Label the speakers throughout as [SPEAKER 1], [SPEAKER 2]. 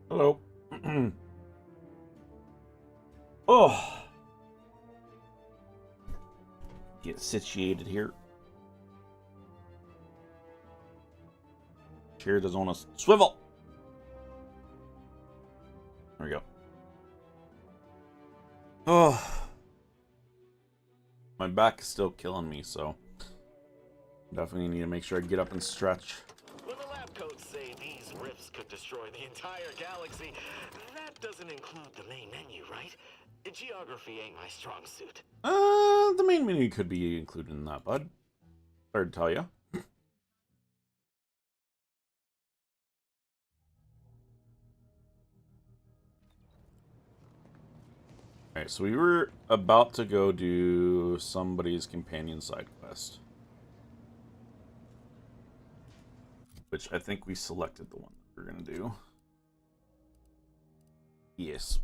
[SPEAKER 1] Hello. Oh, get situated here. Chair doesn't want to swivel. There we go. Oh, my back is still killing me, so definitely need to make sure I get up and stretch.
[SPEAKER 2] When the lab coats say these rifts could destroy the entire galaxy, that doesn't include the main menu, right? Geography ain't my strong suit.
[SPEAKER 1] The main menu could be included in that, bud. Hard to tell you. Alright, so we were about to go do somebody's companion side quest. Which I think we selected the one that we're going to do. Yes.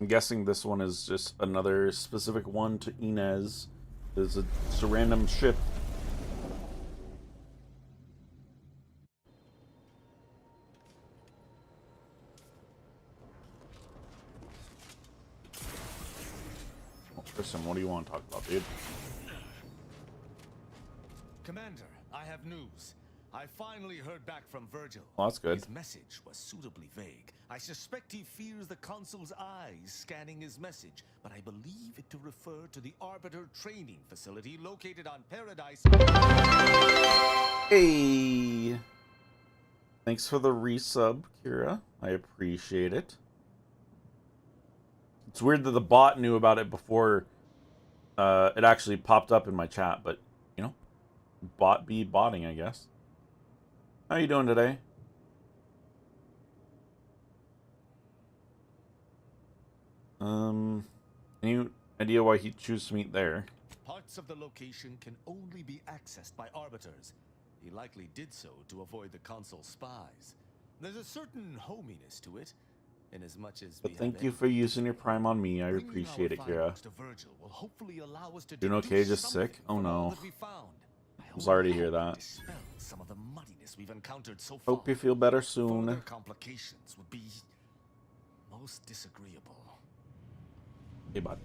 [SPEAKER 1] I'm guessing this one is just another specific one to Inez. It's a random ship. Well, Tristan, what do you want to talk about, dude?
[SPEAKER 3] Commander, I have news. I finally heard back from Virgil.
[SPEAKER 1] Well, that's good.
[SPEAKER 3] His message was suitably vague. I suspect he fears the Consul's eyes scanning his message, but I believe it to refer to the Arbiter training facility located on Paradise.
[SPEAKER 1] Hey! Thanks for the resub, Kira. I appreciate it. It's weird that the bot knew about it before it actually popped up in my chat, but, you know, bot be botting, I guess. How you doing today? Any idea why he'd choose to meet there?
[SPEAKER 3] Parts of the location can only be accessed by Arbiters. He likely did so to avoid the Consul's spies. There's a certain hominess to it, in as much as
[SPEAKER 1] But thank you for using your Prime on me. I appreciate it, Kira. Doing okay, just sick? Oh no. I'm sorry to hear that.
[SPEAKER 3] Some of the muddiness we've encountered so far.
[SPEAKER 1] Hope you feel better soon.
[SPEAKER 3] Further complications would be most disagreeable.
[SPEAKER 1] Hey, bud.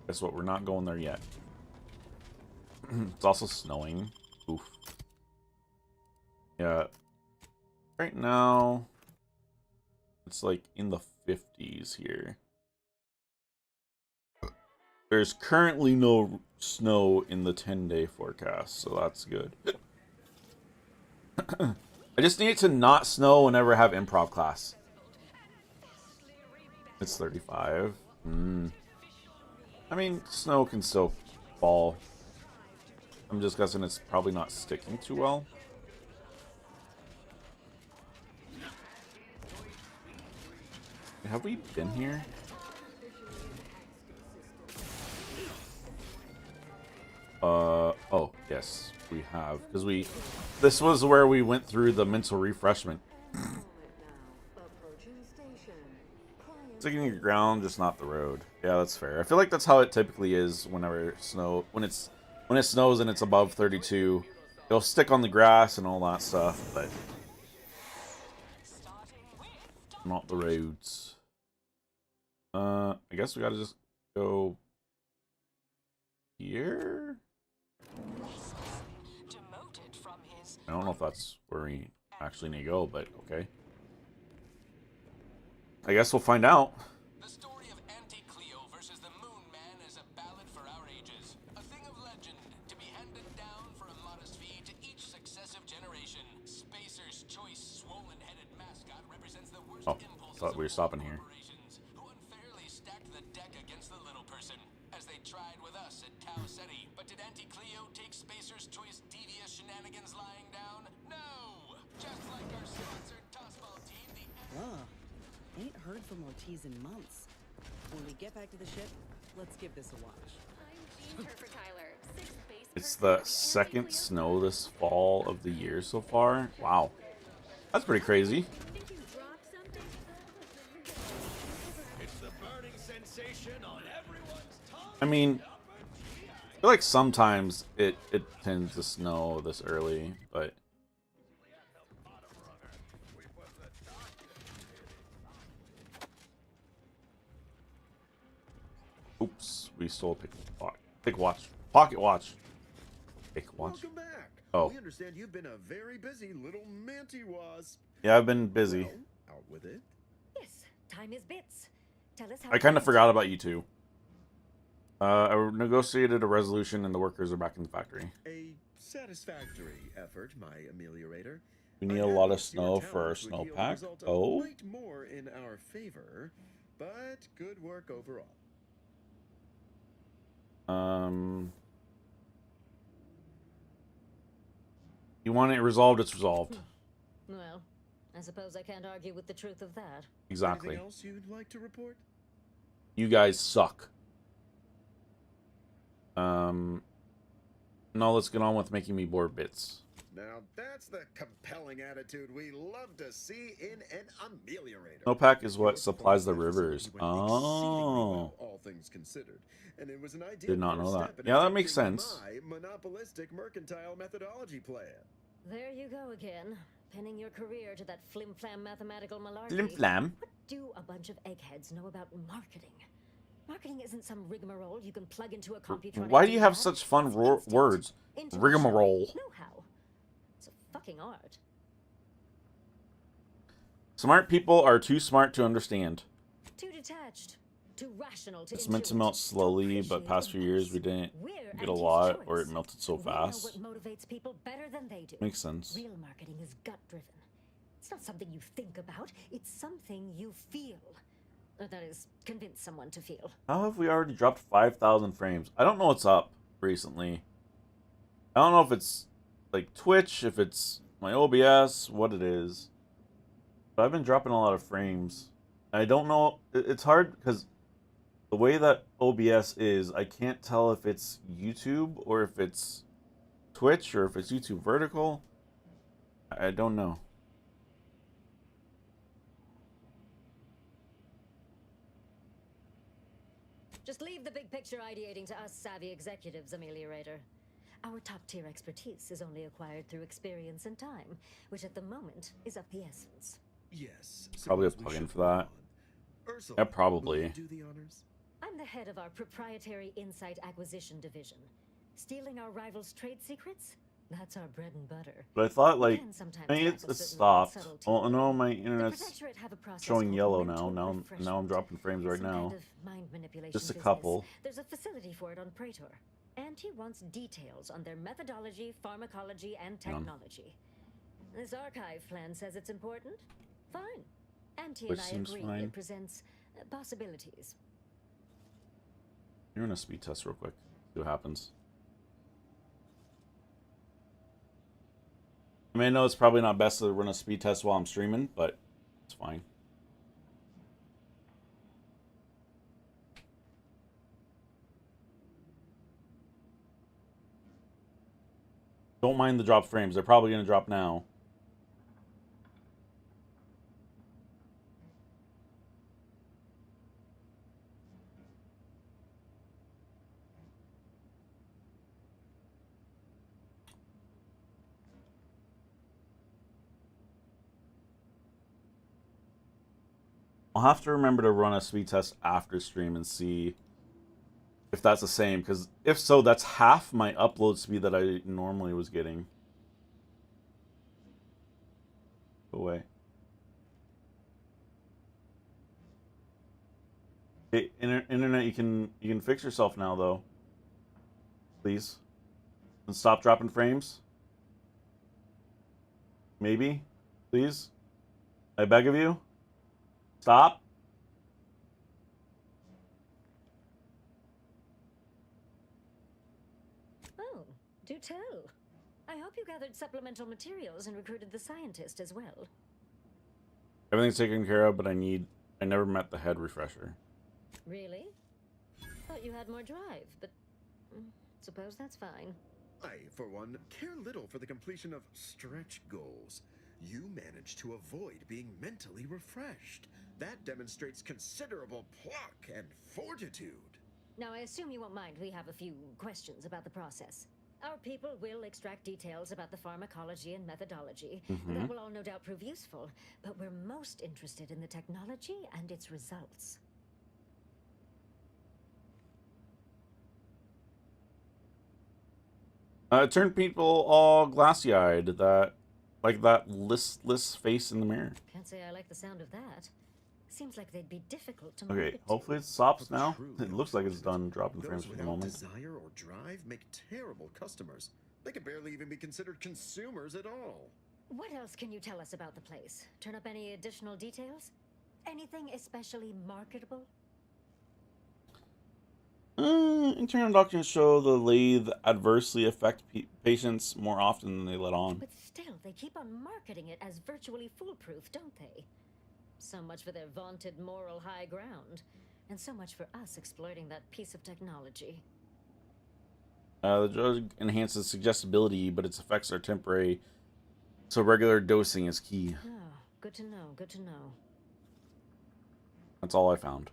[SPEAKER 1] Guess what? We're not going there yet. It's also snowing. Oof. Yeah. Right now, it's like in the 50s here. There's currently no snow in the 10-day forecast, so that's good. I just need it to not snow and never have improv class. It's 35. I mean, snow can still fall. I'm just guessing it's probably not sticking too well. Have we been here? Oh, yes, we have. Because this was where we went through the mental refreshment. Sticking your ground, just not the road. Yeah, that's fair. I feel like that's how it typically is whenever when it snows and it's above 32. It'll stick on the grass and all that stuff, but not the roads. I guess we gotta just go here? I don't know if that's where we actually need to go, but okay. I guess we'll find out.
[SPEAKER 4] The story of Anti-Cleo versus the Moon Man is a ballad for our ages. A thing of legend, to be handed down for a modest fee to each successive generation. Spacer's choice swollen-headed mascot represents the worst impulses
[SPEAKER 1] thought we were stopping here.
[SPEAKER 4] who unfairly stacked the deck against the little person, as they tried with us at Tau Ceti. But did Anti-Cleo take Spacer's choice devious shenanigans lying down? No! Just like our sponsored tossball team, the...
[SPEAKER 5] Ain't heard from Ortiz in months. When we get back to the ship, let's give this a watch.
[SPEAKER 6] I'm Jean Turfer Tyler, 6th base.
[SPEAKER 1] It's the second snow this fall of the year so far. Wow. That's pretty crazy.
[SPEAKER 6] Did you drop something?
[SPEAKER 1] I mean, I feel like sometimes it tends to snow this early, but oops, we stole a pick watch. Pocket watch. Pick watch.
[SPEAKER 7] Welcome back.
[SPEAKER 1] Oh.
[SPEAKER 7] We understand you've been a very busy little manty wasp.
[SPEAKER 1] Yeah, I've been busy.
[SPEAKER 7] Well, out with it.
[SPEAKER 8] Yes, time is bits. Tell us how
[SPEAKER 1] I kind of forgot about you two. I negotiated a resolution and the workers are back in the factory.
[SPEAKER 7] A satisfactory effort, my ameliorator.
[SPEAKER 1] We need
[SPEAKER 7] I
[SPEAKER 1] a
[SPEAKER 7] had
[SPEAKER 1] lot of
[SPEAKER 7] hoped your
[SPEAKER 1] snow for our
[SPEAKER 7] talents would yield a
[SPEAKER 1] snowpack.
[SPEAKER 7] result a
[SPEAKER 1] Oh,
[SPEAKER 7] mite more in our favor, but good work overall.
[SPEAKER 1] You want it resolved? It's resolved.
[SPEAKER 8] Well, I suppose I can't argue with the truth of that.
[SPEAKER 1] Exactly.
[SPEAKER 7] Anything else you'd like to report?
[SPEAKER 1] You guys suck. Now let's get on with making me bored bits.
[SPEAKER 7] Now that's the compelling attitude we love to see in an ameliorator.
[SPEAKER 1] Snowpack is what
[SPEAKER 7] Your
[SPEAKER 1] supplies the
[SPEAKER 7] plant
[SPEAKER 1] rivers.
[SPEAKER 7] facility went exceedingly
[SPEAKER 1] Oh.
[SPEAKER 7] well, all things considered, and it was an ideal
[SPEAKER 1] Did not
[SPEAKER 7] first
[SPEAKER 1] know that.
[SPEAKER 7] step in
[SPEAKER 1] Yeah, that makes
[SPEAKER 7] adopting
[SPEAKER 1] sense.
[SPEAKER 7] My monopolistic mercantile methodology plan.
[SPEAKER 8] There you go again, pinning your career to that flim-flam mathematical malarkey.
[SPEAKER 1] Flim flam.
[SPEAKER 8] What do a bunch of eggheads know about marketing? Marketing isn't some rigmarole you can plug into a Computronic.
[SPEAKER 1] Why do you have
[SPEAKER 8] D-pad.
[SPEAKER 1] such fun
[SPEAKER 8] It's instant,
[SPEAKER 1] words?
[SPEAKER 8] intuition,
[SPEAKER 1] Rigmarole.
[SPEAKER 8] Know-how. It's a fucking art.
[SPEAKER 1] Smart people are too smart to understand.
[SPEAKER 8] Too detached. Too rational to
[SPEAKER 1] It's meant to
[SPEAKER 8] intuit,
[SPEAKER 1] melt
[SPEAKER 8] to
[SPEAKER 1] slowly, but
[SPEAKER 8] appreciate
[SPEAKER 1] past few years we
[SPEAKER 8] impulse.
[SPEAKER 1] didn't
[SPEAKER 8] We're
[SPEAKER 1] get a
[SPEAKER 8] anti's
[SPEAKER 1] lot, or it
[SPEAKER 8] choice.
[SPEAKER 1] melted so
[SPEAKER 8] We
[SPEAKER 1] fast.
[SPEAKER 8] know what motivates people better than they do.
[SPEAKER 1] Makes sense.
[SPEAKER 8] Real marketing is gut-driven. It's not something you think about. It's something you feel. Or that is, convince someone to feel.
[SPEAKER 1] How have we already dropped 5,000 frames? I don't know what's up recently. I don't know if it's like Twitch, if it's my OBS, what it is. But I've been dropping a lot of frames. I don't know. It's hard because the way that OBS is, I can't tell if it's YouTube or if it's Twitch or if it's YouTube vertical. I don't know.
[SPEAKER 8] Just leave the big picture ideating to us savvy executives, Ameliorator. Our top-tier expertise is only acquired through experience and time, which at the moment is of the essence.
[SPEAKER 7] Yes.
[SPEAKER 1] Probably a
[SPEAKER 7] suppose we
[SPEAKER 1] plugin
[SPEAKER 7] should
[SPEAKER 1] for that.
[SPEAKER 7] move on. Ursula,
[SPEAKER 1] Yeah, probably.
[SPEAKER 7] will you do the honors?
[SPEAKER 8] I'm the head of our proprietary insight acquisition division. Stealing our rivals' trade secrets? That's our bread and butter.
[SPEAKER 1] But I thought,
[SPEAKER 8] We
[SPEAKER 1] like,
[SPEAKER 8] can sometimes
[SPEAKER 1] I mean,
[SPEAKER 8] lack
[SPEAKER 1] it's
[SPEAKER 8] a certain
[SPEAKER 1] stopped.
[SPEAKER 8] subtlety.
[SPEAKER 1] Oh, no, my
[SPEAKER 8] The
[SPEAKER 1] internet's
[SPEAKER 8] Protectorate have a process
[SPEAKER 1] showing
[SPEAKER 8] called
[SPEAKER 1] yellow
[SPEAKER 8] mental
[SPEAKER 1] now. Now I'm
[SPEAKER 8] refreshment.
[SPEAKER 1] dropping frames right
[SPEAKER 8] Some
[SPEAKER 1] now.
[SPEAKER 8] kind of mind manipulation
[SPEAKER 1] Just a
[SPEAKER 8] business.
[SPEAKER 1] couple.
[SPEAKER 8] There's a facility for it on Praetor. Auntie wants details on their methodology, pharmacology, and technology. This archive plan says it's important. Fine. Auntie and
[SPEAKER 1] Which
[SPEAKER 8] I
[SPEAKER 1] seems
[SPEAKER 8] agree
[SPEAKER 1] fine.
[SPEAKER 8] it presents possibilities.
[SPEAKER 1] You're in a speed test real quick. See what happens. I mean, I know it's probably not best to run a speed test while I'm streaming, but it's fine. Don't mind the drop frames. They're probably going to drop now. I'll have to remember to run a speed test after stream and see if that's the same, because if so, that's half my upload speed that I normally was getting. Go away. Hey, internet, you can fix yourself now, though. Please. And stop dropping frames. Maybe. Please. I beg of you. Stop.
[SPEAKER 8] Oh, do tell. I hope you gathered supplemental materials and recruited the scientist as well.
[SPEAKER 1] Everything's taken care of, but I never met the head refresher.
[SPEAKER 8] Really? Thought you had more drive, but suppose that's fine.
[SPEAKER 7] I, for one, care little for the completion of stretch goals. you managed to avoid being mentally refreshed. That demonstrates considerable pluck and fortitude.
[SPEAKER 8] Now, I assume you won't mind we have a few questions about the process. Our people will extract details about the pharmacology and methodology. That will all no doubt prove useful, but we're most interested in the technology and its results.
[SPEAKER 1] It turned people all glassy-eyed, like that listless face in the mirror.
[SPEAKER 8] Can't say I like the sound of that. Seems like they'd be difficult to
[SPEAKER 1] Okay,
[SPEAKER 8] market to.
[SPEAKER 1] hopefully it stops now.
[SPEAKER 7] Truly,
[SPEAKER 1] It looks like it's done dropping
[SPEAKER 7] those
[SPEAKER 1] frames for the
[SPEAKER 7] without
[SPEAKER 1] moment.
[SPEAKER 7] desire or drive make terrible customers. They could barely even be considered consumers at all.
[SPEAKER 8] What else can you tell us about the place? Turn up any additional details? Anything especially marketable?
[SPEAKER 1] Internal documents show the lathe adversely affect patients more often than they let on.
[SPEAKER 8] But still, they keep on marketing it as virtually foolproof, don't they? So much for their vaunted moral high ground, and so much for us exploiting that piece of technology.
[SPEAKER 1] The drug enhances suggestibility, but its effects are temporary, so regular dosing is key.
[SPEAKER 8] Oh, good to know, good to know.
[SPEAKER 1] That's all I found.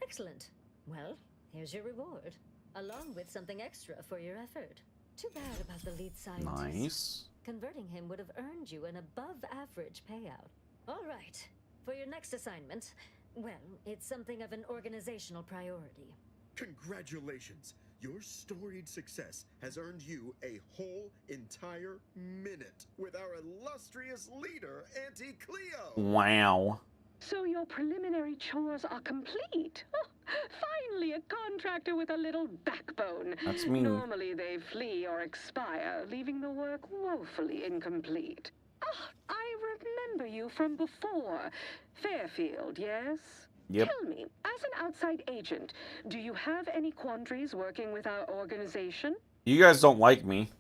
[SPEAKER 8] Excellent. Well, here's your reward, along with something extra for your effort. Too bad about the lead scientist.
[SPEAKER 1] Nice.
[SPEAKER 8] Converting him would have earned you an above-average payout. All right. For your next assignment, well, it's something of an organizational priority.
[SPEAKER 7] Congratulations! Your storied success has earned you a whole entire minute with our illustrious leader, Auntie Cleo!
[SPEAKER 1] Wow.
[SPEAKER 9] So your preliminary chores are complete. Oh, finally, a contractor with a little backbone.
[SPEAKER 1] That's me.
[SPEAKER 9] Normally they flee or expire, leaving the work woefully incomplete. Ah, I remember you from before. Fairfield, yes?
[SPEAKER 1] Yep.
[SPEAKER 9] Tell me, as an outside agent, do you have any quandaries working with our organization?
[SPEAKER 1] You guys don't like me.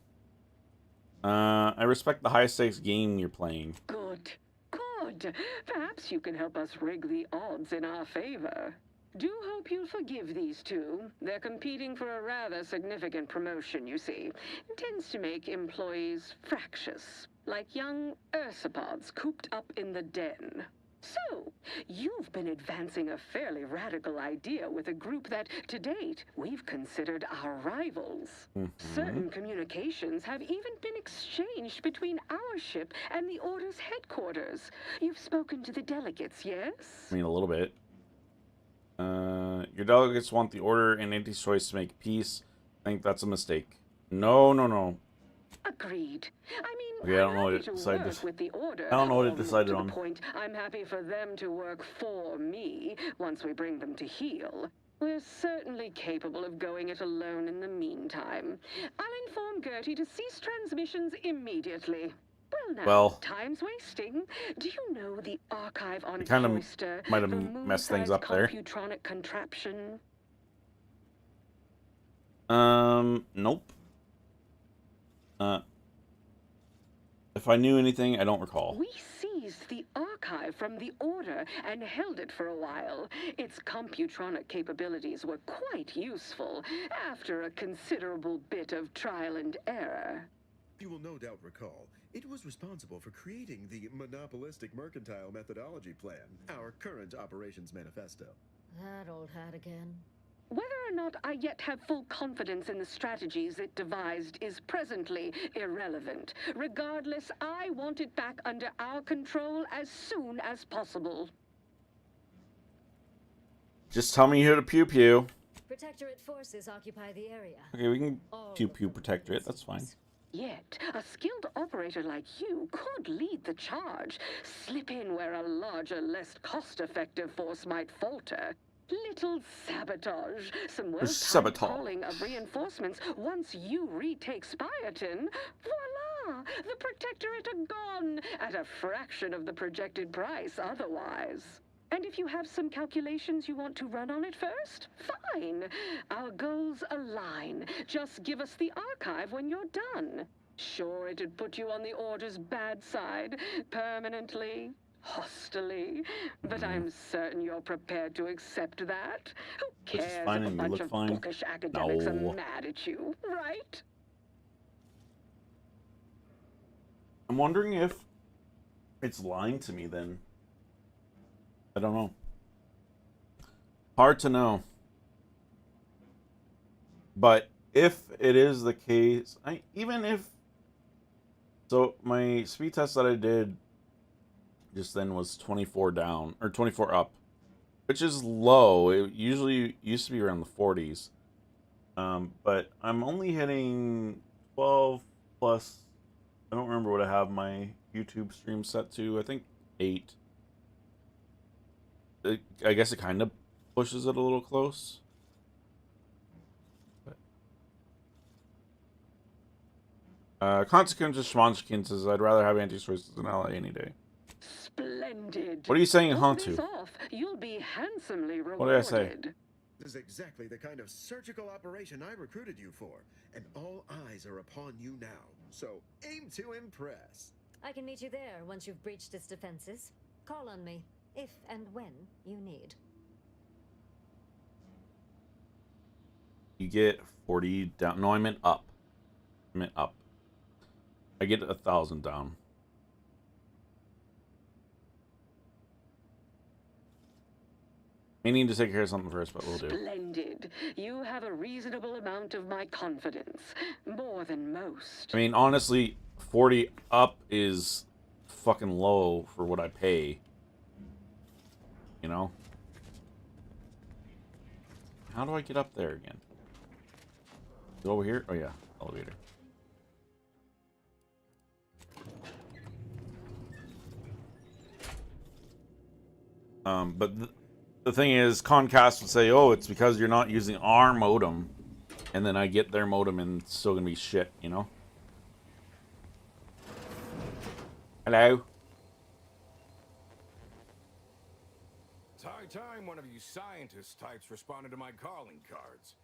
[SPEAKER 1] I respect the high-stakes game you're playing.
[SPEAKER 9] Good. Good. Perhaps you can help us rig the odds in our favor. Do hope you'll forgive these two. They're competing for a rather significant promotion, you see. It tends to make employees fractious, like young ursopods cooped up in the den. So, you've been advancing a fairly radical idea with a group that, to date, we've considered our rivals. Certain communications have even been exchanged between our ship and the Order's headquarters. You've spoken to the delegates, yes?
[SPEAKER 1] I mean, a little bit. Your delegates want the Order and Anti-Choice to make peace. I think that's a mistake. No.
[SPEAKER 9] Agreed. I mean,
[SPEAKER 1] Okay, I don't
[SPEAKER 9] I'm
[SPEAKER 1] know what
[SPEAKER 9] happy
[SPEAKER 1] it
[SPEAKER 9] to
[SPEAKER 1] decided.
[SPEAKER 9] work with the Order.
[SPEAKER 1] I don't know what it
[SPEAKER 9] Almost
[SPEAKER 1] decided
[SPEAKER 9] to the
[SPEAKER 1] on.
[SPEAKER 9] point, I'm happy for them to work for me once we bring them to heel. We're certainly capable of going it alone in the meantime. I'll inform Gertie to cease transmissions immediately. Well, time's wasting. Do you know the archive on
[SPEAKER 1] kind of
[SPEAKER 9] Cloister?
[SPEAKER 1] might have
[SPEAKER 9] the
[SPEAKER 1] messed things
[SPEAKER 9] moon-sized
[SPEAKER 1] up there.
[SPEAKER 9] Computronic contraption?
[SPEAKER 1] Nope. If I knew anything, I don't recall.
[SPEAKER 9] We seized the archive from the Order and held it for a while. Its computronic capabilities were quite useful after a considerable bit of trial and error.
[SPEAKER 7] You will no doubt recall, it was responsible for creating the monopolistic mercantile methodology plan, our current operations manifesto.
[SPEAKER 8] That old hat again.
[SPEAKER 9] Whether or not I yet have full confidence in the strategies it devised is presently irrelevant. Regardless, I want it back under our control as soon as possible.
[SPEAKER 1] Just tell me who to pew-pew.
[SPEAKER 8] Protectorate forces occupy the area.
[SPEAKER 1] Okay, we can
[SPEAKER 8] All
[SPEAKER 1] pew-pew
[SPEAKER 8] of the
[SPEAKER 1] Protectorate. That's fine.
[SPEAKER 8] forces.
[SPEAKER 9] Yet, a skilled operator like you could lead the charge. Slip in where a larger, less cost-effective force might falter. Little sabotage. Some well-timed
[SPEAKER 1] Sabotage.
[SPEAKER 9] calling of reinforcements once you retake Spireton. Voila! The Protectorate are gone, at a fraction of the projected price otherwise. And if you have some calculations you want to run on it first, fine. Our goals align. Just give us the archive when you're done. Sure, it'd put you on the Order's bad side, permanently, hostily, but I'm certain you're prepared to accept that. Who
[SPEAKER 1] Which is
[SPEAKER 9] cares
[SPEAKER 1] fine
[SPEAKER 9] if a
[SPEAKER 1] and you
[SPEAKER 9] bunch
[SPEAKER 1] look
[SPEAKER 9] of
[SPEAKER 1] fine.
[SPEAKER 9] bookish academics
[SPEAKER 1] No.
[SPEAKER 9] are mad at you, right?
[SPEAKER 1] I'm wondering if it's lying to me then. I don't know. Hard to know. But if it is the case, even if... So my speed test that I did just then was 24 down, or 24 up, which is low. It usually used to be around the 40s. But I'm only hitting 12 plus, I don't remember what I have my YouTube stream set to. I think 8. I guess it kind of pushes it a little close. Consequences Schmonchkin says, I'd rather have anti-choices than LA any day.
[SPEAKER 9] Splendid.
[SPEAKER 1] What are you saying,
[SPEAKER 9] Pull
[SPEAKER 1] Hantu?
[SPEAKER 9] this off, you'll be handsomely rewarded.
[SPEAKER 1] What did I say?
[SPEAKER 7] This is exactly the kind of surgical operation I recruited you for, and all eyes are upon you now. So aim to impress.
[SPEAKER 8] I can meet you there once you've breached its defenses. Call on me, if and when you need.
[SPEAKER 1] You get 40 down. No, I meant up. I meant up. I get 1,000 down. I need to take care of something first, but we'll do.
[SPEAKER 9] Splendid. You have a reasonable amount of my confidence. More than most.
[SPEAKER 1] I mean, honestly, 40 up is fucking low for what I pay. You know? How do I get up there again? Is it over here? Oh yeah, elevator. But the thing is, Comcast would say, oh, it's because you're not using our modem. And then I get their modem and it's still gonna be shit, you know? Hello?
[SPEAKER 10] It's high time one of you scientist types responded to my calling cards.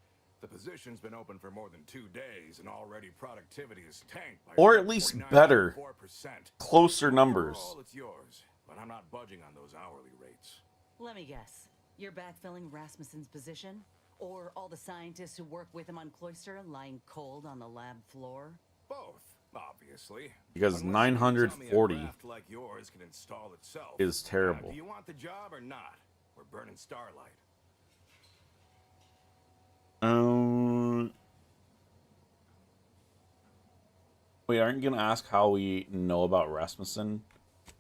[SPEAKER 10] The position's been open for more than 2 days, and already productivity is tanked by
[SPEAKER 1] Or at least better.
[SPEAKER 10] 49.4%.
[SPEAKER 1] Closer numbers.
[SPEAKER 10] Overall, it's yours, but I'm not budging on those hourly rates.
[SPEAKER 5] Let me guess. You're backfilling Rasmussen's position? Or all the scientists who work with him on Cloister lying cold on the lab floor?
[SPEAKER 10] Both, obviously.
[SPEAKER 1] Because
[SPEAKER 10] Unless you can tell me a
[SPEAKER 1] 940
[SPEAKER 10] craft like yours can install itself.
[SPEAKER 1] is terrible.
[SPEAKER 10] Do you want the job or not? We're burning starlight.
[SPEAKER 1] Wait, aren't you gonna ask how we know about Rasmussen?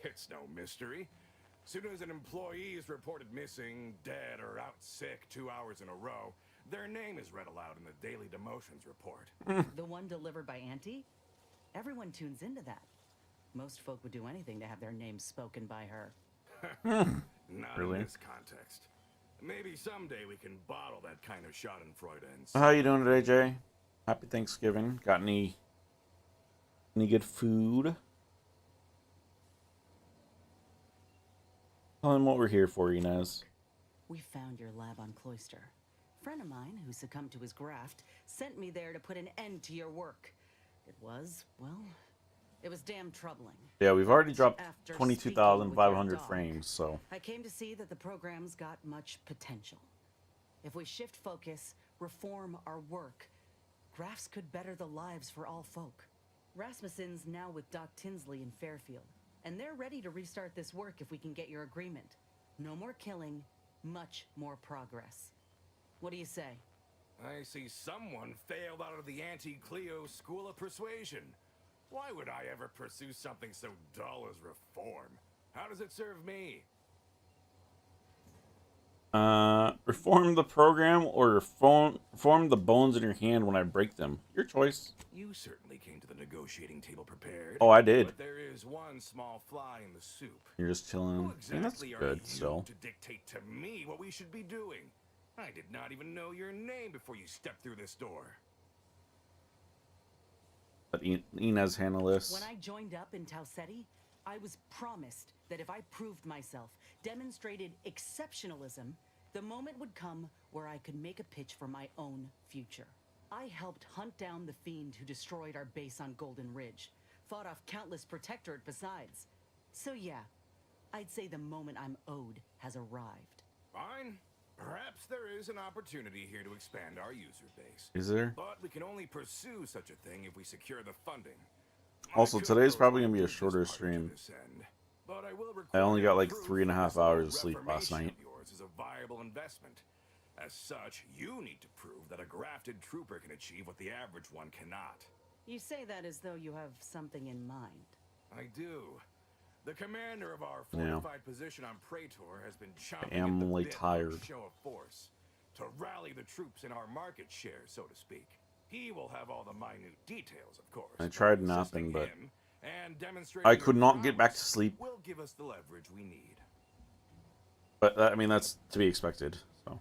[SPEAKER 10] It's no mystery. Soon as an employee is reported missing, dead, or out sick 2 hours in a row, their name is read aloud in the daily demotions report.
[SPEAKER 5] The one delivered by Auntie? Everyone tunes into that. Most folk would do anything to have their names spoken by her.
[SPEAKER 10] Not
[SPEAKER 1] Really?
[SPEAKER 10] in this context. Maybe someday we can bottle that kind of schadenfreude and
[SPEAKER 1] How you doing today, Jay? Happy Thanksgiving. Got any good food? Tell them what we're here for, Inez.
[SPEAKER 5] We found your lab on Cloister. A friend of mine who succumbed to his graft sent me there to put an end to your work. It was, well, it was damn troubling.
[SPEAKER 1] Yeah, we've already dropped
[SPEAKER 5] After
[SPEAKER 1] 22,500
[SPEAKER 5] speaking with your
[SPEAKER 1] frames, so...
[SPEAKER 5] I came to see that the program's got much potential. If we shift focus, reform our work, grafts could better the lives for all folk. Rasmussen's now with Doc Tinsley in Fairfield, and they're ready to restart this work if we can get your agreement. No more killing, much more progress. What do you say?
[SPEAKER 10] I see someone failed out of the anti-Cleo School of Persuasion. Why would I ever pursue something so dull as reform? How does it serve me?
[SPEAKER 1] Reform the program or reform the bones in your hand when I break them. Your choice.
[SPEAKER 10] You certainly came to the negotiating table prepared.
[SPEAKER 1] Oh, I did.
[SPEAKER 10] But there is one small fly in the soup.
[SPEAKER 1] You're just chilling.
[SPEAKER 10] Who
[SPEAKER 1] I mean, that's
[SPEAKER 10] exactly are
[SPEAKER 1] good,
[SPEAKER 10] you
[SPEAKER 1] still.
[SPEAKER 10] to dictate to me what we should be doing? I did not even know your name before you stepped through this door.
[SPEAKER 1] Let Inez handle this.
[SPEAKER 5] When I joined up in Tauceti, I was promised that if I proved myself, demonstrated exceptionalism, the moment would come where I could make a pitch for my own future. I helped hunt down the fiend who destroyed our base on Golden Ridge, fought off countless Protectorate besides. So yeah, I'd say the moment I'm owed has arrived.
[SPEAKER 10] Fine. Perhaps there is an opportunity here to expand our user base.
[SPEAKER 1] Is there?
[SPEAKER 10] But we can only pursue such a thing if we secure the funding.
[SPEAKER 1] Also,
[SPEAKER 10] I could
[SPEAKER 1] today's
[SPEAKER 10] go
[SPEAKER 1] probably
[SPEAKER 10] on
[SPEAKER 1] gonna be a
[SPEAKER 10] business
[SPEAKER 1] shorter
[SPEAKER 10] partner to
[SPEAKER 1] stream.
[SPEAKER 10] this end, But I will
[SPEAKER 1] I only got like
[SPEAKER 10] proof
[SPEAKER 1] 3.5
[SPEAKER 10] this
[SPEAKER 1] hours of sleep last
[SPEAKER 10] reformation
[SPEAKER 1] night.
[SPEAKER 10] of yours is a viable investment. As such, you need to prove that a grafted trooper can achieve what the average one cannot.
[SPEAKER 5] You say that as though you have something in mind.
[SPEAKER 10] I do. The commander of our
[SPEAKER 1] Yeah.
[SPEAKER 10] fortified position on Praetor has been chomping
[SPEAKER 1] I am
[SPEAKER 10] at the
[SPEAKER 1] only
[SPEAKER 10] bit for a
[SPEAKER 1] tired.
[SPEAKER 10] show of force to rally the troops in our market share, so to speak. He will have all the minute details, of course.
[SPEAKER 1] I tried
[SPEAKER 10] but
[SPEAKER 1] napping,
[SPEAKER 10] assisting
[SPEAKER 1] but
[SPEAKER 10] him and demonstrating
[SPEAKER 1] I
[SPEAKER 10] your
[SPEAKER 1] could not get back to
[SPEAKER 10] prowess
[SPEAKER 1] sleep.
[SPEAKER 10] will give us the leverage we need.
[SPEAKER 1] But I mean, that's to be expected. So,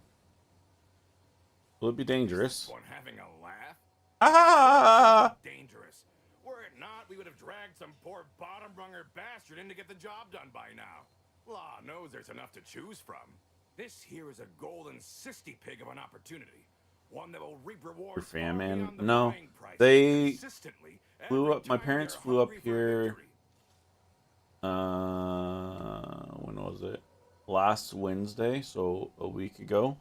[SPEAKER 1] will it be dangerous?
[SPEAKER 10] One having a laugh?
[SPEAKER 1] Ah!
[SPEAKER 10] Dangerous. Were it not, we would have dragged some poor bottom-runger bastard in to get the job done by now. Law knows there's enough to choose from. This here is a golden cysty pig of an opportunity. One that will reap rewards
[SPEAKER 1] Your fam,
[SPEAKER 10] far
[SPEAKER 1] man.
[SPEAKER 10] beyond the
[SPEAKER 1] No,
[SPEAKER 10] buying price
[SPEAKER 1] they
[SPEAKER 10] consistently
[SPEAKER 1] flew
[SPEAKER 10] every
[SPEAKER 1] up. My
[SPEAKER 10] time
[SPEAKER 1] parents
[SPEAKER 10] they're
[SPEAKER 1] flew up
[SPEAKER 10] hungry for a
[SPEAKER 1] here.
[SPEAKER 10] victory.
[SPEAKER 1] When was it? Last Wednesday, so a week ago.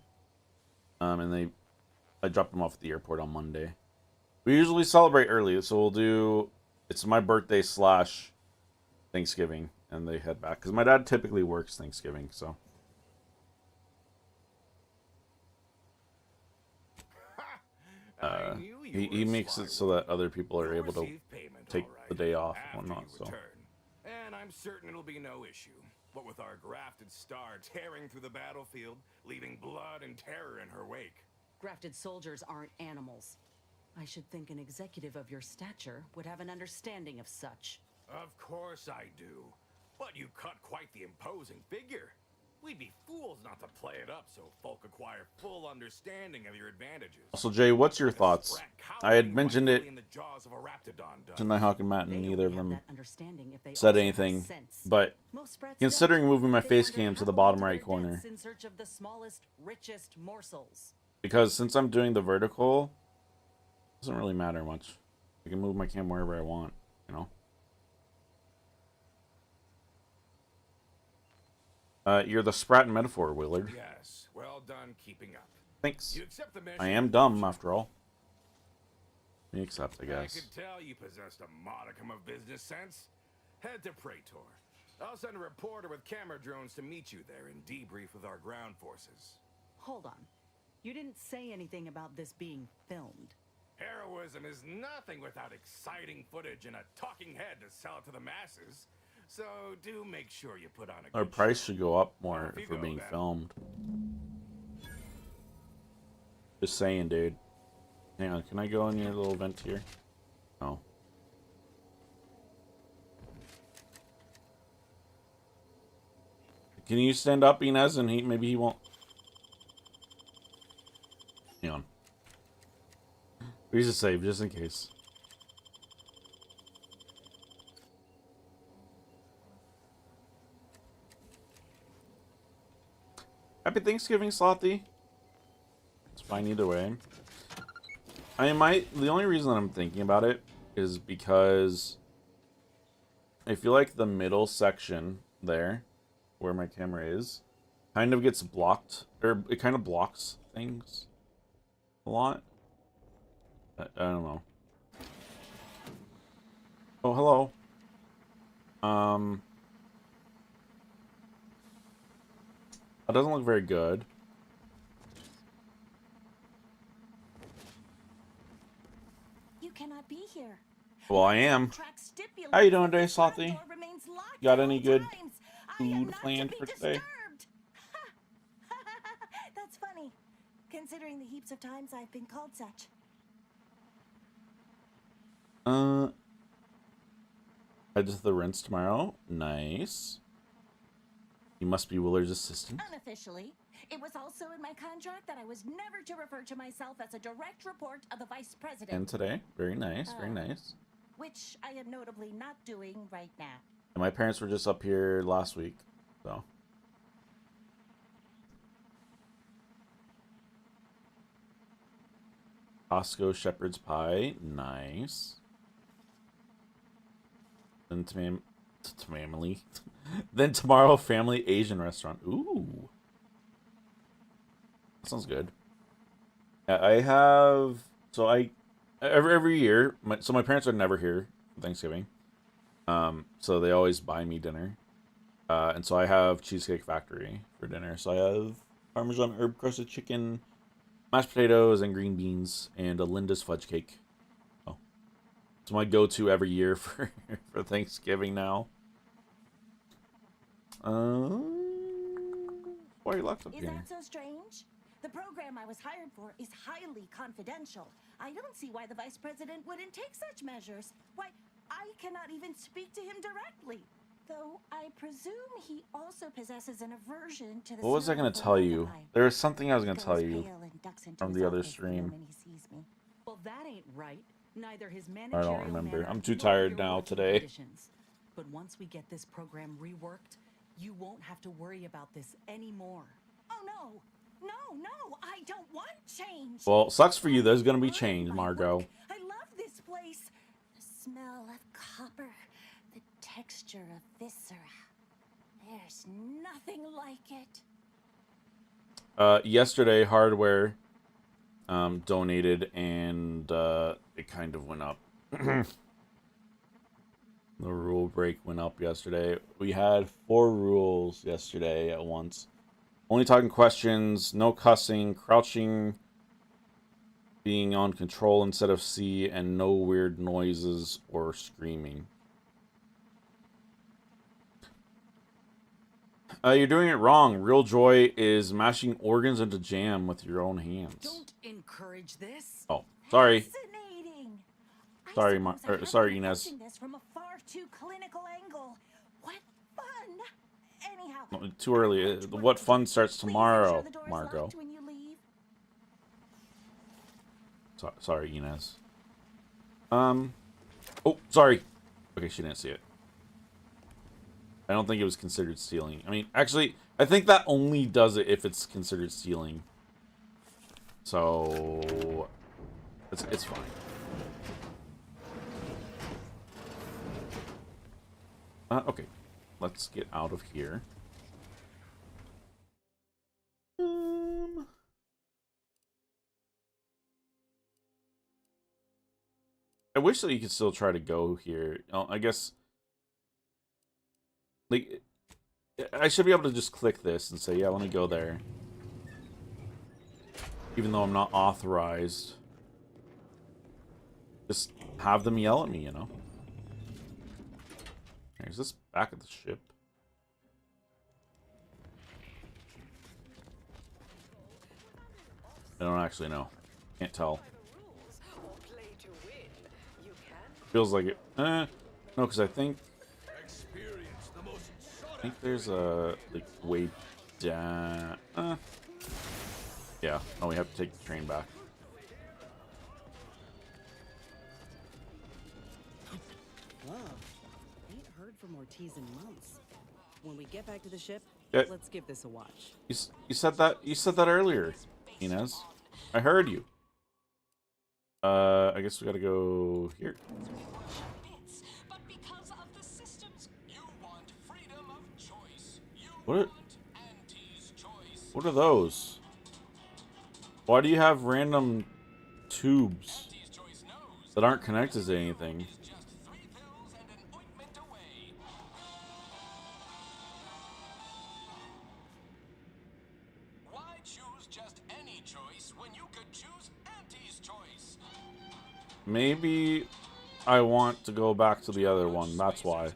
[SPEAKER 1] And I dropped them off at the airport on Monday. We usually celebrate early, so we'll do. It's my birthday / Thanksgiving, and they head back because my dad typically works Thanksgiving, so.
[SPEAKER 10] I knew you
[SPEAKER 1] He
[SPEAKER 10] were a
[SPEAKER 1] makes
[SPEAKER 10] sly
[SPEAKER 1] it so
[SPEAKER 10] one.
[SPEAKER 1] that other people are
[SPEAKER 10] You'll
[SPEAKER 1] able to
[SPEAKER 10] receive payment,
[SPEAKER 1] take
[SPEAKER 10] all right,
[SPEAKER 1] the day off
[SPEAKER 10] after
[SPEAKER 1] and whatnot.
[SPEAKER 10] you
[SPEAKER 1] So.
[SPEAKER 10] return. And I'm certain it'll be no issue. What with our grafted star tearing through the battlefield, leaving blood and terror in her wake.
[SPEAKER 5] Grafted soldiers aren't animals. I should think an executive of your stature would have an understanding of such.
[SPEAKER 10] Of course I do. But you cut quite the imposing figure. We'd be fools not to play it up so folk acquire full understanding of your advantages.
[SPEAKER 1] So Jay, what's your thoughts? I had mentioned it
[SPEAKER 10] In the jaws of a raptidon does.
[SPEAKER 1] to Nighthawk and Matt, and
[SPEAKER 5] They
[SPEAKER 1] neither of
[SPEAKER 5] only have
[SPEAKER 1] them
[SPEAKER 5] that understanding if they
[SPEAKER 1] said
[SPEAKER 5] also have
[SPEAKER 1] anything.
[SPEAKER 5] sense.
[SPEAKER 1] But
[SPEAKER 5] Most brats
[SPEAKER 1] considering
[SPEAKER 5] don't.
[SPEAKER 1] moving my
[SPEAKER 5] They
[SPEAKER 1] face
[SPEAKER 5] wander
[SPEAKER 1] cam to the
[SPEAKER 5] happily
[SPEAKER 1] bottom
[SPEAKER 5] to
[SPEAKER 1] right
[SPEAKER 5] their
[SPEAKER 1] corner,
[SPEAKER 5] deaths in search of the smallest, richest morsels.
[SPEAKER 1] because since I'm doing the vertical, it doesn't really matter much. I can move my cam wherever I want, you know. You're the Sprat metaphor, Willard.
[SPEAKER 10] Yes, well done keeping up.
[SPEAKER 1] Thanks.
[SPEAKER 10] You accept the mission?
[SPEAKER 1] I am dumb after all. Me accept, I
[SPEAKER 10] I
[SPEAKER 1] guess.
[SPEAKER 10] could tell you possessed a modicum of business sense. Head to Praetor. I'll send a reporter with camera drones to meet you there and debrief with our ground forces.
[SPEAKER 5] Hold on. You didn't say anything about this being filmed.
[SPEAKER 10] Heroism is nothing without exciting footage and a talking head to sell it to the masses. So do make sure you put on a
[SPEAKER 1] Our
[SPEAKER 10] good
[SPEAKER 1] price
[SPEAKER 10] show.
[SPEAKER 1] should go up more
[SPEAKER 10] Off you
[SPEAKER 1] if we're
[SPEAKER 10] go,
[SPEAKER 1] being
[SPEAKER 10] then.
[SPEAKER 1] filmed. Just saying, dude. Hang on, can I go in your little vent here? No. Can you stand up, Inez, and maybe he won't. Hang on. Please just save, just in case. Happy Thanksgiving, Slothy. It's fine either way. I might. The only reason that I'm thinking about it is because I feel like the middle section there, where my camera is, kind of gets blocked, or it kind of blocks things a lot. I don't know. Oh, hello. That doesn't look very good.
[SPEAKER 11] You cannot be here.
[SPEAKER 1] Well, I am.
[SPEAKER 11] Track stipulates
[SPEAKER 1] How you doing
[SPEAKER 11] that
[SPEAKER 1] today,
[SPEAKER 11] the front
[SPEAKER 1] Slothy?
[SPEAKER 11] door remains locked
[SPEAKER 1] Got
[SPEAKER 11] at
[SPEAKER 1] any
[SPEAKER 11] all
[SPEAKER 1] good
[SPEAKER 11] times. I am
[SPEAKER 1] food
[SPEAKER 11] not to
[SPEAKER 1] planned
[SPEAKER 11] be
[SPEAKER 1] for today?
[SPEAKER 11] disturbed. That's funny, considering the heaps of times I've been called such.
[SPEAKER 1] Head to the rinse tomorrow. Nice. You must be Willard's assistant.
[SPEAKER 11] Unofficially, it was also in my contract that I was never to refer to myself as a direct report of the vice president.
[SPEAKER 1] And today. Very nice, very nice.
[SPEAKER 11] Which I am notably not doing right now.
[SPEAKER 1] And my parents were just up here last week, so. Costco shepherd's pie. Nice. Then family. Then tomorrow, family Asian restaurant. Ooh. That sounds good. I have... So every year... My parents are never here for Thanksgiving. So they always buy me dinner. And so I have Cheesecake Factory for dinner. So I have Parmesan herb crusted chicken, mashed potatoes, and green beans, and a Linda's fudge cake. Oh, it's my go-to every year for for Thanksgiving now. Why are you locked up
[SPEAKER 11] Is
[SPEAKER 1] here?
[SPEAKER 11] that so strange? The program I was hired for is highly confidential. I don't see why the vice president wouldn't take such measures. Why, I cannot even speak to him directly. Though I presume he also possesses an aversion to the
[SPEAKER 1] What was I
[SPEAKER 11] smell
[SPEAKER 1] going
[SPEAKER 11] of
[SPEAKER 1] to tell you?
[SPEAKER 11] formaldehyde.
[SPEAKER 1] There was something I was going to
[SPEAKER 11] Goes
[SPEAKER 1] tell you
[SPEAKER 11] pale and ducks into
[SPEAKER 1] from
[SPEAKER 11] his
[SPEAKER 1] the other
[SPEAKER 11] office the
[SPEAKER 1] stream.
[SPEAKER 11] moment he sees me.
[SPEAKER 5] Well, that ain't right. Neither his
[SPEAKER 1] I
[SPEAKER 5] managerial
[SPEAKER 1] don't remember.
[SPEAKER 5] manner
[SPEAKER 1] I'm too
[SPEAKER 5] nor
[SPEAKER 1] tired
[SPEAKER 5] your
[SPEAKER 1] now
[SPEAKER 5] working
[SPEAKER 1] today.
[SPEAKER 5] conditions. But once we get this program reworked, you won't have to worry about this anymore.
[SPEAKER 11] Oh no! No, I don't want change!
[SPEAKER 1] Well, sucks for you. There's going to be
[SPEAKER 11] Ruin
[SPEAKER 1] change,
[SPEAKER 11] my
[SPEAKER 1] Margot.
[SPEAKER 11] work. I love this place. The smell of copper, the texture of viscera. There's nothing like it.
[SPEAKER 1] Yesterday, Hardware donated, and it kind of went up. The rule break went up yesterday. We had 4 rules yesterday at once. Only talking questions, no cussing, crouching, being on control instead of C, and no weird noises or screaming. You're doing it wrong. Real joy is mashing organs into jam with your own hands.
[SPEAKER 5] Don't encourage this.
[SPEAKER 1] Oh, sorry.
[SPEAKER 11] Fascinating.
[SPEAKER 1] Sorry, sorry,
[SPEAKER 11] Inez.
[SPEAKER 1] Inez.
[SPEAKER 11] This from a far too clinical angle. What fun! Anyhow,
[SPEAKER 1] No, too early. What fun starts tomorrow, Margot.
[SPEAKER 11] when you leave.
[SPEAKER 1] Sorry, Inez. Oh, sorry. Okay, she didn't see it. I don't think it was considered stealing. I mean, actually, I think that only does it if it's considered stealing. So, it's fine. Okay, let's get out of here. I wish that you could still try to go here. I guess, like, I should be able to just click this and say, yeah, let me go there. Even though I'm not authorized. Just have them yell at me, you know? Is this back at the ship? I don't actually know. Can't tell. Feels like it. No, because I think there's a like way down. Yeah. Oh, we have to take the train back.
[SPEAKER 5] Whoa. Ain't heard from Ortiz in months. When we get back to the ship,
[SPEAKER 1] Yeah.
[SPEAKER 5] let's give this a watch.
[SPEAKER 1] You said that. You said that earlier, Inez. I heard you. I guess we gotta go here. What are those? Why do you have random tubes that aren't connected to anything?
[SPEAKER 4] Why choose just any choice when you could choose Auntie's choice?
[SPEAKER 1] Maybe I want to go back to the other one. That's why.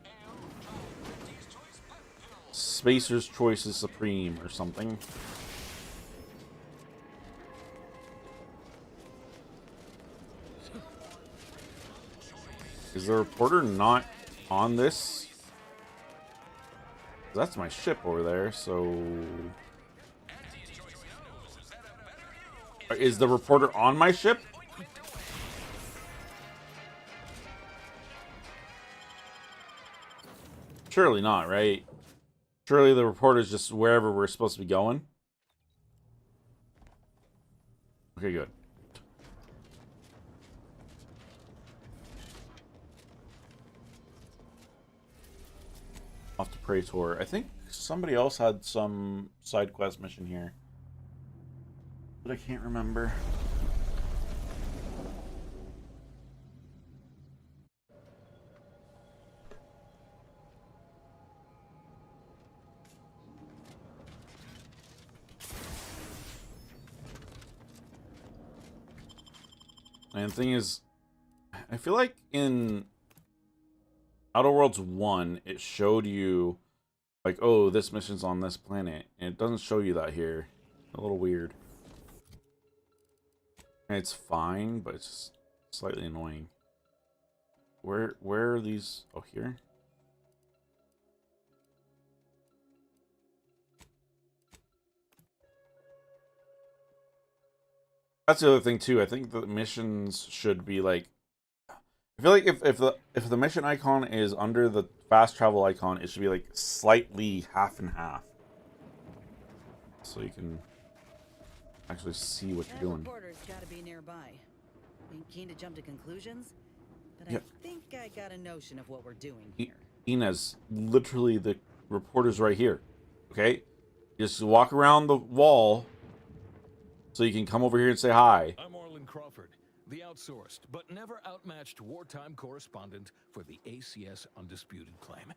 [SPEAKER 1] Spacer's Choice is Supreme or something. Is the reporter not on this? That's my ship over there, so... Is the reporter on my ship? Surely not, right? Surely the reporter's just wherever we're supposed to be going. Okay, good. Off to Praetor. I think somebody else had some side quest mission here, but I can't remember. And the thing is, I feel like in Outer Worlds 1, it showed you, like, oh, this mission's on this planet. And it doesn't show you that here. A little weird. And it's fine, but it's just slightly annoying. Where are these? Oh, here? That's the other thing too. I think the missions should be like, I feel like if the mission icon is under the fast travel icon, it should be like slightly half and half, so you can actually see what you're doing.
[SPEAKER 5] Reporter's got to be nearby. Ain't keen to jump to conclusions, but
[SPEAKER 1] Yeah.
[SPEAKER 5] I think I got a notion of what we're doing here.
[SPEAKER 1] Inez, literally the reporter's right here. Okay, just walk around the wall. So you can come over here and say hi.
[SPEAKER 12] I'm Orlin Crawford, the outsourced but never outmatched wartime correspondent for the ACS Undisputed Claim.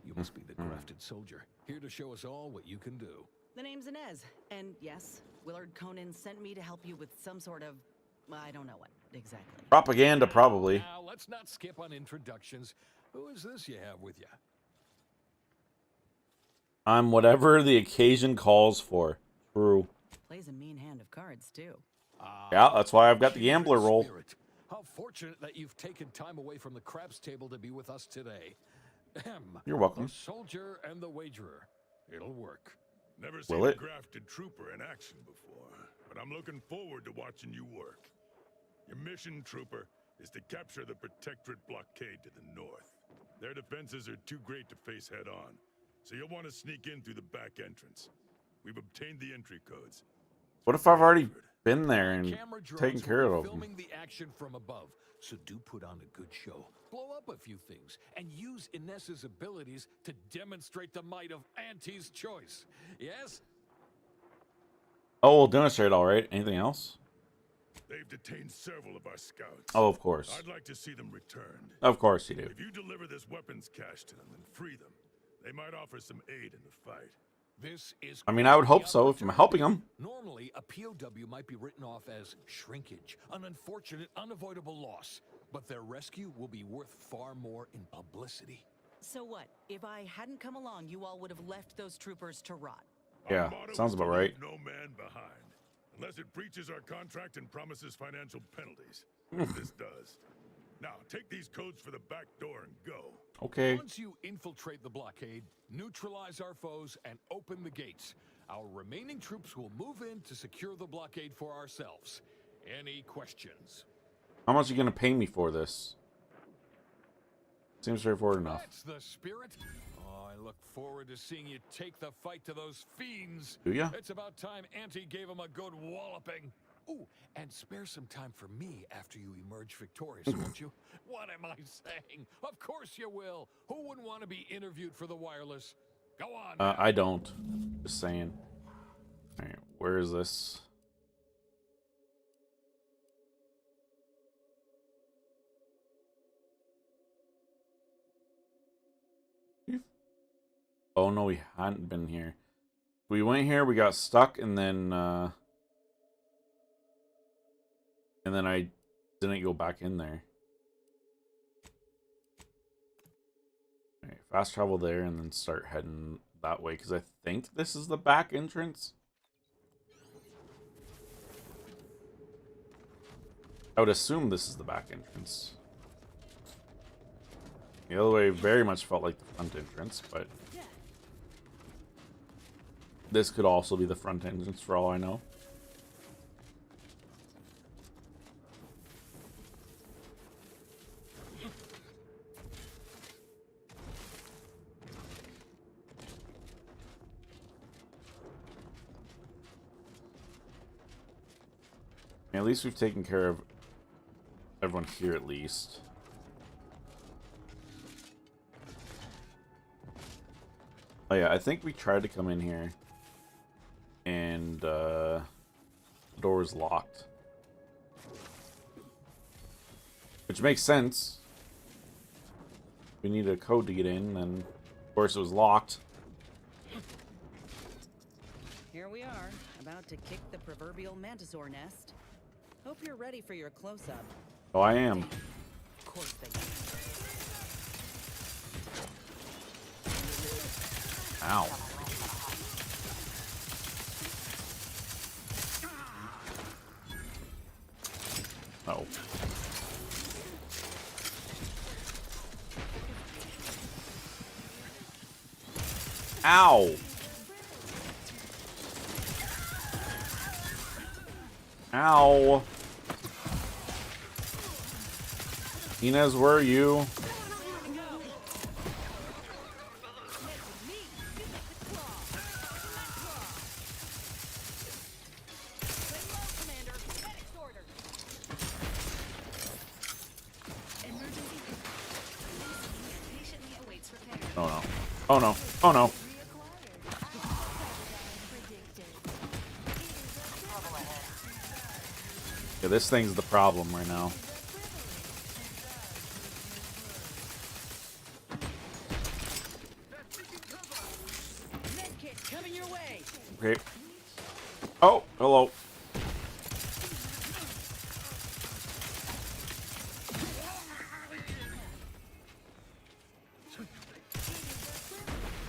[SPEAKER 12] You must be the crafted soldier, here to show us all what you can do.
[SPEAKER 5] The name's Inez, and yes, Willard Conan sent me to help you with some sort of, I don't know what exactly.
[SPEAKER 1] Propaganda, probably.
[SPEAKER 12] Now, let's not skip on introductions. Who is this you have with you?
[SPEAKER 1] I'm whatever the occasion calls for. True.
[SPEAKER 5] Plays a mean hand of cards, too.
[SPEAKER 1] Yeah, that's why I've got the gambler role.
[SPEAKER 12] Spirit. How fortunate that you've taken time away from the craps table to be with us today.
[SPEAKER 1] You're welcome.
[SPEAKER 12] The soldier and the wagerer. It'll work.
[SPEAKER 13] Never
[SPEAKER 1] Will
[SPEAKER 13] seen a
[SPEAKER 1] it?
[SPEAKER 13] grafted trooper in action before, but I'm looking forward to watching you work. Your mission, trooper, is to capture the Protectorate blockade to the north. Their defenses are too great to face head-on, so you'll want to sneak in through the back entrance. We've obtained the entry codes.
[SPEAKER 1] What if I've already been there and
[SPEAKER 12] Camera drones
[SPEAKER 1] taken care
[SPEAKER 12] will
[SPEAKER 1] of
[SPEAKER 12] be
[SPEAKER 1] them?
[SPEAKER 12] filming the action from above, so do put on a good show. Blow up a few things and use Inez's abilities to demonstrate the might of Auntie's choice. Yes?
[SPEAKER 1] Oh, we'll demonstrate, all right. Anything else?
[SPEAKER 13] They've detained several of our scouts.
[SPEAKER 1] Oh, of course.
[SPEAKER 13] I'd like to see them returned.
[SPEAKER 1] Of course you do.
[SPEAKER 13] If you deliver this weapons cache to them and free them, they might offer some aid in the fight.
[SPEAKER 12] This is
[SPEAKER 1] I mean, I would hope so if I'm helping them.
[SPEAKER 12] Normally, a POW might be written off as shrinkage, an unfortunate, unavoidable loss. But their rescue will be worth far more in publicity.
[SPEAKER 5] So what? If I hadn't come along, you all would have left those troopers to rot.
[SPEAKER 1] Yeah,
[SPEAKER 13] Our motto
[SPEAKER 1] sounds
[SPEAKER 13] is
[SPEAKER 1] about
[SPEAKER 13] to
[SPEAKER 1] right.
[SPEAKER 13] leave no man behind, unless it breaches our contract and promises financial penalties. This does. Now, take these codes for the back door and go.
[SPEAKER 1] Okay.
[SPEAKER 12] Once you infiltrate the blockade, neutralize our foes, and open the gates, our remaining troops will move in to secure the blockade for ourselves. Any questions?
[SPEAKER 1] How much are you going to pay me for this? Seems straightforward enough.
[SPEAKER 12] That's the spirit. Oh, I look forward to seeing you take the fight to those fiends.
[SPEAKER 1] Do ya?
[SPEAKER 12] It's about time Auntie gave him a good walloping. Ooh, and spare some time for me after you emerge victorious, won't you? What am I saying? Of course you will. Who wouldn't want to be interviewed for the wireless? Go on.
[SPEAKER 1] I don't. Just saying. All right, where is this? Oh no, we hadn't been here. We went here, we got stuck, and then I didn't go back in there. Alright, fast travel there and then start heading that way, because I think this is the back entrance. I would assume this is the back entrance. The other way very much felt like the front entrance, but this could also be the front entrance for all I know. At least we've taken care of everyone here at least. Oh yeah, I think we tried to come in here and the door was locked. Which makes sense. We needed a code to get in, and of course it was locked.
[SPEAKER 5] Here we are, about to kick the proverbial mantisaur nest. Hope you're ready for your close-up.
[SPEAKER 1] Oh, I am.
[SPEAKER 5] Of course they do.
[SPEAKER 1] Ow. Oh. Ow. Ow. Inez, where are you? Oh no. Oh no. Oh no. Yeah, this thing's the problem right now.
[SPEAKER 5] Coming your way.
[SPEAKER 1] Okay. Oh, hello.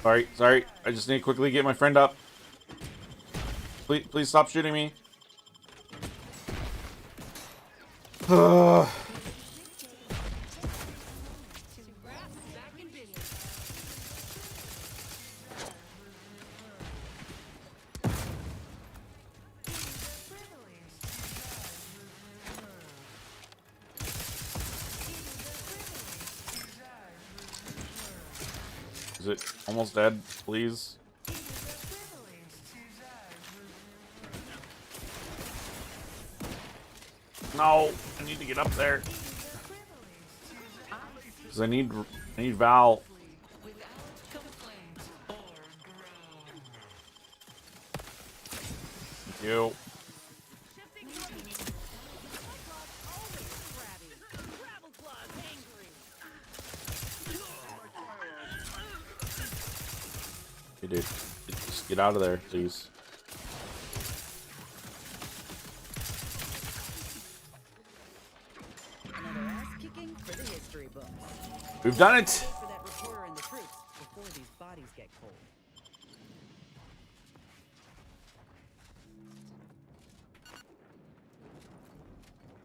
[SPEAKER 1] Sorry. I just need to quickly get my friend up. Please stop shooting me. Is it almost dead, please? No, I need to get up there. Cause I need Val. Thank you. Hey, dude, just get out of there, please.
[SPEAKER 5] Another ass kicking for the history books.
[SPEAKER 1] We've done it.
[SPEAKER 5] For that reporter and the troops before these bodies get cold.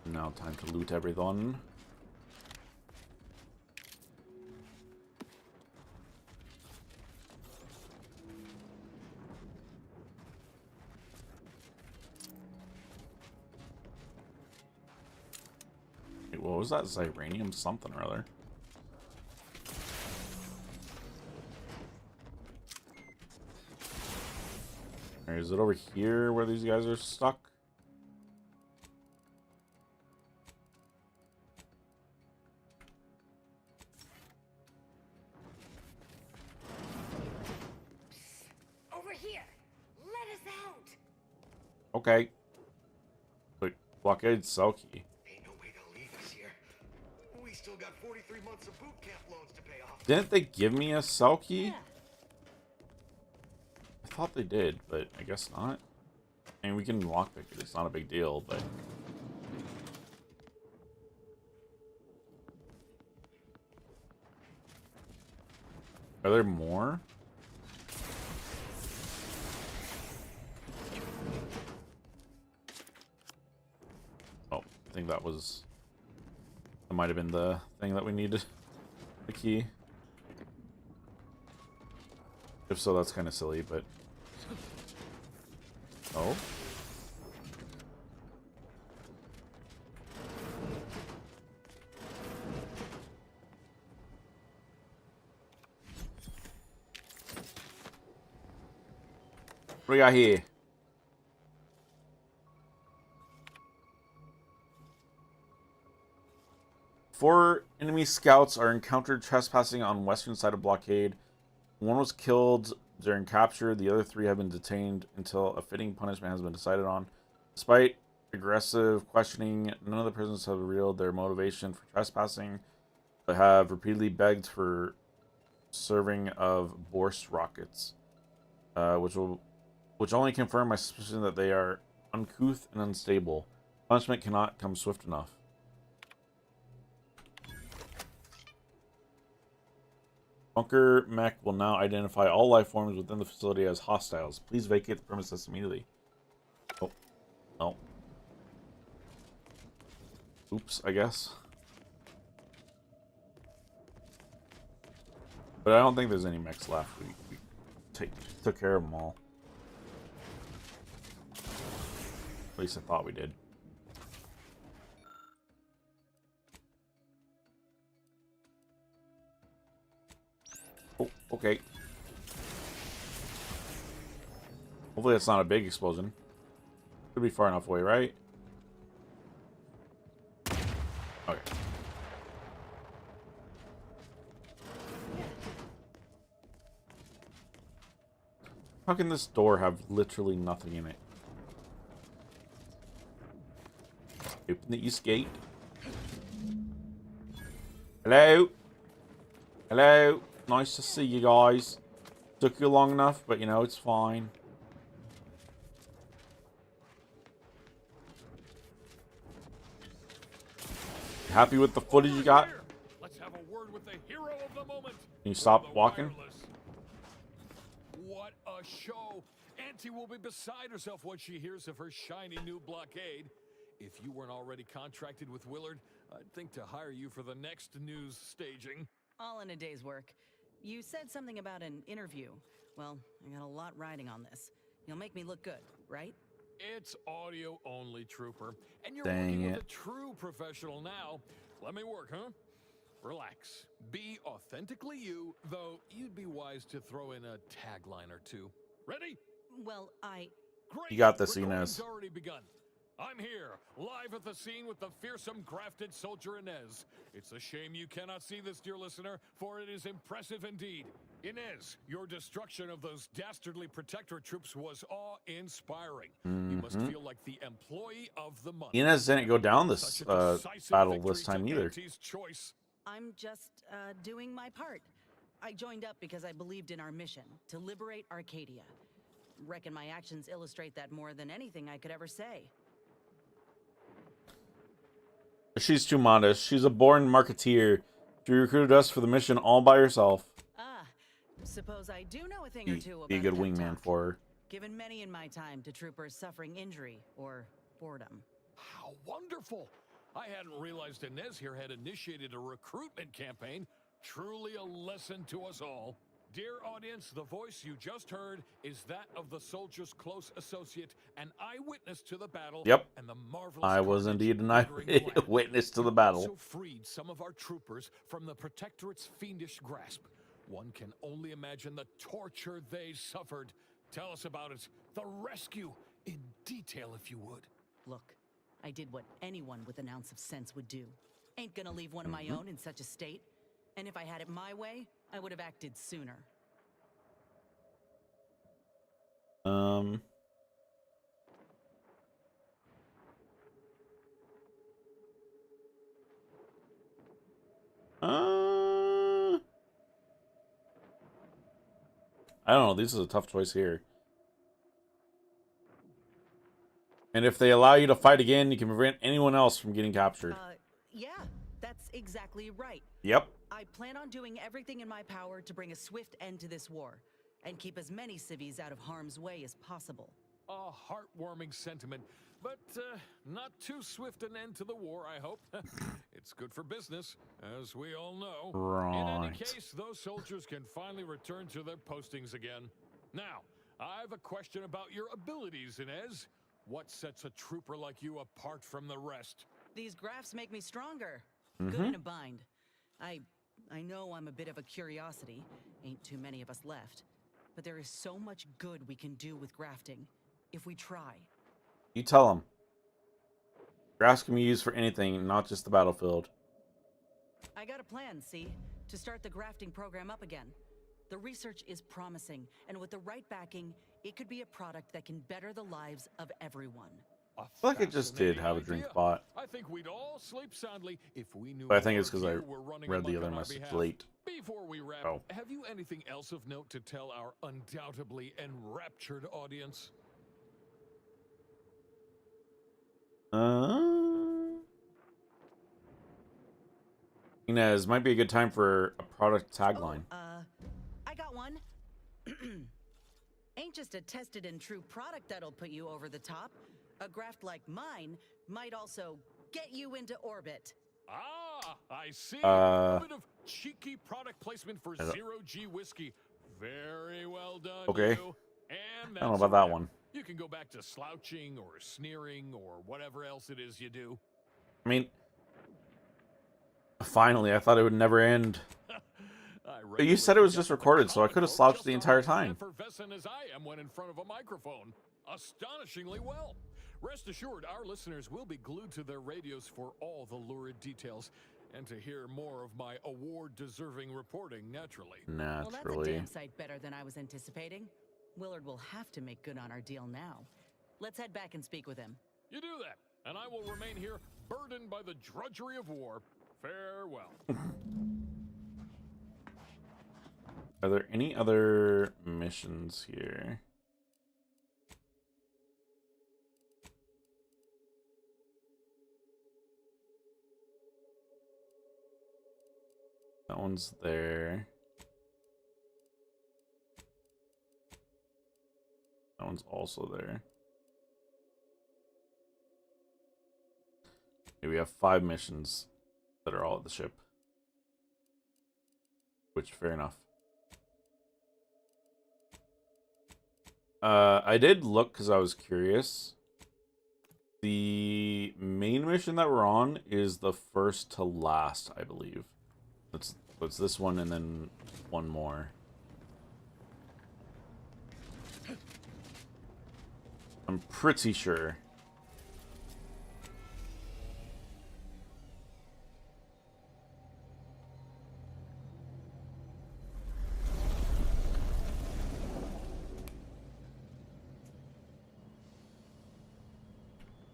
[SPEAKER 1] Now time to loot everything. Wait, what was that? Ziranium something or other. Or is it over here where these guys are stuck?
[SPEAKER 11] Over here! Let us out!
[SPEAKER 1] Okay. Wait, blockade Selkie.
[SPEAKER 7] Ain't no way they'll leave us here. We still got 43 months of boot camp loans to pay off.
[SPEAKER 1] Didn't they give me a Selkie? I thought they did, but I guess not. I mean, we can lockpick it. It's not a big deal, but... Are there more? Oh, I think that was... That might have been the thing that we needed. The key. If so, that's kind of silly, but... Oh? What do we got here? Four enemy scouts are encountered trespassing on western side of blockade. One was killed during capture. The other three have been detained until a fitting punishment has been decided on. Despite aggressive questioning, none of the prisoners have revealed their motivation for trespassing, but have repeatedly begged for serving of Borscht rockets, which only confirm my suspicion that they are uncouth and unstable. Punishment cannot come swift enough. Bunker mech will now identify all life forms within the facility as hostiles. Please vacate the premises immediately. Oh. No. Oops, I guess. But I don't think there's any mechs left. We took care of them all. At least I thought we did. Oh, okay. Hopefully it's not a big explosion. Could be far enough away, right? Okay. How can this door have literally nothing in it? Open the east gate. Hello? Hello? Nice to see you guys. Took you long enough, but you know, it's fine. Happy with the footage you got?
[SPEAKER 12] Let's have a word with the hero of the moment.
[SPEAKER 1] Can you stop walking?
[SPEAKER 12] What a show. Auntie will be beside herself when she hears of her shiny new blockade. If you weren't already contracted with Willard, I'd think to hire you for the next news staging.
[SPEAKER 5] All in a day's work. You said something about an interview. Well, I got a lot riding on this. You'll make me look good, right?
[SPEAKER 12] It's audio only, Trooper. And you're
[SPEAKER 1] Dang
[SPEAKER 12] working
[SPEAKER 1] it.
[SPEAKER 12] with a true professional now. Let me work, huh? Relax. Be authentically you, though you'd be wise to throw in a tagline or two. Ready?
[SPEAKER 5] Well,
[SPEAKER 12] Great.
[SPEAKER 1] You got this,
[SPEAKER 12] Recording's
[SPEAKER 1] Inez.
[SPEAKER 12] already begun. I'm here, live at the scene with the fearsome grafted soldier Inez. It's a shame you cannot see this, dear listener, for it is impressive indeed. Inez, your destruction of those dastardly protectorate troops was awe-inspiring. You must feel like the employee of the month.
[SPEAKER 1] Inez didn't go down this
[SPEAKER 12] Such a decisive
[SPEAKER 1] battle
[SPEAKER 12] victory
[SPEAKER 1] this time
[SPEAKER 12] to
[SPEAKER 1] either.
[SPEAKER 12] Auntie's choice.
[SPEAKER 5] I'm just doing my part. I joined up because I believed in our mission to liberate Arcadia. Reckon my actions illustrate that more than anything I could ever say.
[SPEAKER 1] She's too modest. She's a born marketeer. She recruited us for the mission all by herself.
[SPEAKER 5] Ah, suppose I do know a thing or two about
[SPEAKER 1] Be a good
[SPEAKER 5] pep
[SPEAKER 1] wingman
[SPEAKER 5] talk.
[SPEAKER 1] for her.
[SPEAKER 5] Given many in my time to troopers suffering injury or boredom.
[SPEAKER 12] How wonderful! I hadn't realized Inez here had initiated a recruitment campaign. Truly a lesson to us all. Dear audience, the voice you just heard is that of the soldier's close associate, an eyewitness to the battle.
[SPEAKER 1] Yep.
[SPEAKER 12] And the marvelous
[SPEAKER 1] I was
[SPEAKER 12] carnage
[SPEAKER 1] indeed an
[SPEAKER 12] littering the land.
[SPEAKER 1] eyewitness to the
[SPEAKER 12] You
[SPEAKER 1] battle.
[SPEAKER 12] also freed some of our troopers from the Protectorate's fiendish grasp. One can only imagine the torture they suffered. Tell us about it. The rescue. In detail, if you would.
[SPEAKER 5] Look, I did what anyone with an ounce of sense would do. Ain't gonna leave one of my own in such a state. And if I had it my way, I would have acted sooner.
[SPEAKER 1] I don't know. This is a tough choice here. And if they allow you to fight again, you can prevent anyone else from getting captured.
[SPEAKER 5] Yeah, that's exactly right.
[SPEAKER 1] Yep.
[SPEAKER 5] I plan on doing everything in my power to bring a swift end to this war, and keep as many civvies out of harm's way as possible.
[SPEAKER 12] A heartwarming sentiment, but not too swift an end to the war, I hope. It's good for business, as we all know. In any
[SPEAKER 1] Right.
[SPEAKER 12] case, those soldiers can finally return to their postings again. Now, I have a question about your abilities, Inez. What sets a trooper like you apart from the rest?
[SPEAKER 5] These graphs make me stronger. Good in a bind. I know I'm a bit of a curiosity. Ain't too many of us left. But there is so much good we can do with grafting, if we try.
[SPEAKER 1] You tell them. Graphs can be used for anything, not just the battlefield.
[SPEAKER 5] I got a plan, see? To start the grafting program up again. The research is promising, and with the right backing, it could be a product that can better the lives of everyone.
[SPEAKER 12] A
[SPEAKER 1] I feel like I just did
[SPEAKER 12] fascinating
[SPEAKER 1] have a drink
[SPEAKER 12] idea.
[SPEAKER 1] spot.
[SPEAKER 12] I think we'd all sleep soundly if we knew.
[SPEAKER 1] But I think
[SPEAKER 12] our
[SPEAKER 1] it's because I
[SPEAKER 12] gear were running
[SPEAKER 1] read the
[SPEAKER 12] amok
[SPEAKER 1] other
[SPEAKER 12] on our
[SPEAKER 1] message
[SPEAKER 12] behalf.
[SPEAKER 1] late.
[SPEAKER 12] Before we wrap,
[SPEAKER 1] Oh.
[SPEAKER 12] have you anything else of note to tell our undoubtedly enraptured audience?
[SPEAKER 1] Inez, might be a good time for a product tagline.
[SPEAKER 5] I got one. Ain't just a tested and true product that'll put you over the top. A graft like mine might also get you into orbit.
[SPEAKER 12] Ah, I see. A bit of cheeky product placement for
[SPEAKER 1] I don't-
[SPEAKER 12] Zero G whiskey. Very well done.
[SPEAKER 1] Okay.
[SPEAKER 12] You. And
[SPEAKER 1] I don't know
[SPEAKER 12] that's
[SPEAKER 1] about that
[SPEAKER 12] a wrap.
[SPEAKER 1] one.
[SPEAKER 12] You can go back to slouching or sneering or whatever else it is you do.
[SPEAKER 1] I mean, finally, I thought it would never end. But you said it was just recorded, so I could have slouched the entire time.
[SPEAKER 12] Effervescent as I am when in front of a microphone. Astonishingly well. Rest assured, our listeners will be glued to their radios for all the lurid details and to hear more of my award-deserving reporting, naturally.
[SPEAKER 5] Well, that's a damn sight better than I was anticipating. Willard will have to make good on our deal now. Let's head back and speak with him.
[SPEAKER 12] You do that, and I will remain here, burdened by the drudgery of war. Farewell.
[SPEAKER 1] Are there any other missions here? That one's there. That one's also there. Okay, we have 5 missions that are all at the ship. Which, fair enough. I did look because I was curious. The main mission that we're on is the first to last, I believe. It's this one and then one more. I'm pretty sure.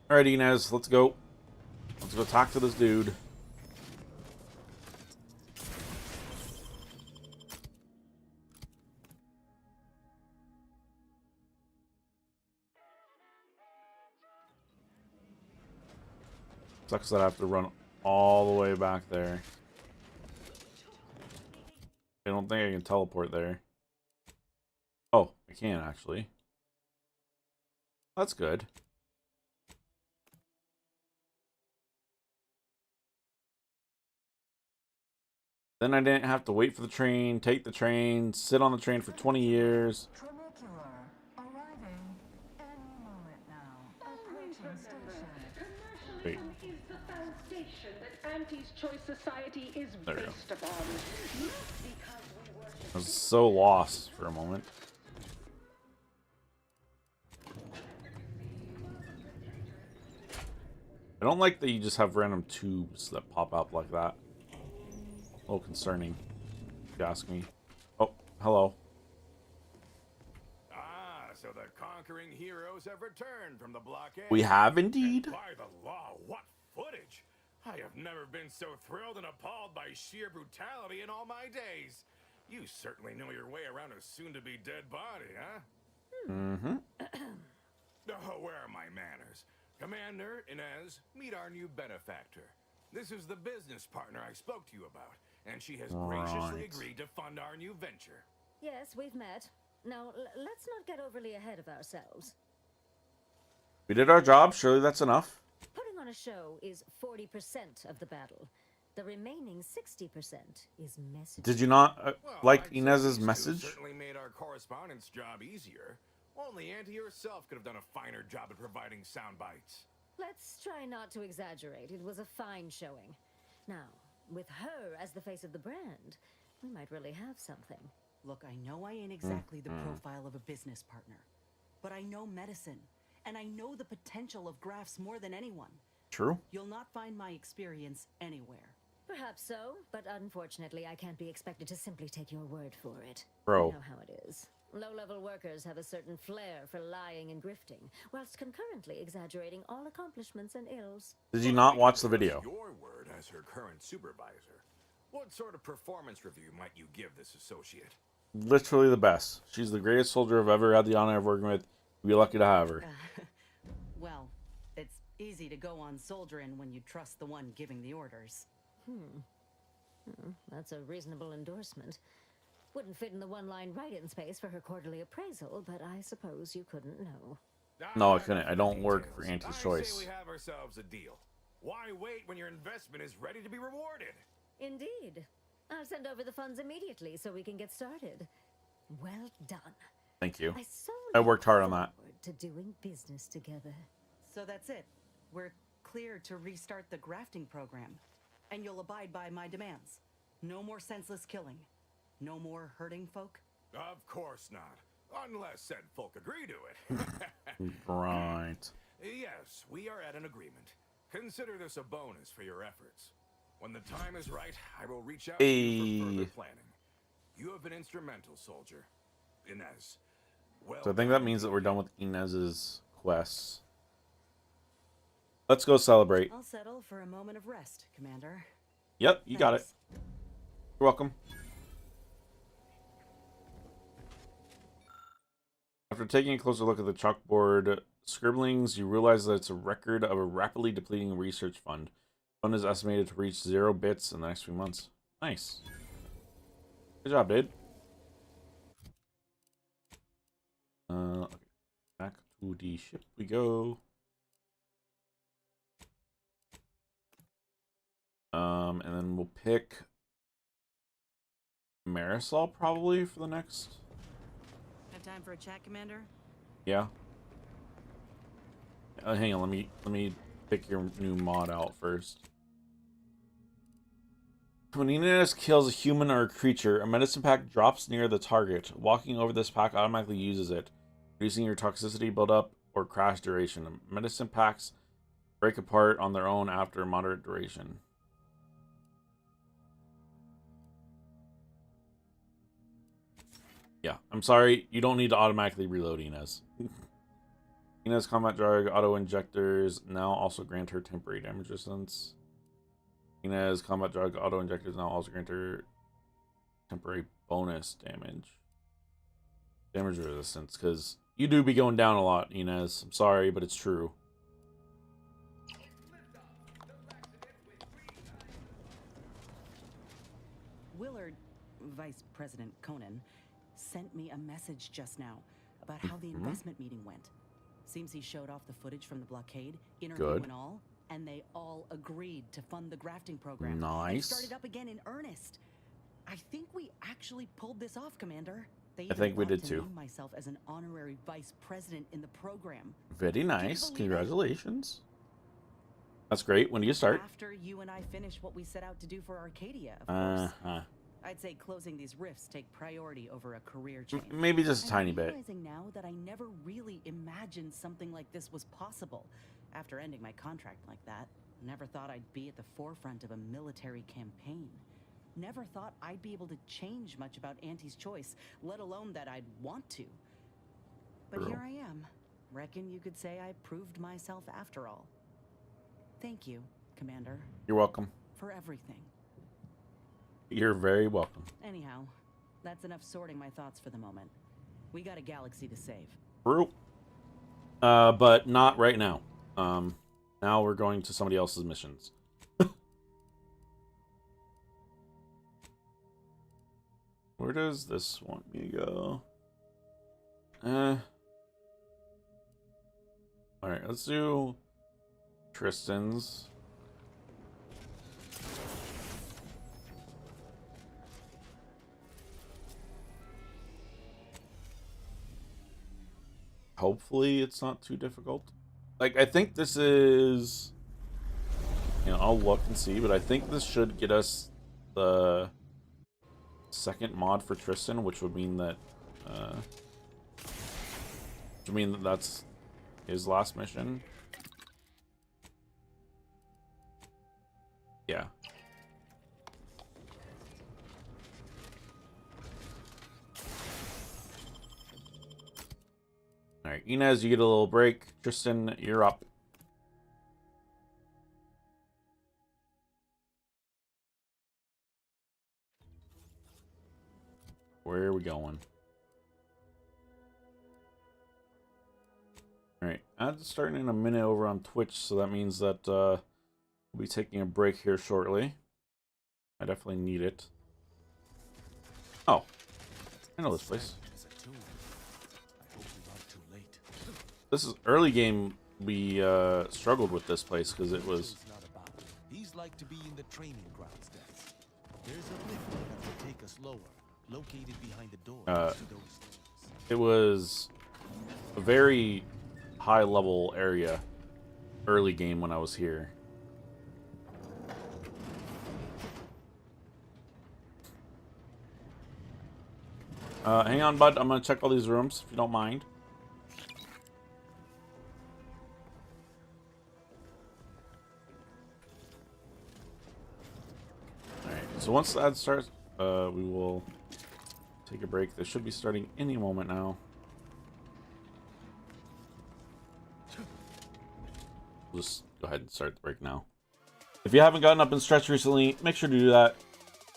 [SPEAKER 1] Alright, Inez, let's go. Let's go talk to this dude. Sucks that I have to run all the way back there. I don't think I can teleport there. Oh, I can actually. That's good. Then I didn't have to wait for the train, take the train, sit on the train for 20 years. Wait.
[SPEAKER 9] Is the foundation that Auntie's Choice Society is
[SPEAKER 1] There we go.
[SPEAKER 9] based upon. Not because we worship
[SPEAKER 1] I was so lost for a moment. I don't like that you just have random tubes that pop up like that. A little concerning, if you ask me. Oh, hello.
[SPEAKER 10] Ah, so the conquering heroes have returned from the blockade.
[SPEAKER 1] We have indeed.
[SPEAKER 10] And by the law, what footage! I have never been so thrilled and appalled by sheer brutality in all my days. You certainly know your way around a soon-to-be-dead body, huh?
[SPEAKER 1] Mm-hmm.
[SPEAKER 10] Oh, where are my manners? Commander, Inez, meet our new benefactor. This is the business partner I spoke to you about, and she has graciously
[SPEAKER 1] Right.
[SPEAKER 10] agreed to fund our new venture.
[SPEAKER 8] Yes, we've met. Now, let's not get overly ahead of ourselves.
[SPEAKER 1] We did our job. Surely that's enough.
[SPEAKER 8] Putting on a show is 40% of the battle. The remaining 60% is messaging.
[SPEAKER 1] Did you not like
[SPEAKER 10] I'd say
[SPEAKER 1] Inez's
[SPEAKER 10] these two
[SPEAKER 1] message?
[SPEAKER 10] certainly made our correspondence job easier. Only Auntie herself could have done a finer job at providing sound bites.
[SPEAKER 8] Let's try not to exaggerate. It was a fine showing. Now, with her as the face of the brand, we might really have something.
[SPEAKER 5] Look, I know I ain't exactly the profile of a business partner, but I know medicine, and I know the potential of grafts more than anyone.
[SPEAKER 1] True.
[SPEAKER 5] You'll not find my experience anywhere.
[SPEAKER 8] Perhaps so, but unfortunately I can't be expected to simply take your word for it.
[SPEAKER 1] Bro.
[SPEAKER 8] You know how it is. Low-level workers have a certain flair for lying and grifting, whilst concurrently exaggerating all accomplishments and ills.
[SPEAKER 1] Did you not watch the video?
[SPEAKER 10] Your word as her current supervisor. What sort of performance review might you give this associate?
[SPEAKER 1] Literally the best. She's the greatest soldier I've ever had the honor of working with. We'd be lucky to have her.
[SPEAKER 5] Well, it's easy to go on soldiering when you trust the one giving the orders.
[SPEAKER 8] That's a reasonable endorsement. Wouldn't fit in the one-line write-in space for her quarterly appraisal, but I suppose you couldn't know.
[SPEAKER 1] No, I couldn't. I don't work for Auntie's
[SPEAKER 10] I say
[SPEAKER 1] Choice.
[SPEAKER 10] we have ourselves a deal. Why wait when your investment is ready to be rewarded?
[SPEAKER 8] Indeed. I'll send over the funds immediately so we can get started. Well done.
[SPEAKER 1] Thank you.
[SPEAKER 8] So
[SPEAKER 1] I worked hard on that.
[SPEAKER 8] forward to doing business together.
[SPEAKER 5] So that's it. We're clear to restart the grafting program. And you'll abide by my demands. No more senseless killing. No more hurting folk.
[SPEAKER 10] Of course not. Unless said folk agree to it.
[SPEAKER 1] Right.
[SPEAKER 10] Yes, we are at an agreement. Consider this a bonus for your efforts. When the time is right, I will reach out to you for further planning. You have been instrumental, soldier. Inez. Well,
[SPEAKER 1] So I think that means that we're done with Inez's quests. Let's go celebrate.
[SPEAKER 5] I'll settle for a moment of rest, Commander.
[SPEAKER 1] Yep, you got it. You're welcome. After taking a closer look at the chalkboard scribblings, you realize that it's a record of a rapidly depleting research fund. The fund is estimated to reach 0 bits in the next few months. Nice. Good job, dude. Okay. Back to the ship we go. And then we'll pick Marisol probably for the next.
[SPEAKER 5] Have time for a chat, Commander?
[SPEAKER 1] Yeah. Hang on, let me pick your new mod out first. When Inez kills a human or a creature, a medicine pack drops near the target. Walking over this pack automatically uses it, reducing your toxicity buildup or crash duration. Medicine packs break apart on their own after a moderate duration. Yeah, I'm sorry, you don't need to automatically reload Inez. Inez combat drug auto injectors now also grant her temporary damage resistance. Inez combat drug auto injectors now also grant her temporary bonus damage resistance, because you do be going down a lot, Inez. I'm sorry, but it's true.
[SPEAKER 5] Willard, Vice President Conan, sent me a message just now about how the investment meeting went. Seems he showed off the footage from the blockade, interview
[SPEAKER 1] Good.
[SPEAKER 5] and all, and they all agreed to fund the grafting program.
[SPEAKER 1] Nice.
[SPEAKER 5] It started up again in earnest. I think we actually pulled this off, Commander. They
[SPEAKER 1] I think we
[SPEAKER 5] even
[SPEAKER 1] did
[SPEAKER 5] want to
[SPEAKER 1] too.
[SPEAKER 5] name myself as an honorary vice president in the program.
[SPEAKER 1] Very nice. Congratulations. That's great. When do you start?
[SPEAKER 5] After you and I finish what we set out to do for Arcadia, of course. I'd say closing these rifts take priority over a career change.
[SPEAKER 1] Maybe just a tiny
[SPEAKER 5] I'm
[SPEAKER 1] bit.
[SPEAKER 5] realizing now that I never really imagined something like this was possible. After ending my contract like that, never thought I'd be at the forefront of a military campaign. Never thought I'd be able to change much about Auntie's Choice, let alone that I'd want to. But
[SPEAKER 1] True.
[SPEAKER 5] here I am. Reckon you could say I proved myself after all. Thank you, Commander,
[SPEAKER 1] You're welcome.
[SPEAKER 5] for everything.
[SPEAKER 1] You're very welcome.
[SPEAKER 5] Anyhow, that's enough sorting my thoughts for the moment. We got a galaxy to save.
[SPEAKER 1] True. But not right now. Now we're going to somebody else's missions. Where does this want me to go? Alright, let's do Tristan's. Hopefully it's not too difficult. Like, I think this is... You know, I'll look and see, but I think this should get us the second mod for Tristan, which would mean that... that's his last mission. Yeah. Alright, Inez, you get a little break. Tristan, you're up. Where are we going? Alright, ads starting in a minute over on Twitch, so that means that we'll be taking a break here shortly. I definitely need it. Oh, I know this place. This is early game. We struggled with this place because it was.
[SPEAKER 3] These like to be in the training grounds desk. There's a lift that will take us lower, located behind the door.
[SPEAKER 1] It was a very high level area early game when I was here. Hang on, bud. I'm gonna check all these rooms if you don't mind. Alright, so once that starts, we will take a break. This should be starting any moment now. We'll just go ahead and start the break now. If you haven't gotten up and stretched recently, make sure to do that.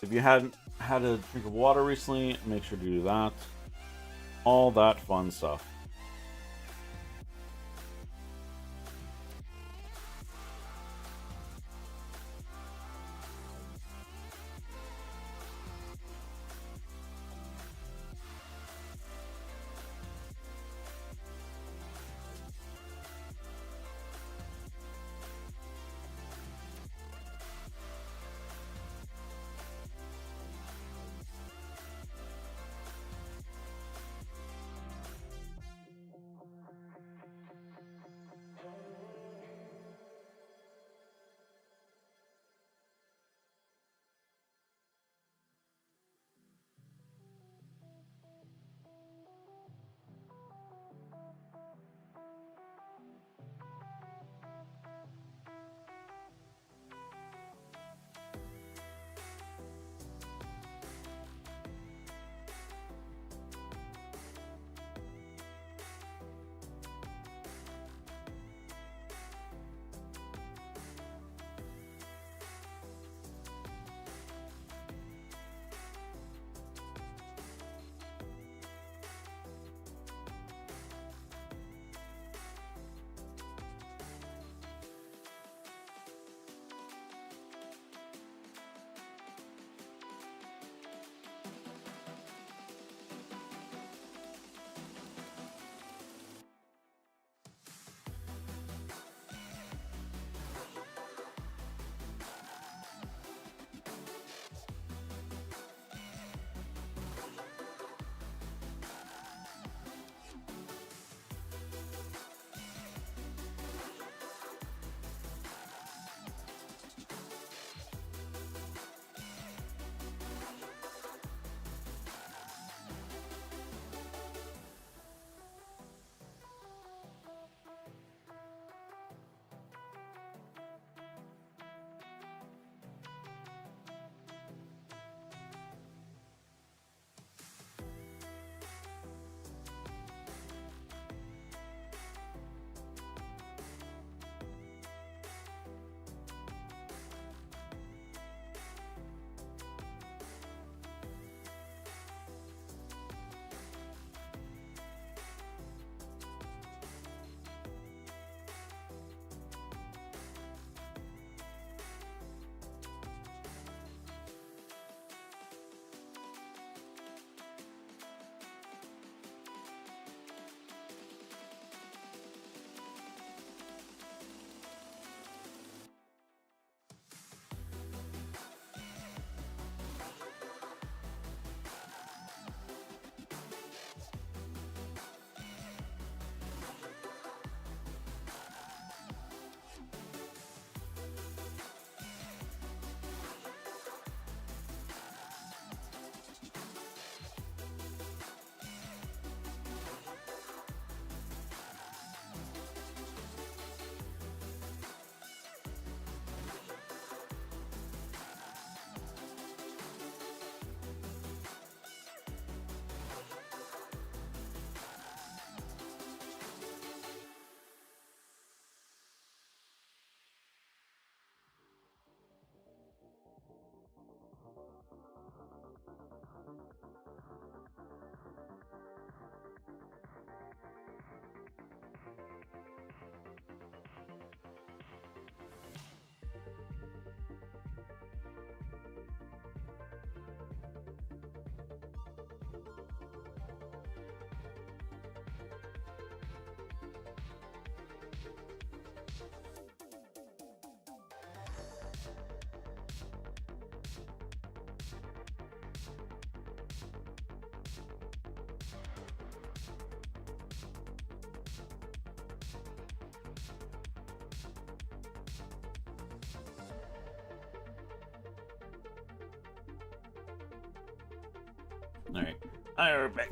[SPEAKER 1] If you hadn't had a drink of water recently, make sure to do that. All that fun stuff. Alright. Arabic.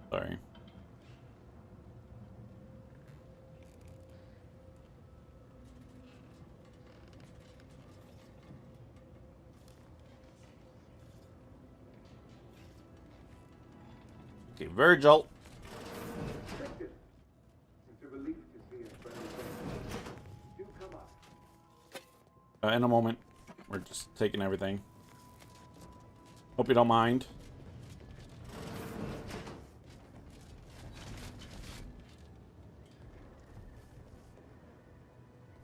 [SPEAKER 1] Sorry. Okay, Virgil. In a moment. We're just taking everything. Hope you don't mind.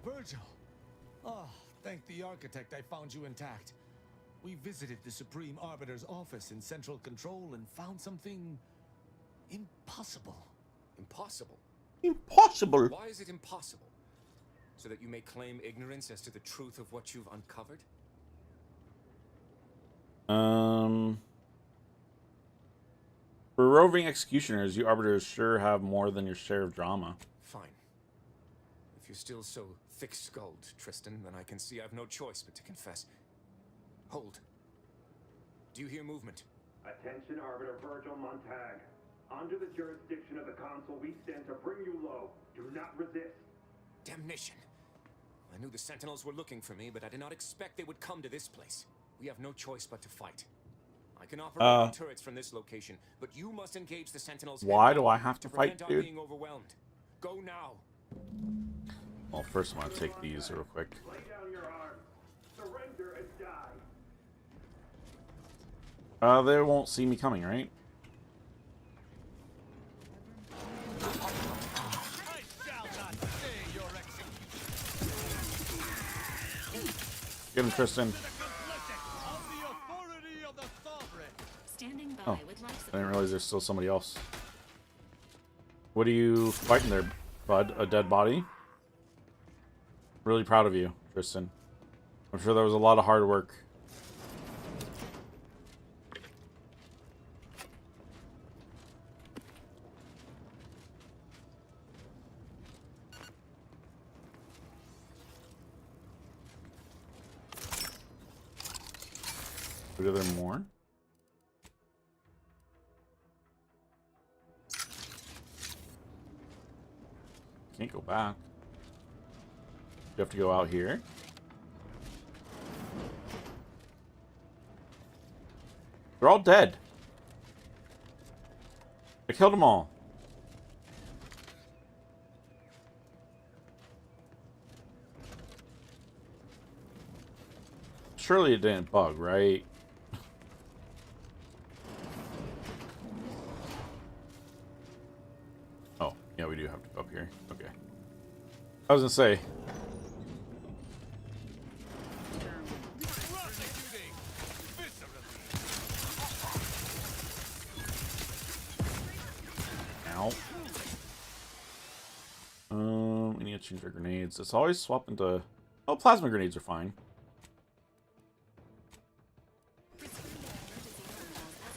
[SPEAKER 3] Virgil! Oh, thank the architect I found you intact. We visited the Supreme Arbiter's office in Central Control and found something impossible.
[SPEAKER 10] Impossible?
[SPEAKER 1] Impossible?
[SPEAKER 10] Why is it impossible? So that you may claim ignorance as to the truth of what you've uncovered?
[SPEAKER 1] For roving executioners, you arbiters sure have more than your share of drama.
[SPEAKER 10] Fine. If you're still so thick-skulled, Tristan, then I can see I've no choice but to confess. Hold. Do you hear movement?
[SPEAKER 14] Attention, Arbiter Virgil Montag. Under the jurisdiction of the Council, we stand to bring you low. Do not resist.
[SPEAKER 10] Damnation. I knew the Sentinels were looking for me, but I did not expect they would come to this place. We have no choice but to fight. I can operate turrets from this location, but you must engage the Sentinels.
[SPEAKER 1] Why do I have to fight,
[SPEAKER 10] prevent
[SPEAKER 1] dude?
[SPEAKER 10] Our being overwhelmed. Go now.
[SPEAKER 1] Well, first I'm gonna take these real quick.
[SPEAKER 14] Lay down your arms. Surrender and die.
[SPEAKER 1] They won't see me coming, right? Get him, Tristan.
[SPEAKER 6] Standing by
[SPEAKER 1] Oh,
[SPEAKER 6] with life
[SPEAKER 1] I didn't realize there's still somebody else. What are you fighting there, bud? A dead body? Really proud of you, Tristan. I'm sure there was a lot of hard work. Are there more? Can't go back. You have to go out here. They're all dead. I killed them all. Surely it didn't bug, right? Oh, yeah, we do have to go up here. Okay. I was gonna say. Ow. We need to change our grenades. It's always swap into. Oh, plasma grenades are fine.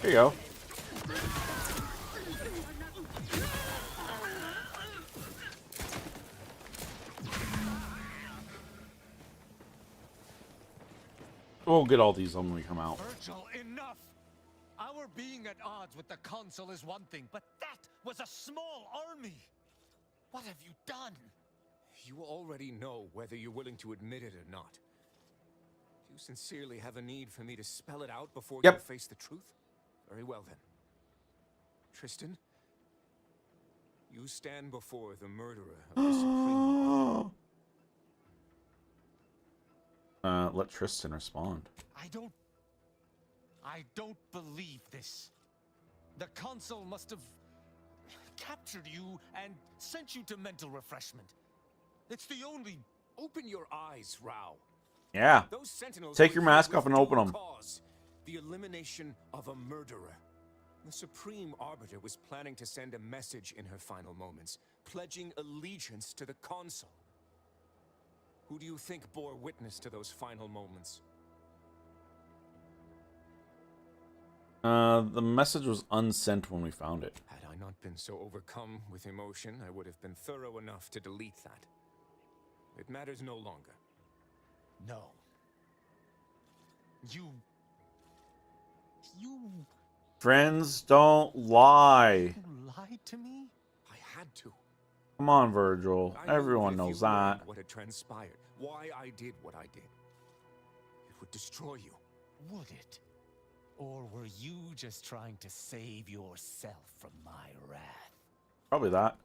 [SPEAKER 1] There you go. We'll get all these when we come out.
[SPEAKER 3] Virgil, enough! Our being at odds with the Council is one thing, but that was a small army! What have you done?
[SPEAKER 10] You already know whether you're willing to admit it or not. Do you sincerely have a need for me to spell it out before you face the truth? Very well then. Tristan, you stand before the murderer of the Supreme.
[SPEAKER 1] Let Tristan respond.
[SPEAKER 3] I don't I don't believe this. The Consul must have captured you and sent you to mental refreshment. It's the only...
[SPEAKER 15] Open your eyes, Rao.
[SPEAKER 1] Yeah.
[SPEAKER 15] Those sentinels
[SPEAKER 1] Take
[SPEAKER 15] were
[SPEAKER 1] your
[SPEAKER 15] here
[SPEAKER 1] mask
[SPEAKER 15] with
[SPEAKER 1] off and
[SPEAKER 15] due
[SPEAKER 1] open them.
[SPEAKER 15] cause. The elimination of a murderer. The Supreme Arbiter was planning to send a message in her final moments, pledging allegiance to the Consul. Who do you think bore witness to those final moments?
[SPEAKER 1] The message was unsent when we found it.
[SPEAKER 15] Had I not been so overcome with emotion, I would have been thorough enough to delete that. It matters no longer.
[SPEAKER 3] No. You...
[SPEAKER 1] Friends don't lie.
[SPEAKER 3] You lied to me?
[SPEAKER 15] I had to.
[SPEAKER 1] Come on, Virgil.
[SPEAKER 15] I knew
[SPEAKER 1] Everyone
[SPEAKER 15] that if
[SPEAKER 1] knows
[SPEAKER 15] you learned
[SPEAKER 1] that.
[SPEAKER 15] what had transpired, why I did what I did. It would destroy you.
[SPEAKER 3] Would it? Or were you just trying to save yourself from my wrath?
[SPEAKER 1] Probably that.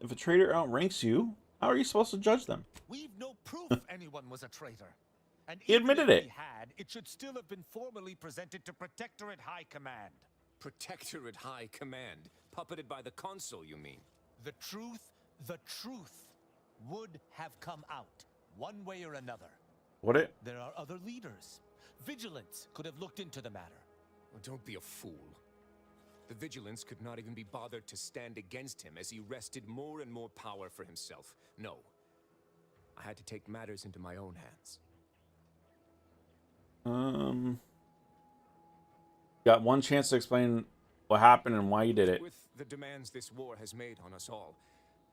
[SPEAKER 1] If a traitor outranks you, how are you supposed to judge them?
[SPEAKER 3] We've no proof anyone was a traitor. And
[SPEAKER 1] He
[SPEAKER 3] even
[SPEAKER 1] admitted
[SPEAKER 3] if
[SPEAKER 1] it.
[SPEAKER 3] we had, it should still have been formally presented to Protectorate High Command.
[SPEAKER 15] Protectorate High Command, puppeted by the Consul, you mean?
[SPEAKER 3] The truth would have come out, one way or another.
[SPEAKER 1] Would it?
[SPEAKER 3] There are other leaders. Vigilance could have looked into the matter.
[SPEAKER 15] Well, don't be a fool. The Vigilance could not even be bothered to stand against him as he wrested more and more power for himself. No. I had to take matters into my own hands.
[SPEAKER 1] Got one chance to explain what happened and why you did it.
[SPEAKER 15] With the demands this war has made on us all,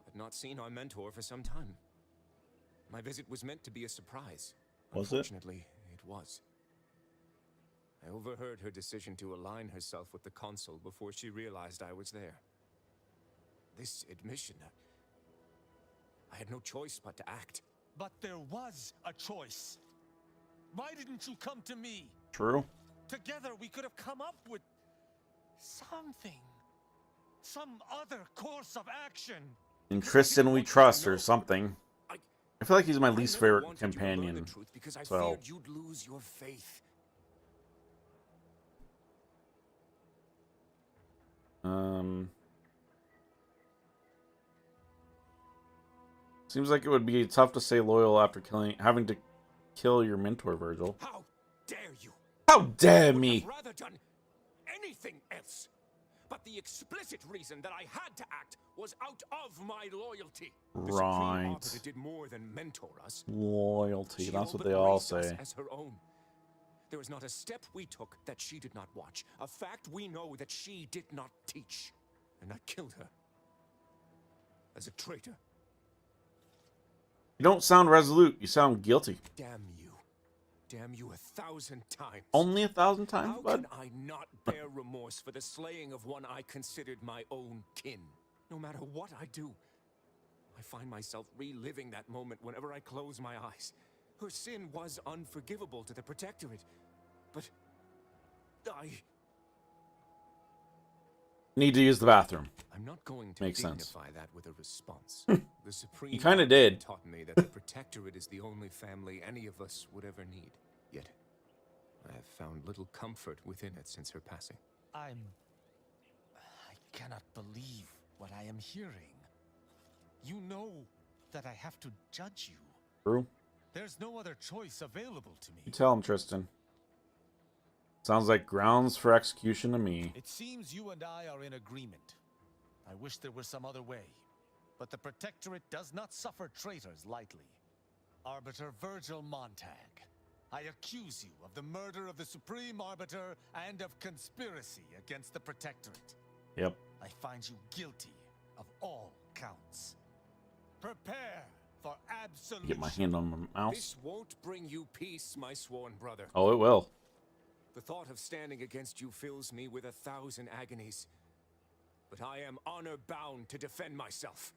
[SPEAKER 15] I've not seen our mentor for some time. My visit was meant to be a surprise.
[SPEAKER 1] Was it?
[SPEAKER 15] Unfortunately, it was. I overheard her decision to align herself with the Consul before she realized I was there. This admission, I had no choice but to act.
[SPEAKER 3] But there was a choice. Why didn't you come to me?
[SPEAKER 1] True.
[SPEAKER 3] Together we could have come up with something. Some other course of action.
[SPEAKER 1] In Tristan we trust or something. I feel like he's my least favorite companion.
[SPEAKER 15] Because I
[SPEAKER 1] So
[SPEAKER 15] feared you'd lose your faith.
[SPEAKER 1] Seems like it would be tough to stay loyal after having to kill your mentor, Virgil.
[SPEAKER 15] How dare you?
[SPEAKER 1] How dare me?
[SPEAKER 15] I've rather done anything else. But the explicit reason that I had to act was out of my loyalty. The Supreme
[SPEAKER 1] Right.
[SPEAKER 15] Arbiter did more than mentor us.
[SPEAKER 1] Loyalty.
[SPEAKER 15] She
[SPEAKER 1] That's what
[SPEAKER 15] openly
[SPEAKER 1] they all
[SPEAKER 15] raised us
[SPEAKER 1] say.
[SPEAKER 15] as her own. There was not a step we took that she did not watch. A fact we know that she did not teach. And I killed her. As a traitor.
[SPEAKER 1] You don't sound resolute. You sound guilty.
[SPEAKER 15] Damn you. Damn you 1,000 times.
[SPEAKER 1] Only 1,000 times,
[SPEAKER 15] How
[SPEAKER 1] bud?
[SPEAKER 15] can I not bear remorse for the slaying of one I considered my own kin? No matter what I do, I find myself reliving that moment whenever I close my eyes. Her sin was unforgivable to the Protectorate, but I...
[SPEAKER 1] Need to use the bathroom.
[SPEAKER 15] I'm not going to
[SPEAKER 1] Makes sense.
[SPEAKER 15] dignify that with a response. The Supreme
[SPEAKER 1] You kinda
[SPEAKER 15] Arbiter
[SPEAKER 1] did.
[SPEAKER 15] taught me that the Protectorate is the only family any of us would ever need. Yet, I have found little comfort within it since her passing.
[SPEAKER 3] I cannot believe what I am hearing. You know that I have to judge you.
[SPEAKER 1] True.
[SPEAKER 3] There's no other choice available to me.
[SPEAKER 1] You tell him, Tristan. Sounds like grounds for execution to me.
[SPEAKER 3] It seems you and I are in agreement. I wish there were some other way. But the Protectorate does not suffer traitors lightly. Arbiter Virgil Montag, I accuse you of the murder of the Supreme Arbiter and of conspiracy against the Protectorate.
[SPEAKER 1] Yep.
[SPEAKER 3] I find you guilty of all counts. Prepare for absolution.
[SPEAKER 1] Get my hand on my mouse.
[SPEAKER 15] This won't bring you peace, my sworn brother.
[SPEAKER 1] Oh, it will.
[SPEAKER 15] The thought of standing against you fills me with 1,000 agonies. But I am honor-bound to defend myself.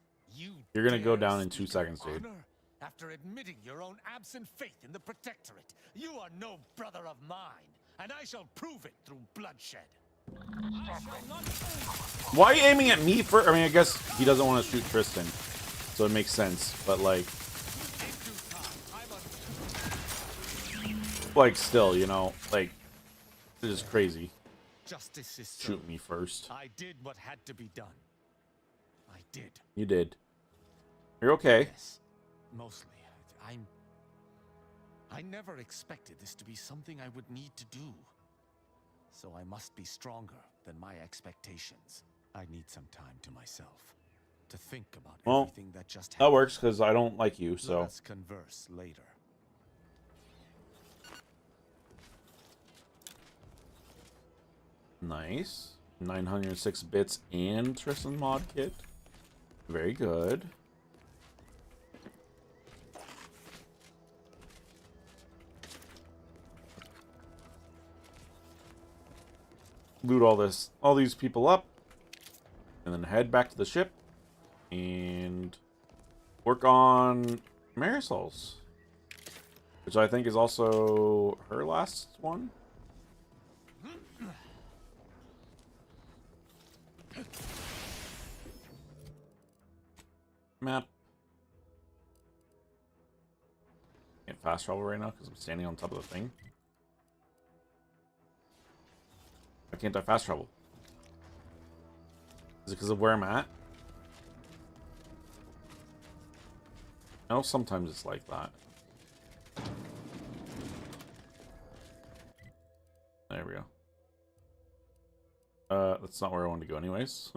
[SPEAKER 1] You're gonna go down in 2 seconds, dude.
[SPEAKER 3] Honor? After admitting your own absent faith in the Protectorate, you are no brother of mine, and I shall prove it through bloodshed.
[SPEAKER 1] Why are you aiming at me for? I mean, I guess he doesn't want to shoot Tristan, so it makes sense. But like, like, still, you know, like, it is crazy.
[SPEAKER 3] Justice is
[SPEAKER 1] Shoot
[SPEAKER 3] served.
[SPEAKER 1] me first.
[SPEAKER 3] I did what had to be done. I did.
[SPEAKER 1] You did. You're okay.
[SPEAKER 3] Yes, mostly. I never expected this to be something I would need to do. So I must be stronger than my expectations. I need some time to myself to think about everything that just happened.
[SPEAKER 1] That works because I don't like you, so.
[SPEAKER 3] Let's converse later.
[SPEAKER 1] Nice. 906 bits and Tristan mod kit. Very good. Loot all these people up, and then head back to the ship and work on Marisol's, which I think is also her last one. Map. Can't fast travel right now because I'm standing on top of the thing. Why can't I fast travel? Is it because of where I'm at? I know sometimes it's like that. There we go. That's not where I want to go anyways.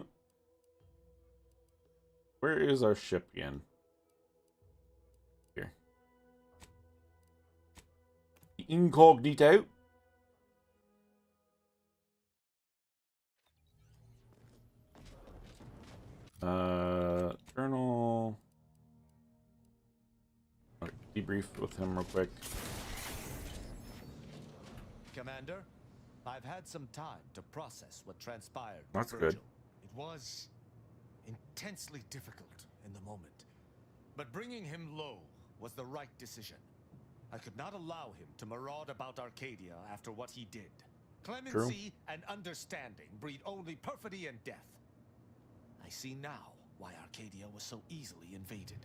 [SPEAKER 1] Where is our ship again? Here. The Incognito. Journal. Okay, debrief with him real quick.
[SPEAKER 3] Commander, I've had some time to process what transpired. with
[SPEAKER 1] That's
[SPEAKER 3] Virgil.
[SPEAKER 1] good.
[SPEAKER 3] It was intensely difficult in the moment, but bringing him low was the right decision. I could not allow him to maraud about Arcadia after what he did. Clemency and understanding breed only perfidy and death. I see now why Arcadia was so easily invaded.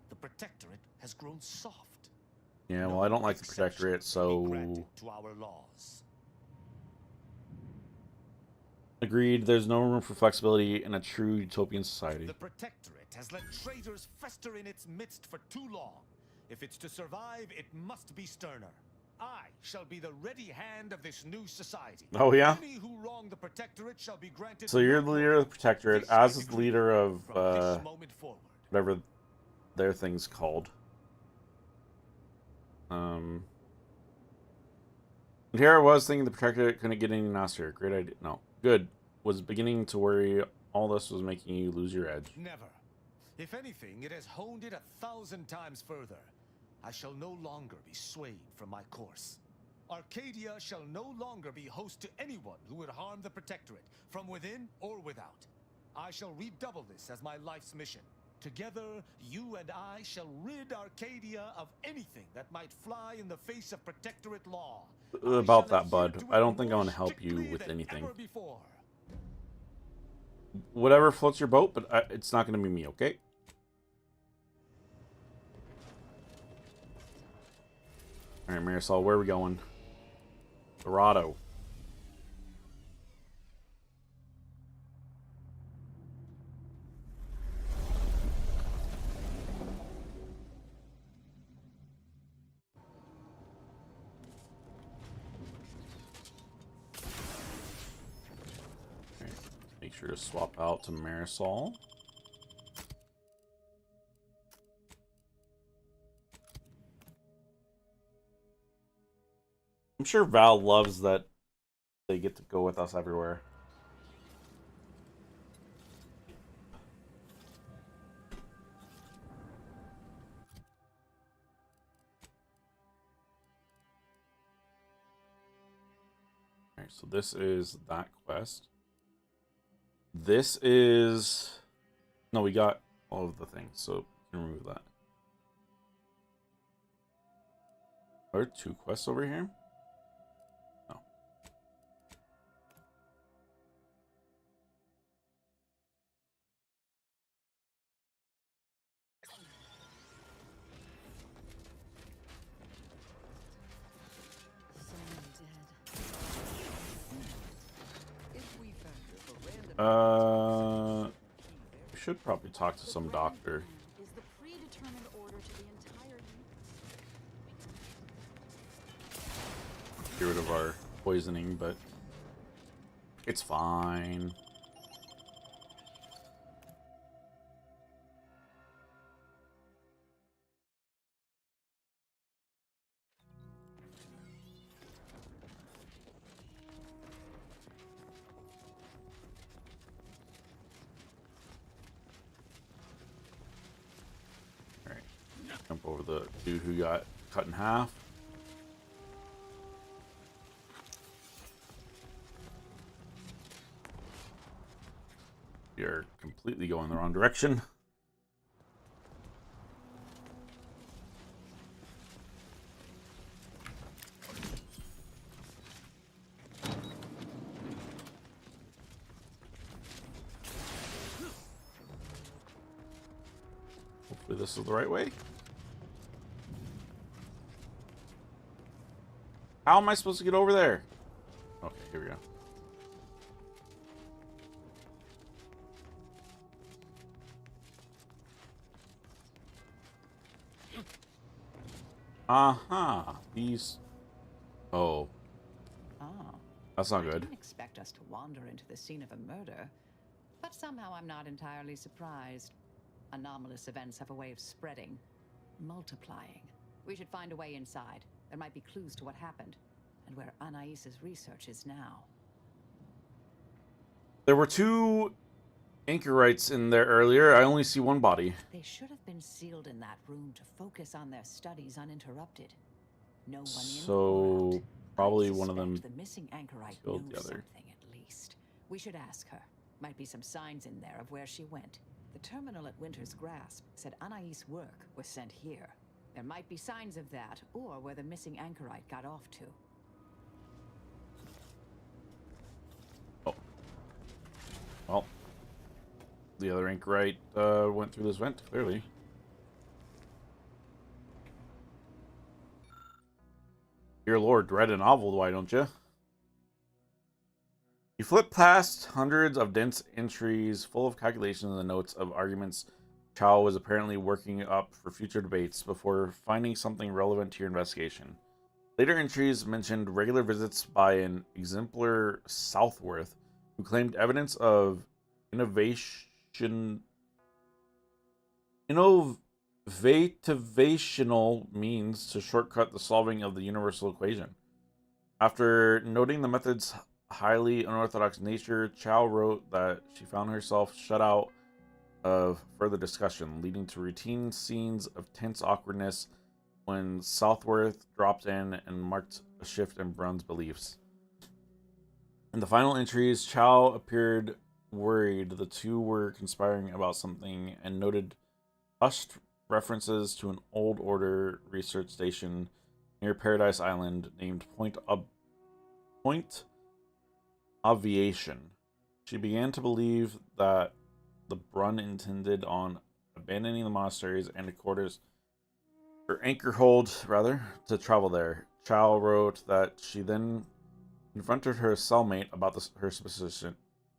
[SPEAKER 3] The Protectorate has grown soft.
[SPEAKER 1] Yeah, well, I don't like the Protectorate, so...
[SPEAKER 3] To our laws.
[SPEAKER 1] Agreed, there's no room for flexibility in a true utopian society.
[SPEAKER 3] The Protectorate has let traitors fester in its midst for too long. If it's to survive, it must be sterner. I shall be the ready hand of this new society.
[SPEAKER 1] Oh, yeah?
[SPEAKER 3] Any who wrong the Protectorate shall be granted.
[SPEAKER 1] So you're the leader of the Protectorate, as is the leader of, whatever their thing's called. And here I was thinking the Protectorate couldn't get any nastier. Great idea. No. Good. Was beginning to worry all this was making you lose your edge.
[SPEAKER 3] Never. If anything, it has honed it 1,000 times further. I shall no longer be swayed from my course. Arcadia shall no longer be host to anyone who would harm the Protectorate, from within or without. I shall redouble this as my life's mission. Together, you and I shall rid Arcadia of anything that might fly in the face of Protectorate law.
[SPEAKER 1] About that, bud. I don't think I want to help you with anything. Whatever floats your boat, but it's not going to be me, okay? Alright, Marisol, where are we going? Dorado. Make sure to swap out to Marisol. I'm sure Val loves that they get to go with us everywhere. Alright, so this is that quest. This is... No, we got all of the things, so we can remove that. Are there 2 quests over here? No. We should probably talk to some doctor.
[SPEAKER 16] Is the predetermined order to the entire
[SPEAKER 1] Get rid of our poisoning, but it's fine. Alright, jump over the dude who got cut in half. You're completely going the wrong direction. Hopefully this is the right way. How am I supposed to get over there? Okay, here we go. Uh-huh. These... Oh.
[SPEAKER 17] Ah.
[SPEAKER 1] That's not
[SPEAKER 17] I
[SPEAKER 1] good.
[SPEAKER 17] didn't expect us to wander into the scene of a murder, but somehow I'm not entirely surprised. Anomalous events have a way of spreading, multiplying. We should find a way inside. There might be clues to what happened, and where Anais's research is now.
[SPEAKER 1] There were 2 anchorites in there earlier. I only see one body.
[SPEAKER 17] They should have been sealed in that room to focus on their studies uninterrupted. No one in
[SPEAKER 1] So probably one of them
[SPEAKER 17] the missing anchorite
[SPEAKER 1] killed
[SPEAKER 17] knows
[SPEAKER 1] the other.
[SPEAKER 17] something at least. We should ask her. Might be some signs in there of where she went. The terminal at Winter's Grasp said Anais' work was sent here. There might be signs of that, or where the missing anchorite got off to.
[SPEAKER 1] Well, the other anchorite went through this vent, clearly. Dear Lord, read a novel, why don't you? You flip past hundreds of dense entries full of calculations and notes of arguments Chow was apparently working up for future debates before finding something relevant to your investigation. Later entries mentioned regular visits by an exemplar Southworth who claimed evidence of innovativational means to shortcut the solving of the universal equation. After noting the method's highly unorthodox nature, Chow wrote that she found herself shut out of further discussion, leading to routine scenes of tense awkwardness when Southworth dropped in and marked a shift in Brun's beliefs. In the final entries, Chow appeared worried the two were conspiring about something and noted hushed references to an old order research station near Paradise Island named Point Aviation. She began to believe that the Brun intended on abandoning the monasteries and Anchorhold, to travel there. Chow wrote that she then confronted her cellmate about her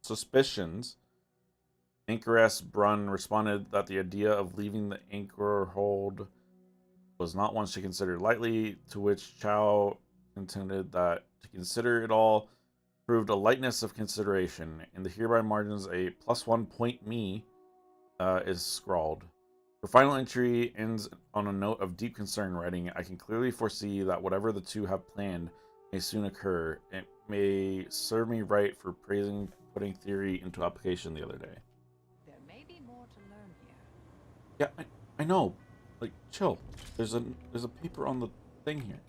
[SPEAKER 1] suspicions. Anchoress Brun responded that the idea of leaving the Anchorhold was not one she considered lightly, to which Chow contended that to consider it all proved a lightness of consideration. In the hereby margins, a +1 point me is scrawled. Her final entry ends on a note of deep concern, writing, I can clearly foresee that whatever the two have planned may soon occur. It may serve me right for putting theory into application the other day.
[SPEAKER 17] There may be more to learn here.
[SPEAKER 1] Yeah, I know. Like, chill. There's a paper on the thing here.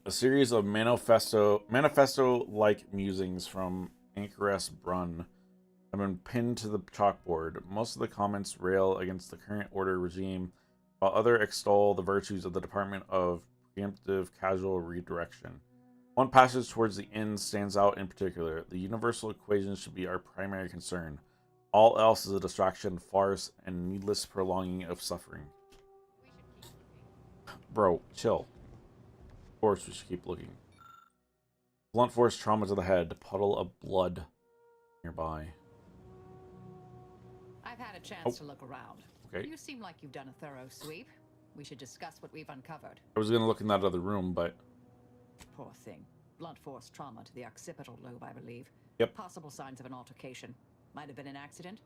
[SPEAKER 1] A series of manifesto-like musings from Anchoress Brun have been pinned to the chalkboard. Most of the comments rail against the current order regime, while others extol the virtues of the Department of Preemptive Casual Redirection. One passage towards the end stands out in particular. The universal equation should be our primary concern. All else is a distraction, farce, and needless prolonging of suffering. Bro, chill. Of course we should keep looking. Blunt force trauma to the head. Puddle of blood nearby.
[SPEAKER 17] I've had a chance to look around.
[SPEAKER 1] Okay.
[SPEAKER 17] You seem like you've done a thorough sweep. We should discuss what we've uncovered.
[SPEAKER 1] I was gonna look in that other room, but
[SPEAKER 17] Poor thing. Blunt force trauma to the occipital lobe, I believe.
[SPEAKER 1] Yep.
[SPEAKER 17] Possible signs of an altercation. Might have been an accident.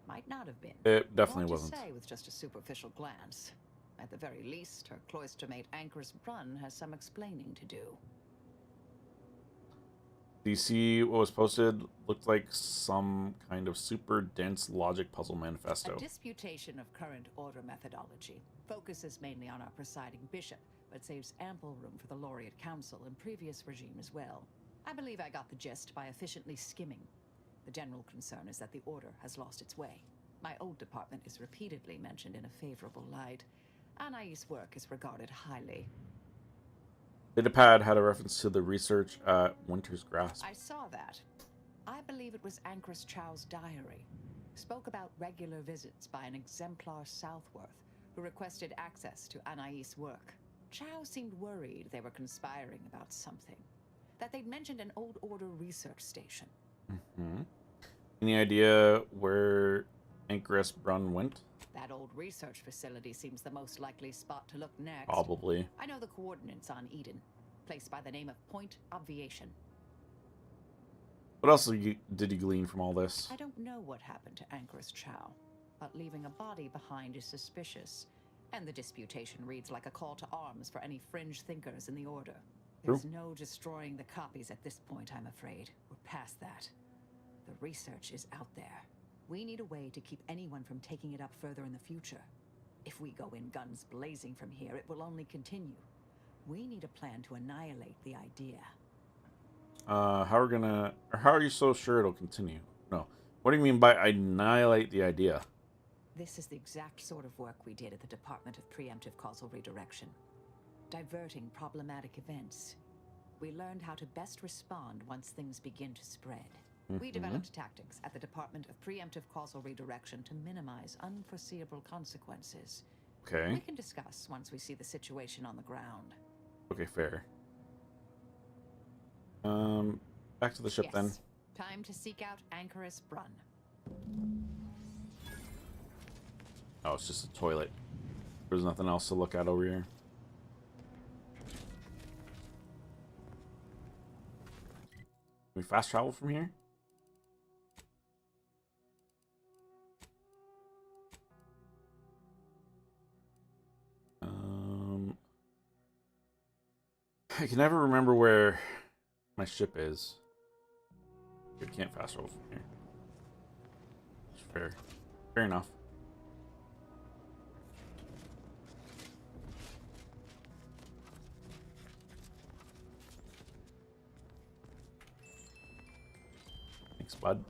[SPEAKER 17] Might not have been.
[SPEAKER 1] it definitely
[SPEAKER 17] Hard to
[SPEAKER 1] wasn't.
[SPEAKER 17] say with just a superficial glance. At the very least, her cloister mate Anchor's Brunn has some explaining to do.
[SPEAKER 1] Do you see what was posted? Looked like some kind of super dense logic puzzle manifesto.
[SPEAKER 17] A disputation of current order methodology focuses mainly on our presiding bishop, but saves ample room for the laureate council and previous regime as well. I believe I got the gist by efficiently skimming. The general concern is that the order has lost its way. My old department is repeatedly mentioned in a favorable light. Anais' work is regarded highly.
[SPEAKER 1] Datapad had a reference to the research at Winter's Grasp.
[SPEAKER 17] I saw that. I believe it was Anchoress Chow's diary. Spoke about regular visits by an exemplar Southworth, who requested access to Anais' work. Chow seemed worried they were conspiring about something. That they'd mentioned an old order research station.
[SPEAKER 1] Mm-hmm. Any idea where Anchoress Brunn went?
[SPEAKER 17] That old research facility seems the most likely spot to look next.
[SPEAKER 1] Probably.
[SPEAKER 17] I know the coordinates on Eden. Place by the name of Point Obviation.
[SPEAKER 1] What else did you glean from all this?
[SPEAKER 17] I don't know what happened to Anchoress Chow, but leaving a body behind is suspicious. And the disputation reads like a call to arms for any fringe thinkers in the Order. There's no destroying the copies at this point, I'm afraid. We're past that. The research is out there. We need a way to keep anyone from taking it up further in the future. If we go in guns blazing from here, it will only continue. We need a plan to annihilate the idea.
[SPEAKER 1] How are you so sure it'll continue? No. What do you mean by annihilate the idea?
[SPEAKER 17] This is the exact sort of work we did at the Department of Preemptive Causal Redirection. Diverting problematic events. We learned how to best respond once things begin to spread. We developed tactics at the Department of Preemptive Causal Redirection to minimize unforeseeable consequences.
[SPEAKER 1] Okay.
[SPEAKER 17] We can discuss once we see the situation on the ground.
[SPEAKER 1] Okay, fair. Back to the ship then.
[SPEAKER 17] Time to seek out Anchoress Brunn.
[SPEAKER 1] Oh, it's just a toilet. There's nothing else to look at over here. Can we fast travel from here? I can never remember where my ship is. I can't fast travel from here. Fair. Fair enough. Thanks, bud.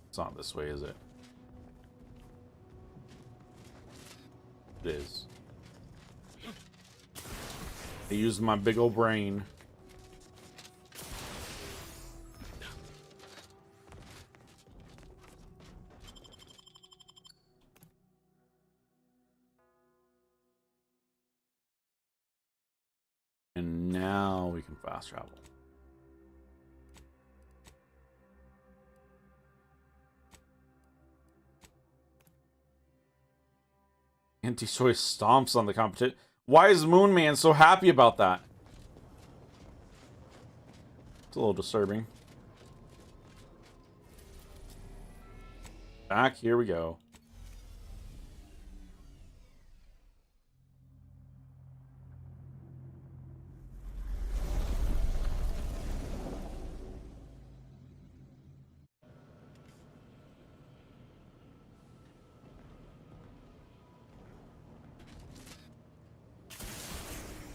[SPEAKER 1] It's not this way, is it? It is. I used my big old brain. And now we can fast travel. Anti-choice stomps on the competition. Why is Moon Man so happy about that? It's a little disturbing. Back, here we go.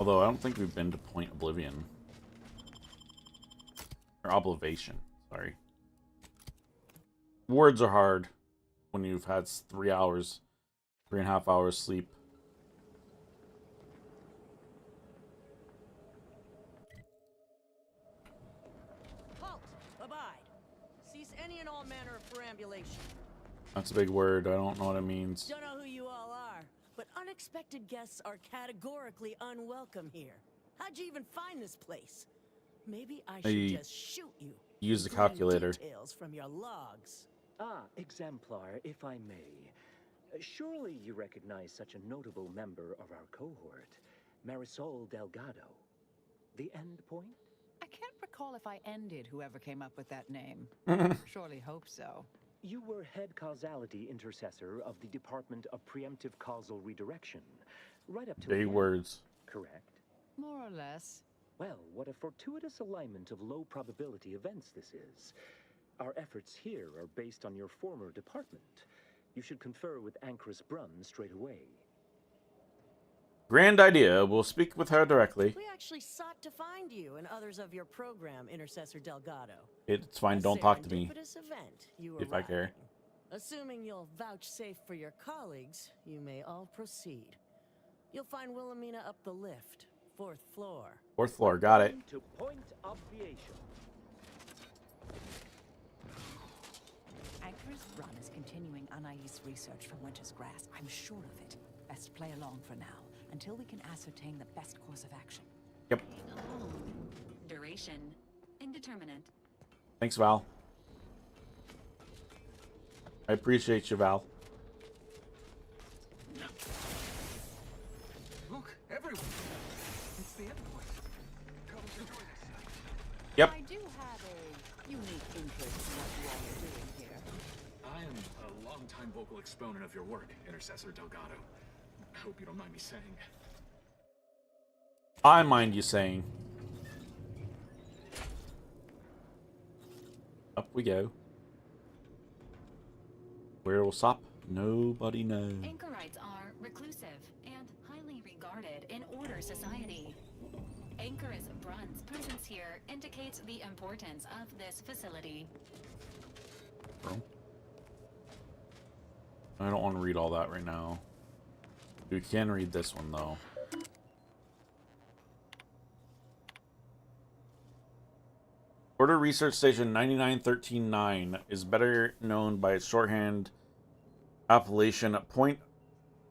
[SPEAKER 1] Although I don't think we've been to Point Oblivion. Or Oblivation, sorry. Words are hard when you've had 3.5 hours sleep.
[SPEAKER 18] Halt! Abide! Cease any and all manner of perambulation.
[SPEAKER 1] That's a big word. I don't know what it means.
[SPEAKER 18] Don't know who you all are, but Unexpected guests are categorically unwelcome here. How'd you even find this place? Maybe I should just shoot you.
[SPEAKER 1] Use the
[SPEAKER 18] including
[SPEAKER 1] calculator.
[SPEAKER 18] Details from your logs.
[SPEAKER 19] Ah, Exemplar, if I may. Surely you recognize such a notable member of our cohort, Marisol Delgado. The end point?
[SPEAKER 17] I can't recall if I ended whoever came up with that name. Surely hope so.
[SPEAKER 19] You were head causality intercessor of the Department of Preemptive Causal Redirection, right up to
[SPEAKER 1] Big words.
[SPEAKER 19] Correct?
[SPEAKER 17] More or less.
[SPEAKER 19] Well, what a fortuitous alignment of low probability events this is. Our efforts here are based on your former department. You should confer with Anchoress Brunn straight away.
[SPEAKER 1] Grand idea. We'll speak with her directly.
[SPEAKER 18] We actually sought to find you and others of your program, Intercessor Delgado.
[SPEAKER 1] It's fine.
[SPEAKER 18] A
[SPEAKER 1] Don't talk to me.
[SPEAKER 18] serendipitous event you
[SPEAKER 1] If I care.
[SPEAKER 18] arriving. Assuming you'll vouchsafe for your colleagues, you may all proceed. You'll find Wilhelmina up the lift, 4th floor.
[SPEAKER 1] 4th floor. Got it.
[SPEAKER 19] To point obviation.
[SPEAKER 17] Anchoress Brunn is continuing Anais' research from Winter's Grass. I'm sure of it. Best play along for now, until we can ascertain the best course of action.
[SPEAKER 1] Yep.
[SPEAKER 20] Duration indeterminate.
[SPEAKER 1] Thanks, Val. I appreciate you, Val.
[SPEAKER 15] Look, everyone. It's the endpoint. Come enjoy this.
[SPEAKER 1] Yep.
[SPEAKER 17] I do have a unique interest in what you all are doing here.
[SPEAKER 21] I am a longtime vocal exponent of your work, Intercessor Delgado. I hope you don't mind me saying.
[SPEAKER 1] I mind you saying. Up we go. Where will stop? Nobody knows.
[SPEAKER 20] Anchorites are reclusive and highly regarded in Order Society. Anchoress Brunn's presence here indicates the importance of this facility.
[SPEAKER 1] Bro. I don't want to read all that right now. We can read this one, though. Order Research Station 99139 is better known by its shorthand appellation Point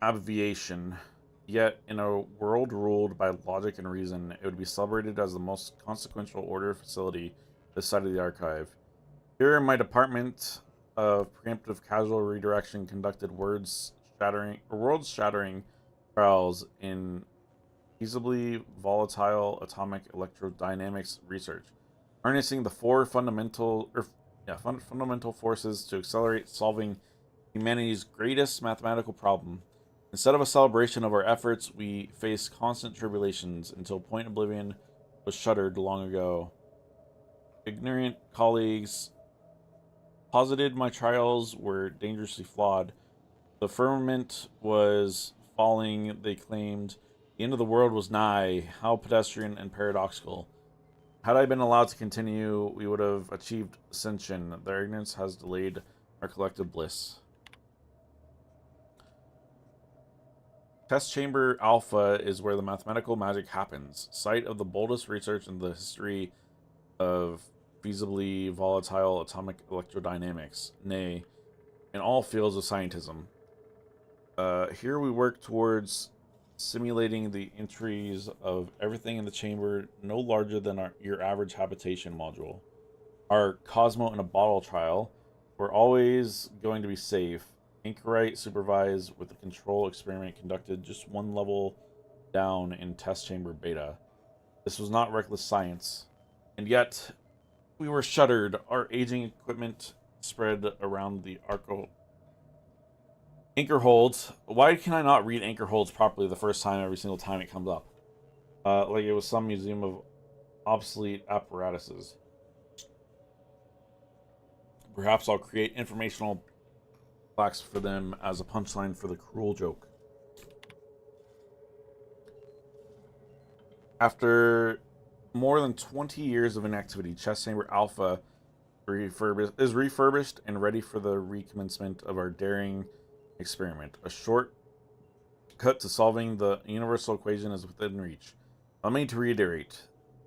[SPEAKER 1] Obviation. Yet, in a world ruled by logic and reason, it would be celebrated as the most consequential order facility this side of the archive. Here, my department of preemptive casual redirection conducted world-shattering trials in feasibly volatile atomic electrodynamics research, harnessing the four fundamental forces to accelerate solving humanity's greatest mathematical problem. Instead of a celebration of our efforts, we faced constant tribulations until Point Oblivion was shuttered long ago. Ignorant colleagues posited my trials were dangerously flawed. The firmament was falling, they claimed. The end of the world was nigh. How pedestrian and paradoxical. Had I been allowed to continue, we would have achieved ascension. Their ignorance has delayed our collective bliss. Test Chamber Alpha is where the mathematical magic happens. Site of the boldest research in the history of feasibly volatile atomic electrodynamics, nay, in all fields of scientism. Here we work towards simulating the entries of everything in the chamber no larger than your average habitation module. Our Cosmo in a Bottle trial, we're always going to be safe. Anchorite supervised with the control experiment conducted just one level down in Test Chamber Beta. This was not reckless science. And yet, we were shuttered. Our aging equipment spread around the Anchor holds. Why can I not read anchor holds properly the first time every single time it comes up? Like it was some museum of obsolete apparatuses. Perhaps I'll create informational plaques for them as a punchline for the cruel joke. After more than 20 years of inactivity, Test Chamber Alpha is refurbished and ready for the recommencement of our daring experiment. A short cut to solving the universal equation is within reach. Allow me to reiterate,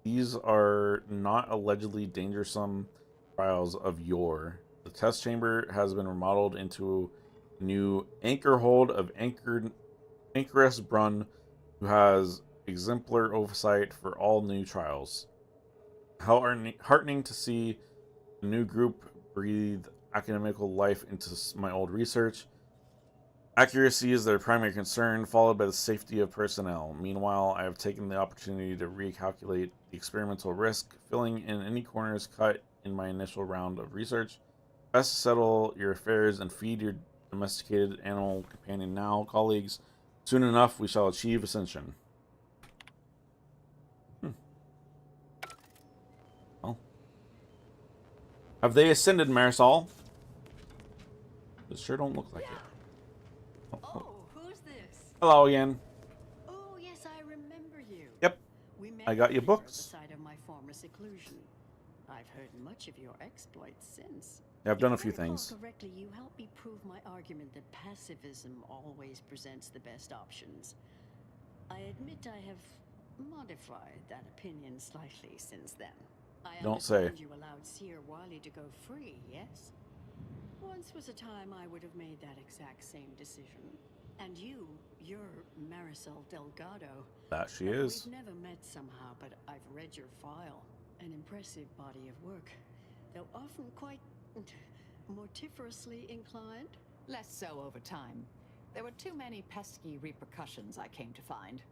[SPEAKER 1] these are not allegedly dangersome trials of yore. The test chamber has been remodeled into a new anchor hold of Anchoress Brunn, who has exemplar oversight for all new trials. How heartening to see a new group breathe academical life into my old research. Accuracy is their primary concern, followed by the safety of personnel. Meanwhile, I have taken the opportunity to recalculate the experimental risk, filling in any corners cut in my initial round of research. Best to settle your affairs and feed your domesticated animal companion now, colleagues. Soon enough, we shall achieve ascension. Well. Have they ascended, Marisol? It sure don't look like it.
[SPEAKER 2] Oh, who's this?
[SPEAKER 1] Hello again.
[SPEAKER 2] Oh, yes, I remember you.
[SPEAKER 1] Yep.
[SPEAKER 2] We met
[SPEAKER 1] I got you
[SPEAKER 2] here
[SPEAKER 1] books.
[SPEAKER 2] at the site of my former seclusion. I've heard much of your exploits since.
[SPEAKER 1] Yeah, I've done a
[SPEAKER 2] If I
[SPEAKER 1] few
[SPEAKER 2] recall
[SPEAKER 1] things.
[SPEAKER 2] correctly, you helped me prove my argument that pacifism always presents the best options. I admit I have modified that opinion slightly since then. I
[SPEAKER 1] Don't say.
[SPEAKER 2] understand you allowed Seer Wiley to go free, yes? Once was a time I would have made that exact same decision. And you're Marisol Delgado.
[SPEAKER 1] That she is.
[SPEAKER 2] We've never met somehow, but I've read your file. An impressive body of work, though often quite mortiferously inclined.
[SPEAKER 17] Less so over time. There were too many pesky repercussions, I came to find.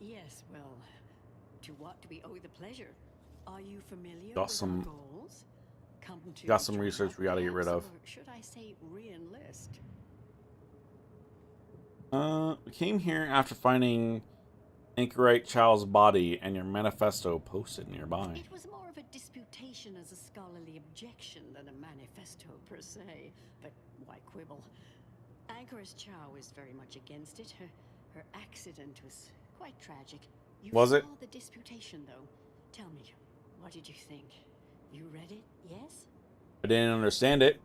[SPEAKER 2] Yes, well, to what do we owe the pleasure? Are you familiar
[SPEAKER 1] Got
[SPEAKER 2] with
[SPEAKER 1] some-
[SPEAKER 2] our goals? Come to
[SPEAKER 1] Got some
[SPEAKER 2] join
[SPEAKER 1] research
[SPEAKER 2] up
[SPEAKER 1] we gotta get rid
[SPEAKER 2] perhaps,
[SPEAKER 1] of.
[SPEAKER 2] or should I say re-enlist?
[SPEAKER 1] We came here after finding Anchorite Chow's body and your manifesto posted nearby.
[SPEAKER 2] It was more of a disputation as a scholarly objection than a manifesto per se, but why quibble? Anchoress Chow is very much against it. Her accident was quite tragic. You
[SPEAKER 1] Was
[SPEAKER 2] saw
[SPEAKER 1] it?
[SPEAKER 2] the disputation, though. Tell me, what did you think? You read it, yes?
[SPEAKER 1] I didn't understand it.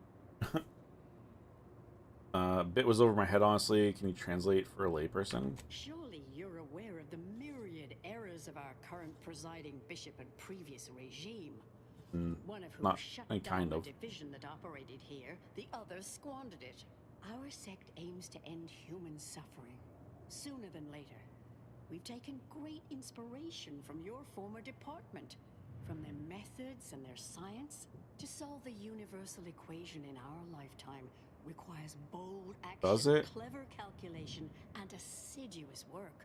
[SPEAKER 1] A bit was over my head, honestly. Can you translate for a layperson?
[SPEAKER 2] Surely you're aware of the myriad errors of our current presiding bishop and previous regime. One of whom
[SPEAKER 1] Not
[SPEAKER 2] shut
[SPEAKER 1] any
[SPEAKER 2] down
[SPEAKER 1] kind
[SPEAKER 2] the
[SPEAKER 1] of.
[SPEAKER 2] division that operated here, the other squandered it. Our sect aims to end human suffering, sooner than later. We've taken great inspiration from your former department, from their methods and their science. To solve the universal equation in our lifetime requires bold action,
[SPEAKER 1] Does it?
[SPEAKER 2] clever calculation, and assiduous work.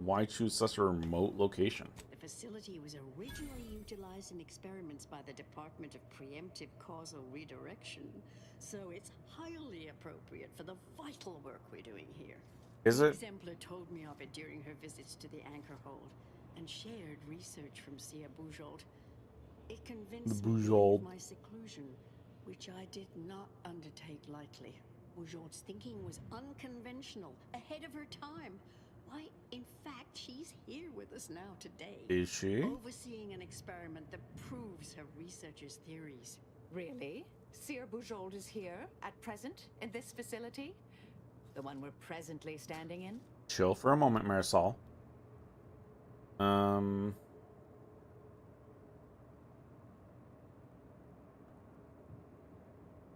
[SPEAKER 1] Why choose such a remote location?
[SPEAKER 2] The facility was originally utilized in experiments by the Department of Preemptive Causal Redirection, so it's highly appropriate for the vital work we're doing here.
[SPEAKER 1] Is
[SPEAKER 2] The
[SPEAKER 1] it?
[SPEAKER 2] Exemplar told me of it during her visits to the anchor hold, and shared research from Sia Bujold. It convinced me to
[SPEAKER 1] Bujold.
[SPEAKER 2] leave my seclusion, which I did not undertake lightly. Bujold's thinking was unconventional, ahead of her time. Why, in fact, she's here with us now today.
[SPEAKER 1] Is she?
[SPEAKER 2] Overseeing an experiment that proves her researchers' theories.
[SPEAKER 17] Really? Seer Bujold is here, at present, in this facility? The one we're presently standing in?
[SPEAKER 1] Chill for a moment, Marisol.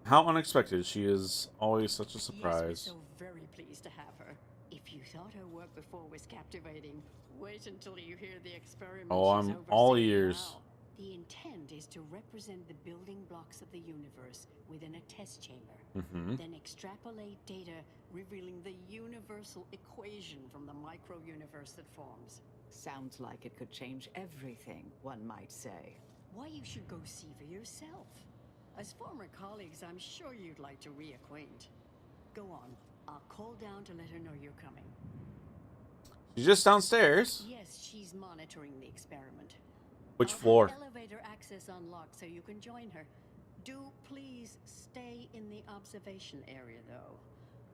[SPEAKER 1] How unexpected. She is always such a
[SPEAKER 2] Yes, we're
[SPEAKER 1] surprise.
[SPEAKER 2] so very pleased to have her. If you thought her work before was captivating, wait until you hear the experiment.
[SPEAKER 1] Oh,
[SPEAKER 2] she's
[SPEAKER 1] I'm all
[SPEAKER 2] overseeing
[SPEAKER 1] ears.
[SPEAKER 2] now. The intent is to represent the building blocks of the universe within a test chamber.
[SPEAKER 1] Mhm.
[SPEAKER 2] Then extrapolate data revealing the universal equation from the micro-universe that forms.
[SPEAKER 17] Sounds like it could change everything, one might say.
[SPEAKER 2] Why you should go see for yourself. As former colleagues, I'm sure you'd like to reacquaint. Go on. I'll call down to let her know you're coming.
[SPEAKER 1] She's just downstairs.
[SPEAKER 2] Yes, she's monitoring the experiment.
[SPEAKER 1] Which
[SPEAKER 2] I'll have
[SPEAKER 1] floor?
[SPEAKER 2] Elevator access unlocked so you can join her. Do please stay in the observation area, though.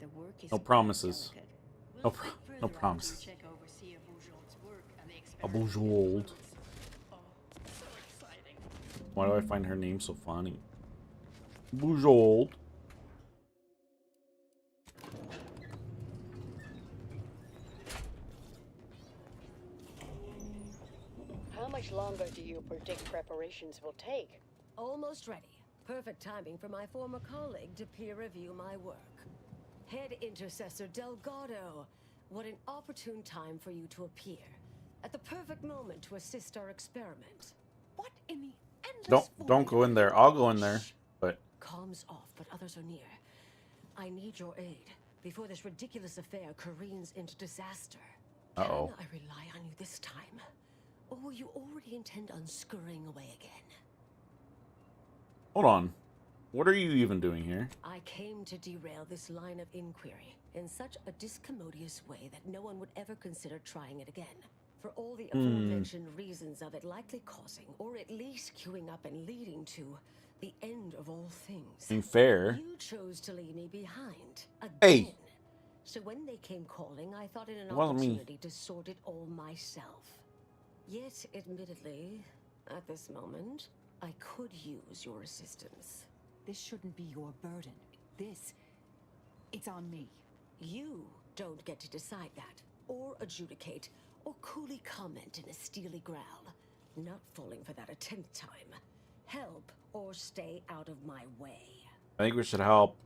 [SPEAKER 2] The work is
[SPEAKER 1] No
[SPEAKER 2] quite
[SPEAKER 1] promises.
[SPEAKER 2] delicate.
[SPEAKER 1] No,
[SPEAKER 2] We'll
[SPEAKER 1] pro-
[SPEAKER 2] speak further
[SPEAKER 1] no
[SPEAKER 2] after we
[SPEAKER 1] promises.
[SPEAKER 2] check over Sia Bujold's work and the
[SPEAKER 1] A
[SPEAKER 2] experiment.
[SPEAKER 1] Bujold.
[SPEAKER 2] Oh, so exciting.
[SPEAKER 1] Why do I find her name so funny? Bujold.
[SPEAKER 2] How much longer do you predict preparations will take?
[SPEAKER 18] Almost ready. Perfect timing for my former colleague to peer review my work.
[SPEAKER 4] Head Intercessor Delgado. What an opportune time for you to appear. At the perfect moment to assist our experiment. What in the endless
[SPEAKER 1] Don't go in there. I'll go in there. But
[SPEAKER 4] Comms off, but others are near. I need your aid before this ridiculous affair careens into disaster.
[SPEAKER 1] uh-oh.
[SPEAKER 4] Can I rely on you this time? Or will you already intend on scurrying away again?
[SPEAKER 1] Hold on. What are you even doing here?
[SPEAKER 4] I came to derail this line of inquiry in such a discommodious way that no one would ever consider trying it again. For all the aforementioned reasons of it likely causing, or at least queuing up and leading to, the end of all things.
[SPEAKER 1] Being fair.
[SPEAKER 4] You chose to leave me behind. Again.
[SPEAKER 1] Hey!
[SPEAKER 4] So when they came calling, I thought it an
[SPEAKER 1] Well, me.
[SPEAKER 4] opportunity to sort it all myself. Yet, admittedly, at this moment, I could use your assistance.
[SPEAKER 5] This shouldn't be your burden. It's on me.
[SPEAKER 4] You don't get to decide that, or adjudicate, or coolly comment in a steely growl. Not falling for that a 10th time. Help or stay out of my way.
[SPEAKER 1] I think we should help.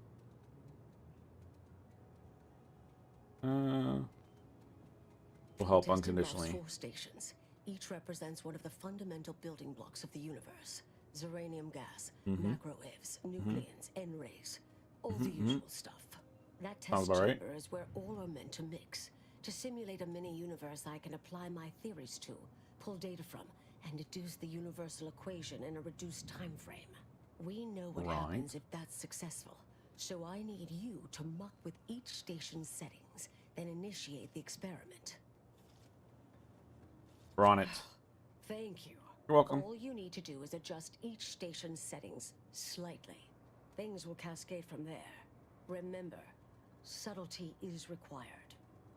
[SPEAKER 1] We'll help
[SPEAKER 4] Testing
[SPEAKER 1] unconditionally.
[SPEAKER 4] maps 4 stations. Each represents one of the fundamental building blocks of the universe. Zeranium gas, macro-ivs, nucleons, N-rays. All the usual stuff. That
[SPEAKER 1] Sounds
[SPEAKER 4] test
[SPEAKER 1] about right.
[SPEAKER 4] chamber is where all are meant to mix. To simulate a mini-universe I can apply my theories to, pull data from, and deduce the universal equation in a reduced time frame. We know what
[SPEAKER 1] Right.
[SPEAKER 4] happens if that's successful. So I need you to muck with each station's settings, then initiate the experiment.
[SPEAKER 1] We're on it.
[SPEAKER 4] Thank you.
[SPEAKER 1] You're welcome.
[SPEAKER 4] All you need to do is adjust each station's settings slightly. Things will cascade from there. Remember, subtlety is required.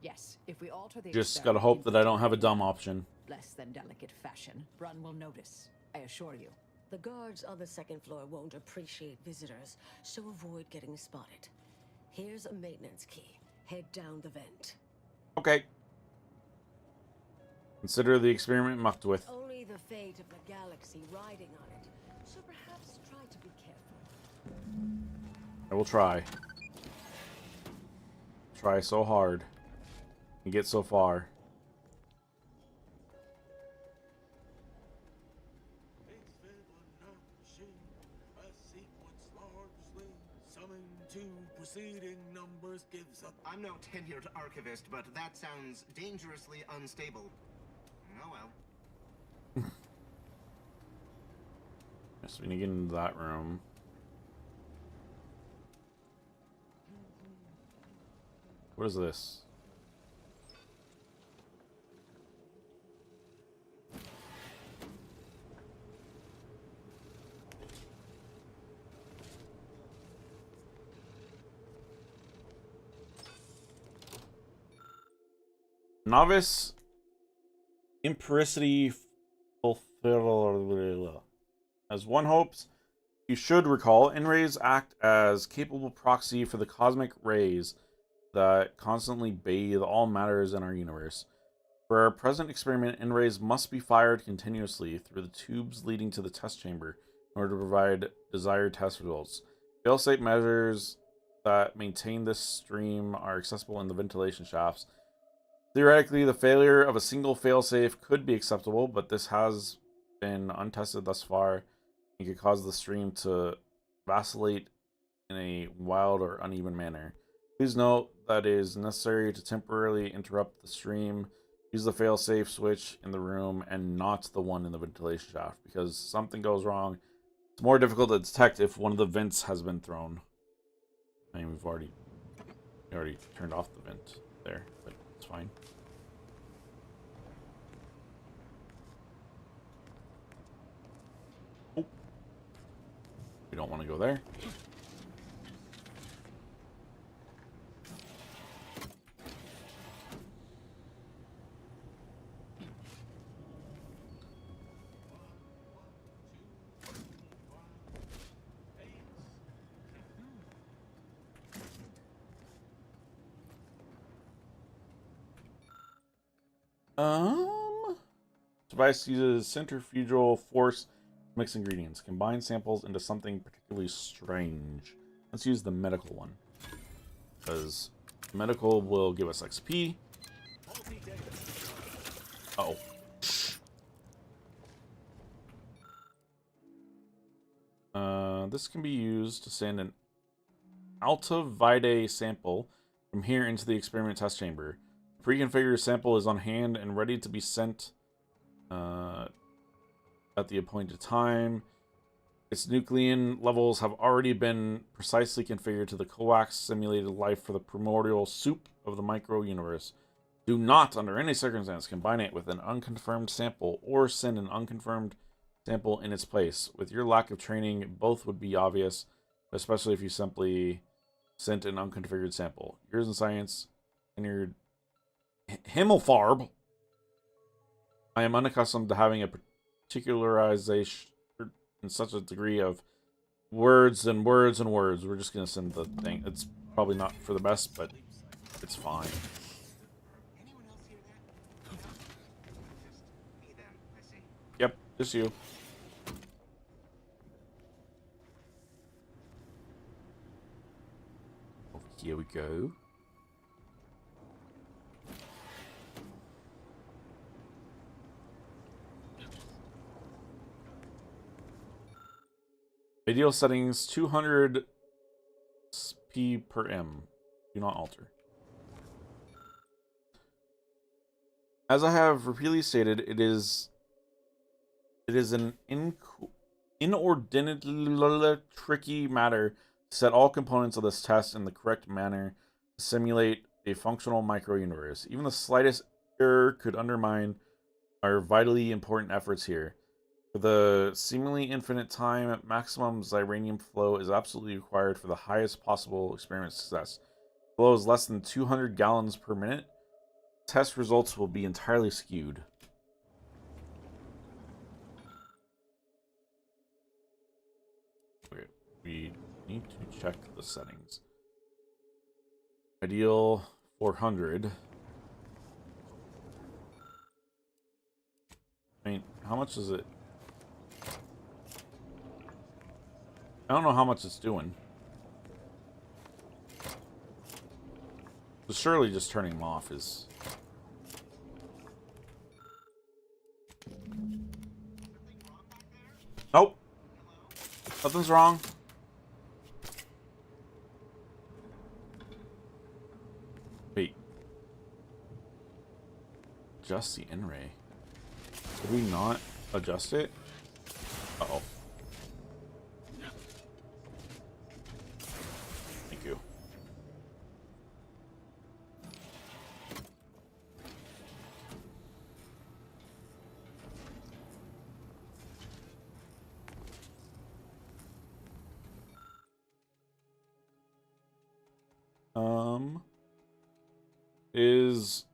[SPEAKER 5] Yes, if we alter the
[SPEAKER 1] Just gotta hope that I don't have a dumb option.
[SPEAKER 5] less than delicate fashion, Brun will notice. I assure you.
[SPEAKER 4] The guards on the second floor won't appreciate visitors, so avoid getting spotted. Here's a maintenance key. Head down the vent.
[SPEAKER 1] Okay. Consider the experiment mucked with.
[SPEAKER 4] Only the fate of the galaxy riding on it, so perhaps try to be careful.
[SPEAKER 1] I will try. Try so hard. And get so far.
[SPEAKER 22] Preceding numbers gives up. I'm no tenured archivist, but that sounds dangerously unstable. Oh well.
[SPEAKER 1] Yes, we need to get into that room. What is this? Novice Impericity Fulfill. As one hopes, you should recall, N-rays act as capable proxy for the cosmic rays that constantly bathe all matters in our universe. For our present experiment, N-rays must be fired continuously through the tubes leading to the test chamber in order to provide desired test results. Failsafe measures that maintain this stream are accessible in the ventilation shafts. Theoretically, the failure of a single failsafe could be acceptable, but this has been untested thus far and could cause the stream to vacillate in a wild or uneven manner. Please note that it is necessary to temporarily interrupt the stream. Use the failsafe switch in the room and not the one in the ventilation shaft, because something goes wrong. It's more difficult to detect if one of the vents has been thrown. I mean, we already turned off the vent there, but it's fine. Oh. We don't want to go there. Device uses centrifugal force to mix ingredients. Combine samples into something particularly strange. Let's use the medical one. because medical will give us XP. Uh oh. This can be used to send an Alta Vitae sample from here into the experiment test chamber. The pre-configured sample is on hand and ready to be sent at the appointed time. Its nucleon levels have already been precisely configured to the coax simulated life for the primordial soup of the micro-universe. Do not, under any circumstance, combine it with an unconfirmed sample or send an unconfirmed sample in its place. With your lack of training, both would be obvious, especially if you simply sent an unconfigured sample. Yours in science, and your Himmelfarb. I am unaccustomed to having a particularization in such a degree of words and words and words. We're just going to send the thing. It's probably not for the best, but it's fine. Yep, just you. Over here we go. Ideal settings 200 p per m. Do not alter. As I have repeatedly stated, it is an inordinately tricky matter to set all components of this test in the correct manner to simulate a functional micro-universe. Even the slightest error could undermine our vitally important efforts here. For the seemingly infinite time, maximum Zyranium flow is absolutely required for the highest possible experiment success. Flow is less than 200 gallons per minute. Test results will be entirely skewed. Okay, we need to check the settings. Ideal 400. I mean, how much is it? I don't know how much it's doing. So surely just turning them off is... Nope. Nothing's wrong. Wait. Adjust the N-ray. Did we not adjust it? Uh-oh. Thank you. Is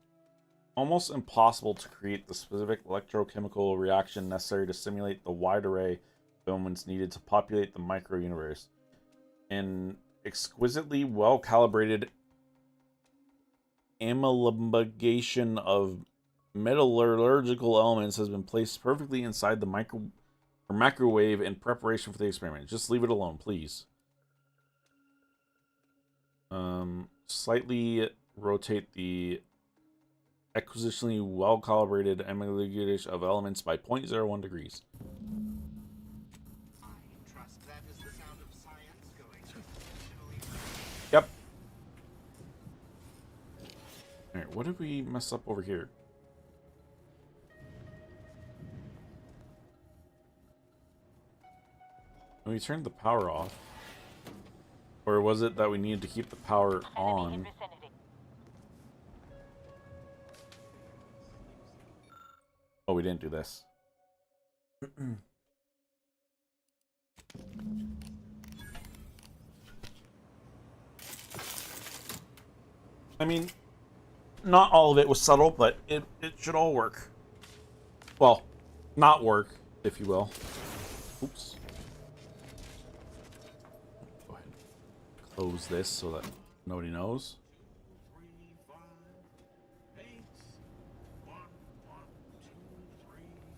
[SPEAKER 1] almost impossible to create the specific electrochemical reaction necessary to simulate the wide array of elements needed to populate the micro-universe. An exquisitely well-calibrated amalgamation of metallurgical elements has been placed perfectly inside the microwave in preparation for the experiment. Just leave it alone, please. Slightly rotate the exquisitely well-calibrated amalgamation of elements by 0.01 degrees. Yep. Alright, what did we mess up over here? We turned the power off. Or was it that we needed to keep the power on? Oh, we didn't do this. I mean, not all of it was subtle, but it should all work. Well, not work, if you will. Oops. Go ahead. Close this so that nobody knows.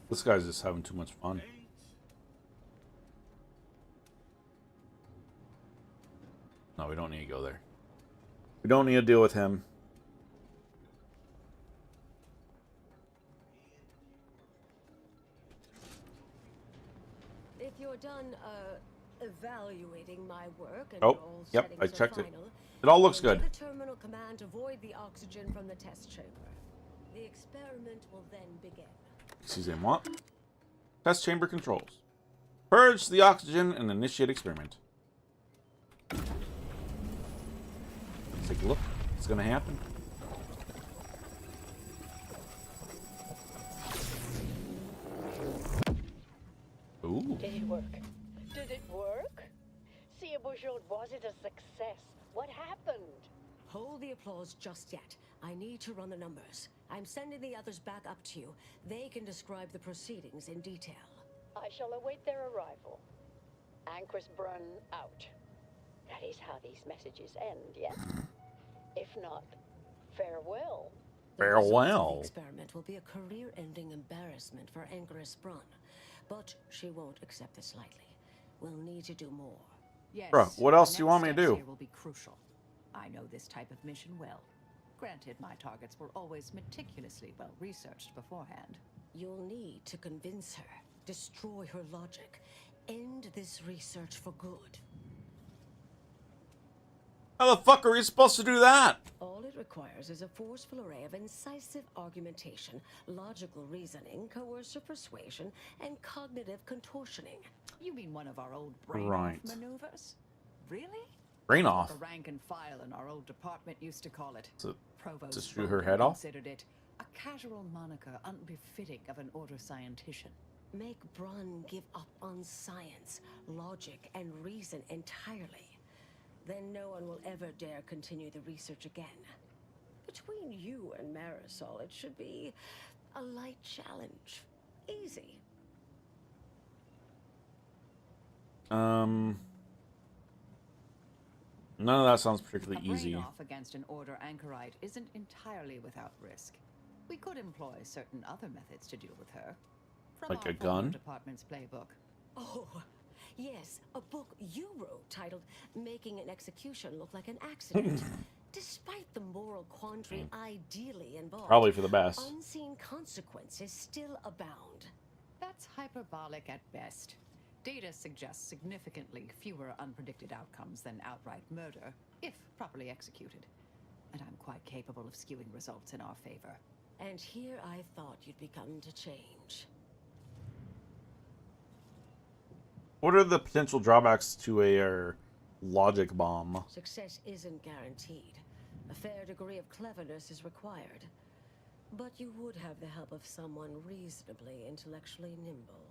[SPEAKER 1] This guy's just having too much fun. No, we don't need to go there. We don't need to deal with him.
[SPEAKER 4] If you're done evaluating my work and
[SPEAKER 1] Oh,
[SPEAKER 4] you're all
[SPEAKER 1] yep,
[SPEAKER 4] setting
[SPEAKER 1] I
[SPEAKER 4] so
[SPEAKER 1] checked it.
[SPEAKER 4] final,
[SPEAKER 1] It all looks
[SPEAKER 4] then
[SPEAKER 1] good.
[SPEAKER 4] give the terminal command to void the oxygen from the test chamber. The experiment will then begin.
[SPEAKER 1] Excuse me, what? Test chamber controls. Purge the oxygen and initiate experiment. Let's take a look. What's gonna happen? Ooh.
[SPEAKER 2] Did it work? Did it work? See, Bouchard, was it a success? What happened?
[SPEAKER 4] Hold the applause just yet. I need to run the numbers. I'm sending the others back up to you. They can describe the proceedings in detail.
[SPEAKER 2] I shall await their arrival. Anchor's Brun out. That is how these messages end, yes? If not, farewell.
[SPEAKER 4] The results of
[SPEAKER 1] Farewell.
[SPEAKER 4] the experiment will be a career-ending embarrassment for Anchoress Brun, but she won't accept this lightly. We'll need to do more.
[SPEAKER 17] Yes.
[SPEAKER 1] Bruh, what else do you
[SPEAKER 17] next
[SPEAKER 1] want me to
[SPEAKER 17] steps
[SPEAKER 1] do?
[SPEAKER 17] here will be crucial. I know this type of mission well. Granted, my targets were always meticulously well researched beforehand.
[SPEAKER 4] You'll need to convince her, destroy her logic, end this research for good.
[SPEAKER 1] How the fuck are we supposed to do that?
[SPEAKER 4] All it requires is a forceful array of incisive argumentation, logical reasoning, coercive persuasion, and cognitive contortioning.
[SPEAKER 17] You mean one of our old brain
[SPEAKER 1] Right.
[SPEAKER 17] off maneuvers? Really?
[SPEAKER 1] Brain
[SPEAKER 17] That's
[SPEAKER 1] off.
[SPEAKER 17] what the rank and file in our old department used to call it.
[SPEAKER 1] So,
[SPEAKER 17] Provost
[SPEAKER 1] to shoot her
[SPEAKER 17] Roden
[SPEAKER 1] head off?
[SPEAKER 17] considered it a casual moniker unbefitting of an order scientician.
[SPEAKER 4] Make Brun give up on science, logic, and reason entirely. Then no one will ever dare continue the research again. Between you and Marisol, it should be a light challenge. Easy.
[SPEAKER 1] None of that sounds particularly
[SPEAKER 17] A brain
[SPEAKER 1] easy.
[SPEAKER 17] off against an order anchorite isn't entirely without risk. We could employ certain other methods to deal with her. From
[SPEAKER 1] Like
[SPEAKER 17] our
[SPEAKER 1] a gun?
[SPEAKER 17] former department's playbook.
[SPEAKER 4] Oh, yes, a book you wrote titled Making an Execution Look Like an Accident. Despite the moral quandary ideally involved,
[SPEAKER 1] Probably for the best.
[SPEAKER 4] unseen consequences still abound.
[SPEAKER 17] That's hyperbolic at best. Data suggests significantly fewer unpredicted outcomes than outright murder, if properly executed. And I'm quite capable of skewing results in our favor.
[SPEAKER 4] And here I thought you'd begun to change.
[SPEAKER 1] What are the potential drawbacks to a logic bomb?
[SPEAKER 4] Success isn't guaranteed. A fair degree of cleverness is required. But you would have the help of someone reasonably intellectually nimble.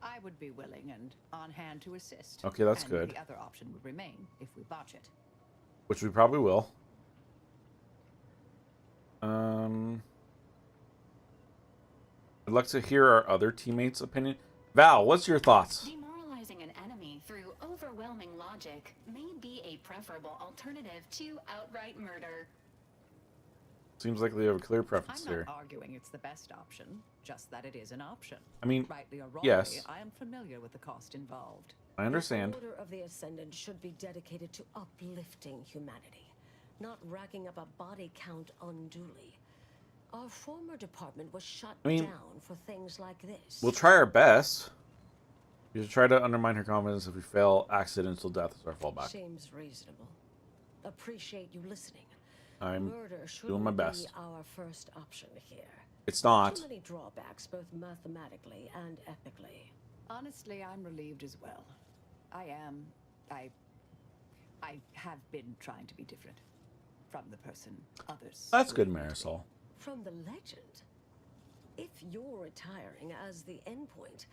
[SPEAKER 17] I would be willing and on hand to assist.
[SPEAKER 1] Okay, that's
[SPEAKER 17] and
[SPEAKER 1] good.
[SPEAKER 17] The other option would remain if we botch it.
[SPEAKER 1] Which we probably will. I'd like to hear our other teammates' opinion. Val, what's your thoughts?
[SPEAKER 20] Demoralizing an enemy through overwhelming logic may be a preferable alternative to outright murder.
[SPEAKER 1] Seems like we have a clear
[SPEAKER 17] I'm
[SPEAKER 1] preference
[SPEAKER 17] not
[SPEAKER 1] here.
[SPEAKER 17] arguing it's the best option, just that it is an option.
[SPEAKER 1] I mean,
[SPEAKER 17] rightly or wrongly,
[SPEAKER 1] yes.
[SPEAKER 17] I am familiar with the cost involved.
[SPEAKER 1] I understand.
[SPEAKER 4] The Order of the Ascendant should be dedicated to uplifting humanity, not racking up a body count unduly. Our former department was shut
[SPEAKER 1] I mean,
[SPEAKER 4] down for things like this.
[SPEAKER 1] We'll try our best. We should try to undermine her confidence. If we fail, accidental death is our fallback.
[SPEAKER 4] Seems reasonable. Appreciate you listening.
[SPEAKER 1] I'm
[SPEAKER 4] Murder
[SPEAKER 1] doing my
[SPEAKER 4] shouldn't
[SPEAKER 1] best.
[SPEAKER 4] be our first option here.
[SPEAKER 1] It's not.
[SPEAKER 4] Too many drawbacks, both mathematically and ethically.
[SPEAKER 17] Honestly, I'm relieved as well. I have been trying to be different from the person others.
[SPEAKER 1] That's good,
[SPEAKER 17] believe me to be.
[SPEAKER 1] Marisol.
[SPEAKER 4] From the legend, if you're retiring as the endpoint,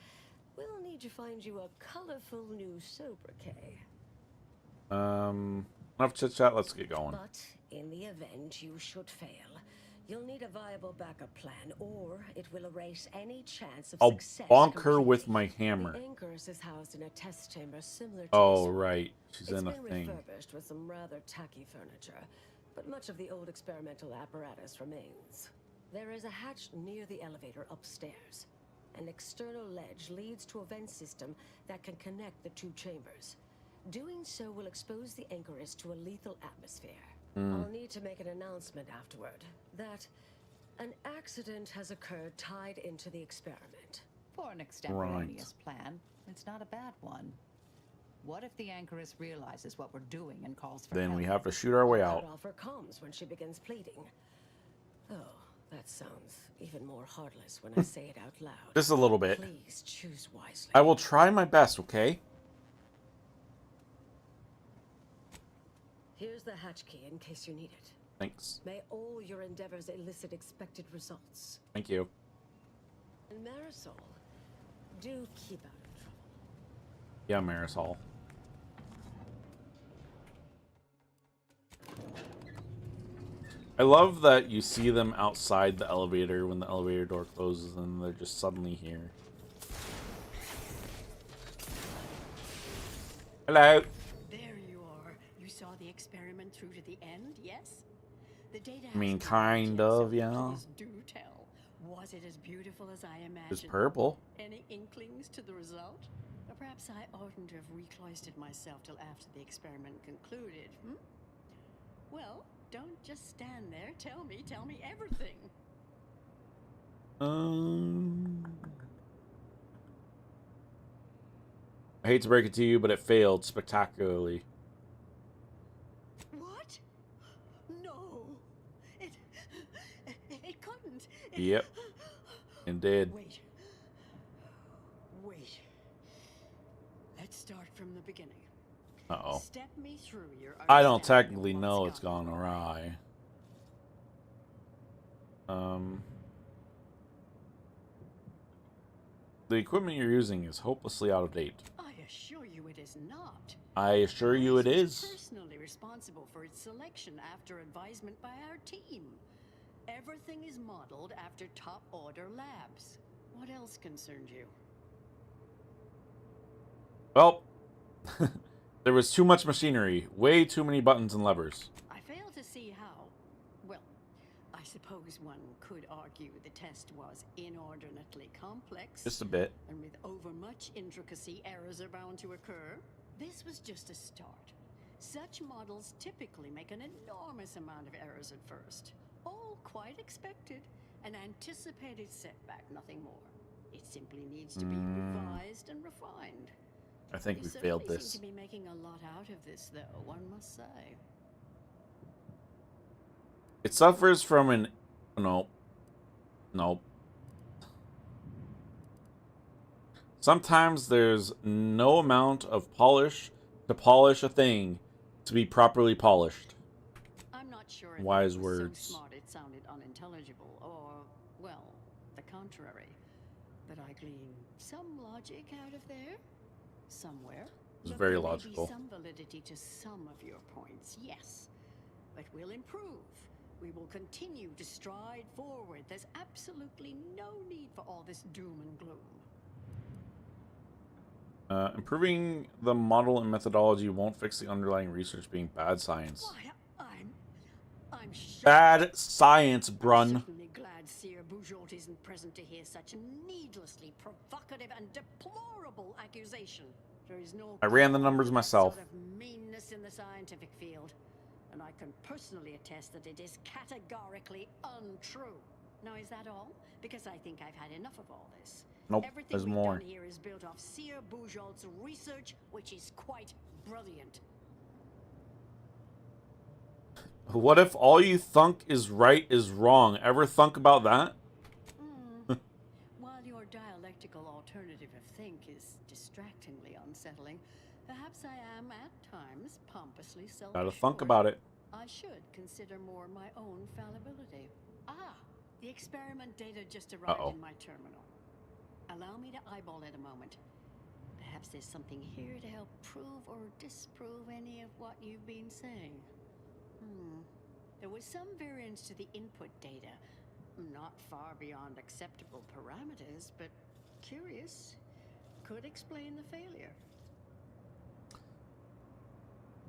[SPEAKER 4] we'll need to find you a colorful new sobriquet.
[SPEAKER 1] Enough chit chat. Let's get going.
[SPEAKER 4] But in the event you should fail, you'll need a viable backup plan, or it will erase any chance of
[SPEAKER 1] I'll
[SPEAKER 4] success.
[SPEAKER 1] bonk her with my hammer.
[SPEAKER 4] The Anchoress is housed in a test chamber similar to
[SPEAKER 1] Oh,
[SPEAKER 4] this one.
[SPEAKER 1] right. She's
[SPEAKER 4] It's
[SPEAKER 1] in a
[SPEAKER 4] been
[SPEAKER 1] thing.
[SPEAKER 4] refurbished with some rather tacky furniture, but much of the old experimental apparatus remains. There is a hatch near the elevator upstairs. An external ledge leads to a vent system that can connect the two chambers. Doing so will expose the Anchoress to a lethal atmosphere. I'll need to make an announcement afterward that an accident has occurred tied into the experiment.
[SPEAKER 17] For an extemporaneous plan, it's not a bad one. What if the Anchoress realizes what we're doing and calls for
[SPEAKER 1] Then
[SPEAKER 17] help?
[SPEAKER 1] we have to shoot our way out.
[SPEAKER 4] Cut off her comms when she begins pleading. Oh, that sounds even more heartless when I say it out loud.
[SPEAKER 1] Just a little bit.
[SPEAKER 4] Please choose wisely.
[SPEAKER 1] I will try my best, okay?
[SPEAKER 4] Here's the hatch key in case you need it.
[SPEAKER 1] Thanks.
[SPEAKER 4] May all your endeavors elicit expected results.
[SPEAKER 1] Thank you.
[SPEAKER 4] And Marisol, do keep out of trouble.
[SPEAKER 1] Yeah, Marisol. I love that you see them outside the elevator when the elevator door closes and they're just suddenly here. Hello.
[SPEAKER 2] There you are. You saw the experiment through to the end, yes? The data
[SPEAKER 1] I mean,
[SPEAKER 2] hasn't come out
[SPEAKER 1] kind
[SPEAKER 2] yet, so
[SPEAKER 1] of, yeah.
[SPEAKER 2] please do tell. Was it as beautiful as I imagined?
[SPEAKER 1] It's purple.
[SPEAKER 2] Any inklings to the result? Or perhaps I oughtn't to have recloistered myself till after the experiment concluded, hmm? Well, don't just stand there. Tell me everything.
[SPEAKER 1] I hate to break it to you, but it failed spectacularly.
[SPEAKER 2] What? No. It couldn't.
[SPEAKER 1] Yep. It did.
[SPEAKER 2] Wait. Let's start from the beginning.
[SPEAKER 1] Uh-oh.
[SPEAKER 2] Step me through your
[SPEAKER 1] I don't
[SPEAKER 2] understanding
[SPEAKER 1] technically
[SPEAKER 2] of what's
[SPEAKER 1] know it's gone awry. The equipment you're using is hopelessly out of date.
[SPEAKER 2] I assure you it is not.
[SPEAKER 1] I assure you it
[SPEAKER 2] I was
[SPEAKER 1] is.
[SPEAKER 2] personally responsible for its selection after advisement by our team. Everything is modeled after top order labs. What else concerns you?
[SPEAKER 1] Well, there was too much machinery. Way too many buttons and levers.
[SPEAKER 2] I fail to see how. Well, I suppose one could argue the test was inordinately complex.
[SPEAKER 1] Just a bit.
[SPEAKER 2] And with overmuch intricacy, errors are bound to occur. This was just a start. Such models typically make an enormous amount of errors at first. All quite expected. An anticipated setback, nothing more. It simply needs to be revised and refined.
[SPEAKER 1] I think
[SPEAKER 2] You
[SPEAKER 1] we failed
[SPEAKER 2] certainly
[SPEAKER 1] this.
[SPEAKER 2] seem to be making a lot out of this, though, one must say.
[SPEAKER 1] It suffers from an... No. Nope. Sometimes there's no amount of polish to polish a thing to be properly polished.
[SPEAKER 2] I'm not sure if
[SPEAKER 1] Wise
[SPEAKER 2] it was
[SPEAKER 1] words.
[SPEAKER 2] so smart it sounded unintelligible, or, well, the contrary. But I glean some logic out of there, somewhere.
[SPEAKER 1] It's
[SPEAKER 2] Look,
[SPEAKER 1] very
[SPEAKER 2] there may
[SPEAKER 1] logical.
[SPEAKER 2] be some validity to some of your points, yes. But we'll improve. We will continue to stride forward. There's absolutely no need for all this doom and gloom.
[SPEAKER 1] Improving the model and methodology won't fix the underlying research being bad science.
[SPEAKER 2] Why, I'm sure.
[SPEAKER 1] Bad science, Brun.
[SPEAKER 2] Certainly glad Seer Bujolt isn't present to hear such a needlessly provocative and deplorable accusation. There is no
[SPEAKER 1] I ran the numbers myself.
[SPEAKER 2] sort of meanness in the scientific field, and I can personally attest that it is categorically untrue. Now, is that all? Because I think I've had enough of all this.
[SPEAKER 1] Nope,
[SPEAKER 2] Everything
[SPEAKER 1] there's
[SPEAKER 2] we've
[SPEAKER 1] more.
[SPEAKER 2] done here is built off Seer Bujolt's research, which is quite brilliant.
[SPEAKER 1] What if all you thunk is right is wrong? Ever thunk about that?
[SPEAKER 2] While your dialectical alternative of think is distractingly unsettling, perhaps I am at times pompously self-assured.
[SPEAKER 1] Gotta thunk about it.
[SPEAKER 2] I should consider more my own fallibility. Ah, the experiment data just arrived
[SPEAKER 1] Uh-oh.
[SPEAKER 2] in my terminal. Allow me to eyeball it a moment. Perhaps there's something here to help prove or disprove any of what you've been saying. There was some variance to the input data. Not far beyond acceptable parameters, but curious. Could explain the failure.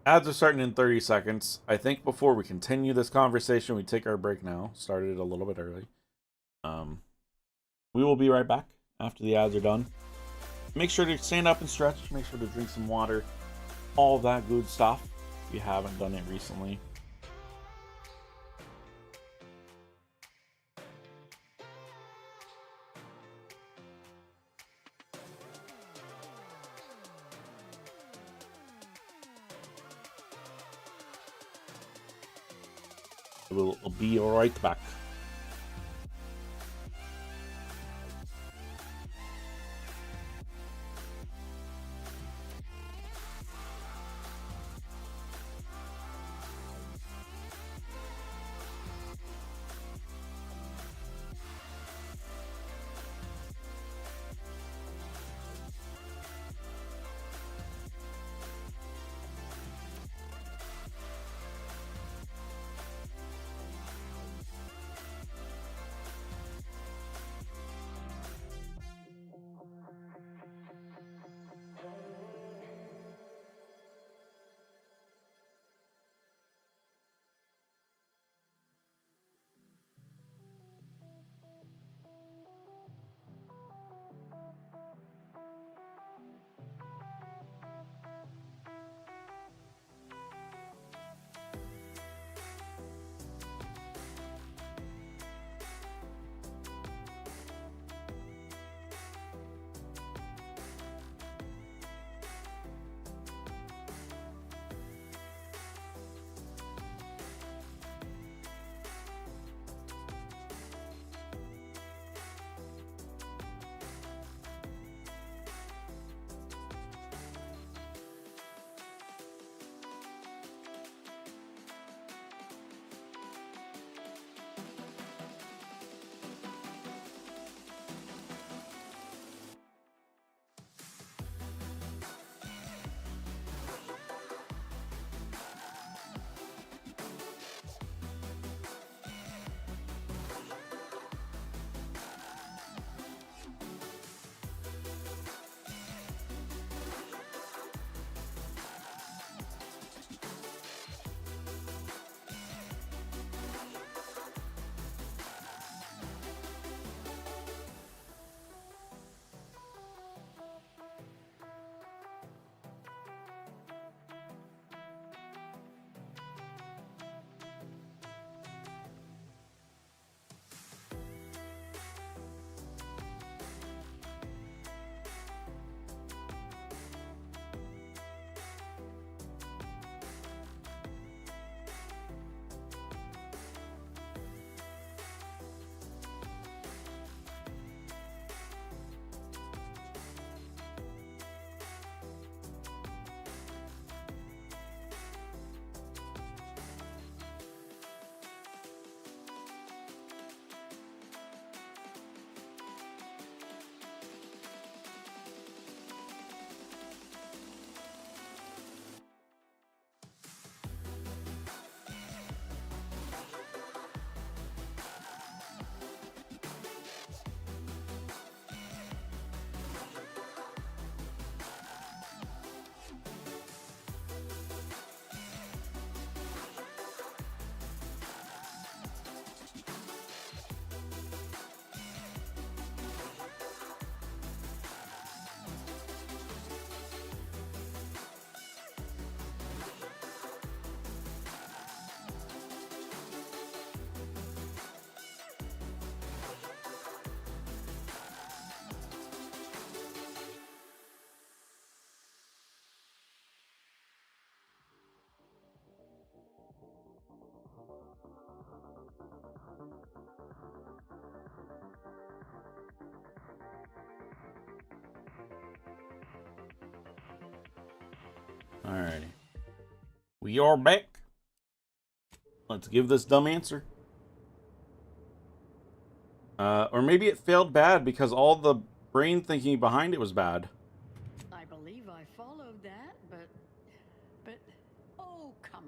[SPEAKER 1] Ads are starting in 30 seconds. I think before we continue this conversation, we take our break now. Started a little bit early. We will be right back after the ads are done. Make sure to stand up and stretch. Make sure to drink some water. All that good stuff if you haven't done it recently. We'll be right back. Alrighty. We are back. Let's give this dumb answer. Or maybe it failed bad because all the brain thinking behind it was bad.
[SPEAKER 2] I believe I followed that, but oh, come.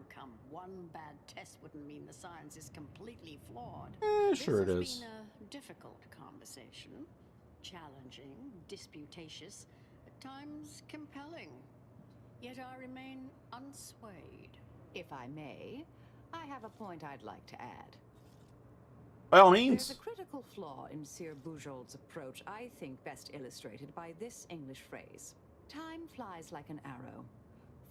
[SPEAKER 2] One bad test wouldn't mean the science is completely flawed.
[SPEAKER 1] Sure it is.
[SPEAKER 2] This has been a difficult conversation, challenging, disputatious, at times compelling. Yet I remain unswayed.
[SPEAKER 17] If I may, I have a point I'd like to add.
[SPEAKER 1] By all means.
[SPEAKER 17] There's a critical flaw in Sir Bujold's approach I think best illustrated by this English phrase. Time flies like an arrow.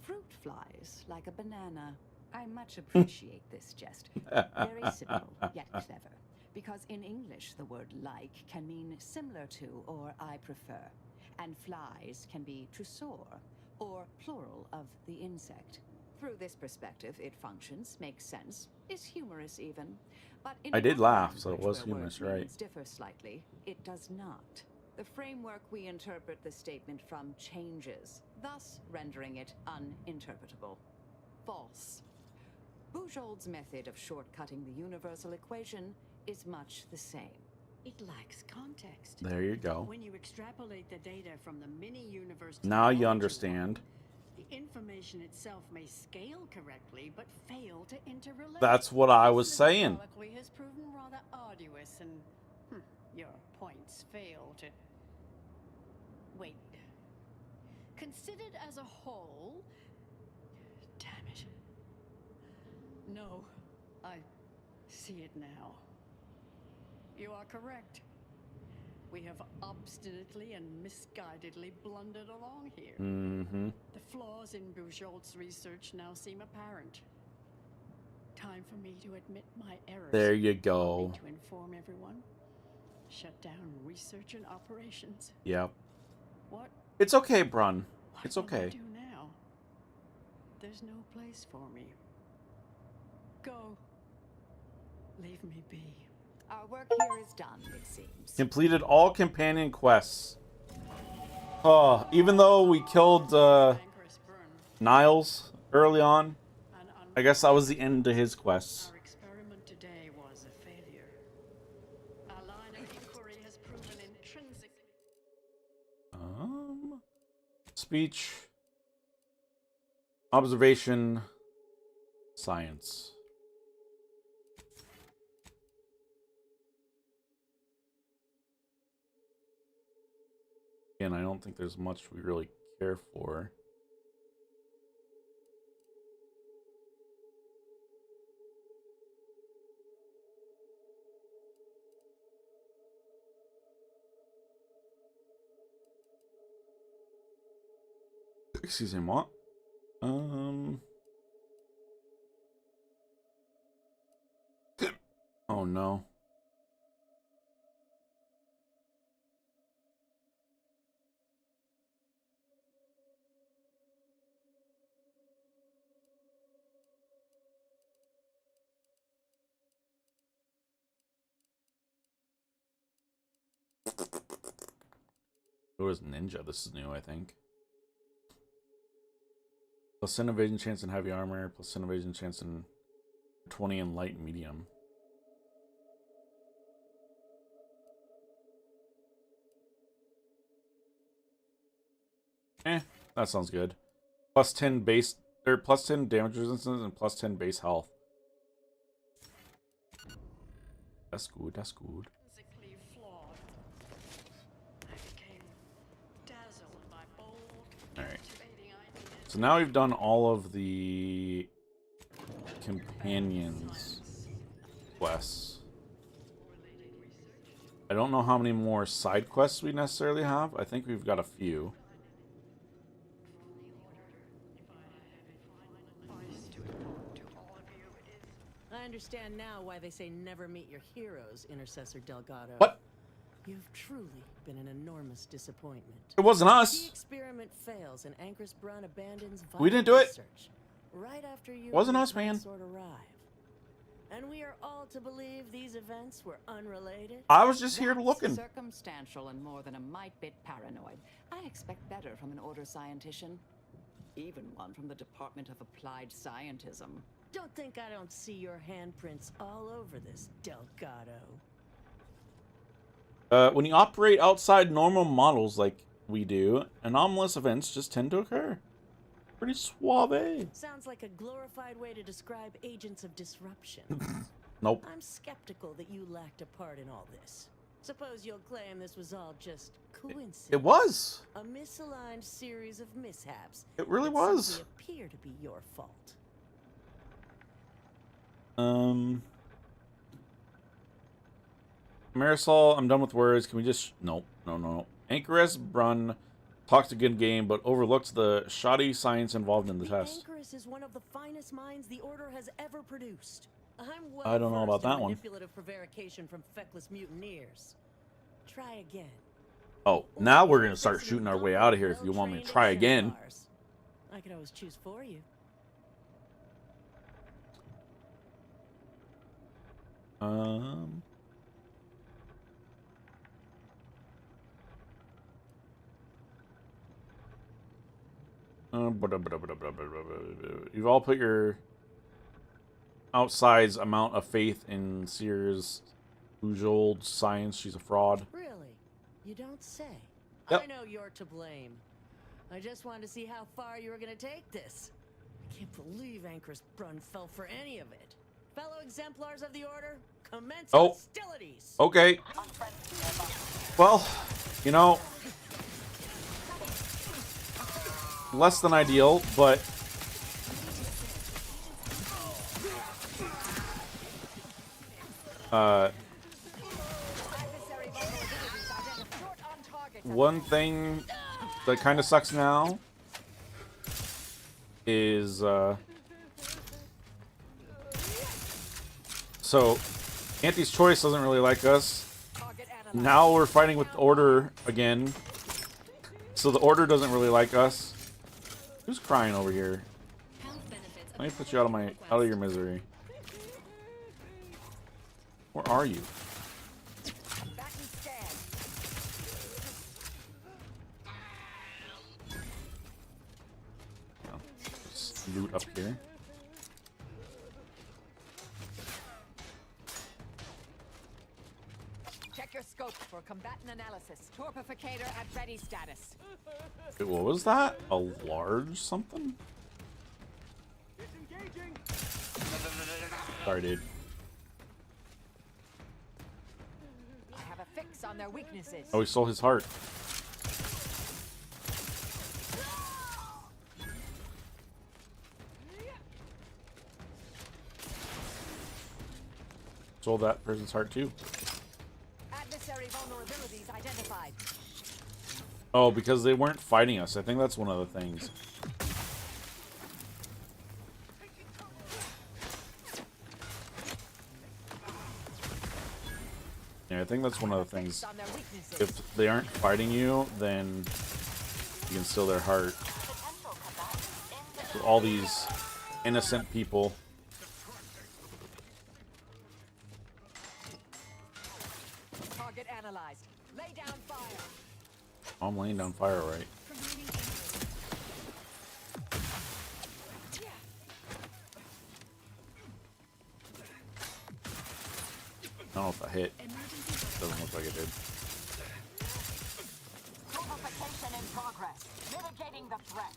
[SPEAKER 17] Fruit flies like a banana. I much appreciate this jest. Very simple, yet clever. Because in English, the word like can mean similar to or I prefer. And flies can be to soar, or plural of the insect. Through this perspective, it functions, makes sense, is humorous even. But in
[SPEAKER 1] I did
[SPEAKER 17] another
[SPEAKER 1] laugh, so it
[SPEAKER 17] language
[SPEAKER 1] was
[SPEAKER 17] where
[SPEAKER 1] humorous,
[SPEAKER 17] word
[SPEAKER 1] right?
[SPEAKER 17] meanings differ slightly, it does not. The framework we interpret the statement from changes, thus rendering it uninterpretable. False. Bujold's method of shortcutting the universal equation is much the same.
[SPEAKER 2] It lacks context.
[SPEAKER 1] There you go.
[SPEAKER 2] When you extrapolate the data from the mini-universe to
[SPEAKER 1] Now
[SPEAKER 2] the
[SPEAKER 1] you
[SPEAKER 2] larger
[SPEAKER 1] understand.
[SPEAKER 2] one, the information itself may scale correctly, but fail to interrelate.
[SPEAKER 1] That's what I was
[SPEAKER 2] This
[SPEAKER 1] saying.
[SPEAKER 2] colloquy has proven rather arduous, and your points fail to... Wait. Considered as a whole... Damn it. No, I see it now. You are correct. We have obstinately and misguidedly blundered along here.
[SPEAKER 1] Mm-hmm.
[SPEAKER 2] The flaws in Bujold's research now seem apparent. Time for me to admit my errors.
[SPEAKER 1] There you go.
[SPEAKER 2] To inform everyone. Shut down research and operations.
[SPEAKER 1] Yep.
[SPEAKER 2] What?
[SPEAKER 1] It's okay, Brun. It's
[SPEAKER 2] What will I
[SPEAKER 1] okay.
[SPEAKER 2] do now? There's no place for me. Go. Leave me be.
[SPEAKER 17] Our work here is done, it seems.
[SPEAKER 1] Completed all companion quests. Oh, even though we killed Niles early on, I guess that was the end to his quests.
[SPEAKER 2] Our experiment today was a failure. Our line of inquiry has proven intrinsic.
[SPEAKER 1] Speech, observation, science. Again, I don't think there's much we really care for. Excuse me, what? Oh no. It was ninja. This is new, I think. Plus 10 evasion chance in heavy armor, plus 10 evasion chance in 20 in light and medium. That sounds good. Plus 10 base, or plus 10 damage resistance and plus 10 base health. That's good, that's good.
[SPEAKER 2] Physically flawed. I became dazzled by bold,
[SPEAKER 1] Alright.
[SPEAKER 2] captivating ideas.
[SPEAKER 1] So now we've done all of the companions quests. I don't know how many more side quests we necessarily have. I think we've got a few.
[SPEAKER 18] I understand now why they say never meet your heroes, Intercessor Delgado.
[SPEAKER 1] What?
[SPEAKER 18] You've truly been an enormous disappointment.
[SPEAKER 1] It wasn't us.
[SPEAKER 18] The experiment fails and Anchorus Brun abandons
[SPEAKER 1] We didn't do it.
[SPEAKER 18] research right after you
[SPEAKER 1] Wasn't
[SPEAKER 18] and
[SPEAKER 1] us,
[SPEAKER 18] your
[SPEAKER 1] man.
[SPEAKER 18] consort arrive. And we are all to believe these events were unrelated?
[SPEAKER 1] I was just here
[SPEAKER 17] That's
[SPEAKER 1] looking.
[SPEAKER 17] Circumstantial and more than a mite bit paranoid. I expect better from an order scientician. Even one from the Department of Applied Scientism.
[SPEAKER 18] Don't think I don't see your handprints all over this, Delgado.
[SPEAKER 1] When you operate outside normal models like we do, anomalous events just tend to occur. Pretty suave.
[SPEAKER 18] Sounds like a glorified way to describe agents of disruption.
[SPEAKER 1] Nope.
[SPEAKER 18] I'm skeptical that you lacked a part in all this. Suppose you'll claim this was all just coincidence.
[SPEAKER 1] It was.
[SPEAKER 18] A misaligned series of mishaps.
[SPEAKER 1] It really
[SPEAKER 18] that
[SPEAKER 1] was.
[SPEAKER 18] simply appear to be your fault.
[SPEAKER 1] Marisol, I'm done with words. Can we just... No. Anchoress Brun talks a good game, but overlooks the shoddy science involved in the test.
[SPEAKER 18] Anchoress is one of the finest minds the Order has ever produced. I'm well
[SPEAKER 1] I don't know about
[SPEAKER 18] versed in
[SPEAKER 1] that one.
[SPEAKER 18] manipulative prevarication from feckless mutineers. Try again.
[SPEAKER 1] Oh, now we're going to start shooting our way out of here if you want me to try again.
[SPEAKER 18] I could always choose for you.
[SPEAKER 1] You've all put your outside's amount of faith in Sears Ujold science. She's a fraud.
[SPEAKER 18] Really? You don't say.
[SPEAKER 1] Yep.
[SPEAKER 18] I know you're to blame. I just wanted to see how far you were going to take this. I can't believe Anchor's Brunn fell for any of it. Fellow exemplars of the Order, commence hostilities.
[SPEAKER 1] Okay. Well, you know, less than ideal, but one thing that kind of sucks now is so Auntie's Choice doesn't really like us. Now we're fighting with the Order again, so the Order doesn't really like us. Who's crying over here? Let me put you out of your misery. Where are you? Just loot up here.
[SPEAKER 11] Check your scope for combatant analysis. Torpificator at ready status.
[SPEAKER 1] Wait, what was that? A large something? Sorry, dude.
[SPEAKER 11] I have a fix on their weaknesses.
[SPEAKER 1] Oh, he stole his heart. Stole that person's heart too.
[SPEAKER 11] Adversary vulnerabilities identified.
[SPEAKER 1] Oh, because they weren't fighting us. I think that's one of the things. Yeah, I think that's one of the things. If they aren't fighting you, then you can steal their heart. So all these innocent people.
[SPEAKER 11] Target analyzed. Lay down fire.
[SPEAKER 1] I'm laying down fire, right? I don't know if that hit. Doesn't look like it did.
[SPEAKER 11] Torpification in progress. Mitigating the threat.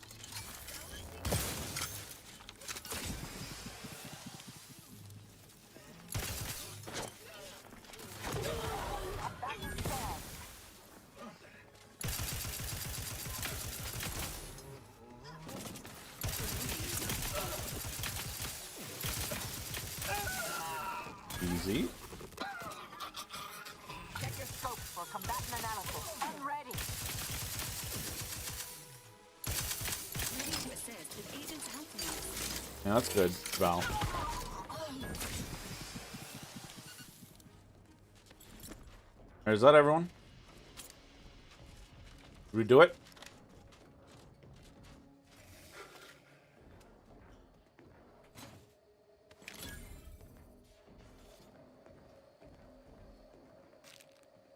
[SPEAKER 1] Easy.
[SPEAKER 11] Check your scope for combatant analysis. And ready.
[SPEAKER 6] Ready to assist with agents helping.
[SPEAKER 1] Yeah, that's good, Val. Alright, is that everyone? Did we do it?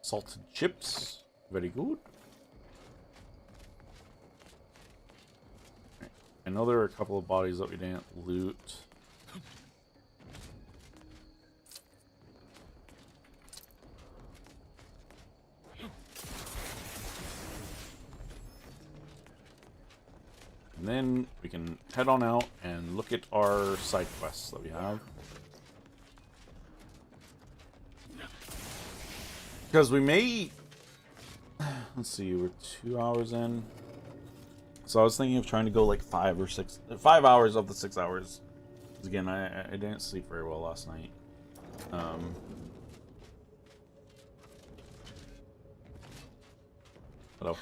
[SPEAKER 1] Salted chips. Very good. Right. I know there are a couple of bodies that we didn't loot. And then we can head on out and look at our side quests that we have. Because we may... Let's see, we're 2 hours in. So I was thinking of trying to go like 5 hours of the 6 hours. Because again, I didn't sleep very well last night. Hello.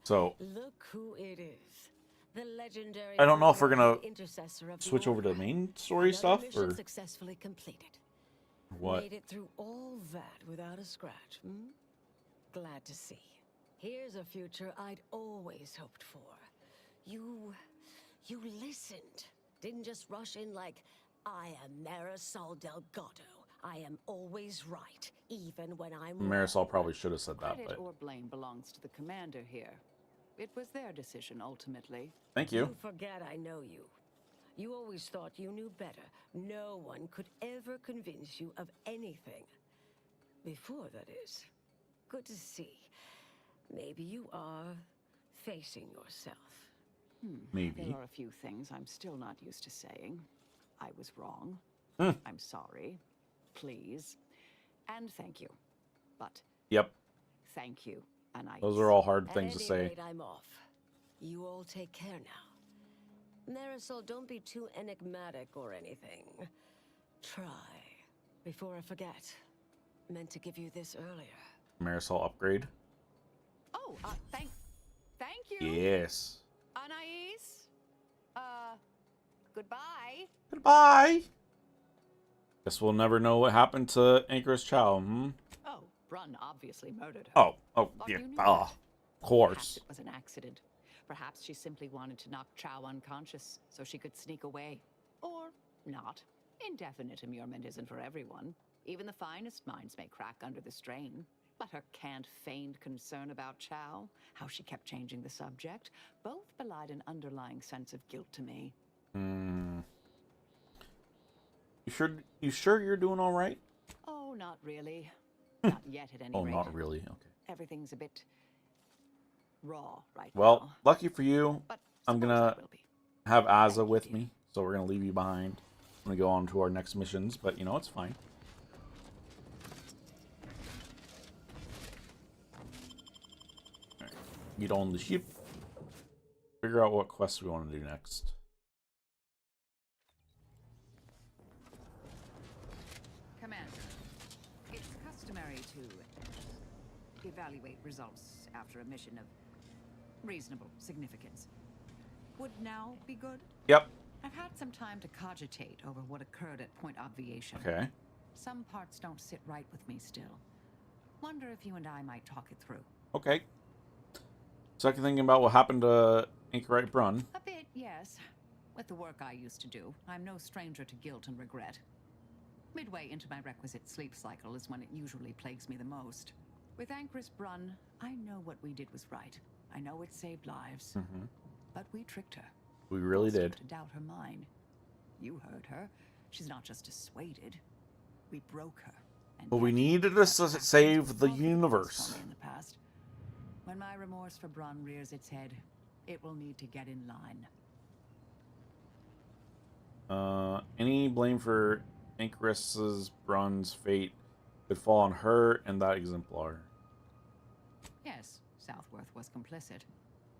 [SPEAKER 1] So...
[SPEAKER 4] Look who it is. The legendary
[SPEAKER 1] I don't know if we're gonna
[SPEAKER 4] intercessor of the
[SPEAKER 1] switch over to the
[SPEAKER 4] Order.
[SPEAKER 1] main story
[SPEAKER 4] Another
[SPEAKER 1] stuff,
[SPEAKER 4] mission
[SPEAKER 1] or
[SPEAKER 4] successfully completed.
[SPEAKER 1] what?
[SPEAKER 4] Made it through all that without a scratch. Hmm? Glad to see. Here's a future I'd always hoped for. You listened. Didn't just rush in like, I am Marisol Delgado. I am always right, even when I'm wrong.
[SPEAKER 1] Marisol probably should have said that,
[SPEAKER 5] Credit
[SPEAKER 1] but
[SPEAKER 5] or blame belongs to the commander here. It was their decision, ultimately.
[SPEAKER 1] thank you.
[SPEAKER 4] You forget I know you. You always thought you knew better. No one could ever convince you of anything. Before, that is. Good to see. Maybe you are facing yourself.
[SPEAKER 1] Maybe.
[SPEAKER 5] There are a few things I'm still not used to saying. I was wrong.
[SPEAKER 1] Hmm.
[SPEAKER 5] I'm sorry. Please. And thank you. But
[SPEAKER 1] Yep.
[SPEAKER 5] thank you, Anais.
[SPEAKER 1] Those are all hard
[SPEAKER 4] At
[SPEAKER 1] things to
[SPEAKER 4] any
[SPEAKER 1] say.
[SPEAKER 4] rate, I'm off. You all take care now. Marisol, don't be too enigmatic or anything. Try. Before I forget. Meant to give you this earlier.
[SPEAKER 1] Marisol upgrade.
[SPEAKER 5] Oh, thank you.
[SPEAKER 1] Yes.
[SPEAKER 5] Anais? Goodbye.
[SPEAKER 1] Goodbye. Guess we'll never know what happened to Anchoress Chow, hmm?
[SPEAKER 5] Oh, Brun obviously murdered her.
[SPEAKER 1] Oh,
[SPEAKER 5] Thought
[SPEAKER 1] yeah,
[SPEAKER 5] you knew
[SPEAKER 1] of
[SPEAKER 5] Perhaps
[SPEAKER 1] course.
[SPEAKER 5] it was an accident. Perhaps she simply wanted to knock Chow unconscious so she could sneak away. Or not. Indefinite immurement isn't for everyone. Even the finest minds may crack under the strain. But her canned feigned concern about Chow, how she kept changing the subject, both belied an underlying sense of guilt to me.
[SPEAKER 1] Hmm. You sure you're doing all right?
[SPEAKER 5] Oh, not really. Not yet, at any
[SPEAKER 1] Oh,
[SPEAKER 5] rate.
[SPEAKER 1] not really. Okay.
[SPEAKER 5] Everything's a bit raw right
[SPEAKER 1] Well,
[SPEAKER 5] now.
[SPEAKER 1] lucky for you,
[SPEAKER 5] But
[SPEAKER 1] I'm gonna have Azza with me, so we're gonna leave you behind. I'm gonna go on to our next missions, but you know it's fine. Alright. Get on the ship. Figure out what quests we want to do next.
[SPEAKER 17] Commander, it's customary to evaluate results after a mission of reasonable significance. Would now be good?
[SPEAKER 1] Yep.
[SPEAKER 17] I've had some time to cogitate over what occurred at Point Obviation.
[SPEAKER 1] Okay.
[SPEAKER 17] Some parts don't sit right with me still. Wonder if you and I might talk it through.
[SPEAKER 1] Okay. Second, thinking about what happened to Anchorite Brun.
[SPEAKER 17] A bit, yes. With the work I used to do, I'm no stranger to guilt and regret. Midway into my requisite sleep cycle is when it usually plagues me the most. With Anchoress Brun, I know what we did was right. I know it saved lives.
[SPEAKER 1] Mm-hmm.
[SPEAKER 17] But we tricked her.
[SPEAKER 1] We really did.
[SPEAKER 17] To doubt her mind. You heard her. She's not just dissuaded. We broke her.
[SPEAKER 1] But we needed to save the universe.
[SPEAKER 17] In the past. When my remorse for Brun rears its head, it will need to get in line.
[SPEAKER 1] Any blame for Anchoress Brun's fate could fall on her and that exemplar.
[SPEAKER 17] Yes, Southworth was complicit.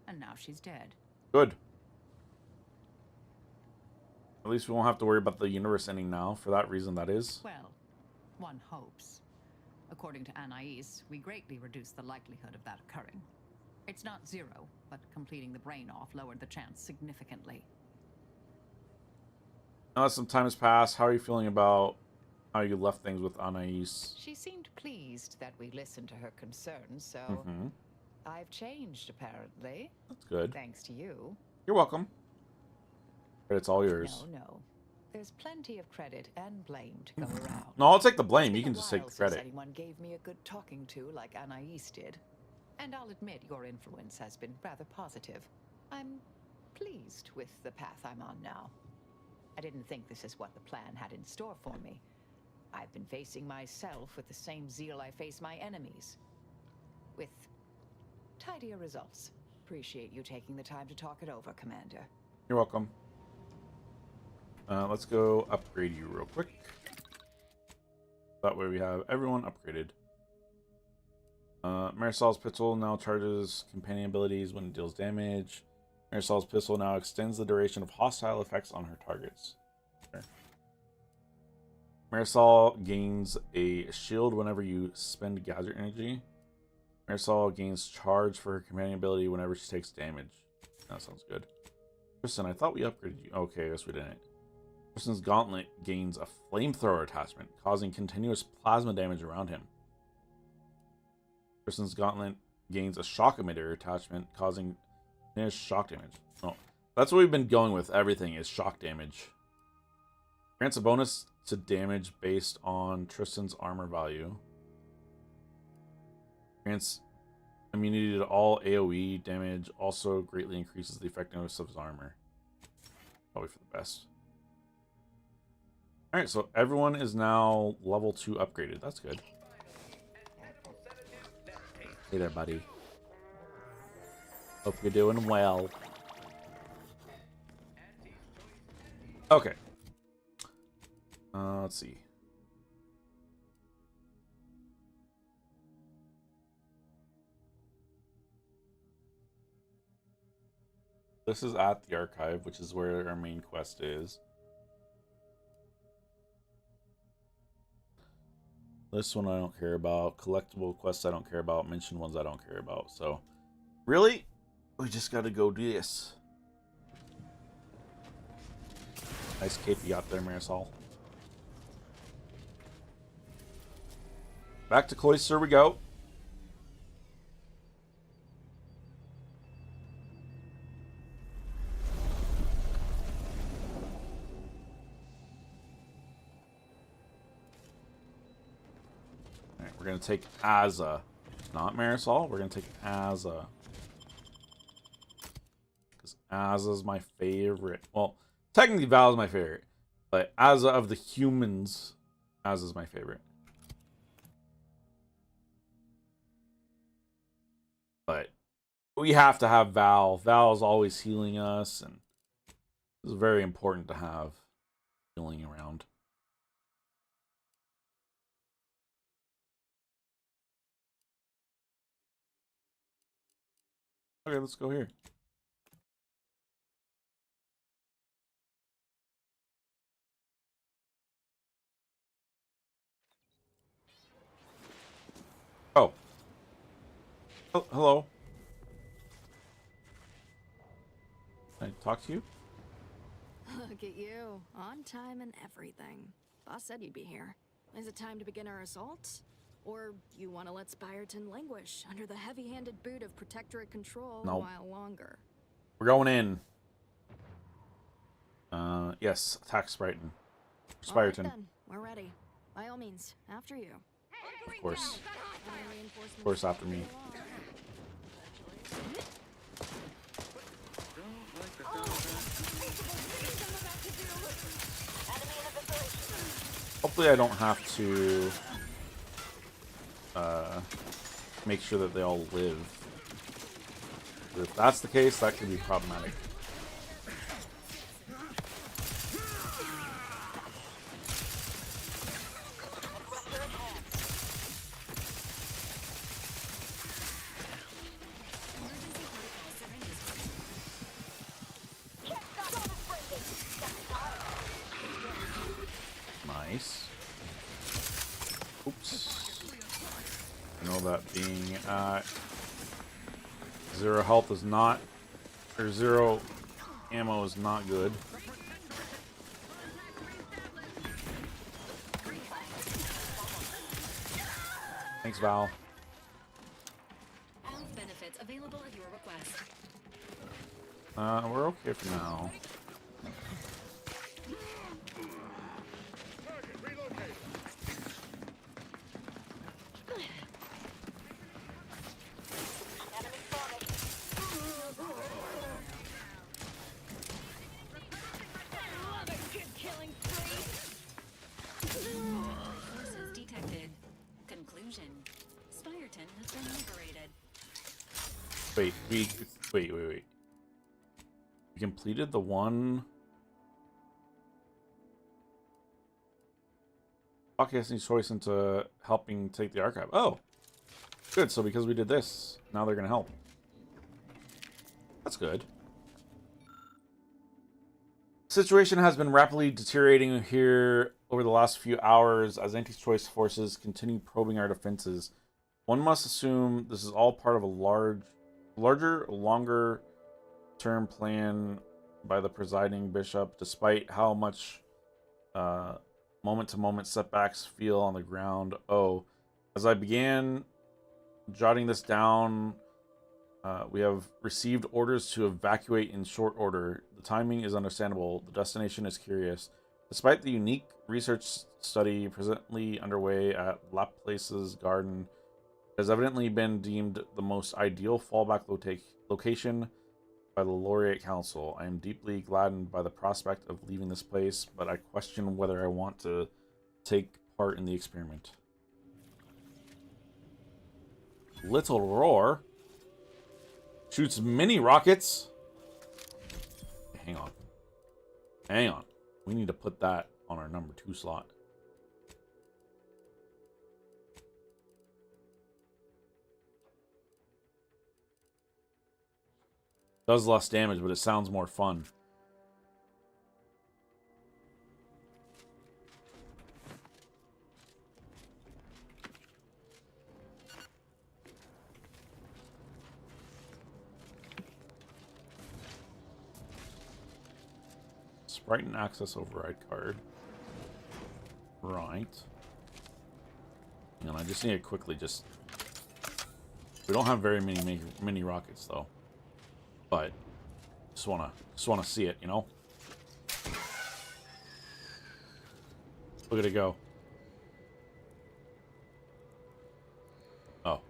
[SPEAKER 17] And now she's dead.
[SPEAKER 1] Good. At least we won't have to worry about the universe ending now, for that reason, that is.
[SPEAKER 17] Well, one hopes. According to Anais, we greatly reduced the likelihood of that occurring. It's not zero, but completing the brain off lowered the chance significantly.
[SPEAKER 1] Now that some time has passed, how are you feeling about how you left things with Anais?
[SPEAKER 17] She seemed pleased that we listened to her concerns, so
[SPEAKER 1] Mm-hmm.
[SPEAKER 17] I've changed, apparently.
[SPEAKER 1] That's good.
[SPEAKER 17] Thanks to you.
[SPEAKER 1] You're welcome. But it's all yours.
[SPEAKER 17] No. There's plenty of credit and blame to go around.
[SPEAKER 1] No, I'll take the blame. You
[SPEAKER 17] It's
[SPEAKER 1] can
[SPEAKER 17] been a
[SPEAKER 1] just take
[SPEAKER 17] while
[SPEAKER 1] the
[SPEAKER 17] since
[SPEAKER 1] credit.
[SPEAKER 17] anyone gave me a good talking to like Anais did. And I'll admit your influence has been rather positive. I'm pleased with the path I'm on now. I didn't think this is what the plan had in store for me. I've been facing myself with the same zeal I face my enemies. With tidier results. Appreciate you taking the time to talk it over, Commander.
[SPEAKER 1] You're welcome. Let's go upgrade you real quick. That way we have everyone upgraded. Marisol's pistol now charges companion abilities when it deals damage. Marisol's pistol now extends the duration of hostile effects on her targets. Okay. Marisol gains a shield whenever you spend gadget energy. Marisol gains charge for her companion ability whenever she takes damage. That sounds good. Kristen, I thought we upgraded you. Okay, I guess we didn't. Kristen's gauntlet gains a flamethrower attachment, causing continuous plasma damage around him. Kristen's gauntlet gains a shock emitter attachment, causing continuous shock damage. Oh, that's what we've been going with. Everything is shock damage. Grants a bonus to damage based on Tristan's armor value. Grants immunity to all AoE damage, also greatly increases the effectiveness of his armor. Probably for the best. Alright, so everyone is now level 2 upgraded. That's good. Hey there, buddy. Hope you're doing well. Okay. Let's see. This is at the archive, which is where our main quest is. This one I don't care about. Collectible quests I don't care about. Mentioned ones I don't care about. So, really? We just gotta go do this. Nice cape you got there, Marisol. Back to Cloister we go. Alright, we're gonna take Azza. Not Marisol, we're gonna take Azza. Because Azza's my favorite. Well, technically Val's my favorite. But Azza of the humans, Azza's my favorite. But we have to have Val. Val's always healing us, and it's very important to have healing around. Okay, let's go here. Oh. Oh, hello. Can I talk to you?
[SPEAKER 16] Look at you, on time and everything. Boss said you'd be here. Is it time to begin our assault? Or you want to let Spyreton languish under the heavy-handed boot of Protectorate control a while longer?
[SPEAKER 1] We're going in. Yes, attack Spyreton.
[SPEAKER 16] All right,
[SPEAKER 1] Spyreton.
[SPEAKER 16] then. We're ready. By all means, after you.
[SPEAKER 1] Of course. Of course, after me. Hopefully I don't have to make sure that they all live. If that's the case, that could be problematic. Nice. Oops. I know that being at 0 health is not, or 0 ammo is not good. Thanks, Val.
[SPEAKER 20] Health benefits available at your request.
[SPEAKER 1] We're okay for now.
[SPEAKER 20] Forces detected. Conclusion. Spyreton has been liberated.
[SPEAKER 1] Wait. We completed the one. Podcasting choice into helping take the archive. Oh, good. So because we did this, now they're gonna help. That's good. Situation has been rapidly deteriorating here over the last few hours as anti-choice forces continue probing our defenses. One must assume this is all part of a larger, longer-term plan by the presiding bishop, despite how much moment-to-moment setbacks feel on the ground. Oh, as I began jotting this down, we have received orders to evacuate in short order. The timing is understandable. The destination is curious. Despite the unique research study presently underway at Laplace's garden, it has evidently been deemed the most ideal fallback location by the Laureate Council. I am deeply gladdened by the prospect of leaving this place, but I question whether I want to take part in the experiment. Little Roar shoots mini rockets. Hang on. Hang on. We need to put that on our number 2 slot. Does less damage, but it sounds more fun. Sprite and access override card. Right. And I just need to quickly just... We don't have very many mini rockets though. But just wanna see it, you know? Look at it go. Oh.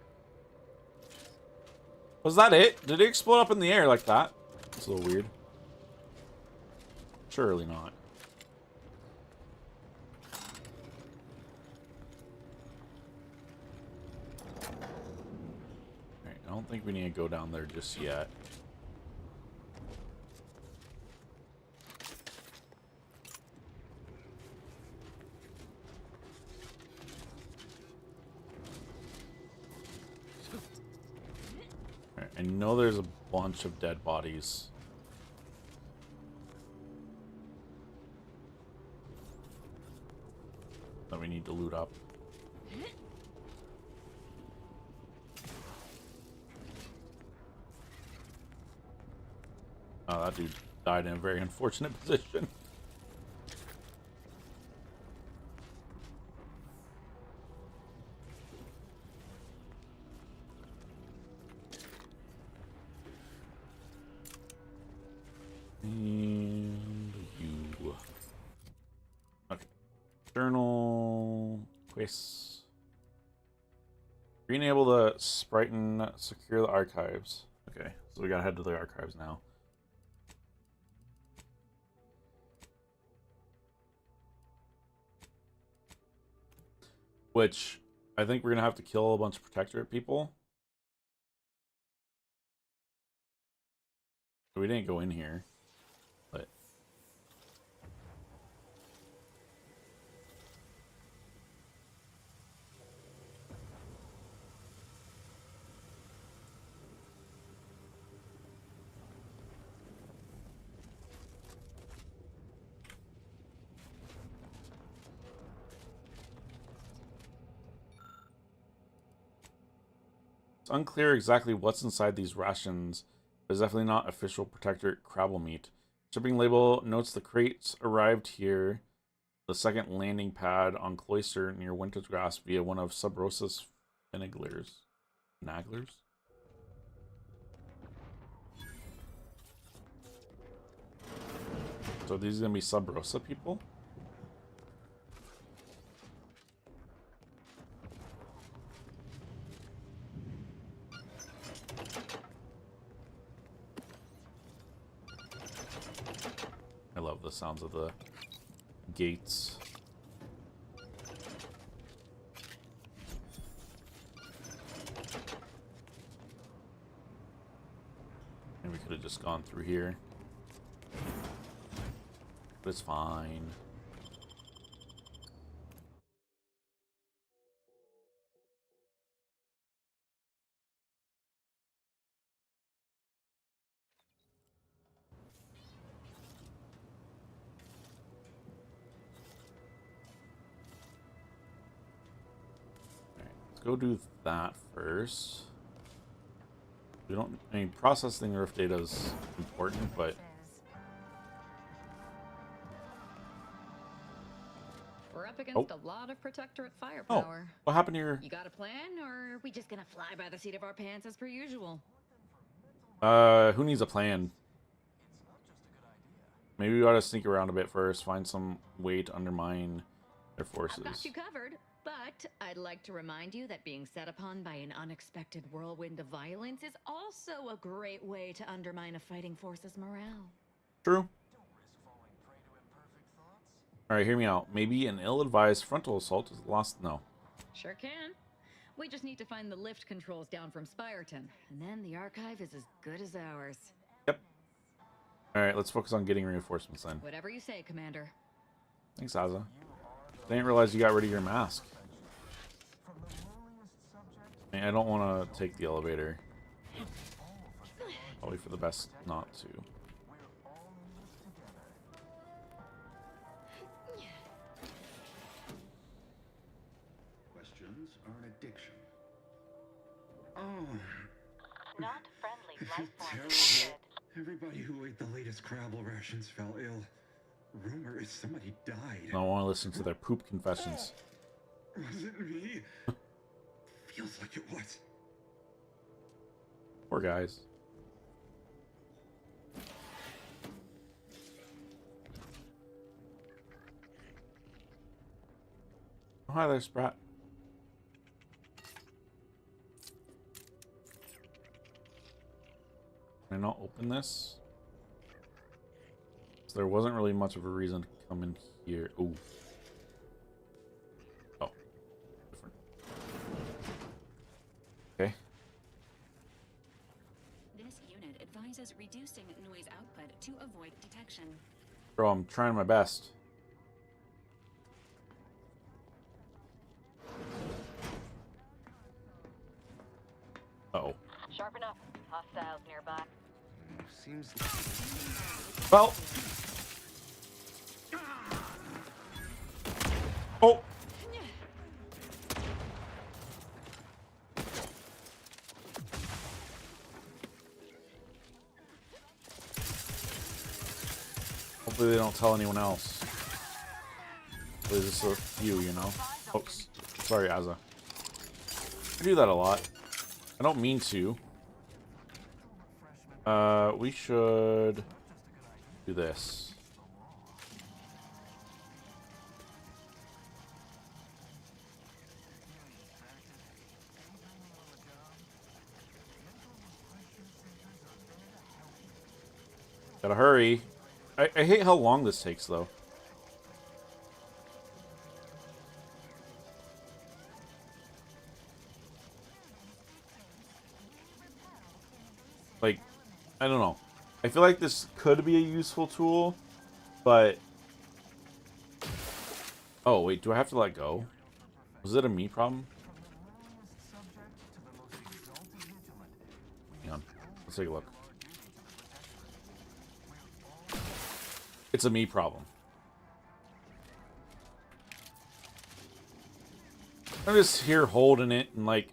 [SPEAKER 1] Was that it? Did it explode up in the air like that? It's a little weird. Surely not. Alright, I don't think we need to go down there just yet. Alright, I know there's a bunch of dead bodies. That we need to loot up. Oh, that dude died in a very unfortunate position. And you. Okay. Journal quests. Being able to sprite and secure the archives. Okay, so we gotta head to the archives now. Which I think we're gonna have to kill a bunch of Protectorate people. We didn't go in here, but it's unclear exactly what's inside these rations. It's definitely not official Protectorate Crabble meat. Shipping label notes the crates arrived here, the second landing pad on Cloister near Wintergrass via one of Sub Rosa's Finaglers. Naglers? So these are gonna be Sub Rosa people? I love the sounds of the gates. Maybe we could have just gone through here. But it's fine. Let's go do that first. We don't. I mean, processing Earth data is important, but
[SPEAKER 6] We're up against a lot of Protectorate firepower.
[SPEAKER 1] Oh, what happened here?
[SPEAKER 6] You got a plan, or are we just gonna fly by the seat of our pants as per usual?
[SPEAKER 1] Who needs a plan? Maybe we ought to sneak around a bit first, find some way to undermine their forces.
[SPEAKER 6] I've got you covered, but I'd like to remind you that being set upon by an unexpected whirlwind of violence is also a great way to undermine a fighting force's morale.
[SPEAKER 1] True. Alright, hear me out. Maybe an ill-advised frontal assault is lost. No.
[SPEAKER 6] Sure can. We just need to find the lift controls down from Spireton, and then the archive is as good as ours.
[SPEAKER 1] Yep. Alright, let's focus on getting reinforcements then.
[SPEAKER 6] Whatever you say, Commander.
[SPEAKER 1] Thanks, Aza. I didn't realize you got rid of your mask. I don't want to take the elevator. Probably for the best not to.
[SPEAKER 7] Questions are an addiction. Oh.
[SPEAKER 20] Not friendly life
[SPEAKER 7] Terrible.
[SPEAKER 20] forms.
[SPEAKER 7] Everybody who ate the latest Crabble rations fell ill. Rumor is somebody died.
[SPEAKER 1] I don't want to listen to their poop confessions.
[SPEAKER 7] Was it me? Feels like it was.
[SPEAKER 1] Poor guys. Oh, hi there, Sprat. Can I not open this? So there wasn't really much of a reason to come in here. Ooh. Oh. Different. Okay.
[SPEAKER 20] This unit advises reducing noise output to avoid detection.
[SPEAKER 1] Bro, I'm trying my best. Uh-oh.
[SPEAKER 8] Sharp enough. Hostiles nearby.
[SPEAKER 22] Seems.
[SPEAKER 1] Well. Oh. Hopefully they don't tell anyone else. Hopefully this is a few, you know? Oops. Sorry, Aza. I do that a lot. I don't mean to. We should do this. Gotta hurry. I hate how long this takes, though. Like, I don't know. I feel like this could be a useful tool, but... Oh, wait, do I have to let go? Was it a me problem? Hang on. Let's take a look. It's a me problem. I'm just here holding it and like,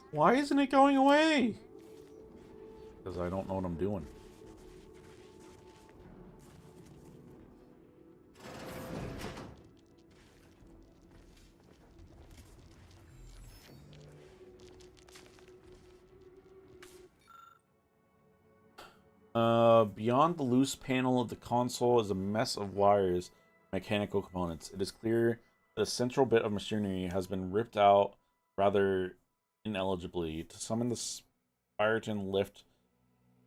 [SPEAKER 1] why isn't it going away? Because I don't know what I'm doing. Beyond the loose panel of the console is a mess of wires, mechanical components. It is clear that a central bit of machinery has been ripped out rather ineligibly. To summon the Spireton lift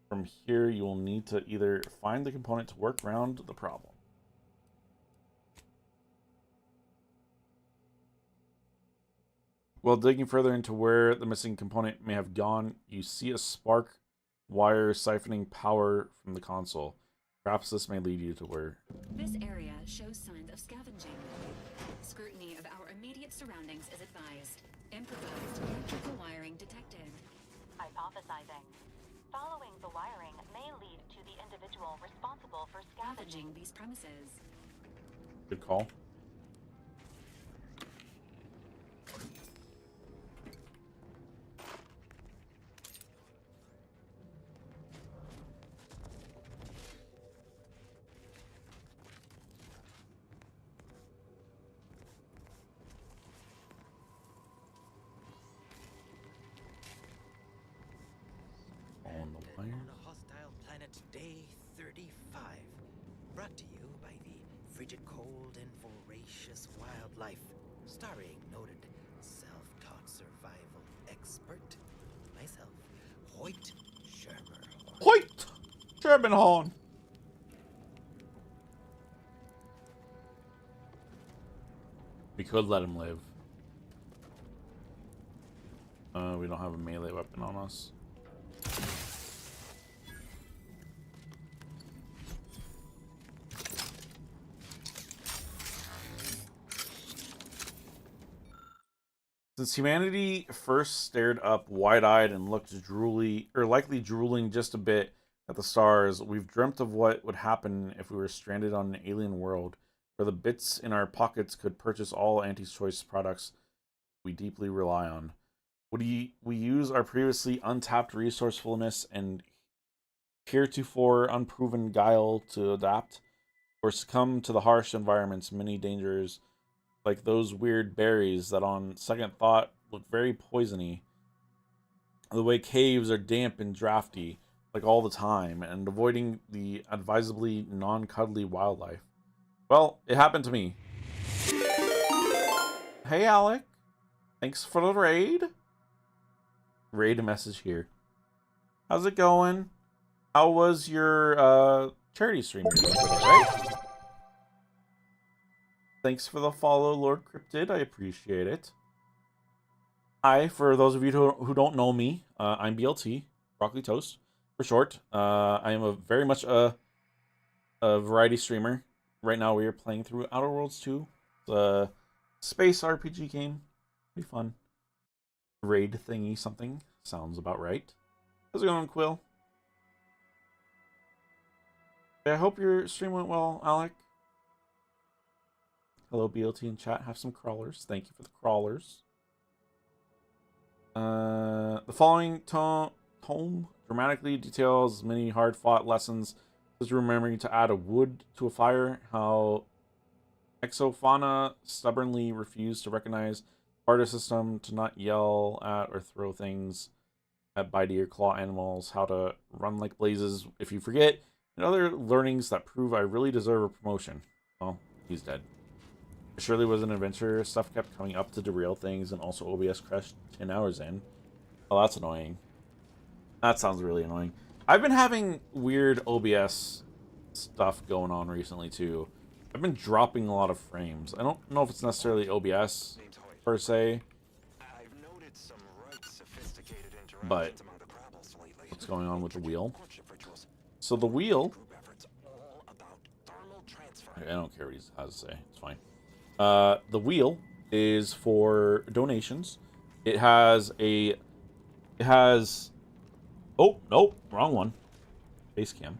[SPEAKER 1] from here, you will need to either find the component to work around the problem. While digging further into where the missing component may have gone, you see a spark wire siphoning power from the console. Perhaps this may lead you to where...
[SPEAKER 20] This area shows signs of scavenging. Scrutiny of our immediate surroundings is advised. Improvised electrical wiring detected.
[SPEAKER 8] Hypothesizing. Following the wiring may lead to the individual responsible for scavenging
[SPEAKER 20] these premises.
[SPEAKER 1] Good call.
[SPEAKER 13] On a hostile planet, day 35.
[SPEAKER 12] brought to you by the frigid cold and voracious wildlife, starring noted self-taught survival expert, myself, Hoyt Shermerhorn.
[SPEAKER 1] Hoyt Shermerhorn. We could let him live. We don't have a melee weapon on us. Since humanity first stared up wide-eyed and looked likely drooling just a bit at the stars, we've dreamt of what would happen if we were stranded on an alien world where the bits in our pockets could purchase all anti-choice products we deeply rely on. Would we use our previously untapped resourcefulness and heretofore unproven guile to adapt, or succumb to the harsh environment's many dangers, like those weird berries that on second thought look very poisony, the way caves are damp and drafty like all the time, and avoiding the advisably non-cuddly wildlife? Well, it happened to me. Hey Alec, thanks for the raid. Raid message here. How's it going? How was your charity stream today, right? Thanks for the follow, Lord Cryptid. I appreciate it. Hi, for those of you who don't know me, I'm BLT, Broccoli Toast, for short. I am very much a variety streamer. Right now we are playing through Outer Worlds 2. It's a space RPG game. Pretty fun. Raid thingy something. Sounds about right. How's it going, Quill? I hope your stream went well, Alec. Hello, BLT in chat. Have some crawlers. Thank you for the crawlers. The following tome dramatically details many hard-fought lessons. Just remembering to add a wood to a fire, how Exofauna stubbornly refused to recognize barter system, to not yell at or throw things at bitey or claw animals, how to run like blazes if you forget, and other learnings that prove I really deserve a promotion. Well, he's dead. It surely was an adventure. Stuff kept coming up to derail things, and also OBS crashed 10 hours in. Oh, that's annoying. That sounds really annoying. I've been having weird OBS stuff going on recently, too. I've been dropping a lot of frames. I don't know if it's necessarily OBS, per se. But what's going on with the wheel? So the wheel... I don't care what he has to say. It's fine. The wheel is for donations. It has... Oh, nope. Wrong one. Base cam.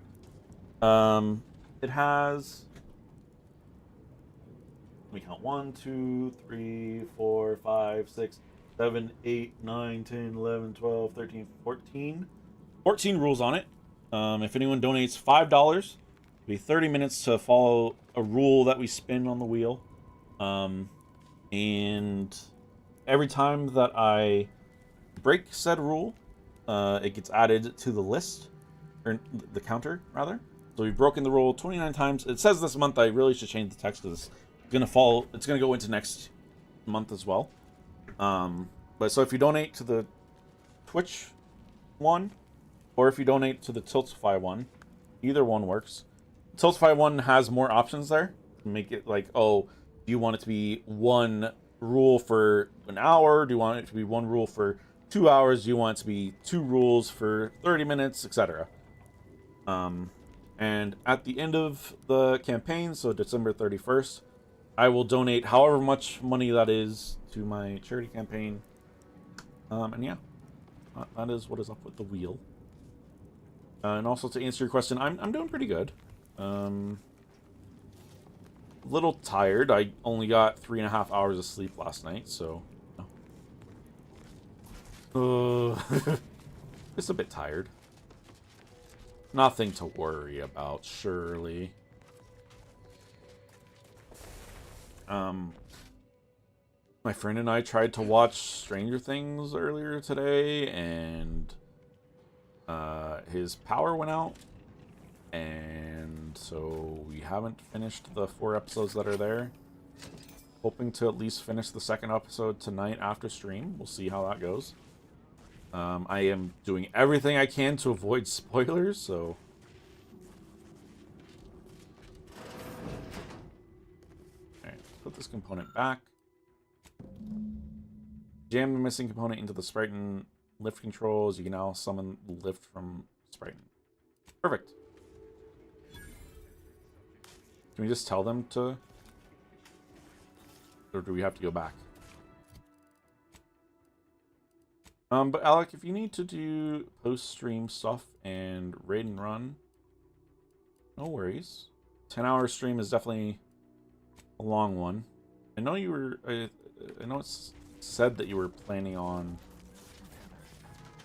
[SPEAKER 1] It has... Let me count. 1, 2, 3, 4, 5, 6, 7, 8, 9, 10, 11, 12, 13, 14. 14 rules on it. If anyone donates $5, it'll be 30 minutes to follow a rule that we spin on the wheel. And every time that I break said rule, it gets added to the list, or the counter, rather. So we've broken the rule 29 times. It says this month I really should change the text because it's gonna go into next month as well. But so if you donate to the Twitch one, or if you donate to the Tiltify one, either one works. Tiltify one has more options there. Make it like, oh, do you want it to be one rule for an hour? Do you want it to be one rule for 2 hours? Do you want it to be 2 rules for 30 minutes, etc.? And at the end of the campaign, so December 31st, I will donate however much money that is to my charity campaign. And yeah, that is what is up with the wheel. And also to answer your question, I'm doing pretty good. A little tired. I only got 3.5 hours of sleep last night, so just a bit tired. Nothing to worry about, surely. My friend and I tried to watch Stranger Things earlier today, and his power went out And so we haven't finished the 4 episodes that are there. Hoping to at least finish the second episode tonight after stream. We'll see how that goes. I am doing everything I can to avoid spoilers, so... Alright, put this component back. Jam the missing component into the Sprighton lift controls. You can now summon lift from Sprighton. Perfect. Can we just tell them to... Or do we have to go back? But Alec, if you need to do post-stream stuff and raid and run, no worries. 10-hour stream is definitely a long one. I know you were... I know it's said that you were planning on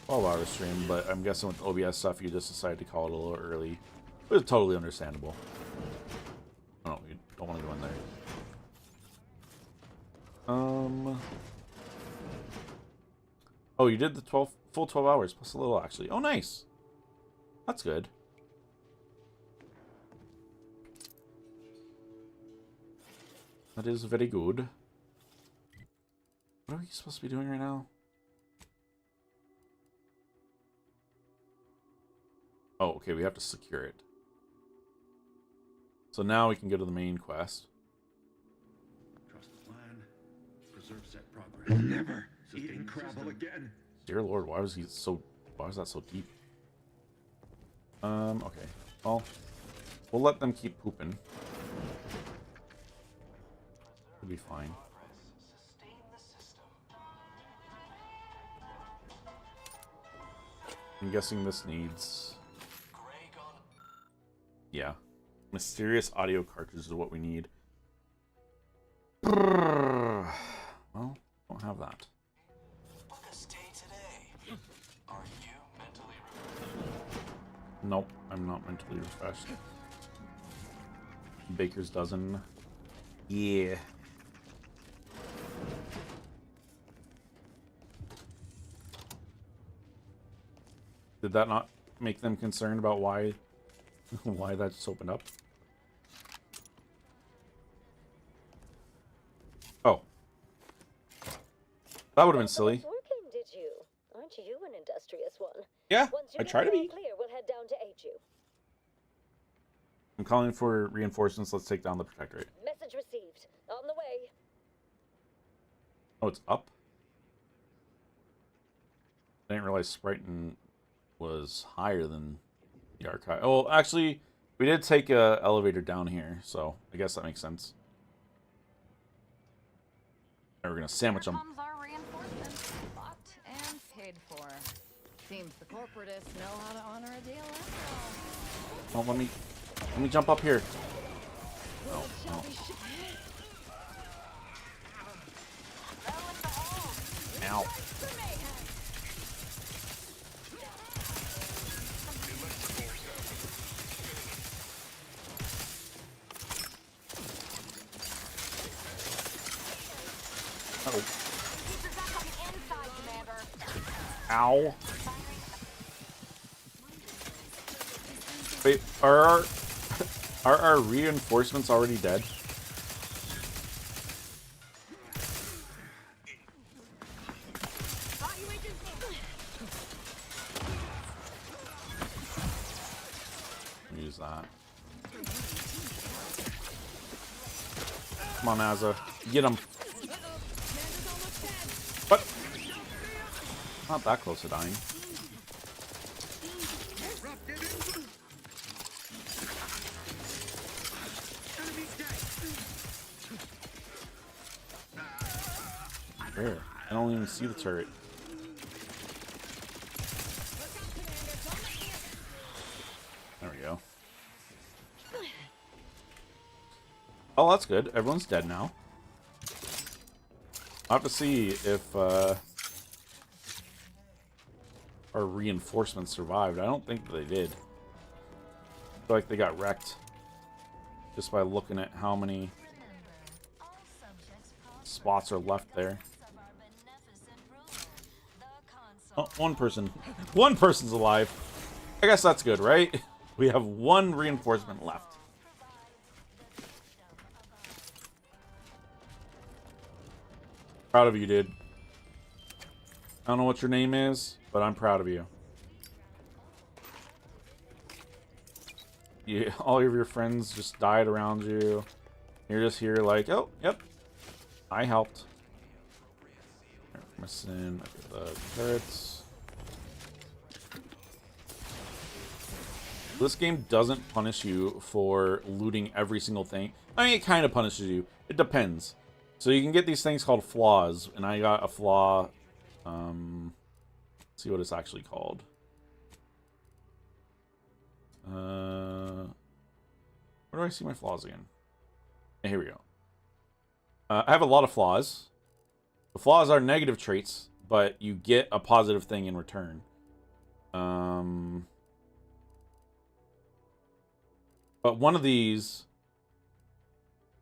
[SPEAKER 1] 12-hour stream, but I'm guessing with OBS stuff, you just decided to call it a little early. But it's totally understandable. Oh, you don't want to go in there. Oh, you did the full 12 hours plus a little, actually. Oh, nice. That's good. That is very good. What are we supposed to be doing right now? Oh, okay, we have to secure it. So now we can go to the main quest.
[SPEAKER 7] Trust the plan. Preserve set progress. Never eating Crabble again.
[SPEAKER 1] Dear Lord, why was that so deep? Okay. Well, we'll let them keep pooping. We'll be fine. I'm guessing this needs... Yeah. Mysterious audio cartridge is what we need. Well, don't have that. Nope, I'm not mentally refreshed. Baker's dozen. Yeah. Did that not make them concerned about why that just opened up? Oh. That would have been silly.
[SPEAKER 8] Working, did you? Aren't you an industrious one?
[SPEAKER 1] Yeah,
[SPEAKER 8] Once you
[SPEAKER 1] I
[SPEAKER 8] get
[SPEAKER 1] try to
[SPEAKER 8] it all
[SPEAKER 1] be.
[SPEAKER 8] clear, we'll head down to aid you.
[SPEAKER 1] I'm calling for reinforcements. Let's take down the Protectorate.
[SPEAKER 8] Message received. On the way.
[SPEAKER 1] Oh, it's up? I didn't realize Sprighton was higher than the archive. Oh, actually, we did take a elevator down here, so I guess that makes sense. And we're gonna sandwich them.
[SPEAKER 6] Comes our reinforcements, bought and paid for. Seems the corporatists know how to honor a deal after all.
[SPEAKER 1] Oh, let me jump up here. Oh, oh. Ow. Uh-oh. Ow. Wait, are our reinforcements already dead? Use that. Come on, Azza. Get him. What? Not that close to dying. Where? I don't even see the turret. There we go. Oh, that's good. Everyone's dead now. I'll have to see if our reinforcements survived. I don't think they did. I feel like they got wrecked just by looking at how many spots are left there. Oh, one person. One person's alive. I guess that's good, right? We have one reinforcement left. Proud of you, dude. I don't know what your name is, but I'm proud of you. All of your friends just died around you. You're just here like, oh, yep, I helped. Missing the turrets. This game doesn't punish you for looting every single thing. I mean, it kind of punishes you. It depends. So you can get these things called flaws, and I got a flaw. Let's see what it's actually called. Where do I see my flaws again? Here we go. I have a lot of flaws. The flaws are negative traits, but you get a positive thing in return. But one of these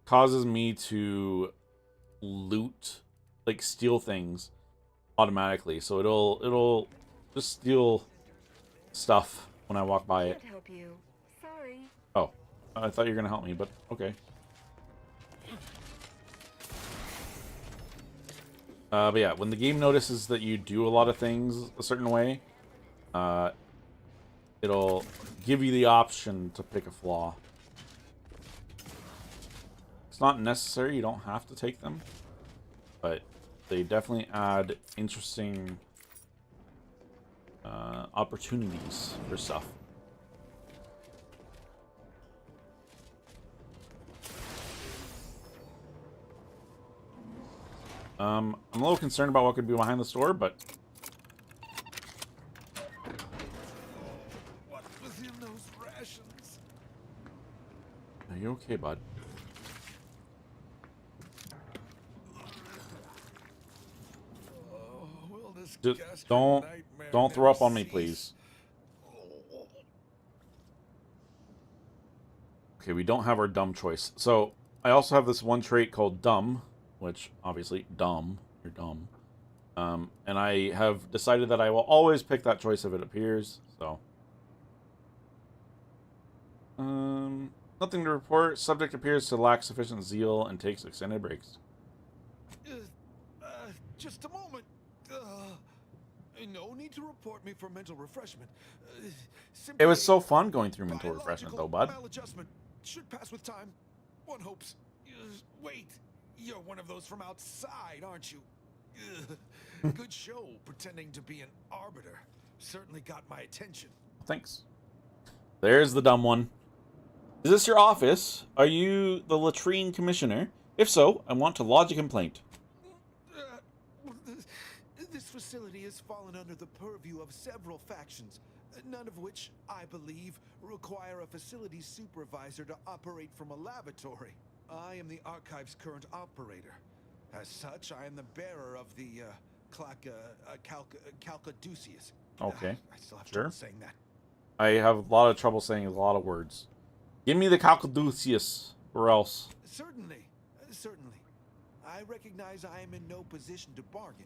[SPEAKER 1] causes me to loot, like steal things automatically. So it'll just steal stuff when I walk by it.
[SPEAKER 8] Help you. Sorry.
[SPEAKER 1] Oh, I thought you were gonna help me, but okay. But yeah, when the game notices that you do a lot of things a certain way, it'll give you the option to pick a flaw. It's not necessary, you don't have to take them, but they definitely add interesting opportunities for stuff. I'm a little concerned about what could be behind the store, but
[SPEAKER 3] What was in those rations?
[SPEAKER 1] are you okay, bud? Just don't throw up on me, please. Okay, we don't have our dumb choice. So I also have this one trait called dumb, which obviously dumb, you're dumb. And I have decided that I will always pick that choice if it appears. So nothing to report. Subject appears to lack sufficient zeal and takes extended breaks.
[SPEAKER 3] Just a moment. No need to report me for mental refreshment.
[SPEAKER 1] It was so fun going through mental refreshment, though, bud.
[SPEAKER 3] Maladjustment should pass with time. One hopes. Wait, you're one of those from outside, aren't you? Good show, pretending to be an arbiter. Certainly got my attention.
[SPEAKER 1] Thanks. There's the dumb one. Is this your office? Are you the latrine commissioner? If so, I want to lodge a complaint.
[SPEAKER 3] This facility has fallen under the purview of several factions, none of which, I believe, require a facilities supervisor to operate from a lavatory. I am the Archive's current operator. As such, I am the bearer of the Calcaduceus.
[SPEAKER 1] Okay,
[SPEAKER 3] I still have
[SPEAKER 1] sure.
[SPEAKER 3] trouble saying that.
[SPEAKER 1] I have a lot of trouble saying a lot of words. Give me the Calcaduceus, or else.
[SPEAKER 3] Certainly. I recognize I am in no position to bargain.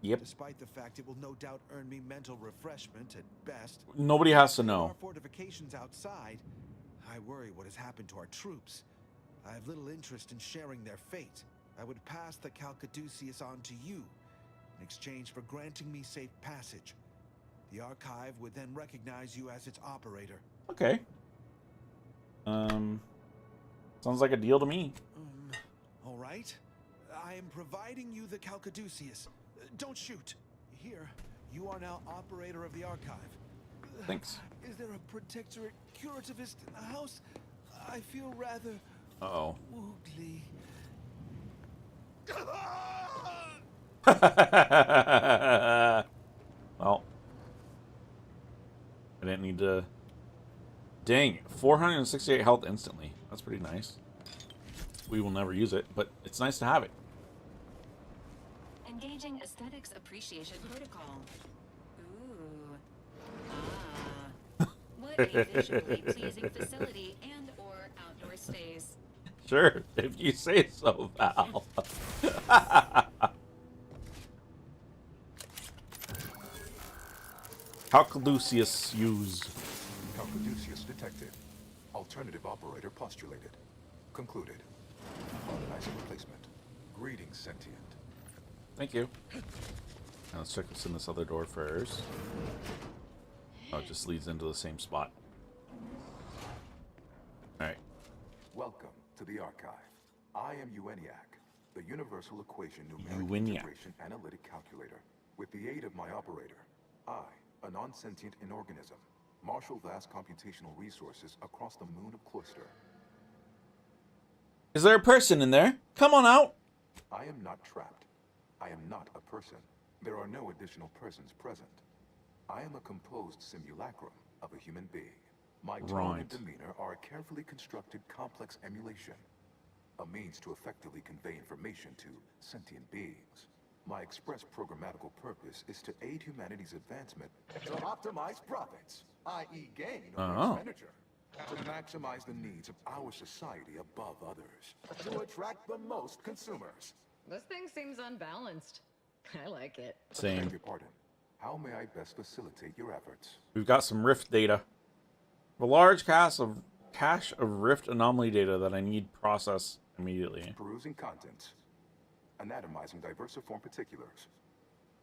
[SPEAKER 1] Yep.
[SPEAKER 3] Despite the fact it will no doubt earn me mental refreshment at best.
[SPEAKER 1] Nobody has to know.
[SPEAKER 3] Our fortifications outside, I worry what has happened to our troops. I have little interest in sharing their fate. I would pass the Calcaduceus on to you in exchange for granting me safe passage. The Archive would then recognize you as its operator.
[SPEAKER 1] Okay. Sounds like a deal to me.
[SPEAKER 3] All right. I am providing you the Calcaduceus. Don't shoot. Here, you are now operator of the Archive.
[SPEAKER 1] Thanks.
[SPEAKER 3] Is there a protectorate curativist in the house? I feel rather
[SPEAKER 1] Uh-oh.
[SPEAKER 3] woogly.
[SPEAKER 1] Well, I didn't need to. Dang, 468 health instantly. That's pretty nice. We will never use it, but it's nice to have it.
[SPEAKER 20] Engaging aesthetics appreciation protocol. Ooh. What a visually pleasing facility and or outdoor space.
[SPEAKER 1] Sure, if you say so, Val. Calcaduceus used.
[SPEAKER 9] Caduceus detected. Alternative operator postulated. Concluded. Organizing replacement. Greetings, sentient.
[SPEAKER 1] Thank you. Now let's check what's in this other door first. Oh, it just leads into the same spot. Alright.
[SPEAKER 9] Welcome to the Archive. I am Ueniac, the Universal Equation Numeric Integration Analytic Calculator. With the aid of my operator, I, a non-sentient inorganism, marshal vast computational resources across the moon of Cloister.
[SPEAKER 1] Is there a person in there? Come on out!
[SPEAKER 9] I am not trapped. I am not a person. There are no additional persons present. I am a composed simulacrum of a human being. My tone and demeanor are a carefully constructed complex emulation, a means to effectively convey information to sentient beings. My express programmatical purpose is to aid humanity's advancement to optimize profits, i.e. gain over expenditure, to maximize the needs of our society above others, to attract the most consumers.
[SPEAKER 6] This thing seems unbalanced. I like it.
[SPEAKER 1] Same.
[SPEAKER 9] Beg your pardon. How may I best facilitate your efforts?
[SPEAKER 1] We've got some Rift data. A large cache of Rift anomaly data that I need processed immediately.
[SPEAKER 9] Perusing contents. Anatomizing diversiform particulars.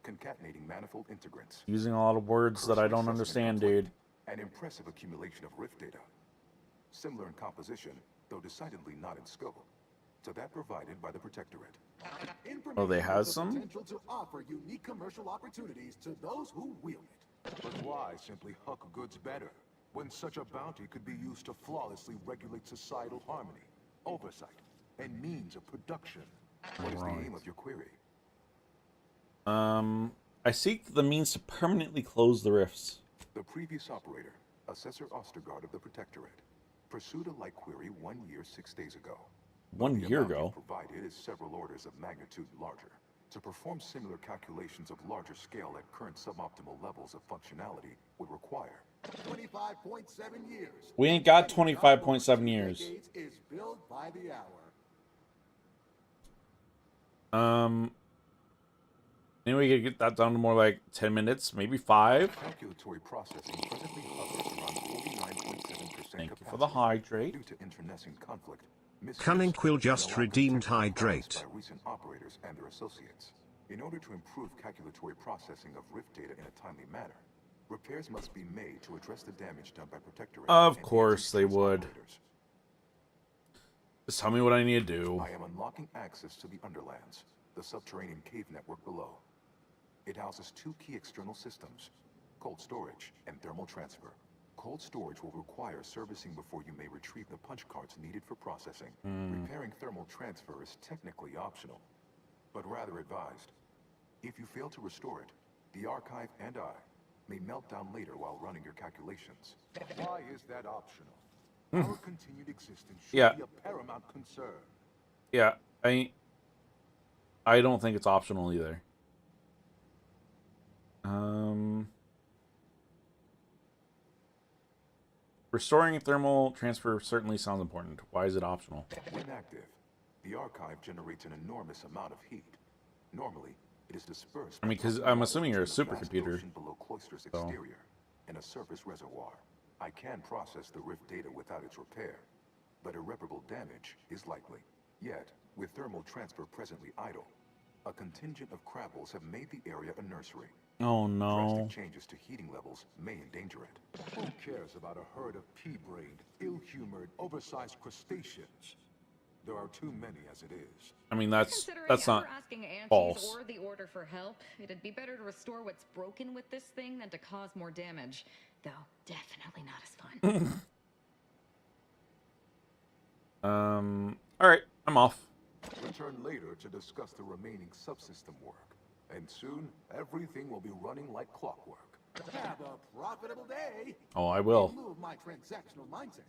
[SPEAKER 9] Concatenating manifold integrants.
[SPEAKER 1] Using a lot of words that I don't understand, dude.
[SPEAKER 9] An impressive accumulation of Rift data. Similar in composition, though decidedly not in scope, to that provided by the Protectorate.
[SPEAKER 1] Oh, they have some?
[SPEAKER 9] Potential to offer unique commercial opportunities to those who wield it. But why simply huck goods better, when such a bounty could be used to flawlessly regulate societal harmony, oversight, and means of production? What is the aim of your query?
[SPEAKER 1] I seek the means to permanently close the rifts.
[SPEAKER 9] The previous operator, Assessor Ostergaard of the Protectorate, pursued a like query 1 year, 6 days ago.
[SPEAKER 1] 1 year ago?
[SPEAKER 9] Provided is several orders of magnitude larger. To perform similar calculations of larger scale at current suboptimal levels of functionality would require 25.7 years.
[SPEAKER 1] We ain't got 25.7 years.
[SPEAKER 9] Is billed by the hour.
[SPEAKER 1] Maybe we could get that down to more like 10 minutes, maybe 5.
[SPEAKER 9] Calculatory processing presently hovers around 49.7%.
[SPEAKER 1] Thank you for the hydrate.
[SPEAKER 9] Due to internecine conflict,
[SPEAKER 13] Cunning Quill just redeemed hydrate.
[SPEAKER 9] by recent operators and their associates. In order to improve calculatory processing of Rift data in a timely manner, repairs must be made to address the damage done by Protectorate.
[SPEAKER 1] Of course they would. Just tell me what I need to do.
[SPEAKER 9] I am unlocking access to the Underlands, the subterranean cave network below. It houses 2 key external systems, cold storage and thermal transfer. Cold storage will require servicing before you may retrieve the punch cards needed for processing. Repairing thermal transfer is technically optional, but rather advised. If you fail to restore it, the Archive and I may melt down later while running your calculations. Why is that optional? Our continued existence should be a paramount concern.
[SPEAKER 1] Yeah, I don't think it's optional either. Restoring thermal transfer certainly sounds important. Why is it optional?
[SPEAKER 9] When active, the Archive generates an enormous amount of heat. Normally, it is dispersed.
[SPEAKER 1] I mean, because I'm assuming you're a supercomputer.
[SPEAKER 9] Below Cloister's exterior, in a surface reservoir. I can process the Rift data without its repair, but irreparable damage is likely. Yet, with thermal transfer presently idle, a contingent of Krabbels have made the area a nursery.
[SPEAKER 1] Oh no.
[SPEAKER 9] Drastic changes to heating levels may endanger it. Who cares about a herd of pea-brained, ill-humored, oversized crustaceans? There are too many as it is.
[SPEAKER 1] I mean, that's not
[SPEAKER 6] asking Antes
[SPEAKER 1] false.
[SPEAKER 6] or the Order for help. It'd be better to restore what's broken with this thing than to cause more damage. Though, definitely not as fun.
[SPEAKER 1] Alright, I'm off.
[SPEAKER 9] Return later to discuss the remaining subsystem work. And soon, everything will be running like clockwork. Have a profitable day!
[SPEAKER 1] Oh, I will.
[SPEAKER 9] In lieu of my transactional mindset,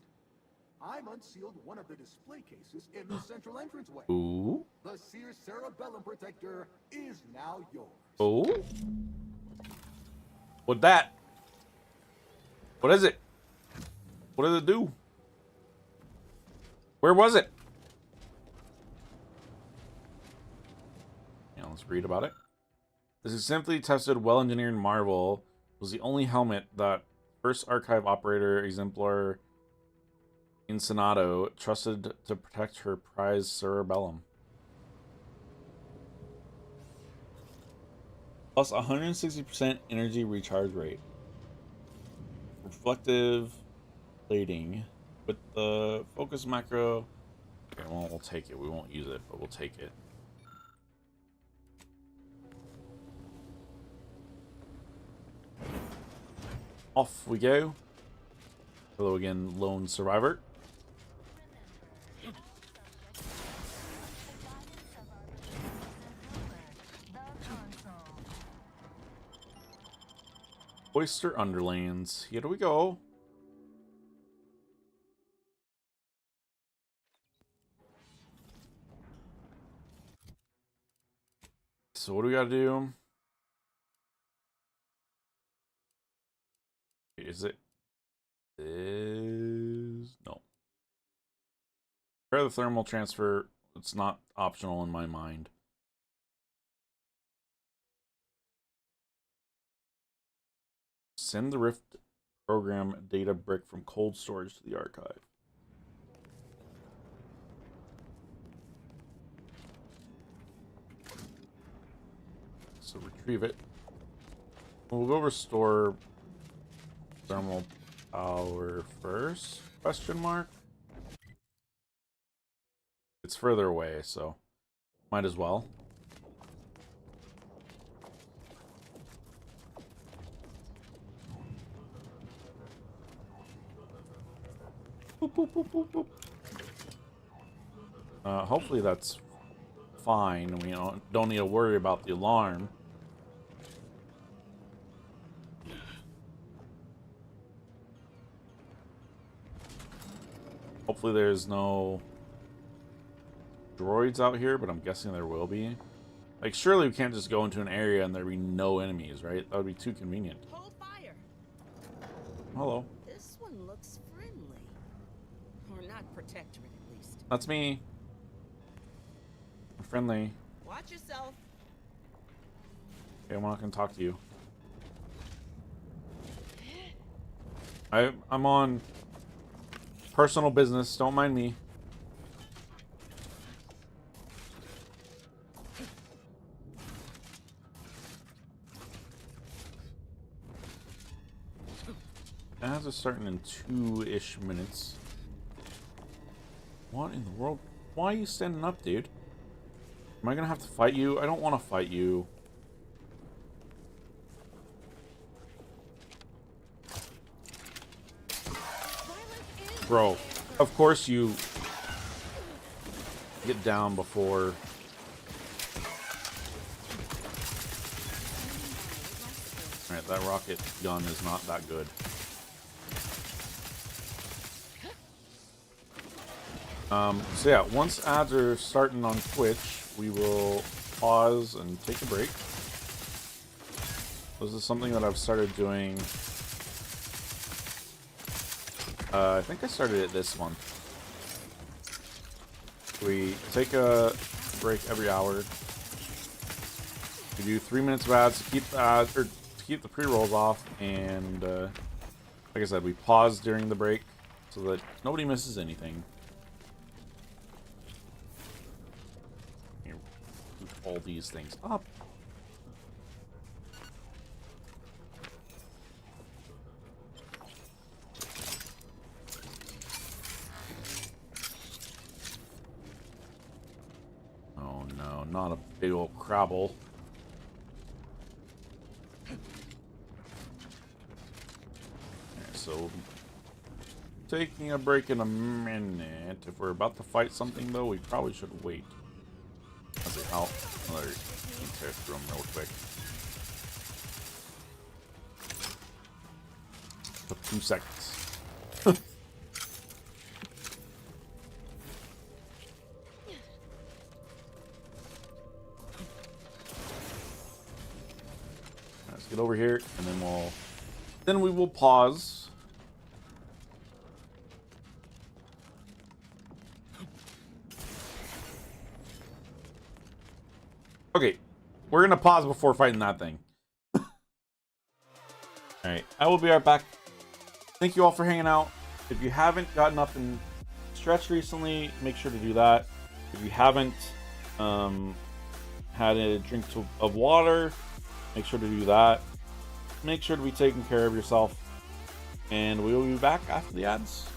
[SPEAKER 9] I'm unsealed one of the display cases in the central entranceway.
[SPEAKER 1] Ooh.
[SPEAKER 9] The Sears Cerebellum Protector is now yours.
[SPEAKER 1] Oh? What that? What is it? What does it do? Where was it? Yeah, let's read about it. This is simply tested, well-engineered marvel. Was the only helmet that First archive operator exemplar in Senado, trusted to protect her prized cerebellum. Plus 160% energy recharge rate. Reflective plating with the focus macro. Okay, well, we'll take it. We won't use it, but we'll take it. Off we go. Hello again, lone survivor. Oyster Underlands. Here we go. So what do we gotta do? Is it? No. Prepare the thermal transfer. It's not optional in my mind. Send the Rift program data brick from cold storage to the archive. So retrieve it. We'll go restore thermal power first? Question mark. It's further away, so might as well. Boop, boop, boop, boop, boop. Hopefully that's fine. We don't need to worry about the alarm. Hopefully there's no droids out here, but I'm guessing there will be. Like, surely we can't just go into an area and there be no enemies, right? That would be too convenient.
[SPEAKER 18] Hold fire.
[SPEAKER 1] Hello.
[SPEAKER 18] This one looks friendly. Or not protectorate, at least.
[SPEAKER 1] That's me. I'm friendly.
[SPEAKER 18] Watch yourself.
[SPEAKER 1] Okay, I'm not gonna talk to you. I'm on personal business. Don't mind me. Ads are starting in 2-ish minutes. What in the world? Why are you standing up, dude? Am I gonna have to fight you? I don't want to fight you. Bro, of course you get down before. Alright, that rocket gun is not that good. So yeah, once ads are starting on Twitch, we will pause and take a break. This is something that I've started doing. I think I started it this month. We take a break every hour. We do 3 minutes of ads to keep the ads, or to keep the pre-rolls off, and like I said, we pause during the break so that nobody misses anything. Here, put all these things up. Oh no, not a big old Crabble. So, taking a break in a minute. If we're about to fight something, though, we probably should wait. Let's see, I'll tear through them real quick. Took 2 seconds. Let's get over here, and then we will pause. Okay, we're gonna pause before fighting that thing. Alright, I will be right back. thank you all for hanging out. If you haven't gotten up and stretched recently, make sure to do that. If you haven't had a drink of water, make sure to do that. Make sure to be taking care of yourself. And we will be back after the ads.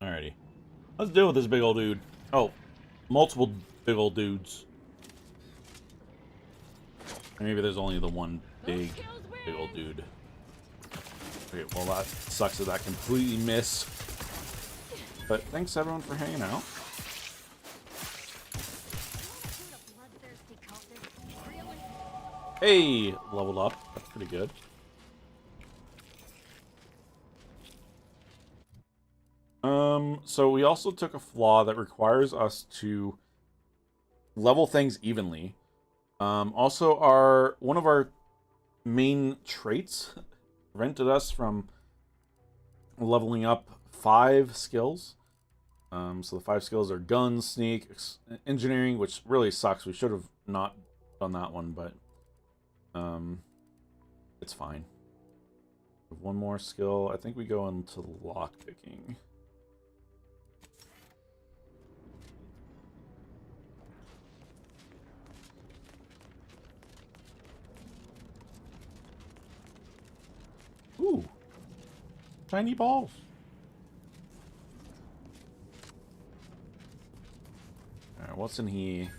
[SPEAKER 1] Alrighty. Let's deal with this big old dude. Oh, multiple big old dudes. Or maybe there's only the one big old dude. Okay, well that sucks that I completely missed. But thanks everyone for hanging out. Hey, leveled up. That's pretty good. So we also took a flaw that requires us to level things evenly. Also, one of our main traits prevented us from leveling up 5 skills. So the 5 skills are guns, sneak, engineering, which really sucks. We should have not on that one, but it's fine. One more skill. I think we go into lock picking. Ooh, tiny balls. All right, what's in here?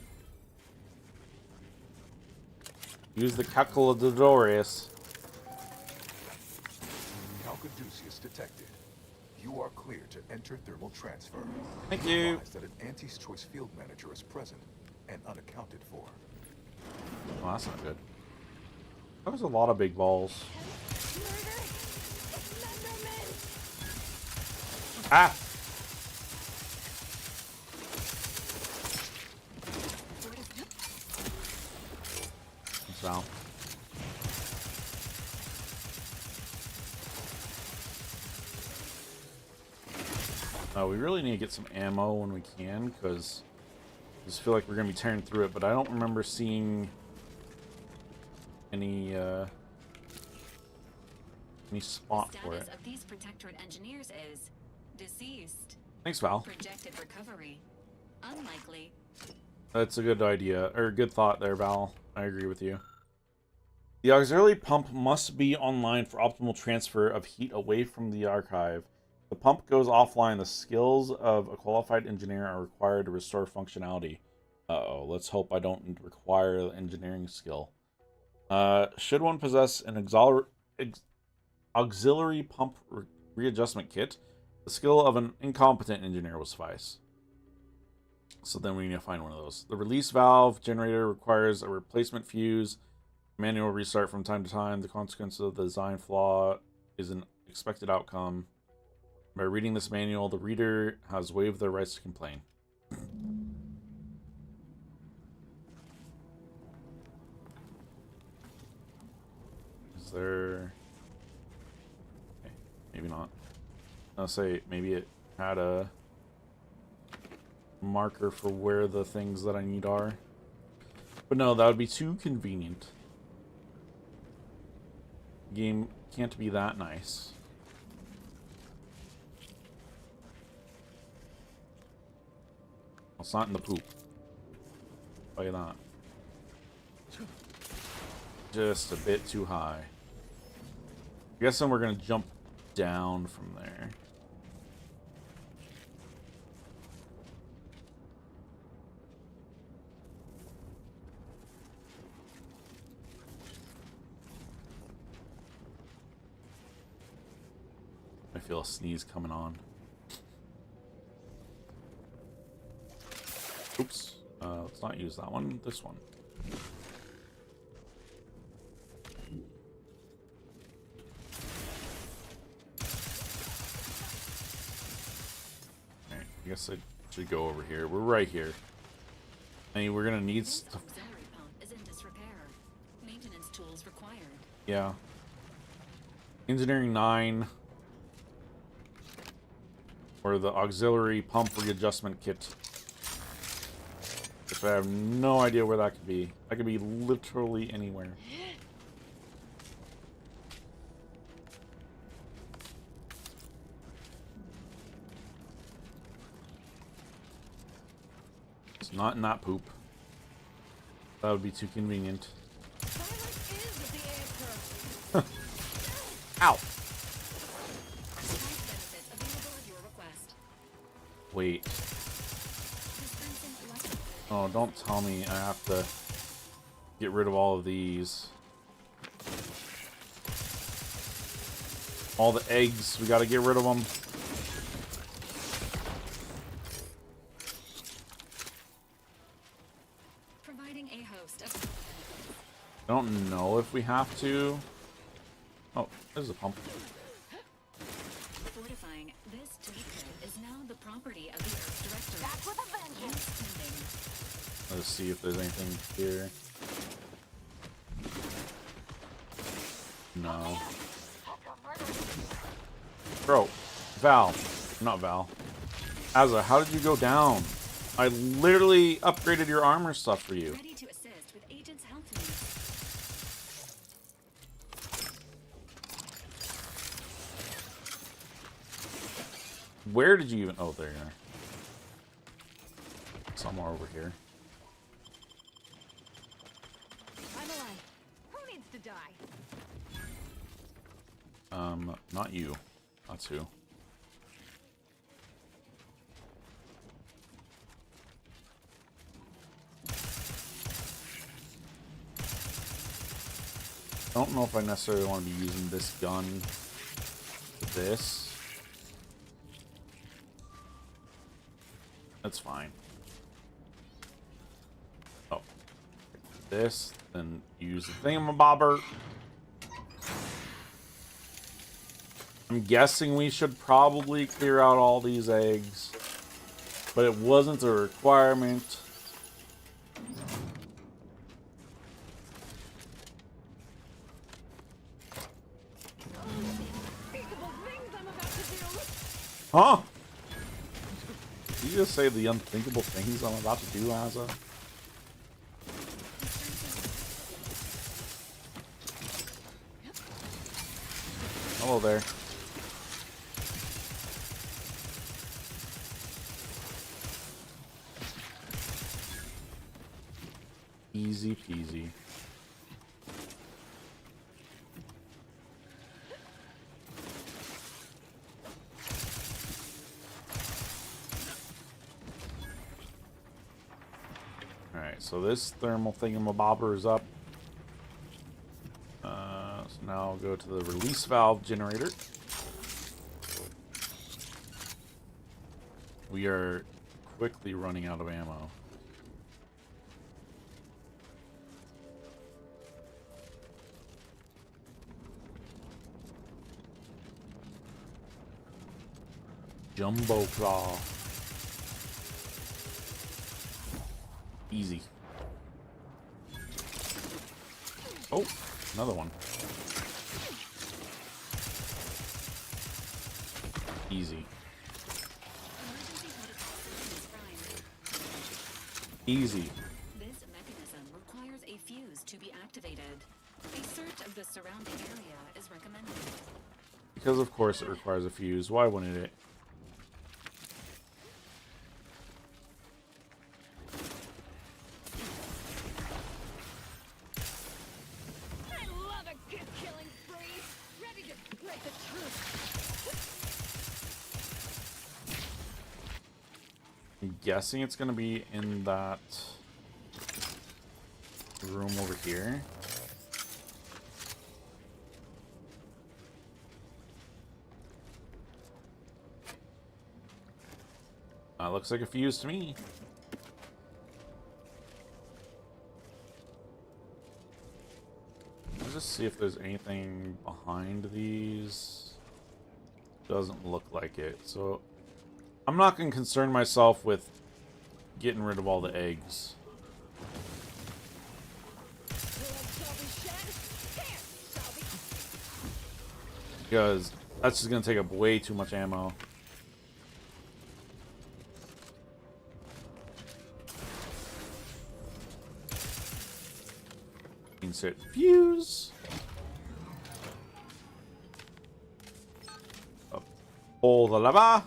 [SPEAKER 1] Use the Calculadores.
[SPEAKER 9] Calcaduceus detected. You are clear to enter thermal transfer.
[SPEAKER 1] Thank you.
[SPEAKER 9] Advise that an Anti's Choice field manager is present and unaccounted for.
[SPEAKER 1] Well, that's not good. That was a lot of big balls. Ah! Thanks, Val. We really need to get some ammo when we can, because I just feel like we're going to be tearing through it, but I don't remember seeing any spot for it.
[SPEAKER 20] Status of these Protectorate engineers is deceased.
[SPEAKER 1] Thanks, Val.
[SPEAKER 20] Projected recovery unlikely.
[SPEAKER 1] That's a good idea, or good thought there, Val. I agree with you. The auxiliary pump must be online for optimal transfer of heat away from the archive. The pump goes offline. The skills of a qualified engineer are required to restore functionality. Uh-oh, let's hope I don't require the engineering skill. Should one possess an auxiliary pump readjustment kit, the skill of an incompetent engineer will suffice. So then we need to find one of those. The release valve generator requires a replacement fuse, manual restart from time to time. The consequence of the design flaw is an expected outcome. By reading this manual, the reader has waived their rights to complain. Is there... Okay, maybe not. I'll say maybe it had a marker for where the things that I need are. But no, that would be too convenient. Game can't be that nice. It's not in the poop. Look at that. Just a bit too high. I guess then we're gonna jump down from there. I feel a sneeze coming on. Oops. Let's not use that one. This one. Alright, I guess I should go over here. We're right here. I mean, we're gonna need stuff.
[SPEAKER 20] Auxiliary pump is in disrepair. Maintenance tools required.
[SPEAKER 1] Yeah. Engineering 9. Or the auxiliary pump readjustment kit. Which I have no idea where that could be. That could be literally anywhere. It's not in that poop. That would be too convenient. Ow! Wait. Oh, don't tell me I have to get rid of all of these. All the eggs, we gotta get rid of them.
[SPEAKER 20] Providing a host of...
[SPEAKER 1] I don't know if we have to. Oh, there's a pump.
[SPEAKER 20] Fortifying this toolkit is now the property of the Earth Directorate. That's with a vengeance.
[SPEAKER 1] Let's see if there's anything here. No. Bro, Val. Not Val. Azza, how did you go down? I literally upgraded your armor stuff for you.
[SPEAKER 20] Ready to assist with agent's health
[SPEAKER 1] Where did you even... Oh, there you are. Somewhere over here.
[SPEAKER 11] I'm alive. Who needs to die?
[SPEAKER 1] Not you. That's who. I don't know if I necessarily want to be using this gun with this. That's fine. Oh. This, then use the thingamabobber. I'm guessing we should probably clear out all these eggs, but it wasn't a requirement. Huh? Did you just say the unthinkable things I'm about to do, Asa? Hello there. Easy peasy. Alright, so this thermal thingamabobber is up. So now I'll go to the release valve generator. We are quickly running out of ammo. Jumbo Claw. Easy. Oh, another one. Easy. Easy.
[SPEAKER 20] This mechanism requires a fuse to be activated. A search of the surrounding area is recommended.
[SPEAKER 1] Because of course it requires a fuse. Why wouldn't it? I'm guessing it's going to be in that room over here. Looks like a fuse to me. Let's just see if there's anything behind these. Doesn't look like it. So I'm not going to concern myself with getting rid of all the eggs. Because that's just going to take up way too much ammo. Insert fuse. Pull the lever.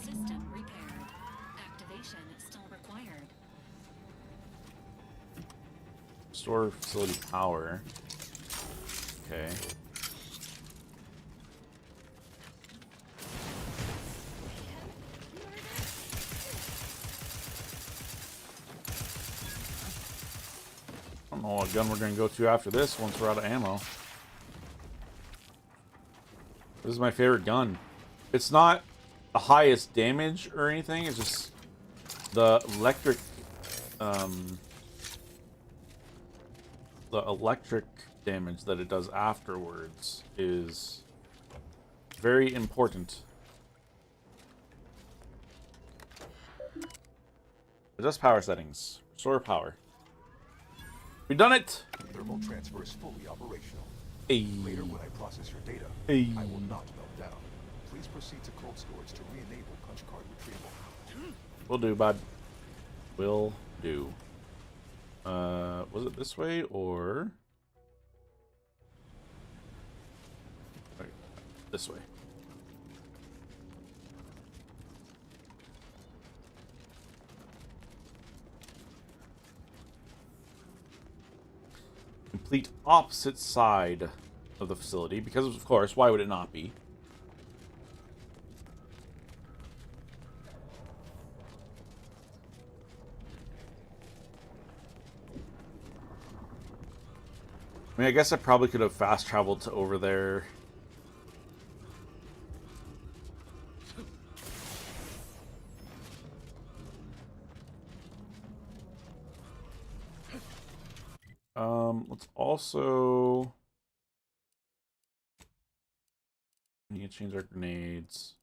[SPEAKER 20] System repaired. Activation still required.
[SPEAKER 1] Store facility power. Okay. I don't know what gun we're going to go to after this once we're out of ammo. This is my favorite gun. It's not the highest damage or anything. It's just the electric damage that it does afterwards is very important. Adjust power settings. Restore power. We've done it!
[SPEAKER 9] Thermal transfer is fully operational.
[SPEAKER 1] Hey.
[SPEAKER 9] Later, when I process your data,
[SPEAKER 1] Hey.
[SPEAKER 9] I will not melt down. Please proceed to cold storage to re-enable punch card retrieval.
[SPEAKER 1] Will do, bud. Will do. Was it this way or... Wait, this way. complete opposite side of the facility, because of course, why would it not be? I mean, I guess I probably could have fast traveled to over there. Let's also need to change our grenades.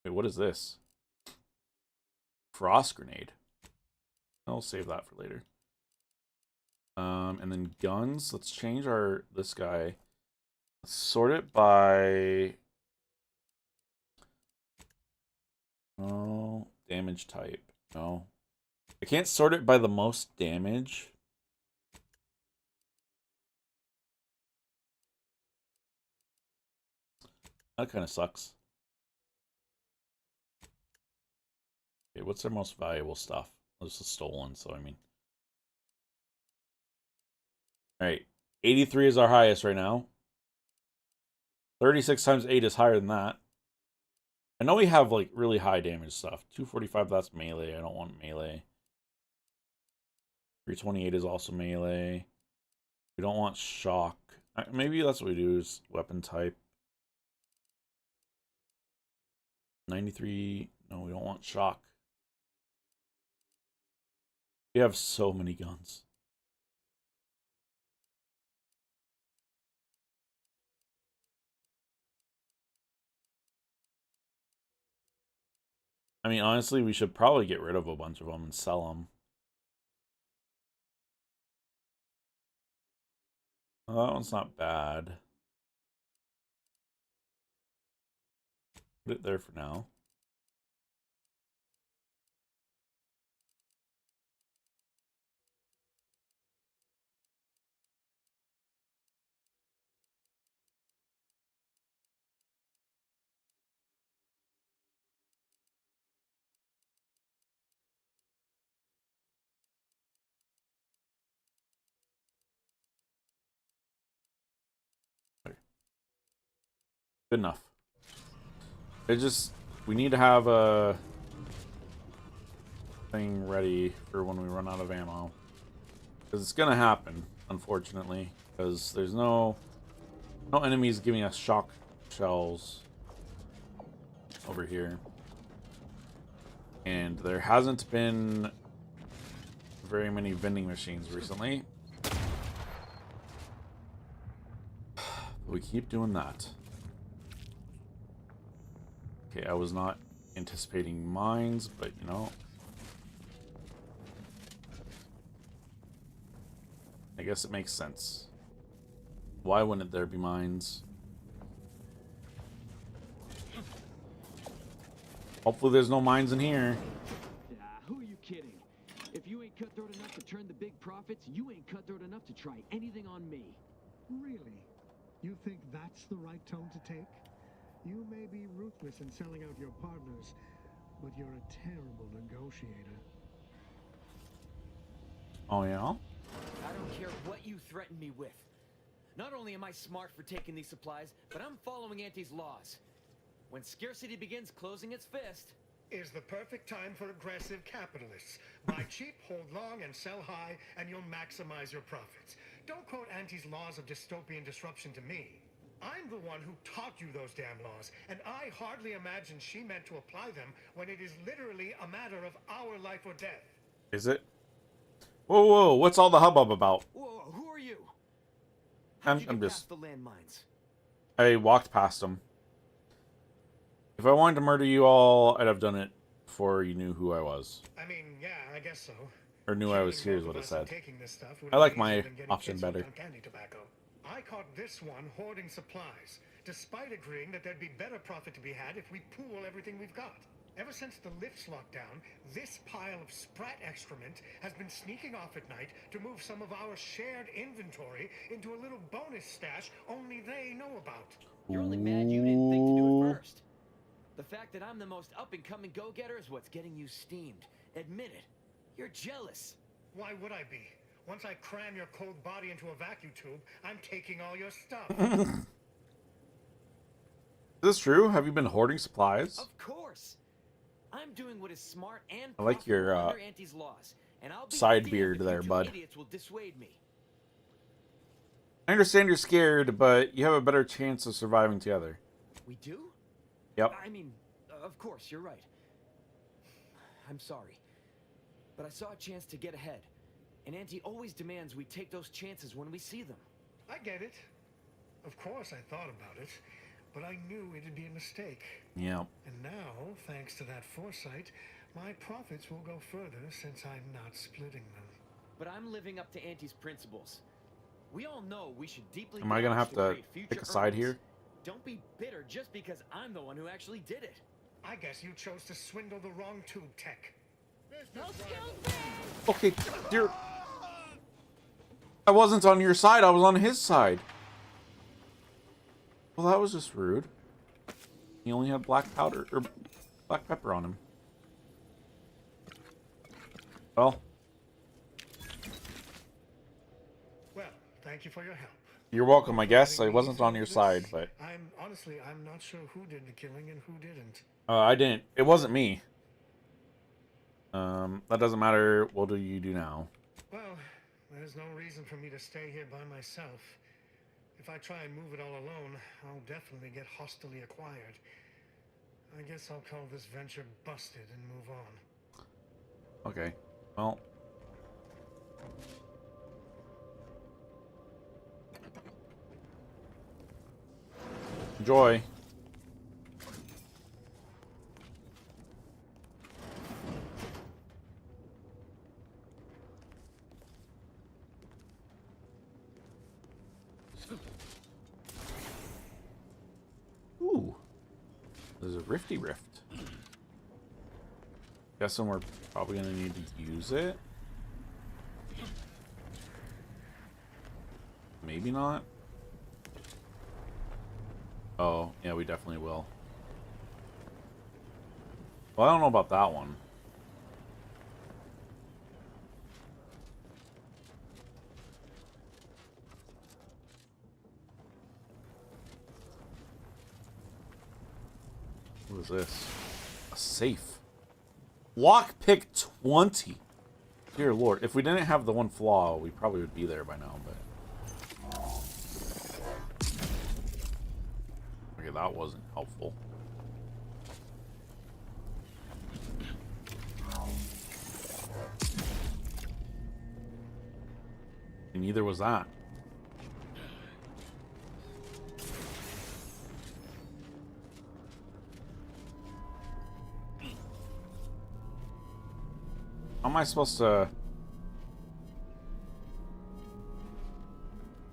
[SPEAKER 1] Wait, what is this? Frost grenade. I'll save that for later. And then guns. Let's change this guy. Let's sort it by damage type. No. I can't sort it by the most damage. That kind of sucks. Okay, what's their most valuable stuff? This is stolen, so I mean. Alright. 83 is our highest right now. 36 times 8 is higher than that. I know we have like really high damage stuff. 245, that's melee. I don't want melee. 328 is also melee. We don't want shock. Maybe that's what we do is weapon type. 93. No, we don't want shock. We have so many guns. I mean, honestly, we should probably get rid of a bunch of them and sell them. Well, that one's not bad. Put it there for now. Good enough. We need to have a thing ready for when we run out of ammo. Because it's gonna happen, unfortunately. Because there's no enemies giving us shock shells over here. And there hasn't been very many vending machines recently. But we keep doing that. Okay, I was not anticipating mines, but you know. I guess it makes sense. Why wouldn't there be mines? Hopefully there's no mines in here.
[SPEAKER 10] Who are you kidding? If you ain't cutthroat enough to turn the big profits, you ain't cutthroat enough to try anything on me.
[SPEAKER 14] Really? You think that's the right tone to take? You may be ruthless in selling out your partners, but you're a terrible negotiator.
[SPEAKER 1] Oh, yeah?
[SPEAKER 10] I don't care what you threaten me with. Not only am I smart for taking these supplies, but I'm following Auntie's laws. When scarcity begins closing its fist...
[SPEAKER 14] Is the perfect time for aggressive capitalists. Buy cheap, hold long, and sell high, and you'll maximize your profits. Don't quote Auntie's laws of dystopian disruption to me. I'm the one who taught you those damn laws, and I hardly imagine she meant to apply them when it is literally a matter of our life or death.
[SPEAKER 1] Is it? Whoa, whoa, what's all the hubbub about?
[SPEAKER 10] Whoa, who are you?
[SPEAKER 1] I'm
[SPEAKER 10] How'd you get
[SPEAKER 1] just...
[SPEAKER 10] past the landmines?
[SPEAKER 1] I walked past them. If I wanted to murder you all, I'd have done it before you knew who I was.
[SPEAKER 14] I mean, yeah, I guess so.
[SPEAKER 1] Or knew I was here is what it said. I
[SPEAKER 14] I
[SPEAKER 1] like my option better.
[SPEAKER 14] I caught this one hoarding supplies, despite agreeing that there'd be better profit to be had if we pool everything we've got. Ever since the lifts locked down, this pile of sprat excrement has been sneaking off at night to move some of our shared inventory into a little bonus stash only they know about.
[SPEAKER 10] You're only mad you didn't think to do it first. The fact that I'm the most up-and-coming go-getter is what's getting you steamed. Admit it. You're jealous.
[SPEAKER 14] Why would I be? Once I cram your cold body into a vacuum tube, I'm taking all your stuff.
[SPEAKER 1] Is this true? Have you been hoarding supplies?
[SPEAKER 10] Of course. I'm doing what is smart and
[SPEAKER 1] I like your
[SPEAKER 10] under Auntie's laws, and I'll be
[SPEAKER 1] side
[SPEAKER 10] damned
[SPEAKER 1] beard
[SPEAKER 10] if
[SPEAKER 1] there,
[SPEAKER 10] you two
[SPEAKER 1] bud.
[SPEAKER 10] idiots will dissuade me.
[SPEAKER 1] I understand you're scared, but you have a better chance of surviving together.
[SPEAKER 10] We do?
[SPEAKER 1] Yep.
[SPEAKER 10] I mean, of course, you're right. I'm sorry. But I saw a chance to get ahead. And Auntie always demands we take those chances when we see them.
[SPEAKER 14] I get it. Of course I thought about it, but I knew it'd be a mistake.
[SPEAKER 1] Yep.
[SPEAKER 14] And now, thanks to that foresight, my profits will go further since I'm not splitting them.
[SPEAKER 10] But I'm living up to Auntie's principles. We all know we should deeply...
[SPEAKER 1] Am I gonna have to pick a side here?
[SPEAKER 10] Don't be bitter just because I'm the one who actually did it.
[SPEAKER 14] I guess you chose to swindle the wrong tube tech.
[SPEAKER 1] Okay, dear. I wasn't on your side, I was on his side. Well, that was just rude. He only had black powder, or black pepper on him. Well.
[SPEAKER 14] Well, thank you for your help.
[SPEAKER 1] You're welcome, I guess. I wasn't on your side, but...
[SPEAKER 14] I'm not sure who did the killing and who didn't.
[SPEAKER 1] I didn't. It wasn't me. That doesn't matter. What do you do now?
[SPEAKER 14] Well, there's no reason for me to stay here by myself. If I try and move it all alone, I'll definitely get hostilely acquired. I guess I'll call this venture busted and move on.
[SPEAKER 1] Okay. Well... Enjoy. Ooh. There's a Rifty Rift. Guessing we're probably gonna need to use it. Maybe not. Oh, yeah, we definitely will. Well, I don't know about that one. What is this? A safe. Lockpick 20. Dear Lord. If we didn't have the one flaw, we probably would be there by now, but... Okay, that wasn't helpful. And neither was that. How am I supposed to...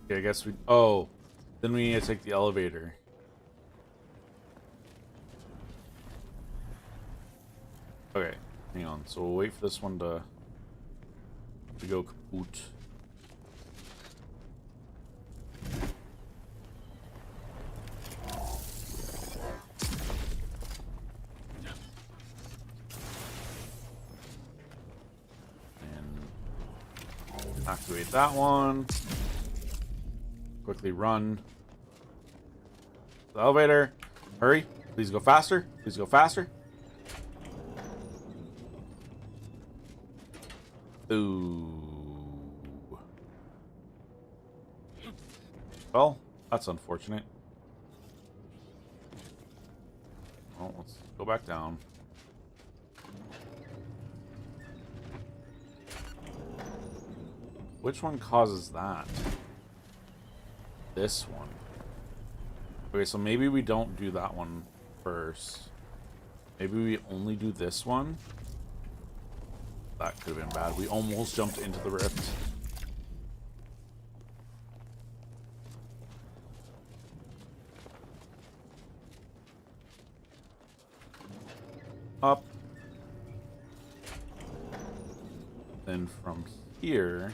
[SPEAKER 1] Okay, I guess we... Oh, then we need to take the elevator. Okay, hang on. So we'll wait for this one to go kaput. And activate that one. Quickly run. The elevator. Hurry. Please go faster. Please go faster. Ooh. Well, that's unfortunate. Well, let's go back down. Which one causes that? This one. Okay, so maybe we don't do that one first. Maybe we only do this one. That could have been bad. We almost jumped into the rift. Up. Then from here...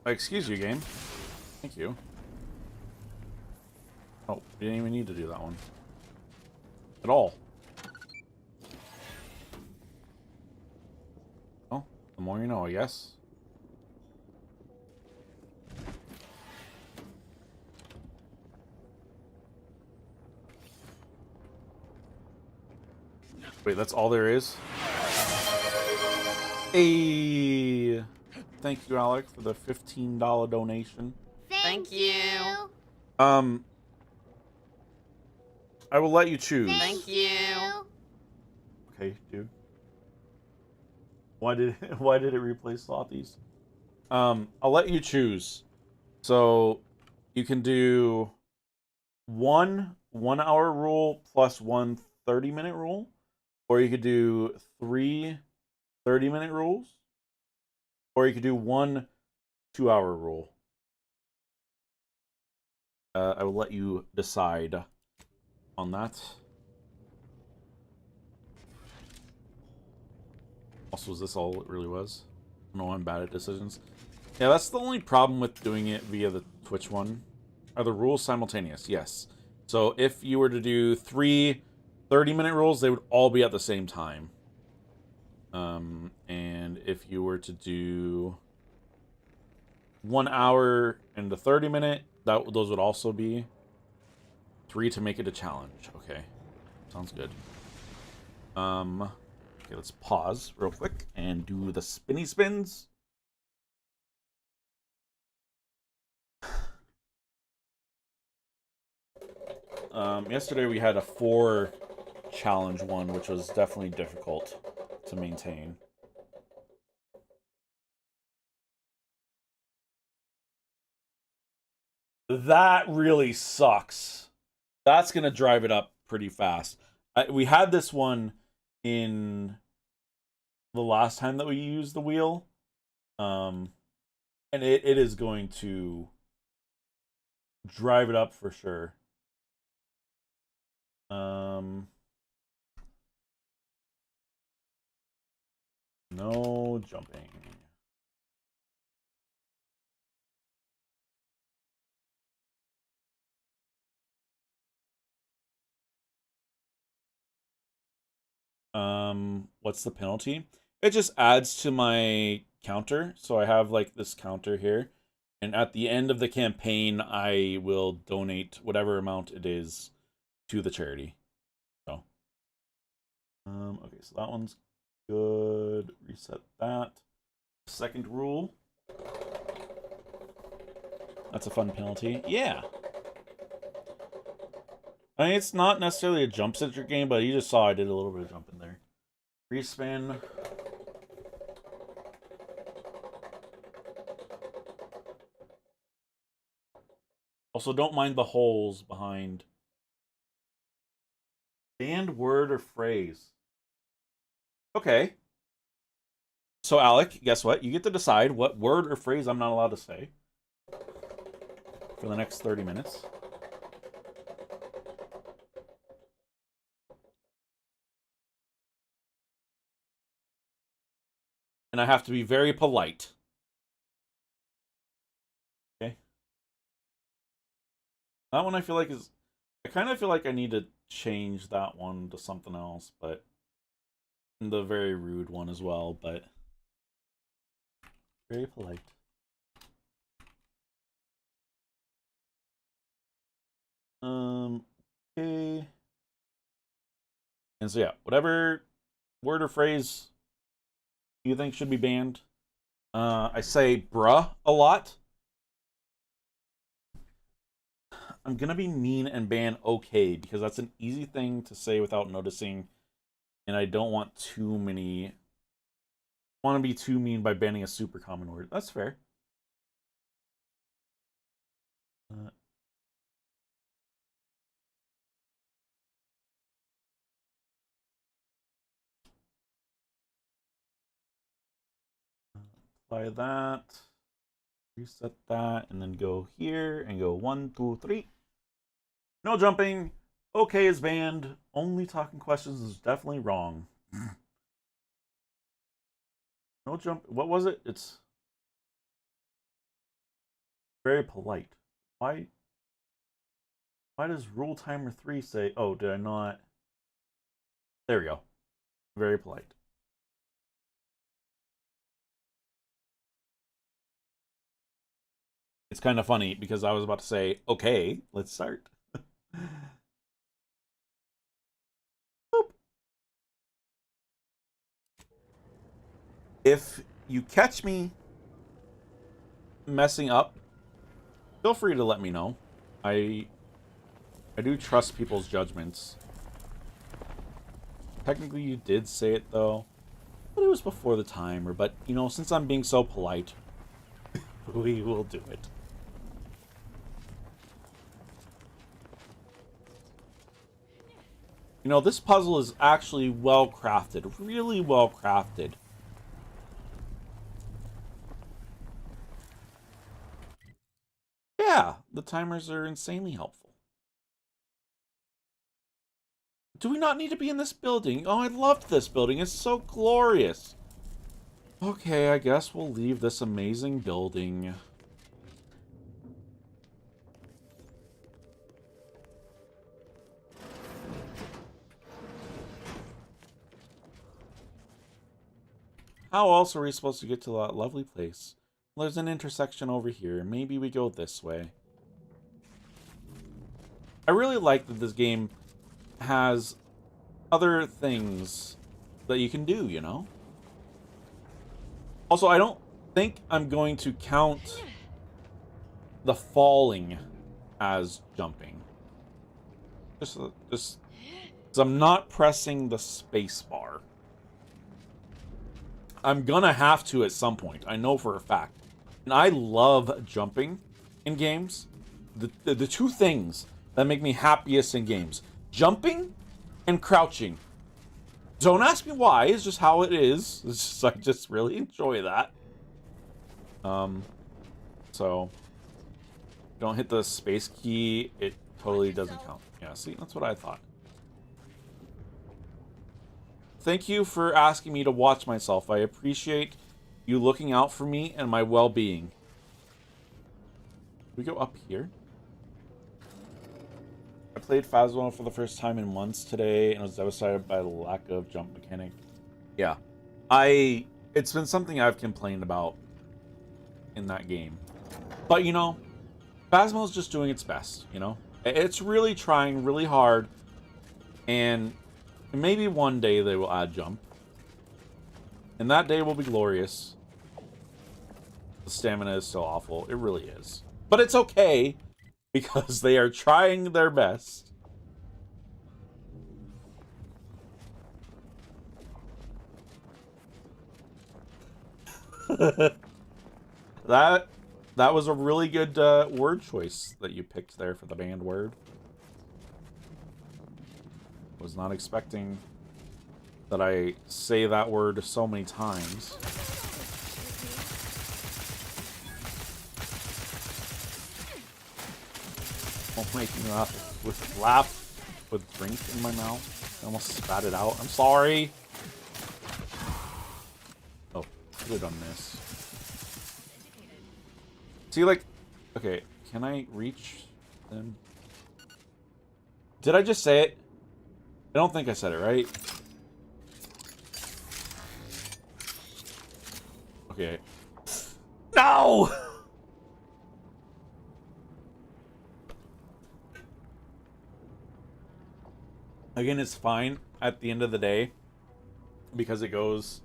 [SPEAKER 1] Excuse you, game. Thank you. Oh, we didn't even need to do that one. At all. The more you know, I guess. Wait, that's all there is? Hey! Thank you, Alec, for the $15 donation.
[SPEAKER 15] Thank you.
[SPEAKER 1] I will let you choose.
[SPEAKER 15] Thank you.
[SPEAKER 1] Okay, dude. Why did it replace Slothies? I'll let you choose. So you can do one 1 hour rule plus one 30-minute rule, or you could do 3 30-minute rules, or you could do one 2-hour rule. I will let you decide on that. Also, was this all it really was? No, I'm bad at decisions. Yeah, that's the only problem with doing it via the Twitch one. Are the rules simultaneous? Yes. So if you were to do 3 30-minute rules, they would all be at the same time. And if you were to do 1 hour and a 30-minute, those would also be 3 to make it a challenge. Okay, sounds good. Okay, let's pause real quick and do the spinny spins. Yesterday we had a 4 challenge one, which was definitely difficult to maintain. That really sucks. That's going to drive it up pretty fast. We had this one in the last time that we used the wheel. And it is going to drive it up for sure. No jumping. What's the penalty? It just adds to my counter. So I have like this counter here. And at the end of the campaign, I will donate whatever amount it is to the charity. So, okay, so that one's good. Reset that. Second rule. That's a fun penalty. Yeah. I mean, it's not necessarily a jump centric game, but you just saw I did a little bit of jumping there. Respin. Also, don't mind the holes behind. Banned word or phrase. Okay. So, Alec, guess what? You get to decide what word or phrase I'm not allowed to say for the next 30 minutes. And I have to be very polite. Okay. That one I feel like is... I kind of feel like I need to change that one to something else, but... the very rude one as well, but... very polite. Okay. And so yeah, whatever word or phrase you think should be banned. I say bruh a lot. I'm gonna be mean and ban okay, because that's an easy thing to say without noticing, and I don't want too many... want to be too mean by banning a super common word. That's fair. Apply that. Reset that, and then go here and go 1, 2, 3. No jumping. Okay is banned. Only talking questions is definitely wrong. No jump. What was it? It's very polite. Why does rule timer 3 say... oh, did I not... there we go. Very polite. it's kind of funny because I was about to say, okay, let's start. If you catch me messing up, feel free to let me know. I do trust people's judgments. Technically, you did say it, though. But it was before the timer. But, you know, since I'm being so polite, we will do it. You know, this puzzle is actually well crafted. Really well crafted. Yeah, the timers are insanely helpful. Do we not need to be in this building? Oh, I loved this building. It's so glorious. Okay, I guess we'll leave this amazing building. How else are we supposed to get to that lovely place? Well, there's an intersection over here. Maybe we go this way. I really like that this game has other things that you can do, you know? Also, I don't think I'm going to count the falling as jumping. Just 'cause I'm not pressing the space bar. I'm gonna have to at some point. I know for a fact. And I love jumping in games. The two things that make me happiest in games. Jumping and crouching. Don't ask me why. It's just how it is. It's just, I just really enjoy that. So don't hit the space key. It totally doesn't count. Yeah, see, that's what I thought. Thank you for asking me to watch myself. I appreciate you looking out for me and my well-being. We go up here. I played Phasmo for the first time in months today and was devastated by the lack of jump mechanic. Yeah. It's been something I've complained about in that game. But, you know, Phasmo's just doing its best, you know? It's really trying really hard, and maybe one day they will add jump. And that day will be glorious. The stamina is so awful. It really is. But it's okay, because they are trying their best. That was a really good word choice that you picked there for the banned word. Was not expecting that I say that word so many times. Don't make me laugh with drink in my mouth. I almost spat it out. I'm sorry. Oh, could have done this. See, like, okay, can I reach them? Did I just say it? I don't think I said it, right? Okay. No! Again, it's fine at the end of the day because it goes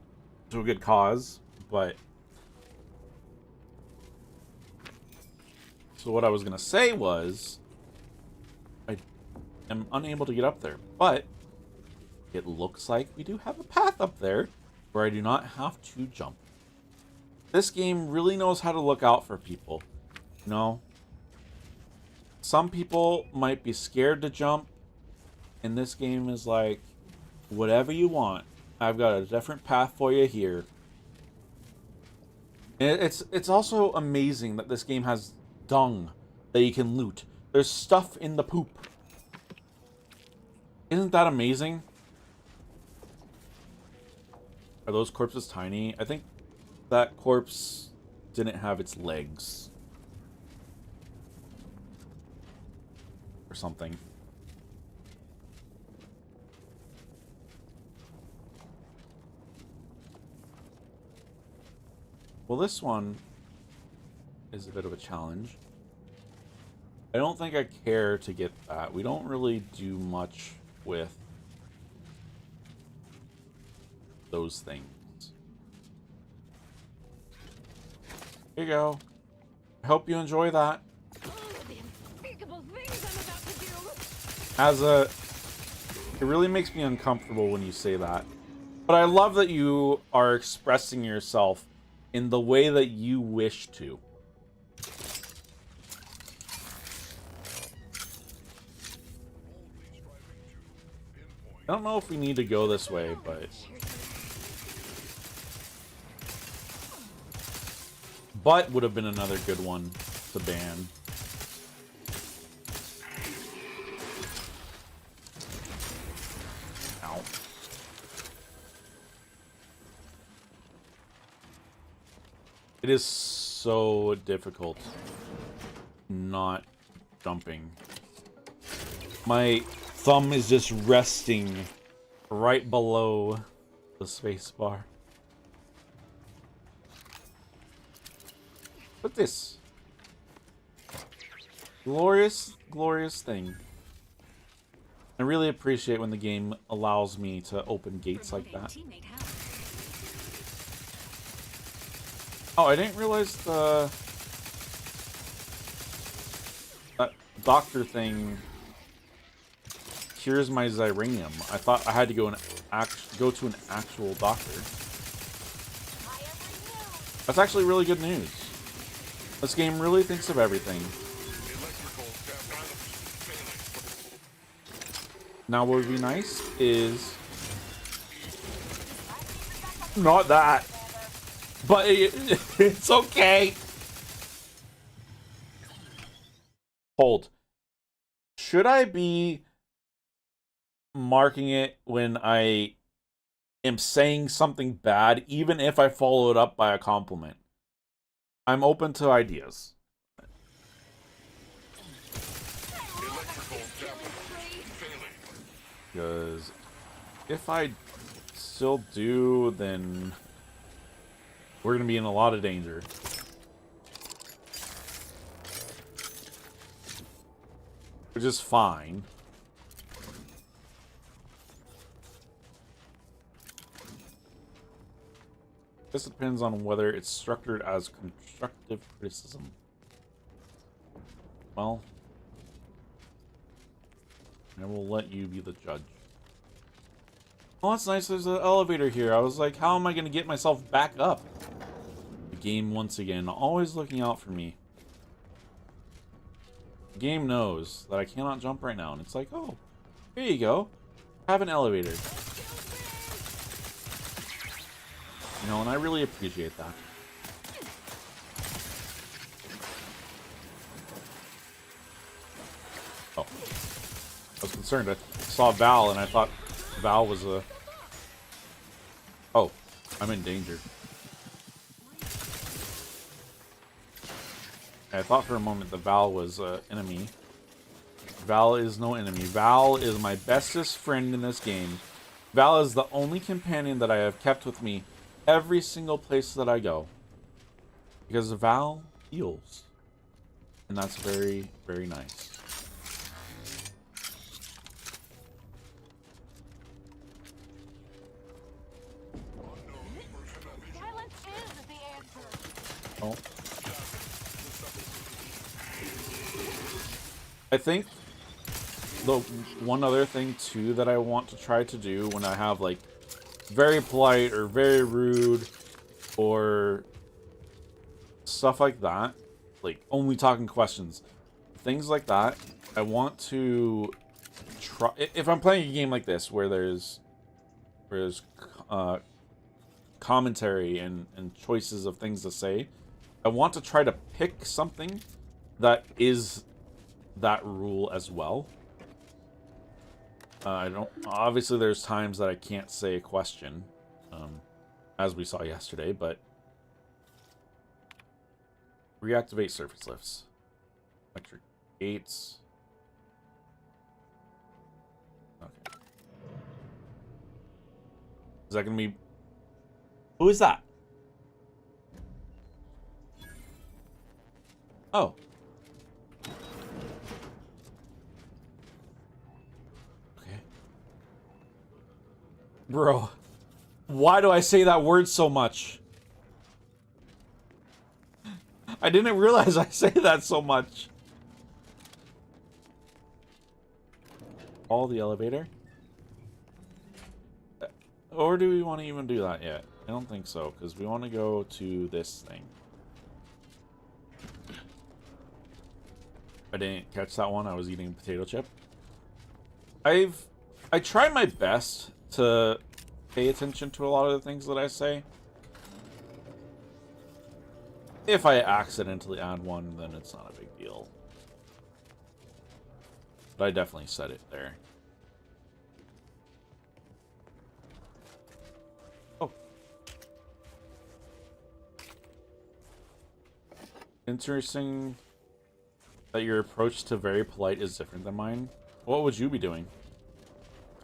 [SPEAKER 1] to a good cause, but so what I was gonna say was I am unable to get up there, but it looks like we do have a path up there where I do not have to jump. This game really knows how to look out for people. You know, some people might be scared to jump, and this game is like, whatever you want. I've got a different path for you here. And it's also amazing that this game has dung that you can loot. There's stuff in the poop. Isn't that amazing? Are those corpses tiny? I think that corpse didn't have its legs. Or something. Well, this one is a bit of a challenge. I don't think I care to get that. We don't really do much with those things. Here you go. I hope you enjoy that. It really makes me uncomfortable when you say that. But I love that you are expressing yourself in the way that you wish to. I don't know if we need to go this way, but... Butt would have been another good one to ban. Ow. It is so difficult not jumping. My thumb is just resting right below the space bar. Look at this. Glorious, glorious thing. I really appreciate when the game allows me to open gates like that. Oh, I didn't realize that doctor thing cures my Zyranium. I thought I had to go to an actual doctor. That's actually really good news. This game really thinks of everything. Now what would be nice is not that, but it's okay. Hold. Should I be marking it when I am saying something bad, even if I follow it up by a compliment? I'm open to ideas. Because if I still do, then we're going to be in a lot of danger. Which is fine. This depends on whether it's structured as constructive criticism. Well, I will let you be the judge. Oh, that's nice. There's an elevator here. I was like, how am I going to get myself back up? The game, once again, always looking out for me. The game knows that I cannot jump right now. And it's like, oh, here you go. Have an elevator. You know, and I really appreciate that. Oh. I was concerned. I saw Val and I thought Val was a... Oh, I'm in danger. I thought for a moment that Val was an enemy. Val is no enemy. Val is my bestest friend in this game. Val is the only companion that I have kept with me every single place that I go. Because Val heals. And that's very, very nice. Oh. I think the one other thing too that I want to try to do when I have like very polite or very rude or stuff like that, like only talking questions, things like that, I want to try, if I'm playing a game like this where there's commentary and choices of things to say, I want to try to pick something that is that rule as well. I don't, obviously there's times that I can't say a question, as we saw yesterday, but reactivate surface lifts, electric gates. Okay. Is that gonna be, who is that? Oh. Okay. Bro, why do I say that word so much? I didn't realize I say that so much. All the elevator? Or do we want to even do that yet? I don't think so, because we want to go to this thing. I didn't catch that one. I was eating a potato chip. I try my best to pay attention to a lot of the things that I say. If I accidentally add one, then it's not a big deal. But I definitely said it there. Oh. Interesting that your approach to very polite is different than mine. What would you be doing?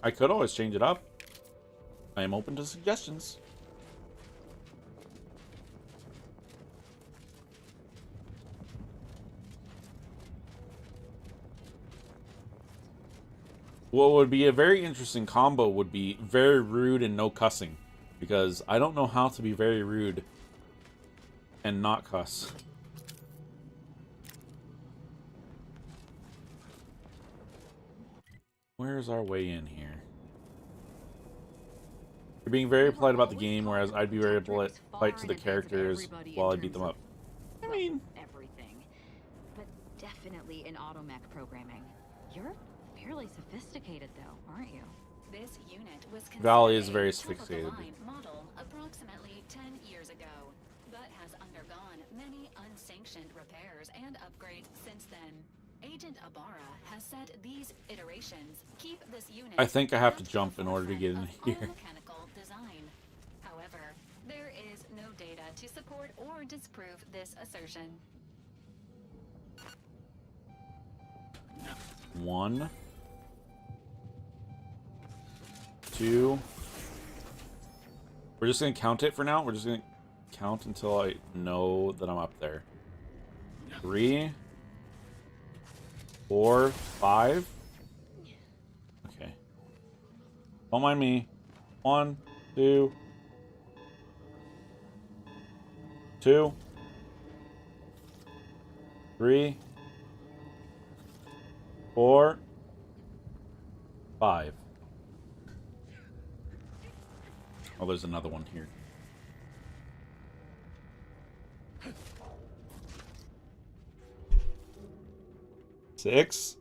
[SPEAKER 1] I could always change it up. I am open to suggestions. What would be a very interesting combo would be very rude and no cussing. Because I don't know how to be very rude and not cuss. Where's our way in here? You're being very polite about the game, whereas I'd be very polite to the characters while I beat them up.
[SPEAKER 6] I mean, everything, but definitely in automech programming. You're fairly sophisticated, though, aren't you?
[SPEAKER 20] This unit was
[SPEAKER 1] Valley is
[SPEAKER 20] considered
[SPEAKER 1] very
[SPEAKER 20] a
[SPEAKER 1] sophisticated.
[SPEAKER 20] top-of-the-line model approximately 10 years ago, but has undergone many unsanctioned repairs and upgrades since then. Agent Abara has said these iterations keep this unit.
[SPEAKER 1] I think I have to jump in order to get in here.
[SPEAKER 20] Mechanical design. However, there is no data to support or disprove this assertion.
[SPEAKER 1] 1, 2. We're just gonna count it for now. We're just gonna count until I know that I'm up there. 3, 4, 5. Okay. Don't mind me. 1, 2, 2, 3, 4, 5. Oh, there's another one here. 6.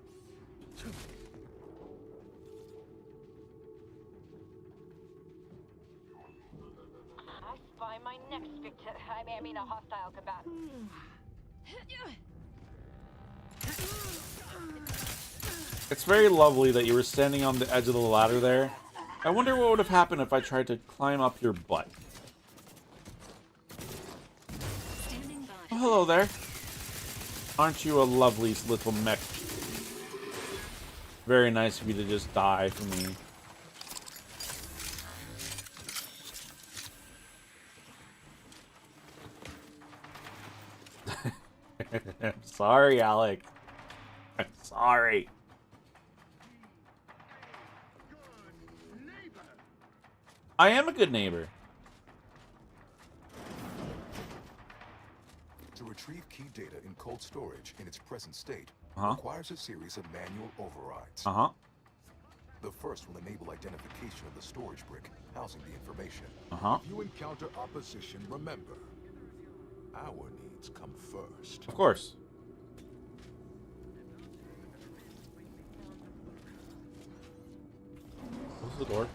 [SPEAKER 15] I spy my next victim. I mean, a hostile combatant.
[SPEAKER 1] It's very lovely that you were standing on the edge of the ladder there. I wonder what would have happened if I tried to climb up your butt. Oh, hello there. Aren't you a lovely little mech? Very nice of you to just die for me. I'm sorry, Alec. I'm sorry. I am a good neighbor.
[SPEAKER 9] To retrieve key data in cold storage in its present state
[SPEAKER 1] Uh-huh.
[SPEAKER 9] requires a series of manual overrides.
[SPEAKER 1] Uh-huh.
[SPEAKER 9] The first will enable identification of the storage brick housing the information.
[SPEAKER 1] Uh-huh.
[SPEAKER 9] If you encounter opposition, remember, our needs come first.
[SPEAKER 1] Of course. Close the door.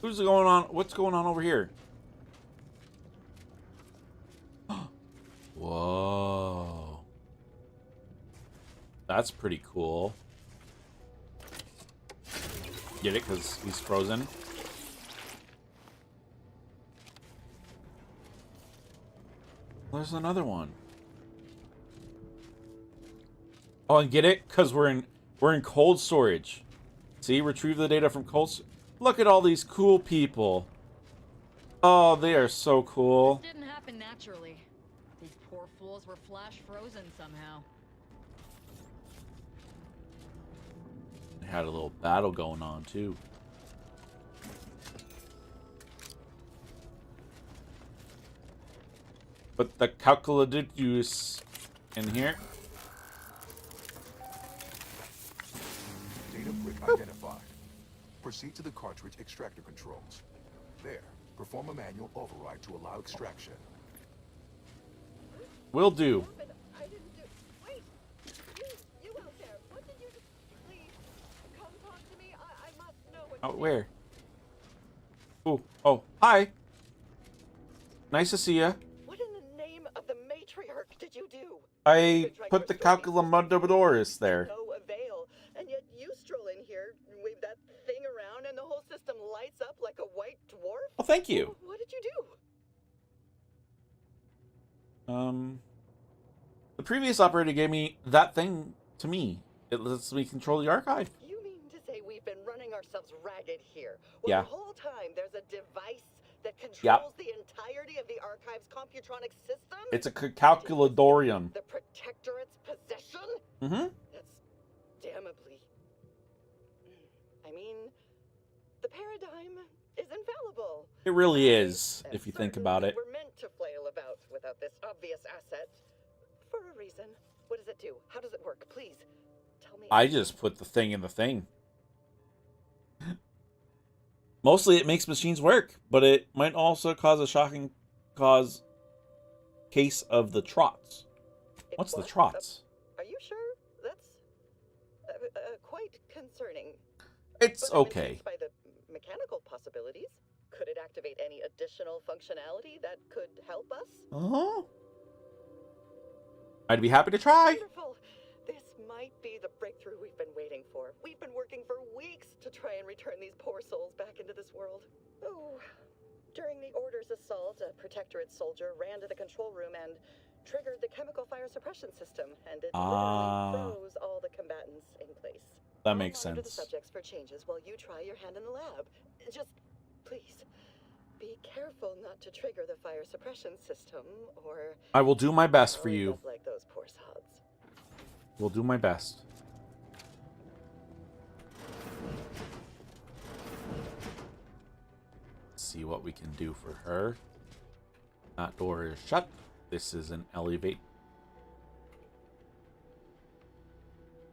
[SPEAKER 1] Who's going on? What's going on over here? Whoa. That's pretty cool. Get it? Because he's frozen. There's another one. Oh, and get it? Because we're in cold storage. See, retrieve the data from cold. Look at all these cool people. Oh, they are so cool.
[SPEAKER 6] This didn't happen naturally. These poor fools were flash frozen somehow.
[SPEAKER 1] They had a little battle going on too. Put the calculatus in here.
[SPEAKER 9] Data brick identified. Proceed to the cartridge extractor controls. There, perform a manual override to allow extraction.
[SPEAKER 1] Will do.
[SPEAKER 15] I didn't do. Wait! You out there! What did you do? Please, come talk to me. I must know what
[SPEAKER 1] Oh,
[SPEAKER 15] you
[SPEAKER 1] where? Oh, hi. Nice to see ya.
[SPEAKER 15] What in the name of the matriarch did you do?
[SPEAKER 1] I put the calculamodoris there.
[SPEAKER 15] No avail, and yet you stroll in here, wave that thing around, and the whole system lights up like a white dwarf?
[SPEAKER 1] Oh, thank you.
[SPEAKER 15] What did you do?
[SPEAKER 1] The previous operator gave me that thing to me. It lets me control the archive.
[SPEAKER 15] You mean to say we've been running ourselves ragged here? Well,
[SPEAKER 1] Yeah.
[SPEAKER 15] the whole time there's a device that controls
[SPEAKER 1] Yep.
[SPEAKER 15] the entirety of the archive's computronic system?
[SPEAKER 1] It's a calculadorium.
[SPEAKER 15] The Protectorate's possession?
[SPEAKER 1] Mm-hmm.
[SPEAKER 15] That's damnably... I mean, the paradigm is infallible.
[SPEAKER 1] It really is, if you think about it.
[SPEAKER 15] We're meant to flail about without this obvious asset. For a reason. What does it do? How does it work? Please, tell me.
[SPEAKER 1] I just put the thing in the thing. Mostly it makes machines work, but it might also cause a shocking case of the trots. What's the trots?
[SPEAKER 15] Are you sure? That's quite concerning.
[SPEAKER 1] It's
[SPEAKER 15] But I'm
[SPEAKER 1] okay.
[SPEAKER 15] intrigued by the mechanical possibilities. Could it activate any additional functionality that could help us?
[SPEAKER 1] Uh-huh. I'd be happy to try.
[SPEAKER 15] Wonderful. This might be the breakthrough we've been waiting for. We've been working for weeks to try and return these poor souls back into this world. Oh, during the Order's assault, a Protectorate soldier ran to the control room and triggered the chemical fire suppression system, and it literally froze all the combatants in place.
[SPEAKER 1] That makes
[SPEAKER 15] I'll monitor the
[SPEAKER 1] sense.
[SPEAKER 15] subjects for changes while you try your hand in the lab. Just, please, be careful not to trigger the fire suppression system, or
[SPEAKER 1] I will do my best for
[SPEAKER 15] I'll end
[SPEAKER 1] you.
[SPEAKER 15] up like those poor sods.
[SPEAKER 1] Will do my best. See what we can do for her. That door is shut. This is an elevate.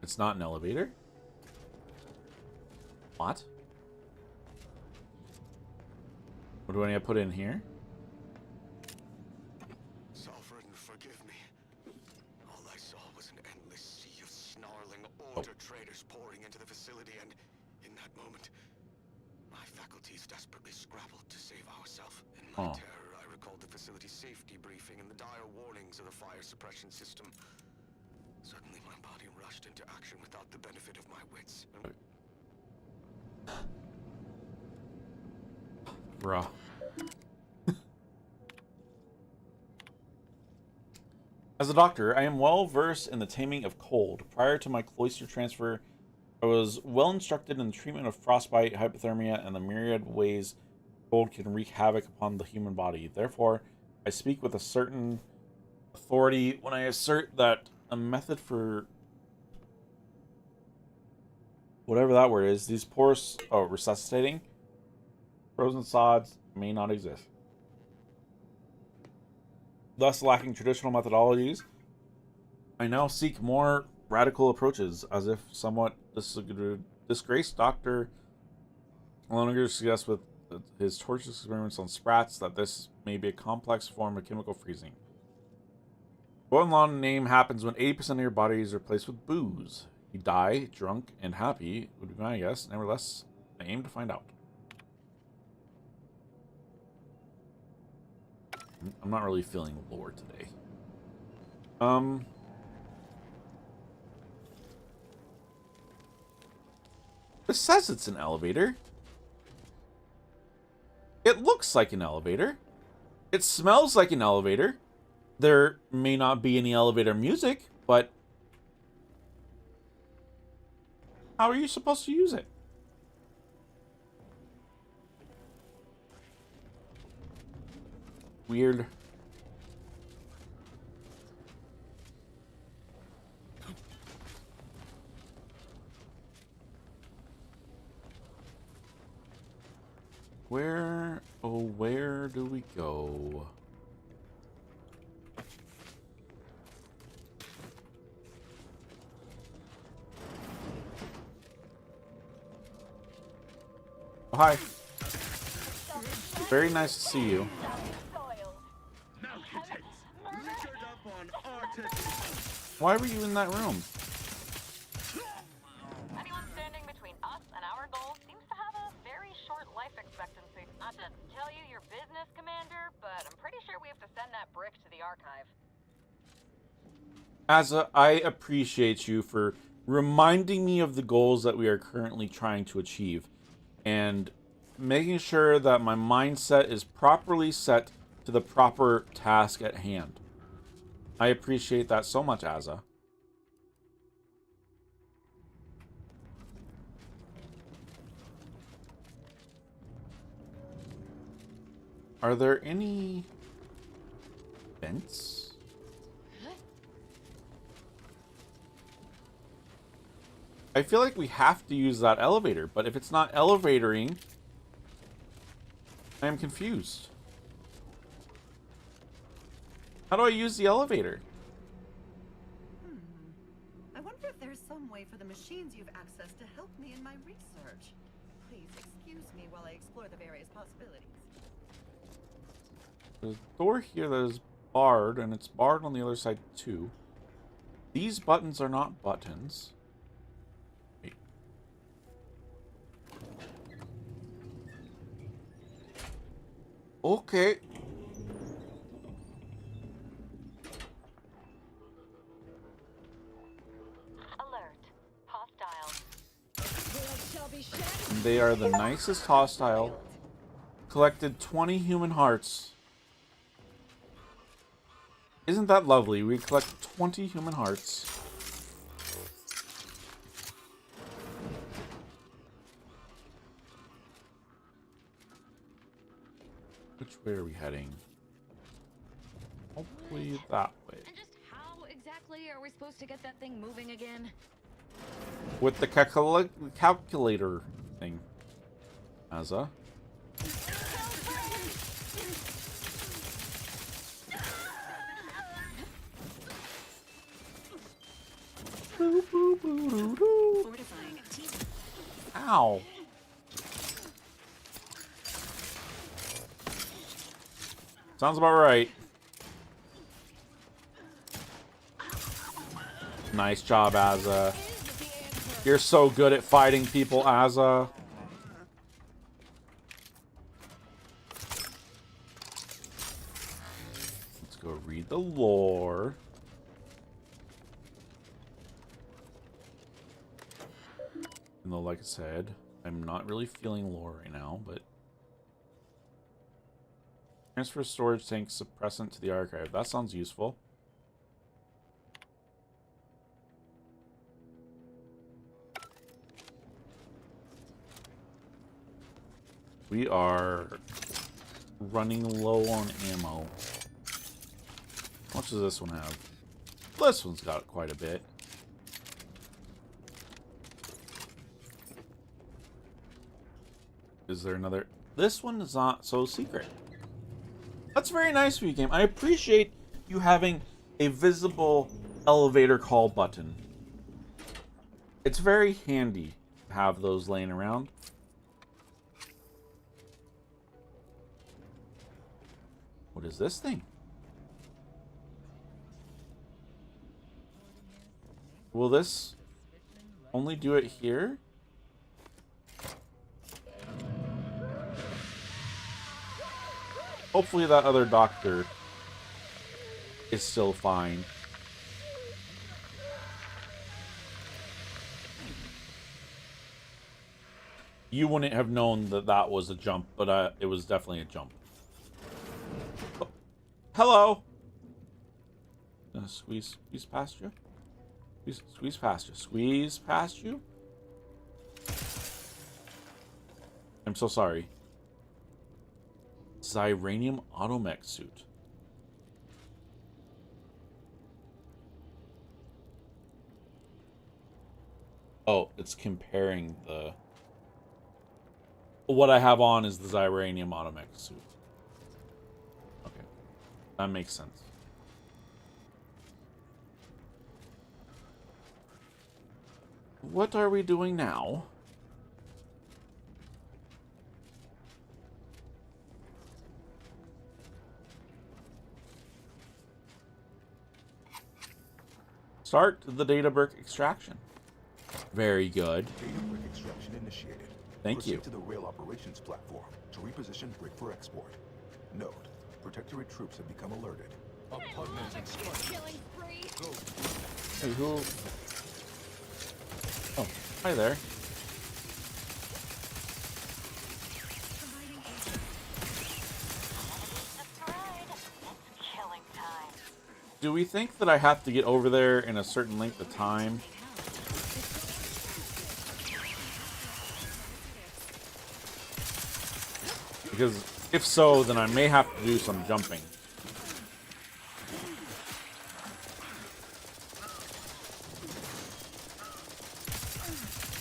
[SPEAKER 1] It's not an elevator. What? What do I need to put in here?
[SPEAKER 19] Sovereign, forgive me. All I saw was an endless sea of snarling Order traitors pouring into the facility, and in that moment, my faculties desperately scrabbled to save ourselves. In my terror, I recalled the facility's safety briefing and the dire warnings of the fire suppression system. Suddenly, my body rushed into action without the benefit of my wits.
[SPEAKER 1] Bruh. As a doctor, I am well versed in the taming of cold. Prior to my cloister transfer, I was well instructed in the treatment of frostbite, hypothermia, and the myriad ways cold can wreak havoc upon the human body. Therefore, I speak with a certain authority when I assert that a method for whatever that word is, these poor resuscitating frozen sods may not exist. Thus lacking traditional methodologies, I now seek more radical approaches, as if somewhat disgraced Dr. Loninger suggests with his torturous experiments on sprats that this may be a complex form of chemical freezing. What law name happens when 80% of your body is replaced with booze? You die, drunk, and happy, would be my guess. Nevertheless, I aim to find out. I'm not really feeling lore today. It says it's an elevator. It looks like an elevator. It smells like an elevator. There may not be any elevator music, but how are you supposed to use it? Weird. do we go? Oh, hi. Very nice to see you. Why were you in that room?
[SPEAKER 15] Anyone standing between us and our goal seems to have a very short life expectancy. Not to tell you your business, Commander, but I'm pretty sure we have to send that brick to the archive.
[SPEAKER 1] Asa, I appreciate you for reminding me of the goals that we are currently trying to achieve and making sure that my mindset is properly set to the proper task at hand. I appreciate that so much, Asa. Are there any vents? I feel like we have to use that elevator, but if it's not elevatoring, I am confused. How do I use the elevator?
[SPEAKER 15] I wonder if there's some way for the machines you've accessed to help me in my research. Please excuse me while I explore the various possibilities.
[SPEAKER 1] There's a door here that is barred, and it's barred on the other side too. These buttons are not buttons. Wait. Okay. They are the nicest hostile. Collected 20 human hearts. Isn't that lovely? We collect 20 human hearts. Which way are we heading? Hopefully that way.
[SPEAKER 6] And just how exactly are we supposed to get that thing moving again?
[SPEAKER 1] With the calculator thing. Asa. Ow. Sounds about right. Nice job, Asa. You're so good at fighting people, Asa. Let's go read the lore. Even though, like I said, I'm not really feeling lore right now, but... Transfer storage tank suppressant to the archive. That sounds useful. We are running low on ammo. How much does this one have? This one's got quite a bit. Is there another? This one is not so secret. That's very nice of you, game. I appreciate you having a visible elevator call button. It's very handy to have those laying around. What is this thing? Will this only do it here? Hopefully that other doctor is still fine. You wouldn't have known that that was a jump, but it was definitely a jump. Oh, hello. Squeeze past you. Squeeze past you. Squeeze past you. I'm so sorry. Xyranium automech suit. Oh, it's comparing the... What I have on is the Xyranium automech suit. That makes sense. What are we doing now? Start the data brick extraction. Very good.
[SPEAKER 9] Data brick extraction initiated.
[SPEAKER 1] Thank
[SPEAKER 9] Proceed
[SPEAKER 1] you.
[SPEAKER 9] to the rail operations platform to reposition brick for export. Note, Protectorate troops have become alerted.
[SPEAKER 1] Hey, who? Oh, hi there. Do we think that I have to get over there in a certain length of time? Because if so, then I may have to do some jumping.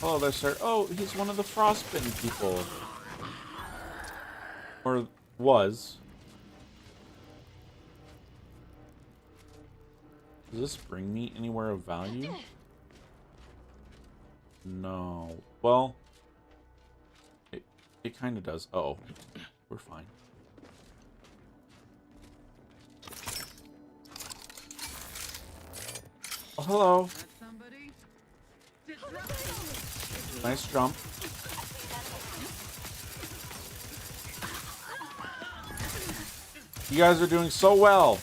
[SPEAKER 1] Hello there, sir. Oh, he's one of the frostbitten people. Or was. Does this bring me anywhere of value? No. Well, it kind of does. Uh-oh. We're fine. Oh, hello. Nice jump. You guys are doing so well.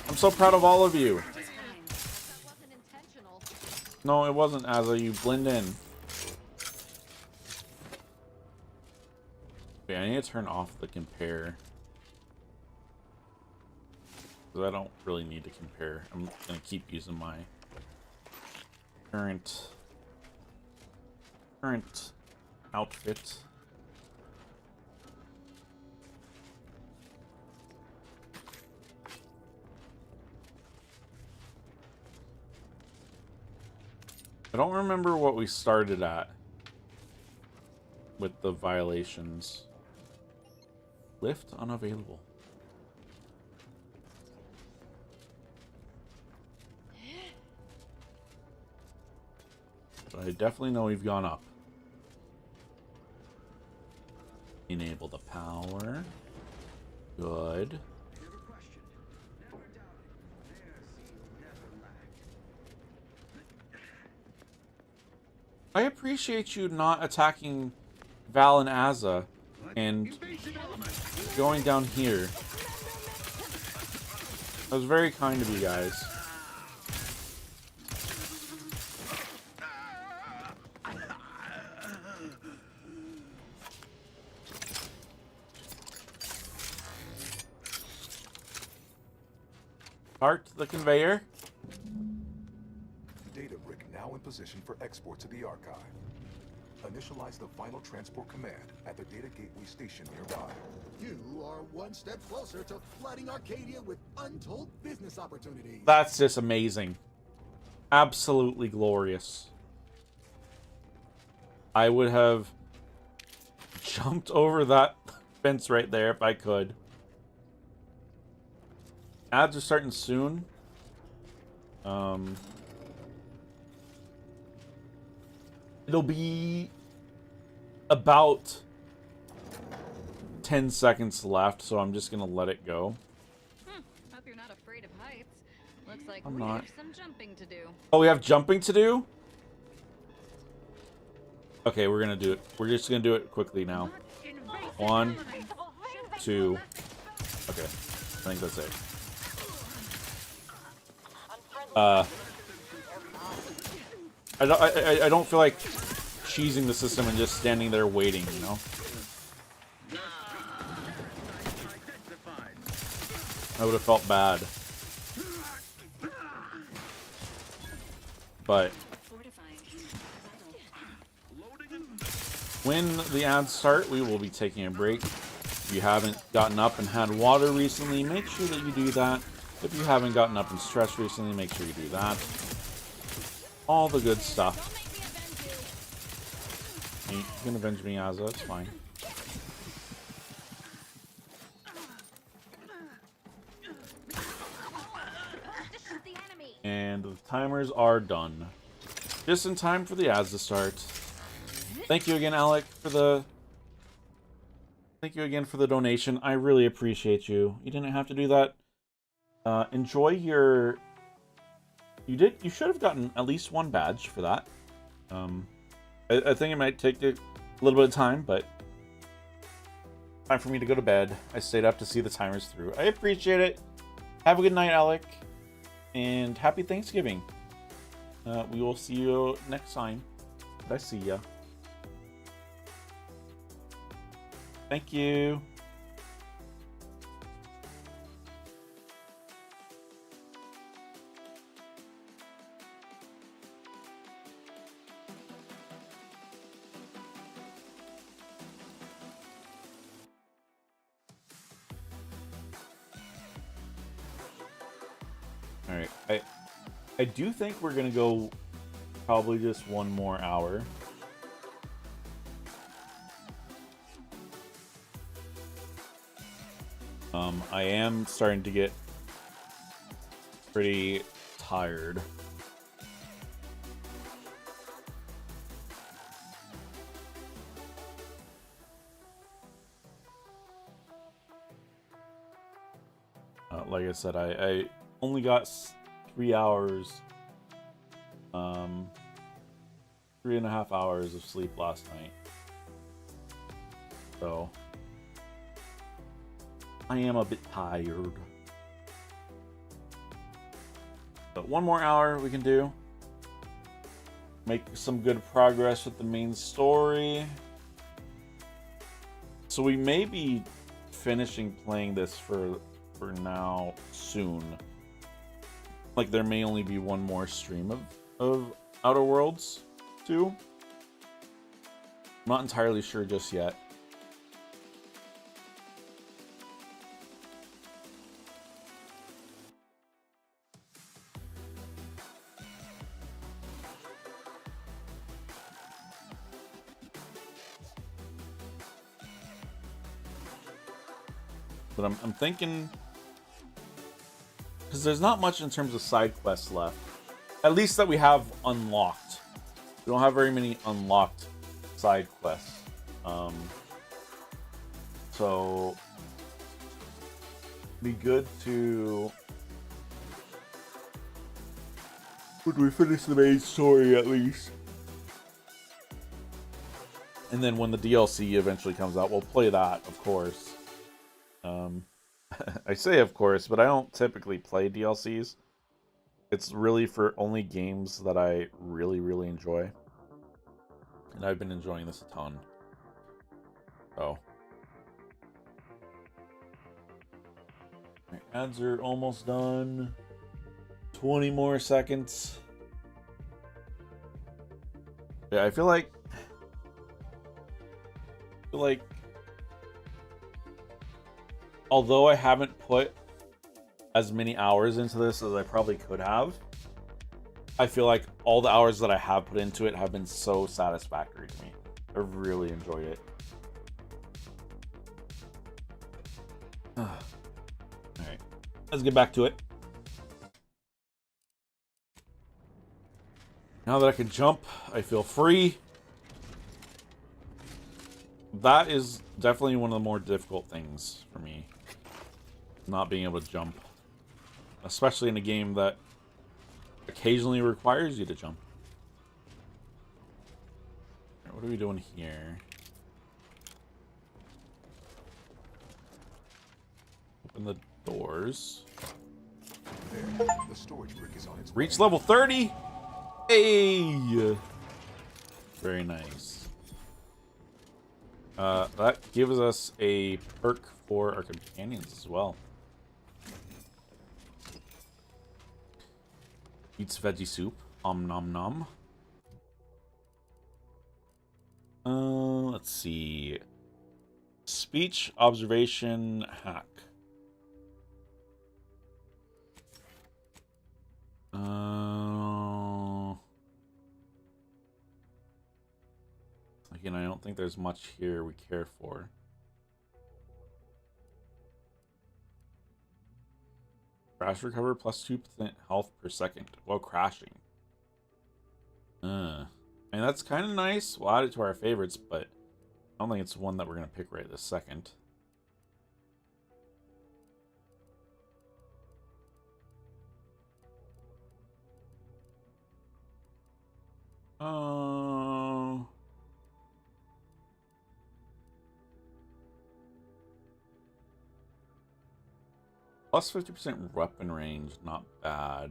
[SPEAKER 1] I'm so proud of all of you. No, it wasn't, Azza. You blend in. Wait, I need to turn off the compare. Because I don't really need to compare. I'm going to keep using my current outfit. I don't remember what we started at with the violations. Lift unavailable. But I definitely know we've gone up. Enable the power. Good. I appreciate you not attacking Val and Azza and going down here. That was very kind of you guys. Start the conveyor.
[SPEAKER 9] Data brick now in position for export to the archive. Initialize the final transport command at the data gateway station nearby.
[SPEAKER 2] You are one step closer to flooding Arcadia with untold business opportunities.
[SPEAKER 1] That's just amazing. Absolutely glorious. I would have jumped over that fence right there if I could. Ads are starting soon. It'll be about 10 seconds left, so I'm just gonna let it go.
[SPEAKER 6] Hope you're not afraid of heights. Looks like
[SPEAKER 1] I'm
[SPEAKER 6] we
[SPEAKER 1] not.
[SPEAKER 6] have some jumping to do.
[SPEAKER 1] Oh, we have jumping to do? Okay, we're gonna do it. We're just gonna do it quickly now. 1, 2. Okay, I think that's it. I don't feel like cheesing the system and just standing there waiting, you know? I would have felt bad. But when the ads start, we will be taking a break. If you haven't gotten up and had water recently, make sure that you do that. If you haven't gotten up and stretched recently, make sure you do that. All the good stuff. You can avenge me, Azza. It's fine. And the timers are done. Just in time for the ads to start. Thank you again, Alec, for the... Thank you again for the donation. I really appreciate you. You didn't have to do that. Enjoy your... You should have gotten at least one badge for that. I think it might take a little bit of time, but... Time for me to go to bed. I stayed up to see the timers through. I appreciate it. Have a good night, Alec. And happy Thanksgiving. We will see you next time. I see ya. Thank you. All right, I do think we're gonna go probably just one more hour. I am starting to get pretty tired. Like I said, I only got 3 hours, 3.5 hours of sleep last night. So I am a bit tired. But one more hour we can do. Make some good progress with the main story. So we may be finishing playing this for now soon. Like there may only be one more stream of Outer Worlds 2. I'm not entirely sure just yet. But I'm thinking, because there's not much in terms of side quests left, at least that we have unlocked. We don't have very many unlocked side quests. So be good to, when we finish the main story at least. And then when the DLC eventually comes out, we'll play that, of course. I say of course, but I don't typically play DLCs. It's really for only games that I really, really enjoy. And I've been enjoying this a ton. So. My ads are almost done. 20 more seconds. Yeah, I feel like although I haven't put as many hours into this as I probably could have, I feel like all the hours that I have put into it have been so satisfactory to me. I've really enjoyed it. Alright, let's get back to it. Now that I can jump, I feel free. That is definitely one of the more difficult things for me. Not being able to jump. Especially in a game that occasionally requires you to jump. Right, what are we doing here? Open the doors.
[SPEAKER 9] There, the storage brick is on its way.
[SPEAKER 1] Reach level 30! Hey! Very nice. That gives us a perk for our companions as well. Eats veggie soup. Om nom nom. Let's see. Speech observation hack. Again, I don't think there's much here we care for. Crash recover plus 2% health per second while crashing. I mean, that's kind of nice. We'll add it to our favorites, but I don't think it's one that we're going to pick right this second. Plus 50% weapon range, not bad.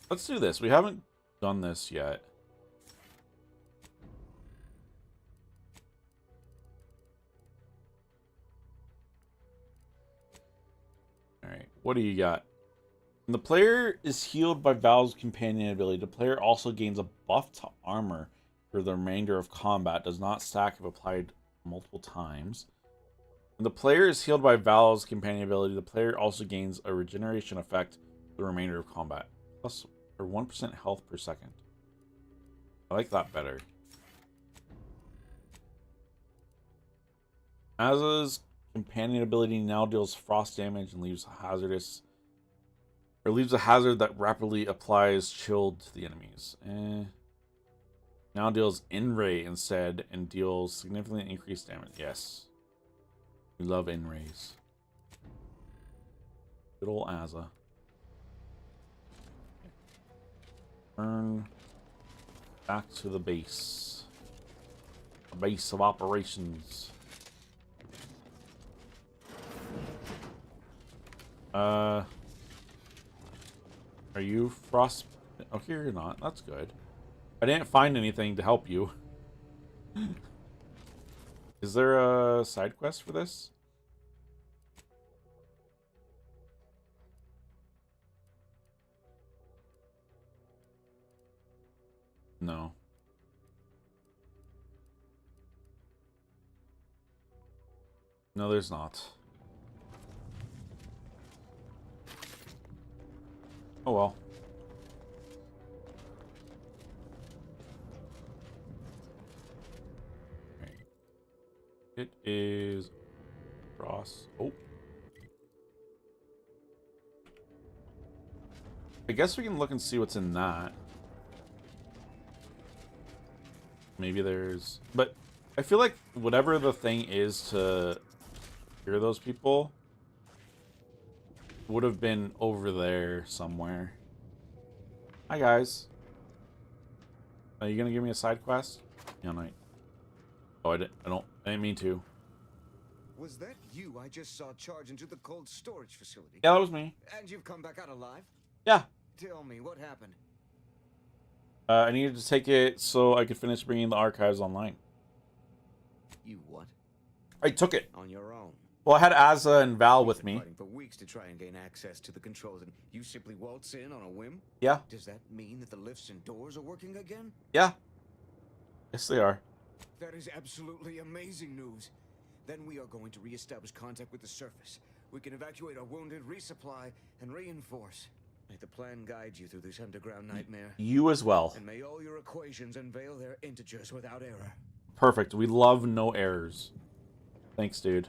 [SPEAKER 1] Let's do this. We haven't done this yet. Alright, what do you got? When the player is healed by Val's companion ability, the player also gains a buff to armor for the remainder of combat. Does not stack if applied multiple times. When the player is healed by Val's companion ability, the player also gains a regeneration effect for the remainder of combat. Plus or 1% health per second. I like that better. Aza's companion ability now deals frost damage and leaves a hazard that rapidly applies chilled to the enemies. Now deals in-ray instead and deals significantly increased damage. Yes. We love in-rays. Good old Aza. Turn back to the base. The base of operations. Are you frost? Okay, you're not. That's good. I didn't find anything to help you. Is there a side quest for this? No. No, there's not. Oh well. Okay. It is Ross. Oh. I guess we can look and see what's in that. Maybe there's... But I feel like whatever the thing is to cure those people would have been over there somewhere. Hi, guys. Are you gonna give me a side quest? Yeah, no. Oh, I didn't mean to.
[SPEAKER 4] Was that you I just saw charge into the cold storage facility?
[SPEAKER 1] Yeah, that was me.
[SPEAKER 4] And you've come back out alive?
[SPEAKER 1] Yeah.
[SPEAKER 4] Tell me, what happened?
[SPEAKER 1] I needed to take it so I could finish bringing the archives online.
[SPEAKER 4] You what?
[SPEAKER 1] I took it.
[SPEAKER 4] On your own?
[SPEAKER 1] Well, I had Aza and Val with me.
[SPEAKER 4] Fighting for weeks to try and gain access to the controls, and you simply waltz in on a whim?
[SPEAKER 1] Yeah.
[SPEAKER 4] Does that mean that the lifts and doors are working again?
[SPEAKER 1] Yeah. Yes, they are.
[SPEAKER 4] That is absolutely amazing news. Then we are going to re-establish contact with the surface. We can evacuate our wounded, resupply, and reinforce. May the plan guide you through this underground nightmare.
[SPEAKER 1] You as well.
[SPEAKER 4] And may all your equations unveil their integers without error.
[SPEAKER 1] Perfect. We love no errors. Thanks, dude.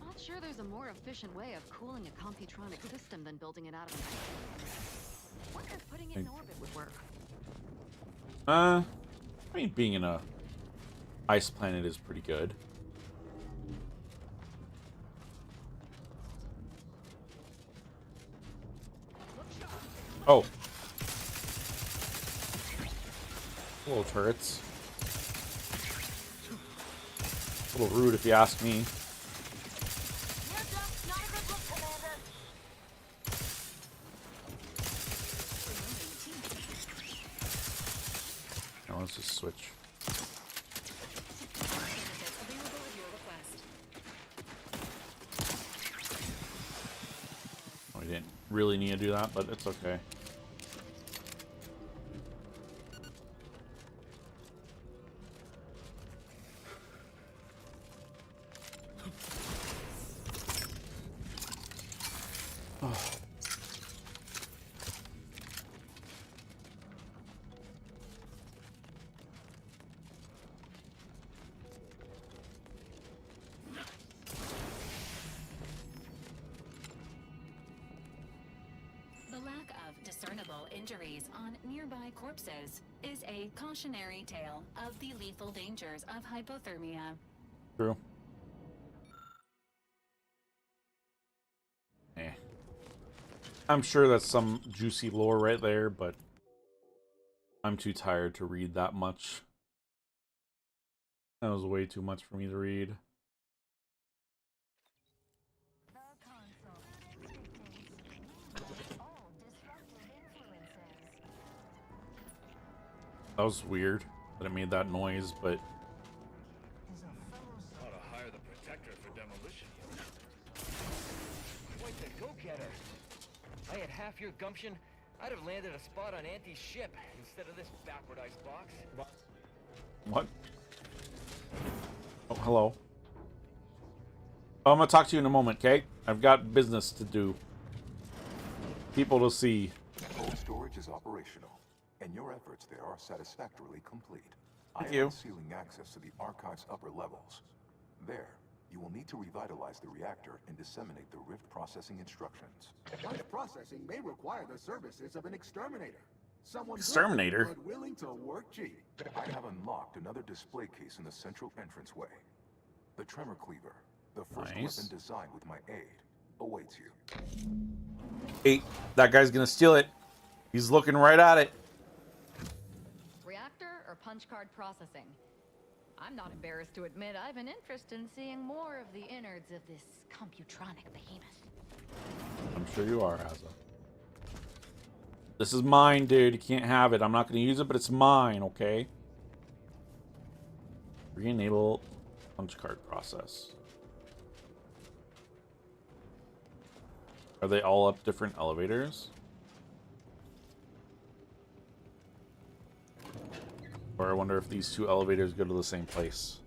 [SPEAKER 21] Not sure there's a more efficient way of cooling a Computronic system than building it out of an... Wonder if putting it in orbit would work.
[SPEAKER 1] I mean, being in a ice planet is pretty good. Oh. Hello, turrets. A little rude if you ask me. Now let's just switch. Oh, we didn't really need to do that, but it's okay.
[SPEAKER 20] injuries on nearby corpses is a cautionary tale of the lethal dangers of hypothermia.
[SPEAKER 1] True. I'm sure that's some juicy lore right there, but I'm too tired to read that much. That was way too much for me to read. That was weird that it made that noise, but
[SPEAKER 5] Ought to hire the Protector for demolition.
[SPEAKER 10] Quite the go-getter. I had half your gumption, I'd have landed a spot on Auntie's ship instead of this backward icebox.
[SPEAKER 1] what? Oh, hello. Oh, I'm gonna talk to you in a moment, okay? I've got business to do. People to see.
[SPEAKER 9] Cold storage is operational, and your efforts there are satisfactorily complete.
[SPEAKER 1] Thank
[SPEAKER 9] I
[SPEAKER 1] you.
[SPEAKER 9] am sealing access to the archive's upper levels. There, you will need to revitalize the reactor and disseminate the Rift processing instructions.
[SPEAKER 2] Punch processing may require the services of an exterminator. Someone good,
[SPEAKER 1] Exterminator?
[SPEAKER 2] but willing to work cheap.
[SPEAKER 9] I have unlocked another display case in the central entranceway. The Tremor Cleaver, the first
[SPEAKER 1] Nice.
[SPEAKER 9] weapon designed with my aid, awaits you.
[SPEAKER 1] Hey, that guy's gonna steal it. He's looking right at it.
[SPEAKER 6] Reactor or punch card processing? I'm not embarrassed to admit I have an interest in seeing more of the innards of this computronic behemoth.
[SPEAKER 1] I'm sure you are, Hazza. This is mine, dude. You can't have it. I'm not gonna use it, but it's mine, okay? Re-enable punch card process. Are they all up different elevators? Or I wonder if these two elevators go to the same place.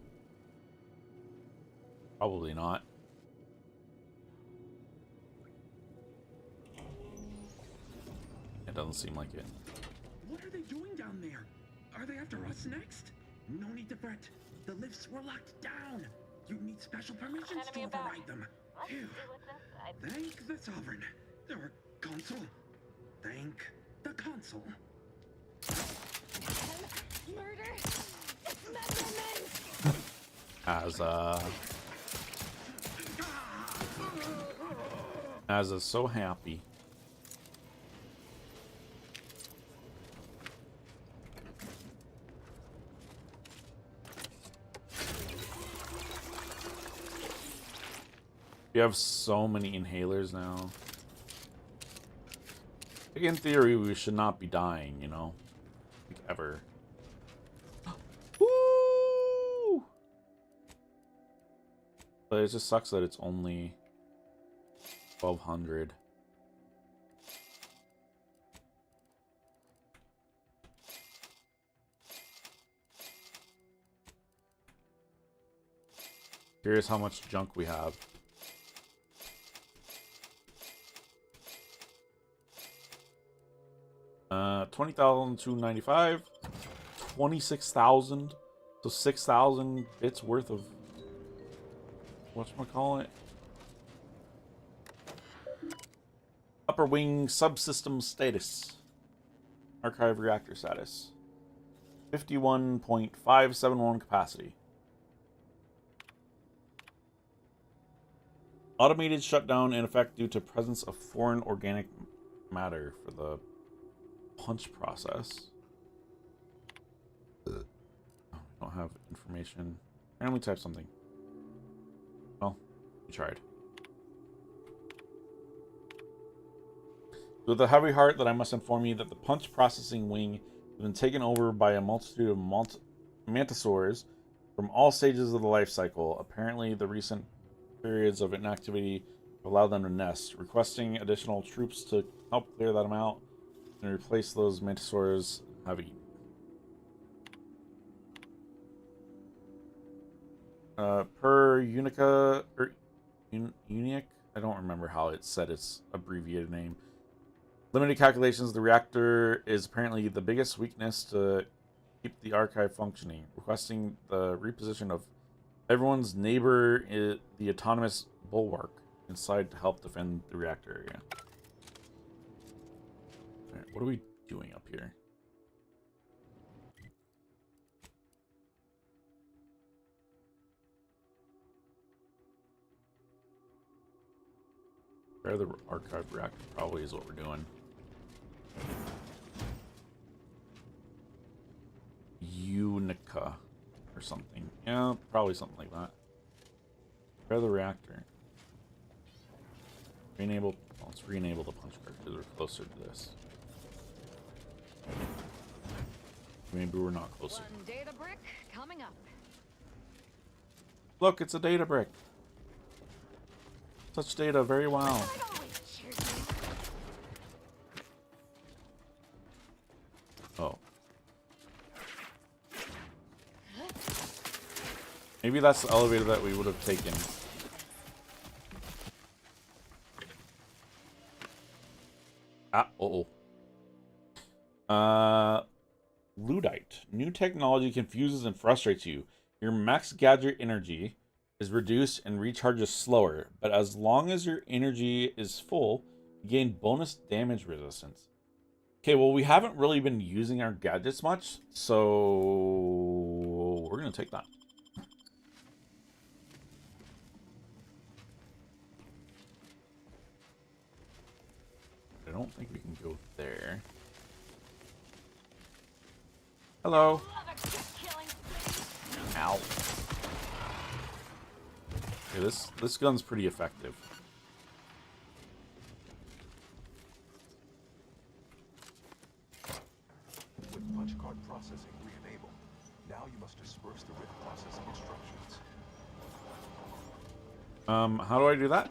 [SPEAKER 1] Probably not. It doesn't seem like it.
[SPEAKER 7] What are they doing down there? Are they after us next? No need to fret. The lifts were locked down. You need special permissions to override them. Phew. Thank the Sovereign. Or Consul. Thank the Consul.
[SPEAKER 8] Murder! Dismemberment!
[SPEAKER 1] Azza's so happy. You have so many inhalers now. Like, in theory, we should not be dying, you know? Like, ever. Woo! But it just sucks that it's only 1,200. Here's how much junk we have. $20,295, 26,000, so 6,000 bits worth of whatchamacallit? Upper wing subsystem status. Archive reactor status. 51.571 capacity. Automated shutdown in effect due to presence of foreign organic matter for the punch process. Oh, we don't have information. Randomly type something. Well, we tried. With a heavy heart that I must inform you that the punch processing wing has been taken over by a multitude of mantisaurs from all stages of the life cycle. Apparently, the recent periods of inactivity allow them to nest, requesting additional troops to help clear them out and replace those mantisaurs have eaten. Per Unica, or Unic, I don't remember how it said its abbreviated name. Limited calculations, the reactor is apparently the biggest weakness to keep the archive functioning, requesting the reposition of everyone's neighbor, the autonomous bulwark, inside to help defend the reactor area. Right, what do we doing up here? Repair the archive reactor probably is what we're doing. Unica or something. Yeah, probably something like that. Repair the reactor. Re-enable. Well, let's re-enable the punch card because we're closer to this. Maybe we're not closer.
[SPEAKER 21] One data brick coming up.
[SPEAKER 1] Look, it's a data brick. Such data very well. Oh. Maybe that's the elevator that we would have taken. Ah, Ludite. New technology confuses and frustrates you. Your max gadget energy is reduced and recharges slower, but as long as your energy is full, you gain bonus damage resistance. Okay, well, we haven't really been using our gadgets much, so we're gonna take that. I don't think we can go there. Hello. Ow. Okay, this gun's pretty effective.
[SPEAKER 9] With punch card processing re-enabled, now you must disperse the written processing instructions.
[SPEAKER 1] How do I do that?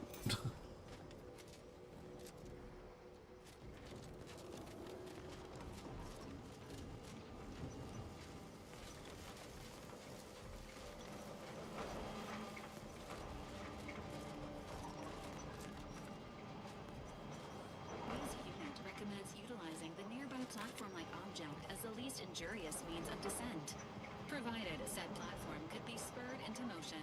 [SPEAKER 20] Injurious means of descent, provided said platform could be spurred into motion.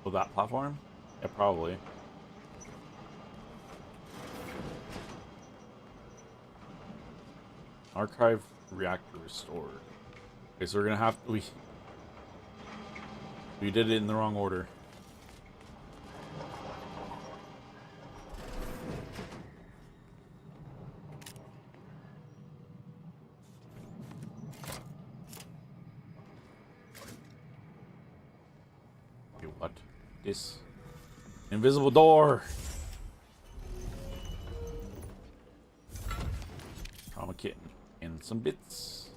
[SPEAKER 1] Well, that platform? Yeah, probably. Archive reactor restored. Okay, so we're gonna have we did it in the wrong order. What? This invisible door. Trauma kit and some bits.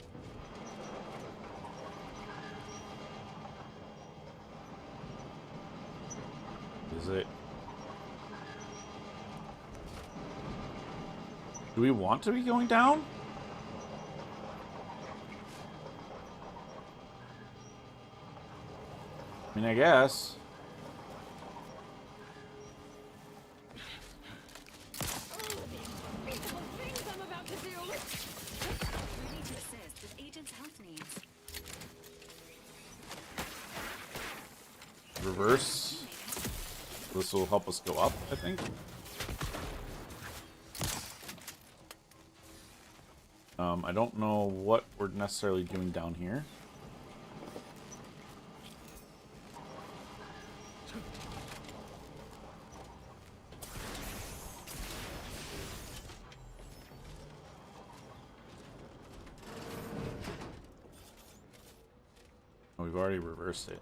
[SPEAKER 1] Is it? Do we want to be going down? I mean, I guess. Reverse. This will help us go up, I think. I don't know what we're necessarily doing down here. We've already reversed it.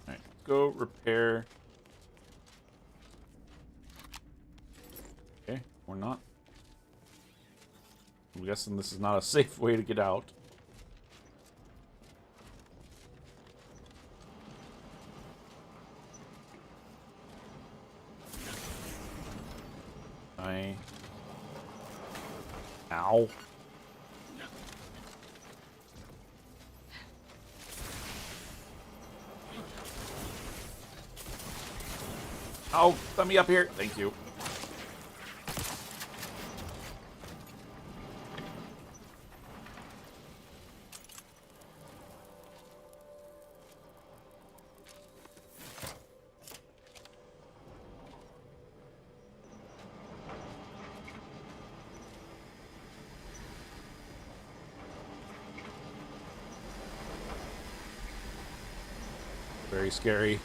[SPEAKER 1] Alright, go repair. Okay, or not. I'm guessing this is not a safe way to get out. Ow. Oh, let me up here. Thank you. Very scary.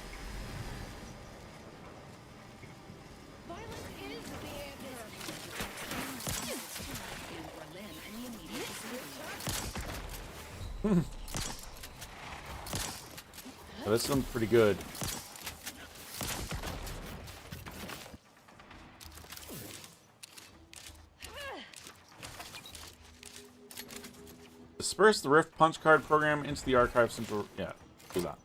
[SPEAKER 1] This one's pretty good. Disperse the Rift Punch Card program into the archive central. Yeah, do that.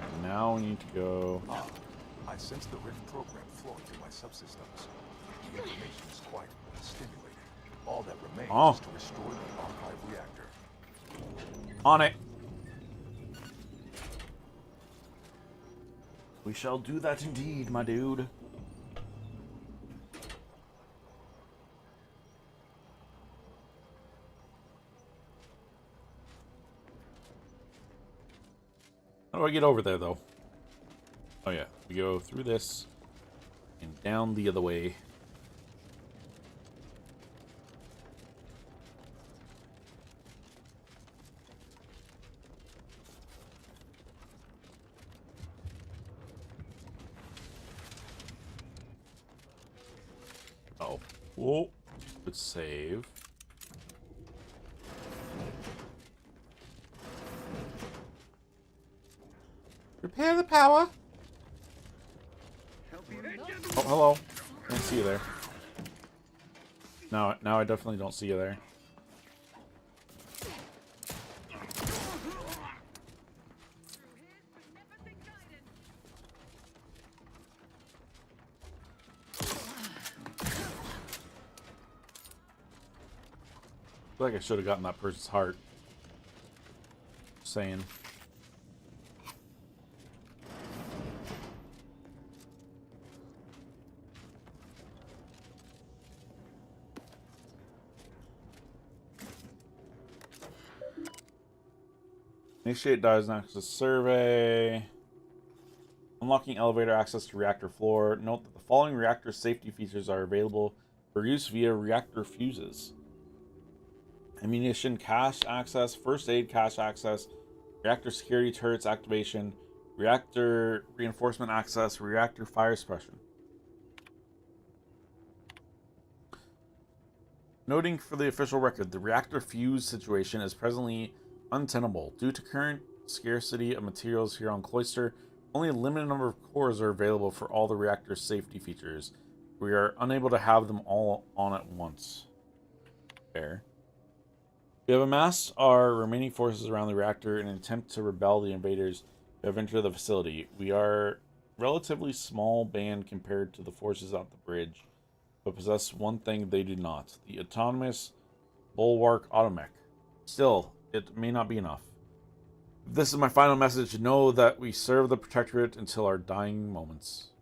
[SPEAKER 1] And now we need to go.
[SPEAKER 9] I sense the Rift program flowing through my subsystems. The information is quite stimulating. All that remains is to restore the archive reactor.
[SPEAKER 1] On it. We shall do that indeed, my dude. How do I get over there, though? Oh, yeah. We go through this and down the other way. Oh. Whoa. Good save. Repair the power. Oh, hello. I don't see you there. Now I definitely don't see you there. I feel like I should have gotten that person's heart. Just saying. Initiate diagnostic survey. Unlocking elevator access to reactor floor. Note that the following reactor safety features are available for use via reactor fuses. Ammunition cache access, first aid cache access, reactor security turrets activation, reactor reinforcement access, reactor fire suppression. Noting for the official record, the reactor fuse situation is presently untenable. Due to current scarcity of materials here on Cloister, only a limited number of cores are available for all the reactor's safety features. We are unable to have them all on at once. Fair. We have amassed our remaining forces around the reactor in an attempt to repel the invaders who have entered the facility. We are a relatively small band compared to the forces at the bridge, but possess one thing they do not: the autonomous Bulwark Automech. Still, it may not be enough. This is my final message. Know that we serve the Protectorate until our dying moments.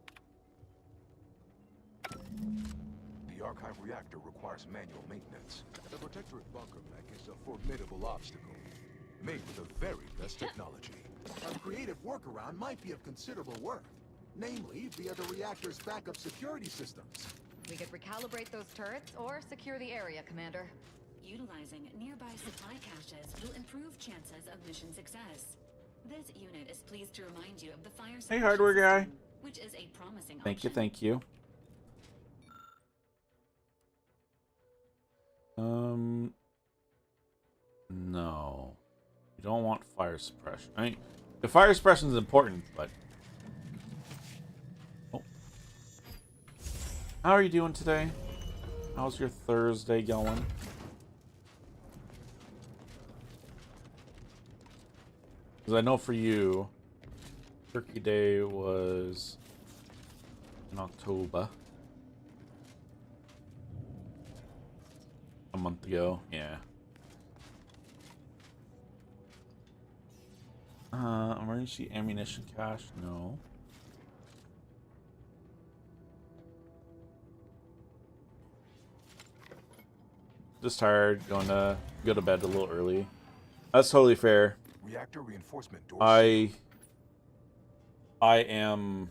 [SPEAKER 9] The archive reactor requires manual maintenance. The Protectorate bunker mech is a formidable obstacle, made with the very best technology.
[SPEAKER 2] A creative workaround might be of considerable worth, namely via the reactor's backup security systems.
[SPEAKER 21] We could recalibrate those turrets or secure the area, Commander.
[SPEAKER 20] Utilizing nearby supply caches will improve chances of mission success. This unit is pleased to remind you of the fire
[SPEAKER 1] Hey, hardware guy.
[SPEAKER 20] system, which is a promising
[SPEAKER 1] Thank you,
[SPEAKER 20] option.
[SPEAKER 1] thank you. No. You don't want fire suppression. I mean, the fire suppression is important, but... Oh. How are you doing today? How's your Thursday going? Because I know for you, Turkey Day was in October. A month ago, yeah. Emergency ammunition cache, no. Just tired, go to bed a little early. That's totally fair.
[SPEAKER 9] Reactor reinforcement doors.
[SPEAKER 1] I am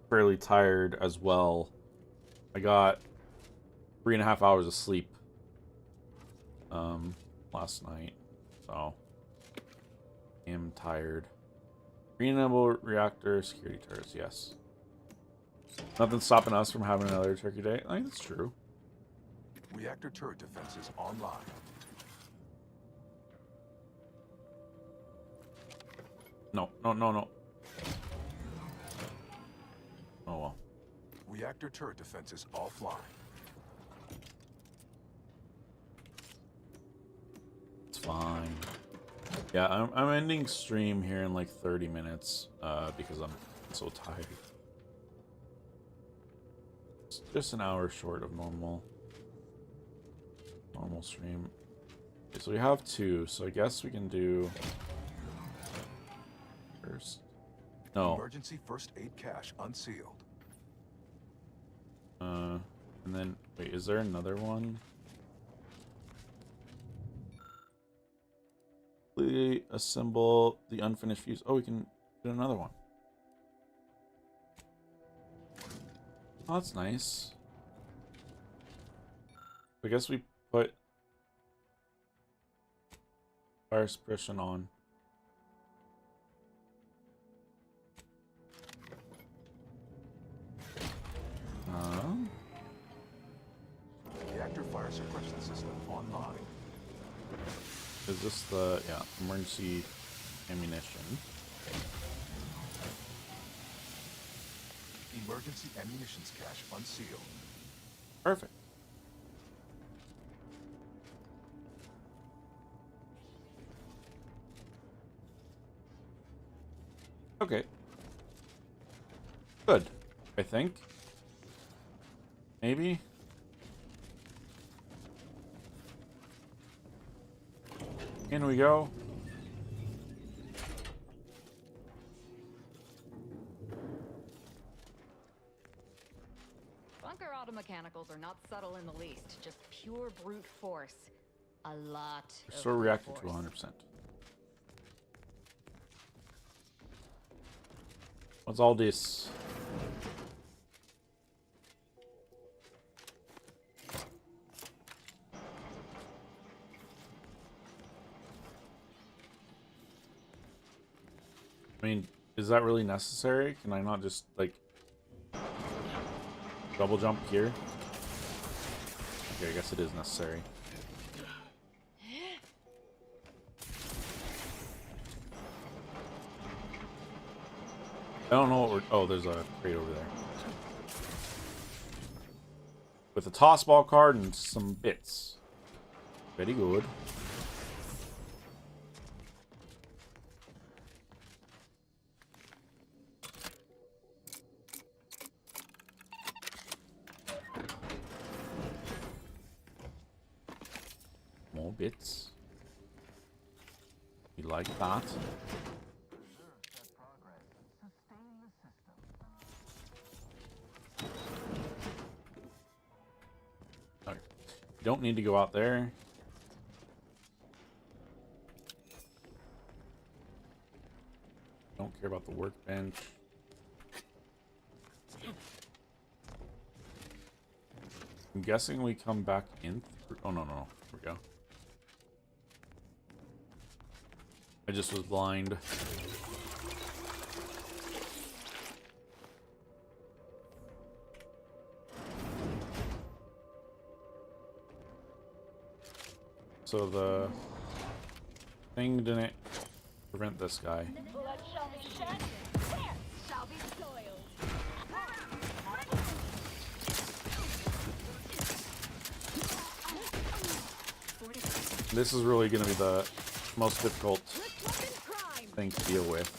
[SPEAKER 1] fairly tired as well. I got 3.5 hours of sleep. last night, so I'm tired. Renewable reactor security turrets, yes. Nothing's stopping us from having another turkey day. I think that's true.
[SPEAKER 9] Reactor turret defenses online.
[SPEAKER 1] No, no, no, no. Oh well.
[SPEAKER 9] Reactor turret defenses offline.
[SPEAKER 1] It's fine. Yeah, I'm ending stream here in like 30 minutes because I'm so tired. It's just an hour short of normal stream. Okay, so we have 2, so I guess we can do first. No.
[SPEAKER 9] Emergency first aid cache unsealed.
[SPEAKER 1] And then wait, is there another one? Completely assemble the unfinished fuse. Oh, we can do another one. Oh, that's nice. I guess we put fire suppression on.
[SPEAKER 9] Reactor fire suppression system online.
[SPEAKER 1] Is this the emergency ammunition?
[SPEAKER 9] Emergency ammunitions cache unsealed.
[SPEAKER 1] Perfect. Okay. Good. I think. Maybe. In we go.
[SPEAKER 6] Bunker automechanicals are not subtle in the least, just pure brute force. A lot of
[SPEAKER 1] Restore
[SPEAKER 6] brute
[SPEAKER 1] reactor
[SPEAKER 6] force.
[SPEAKER 1] to 100%. What's all this? I mean, is that really necessary? Can I not just, like, double jump here? Okay, I guess it is necessary. I don't know what we're... Oh, there's a crate over there. With a toss ball card and some bits. Very good. More bits. You like that? Okay. You don't need to go out there. Don't care about the workbench. I'm guessing we come back in through... Oh, no, no. Here we go. I just was blind. So the thing didn't prevent this guy.
[SPEAKER 11] Blood shall be shed, tears shall be soiled.
[SPEAKER 1] This is really going to be the most difficult thing to deal with.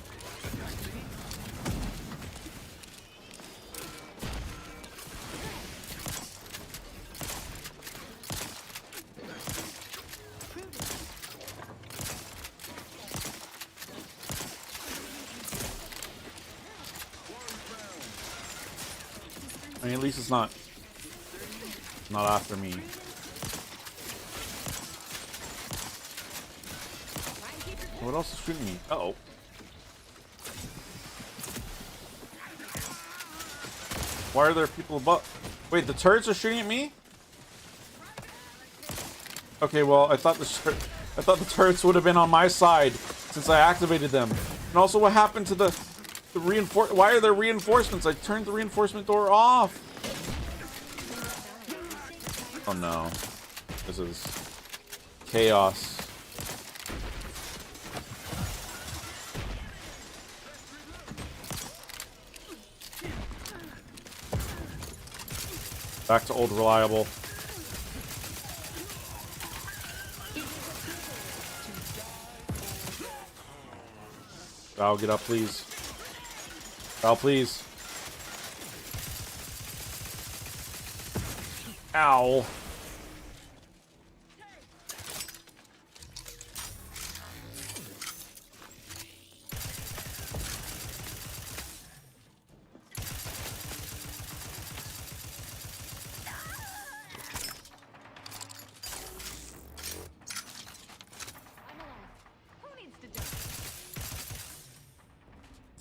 [SPEAKER 1] I mean, at least it's not after me. What else is shooting me? Uh-oh. Why are there people above? Wait, the turrets are shooting at me? Okay, well, I thought the turrets would have been on my side since I activated them. And also, what happened to the reinforce? Why are there reinforcements? I turned the reinforcement door off. Oh no, this is chaos. Back to old reliable. Val, get up, please. Val, please. Ow.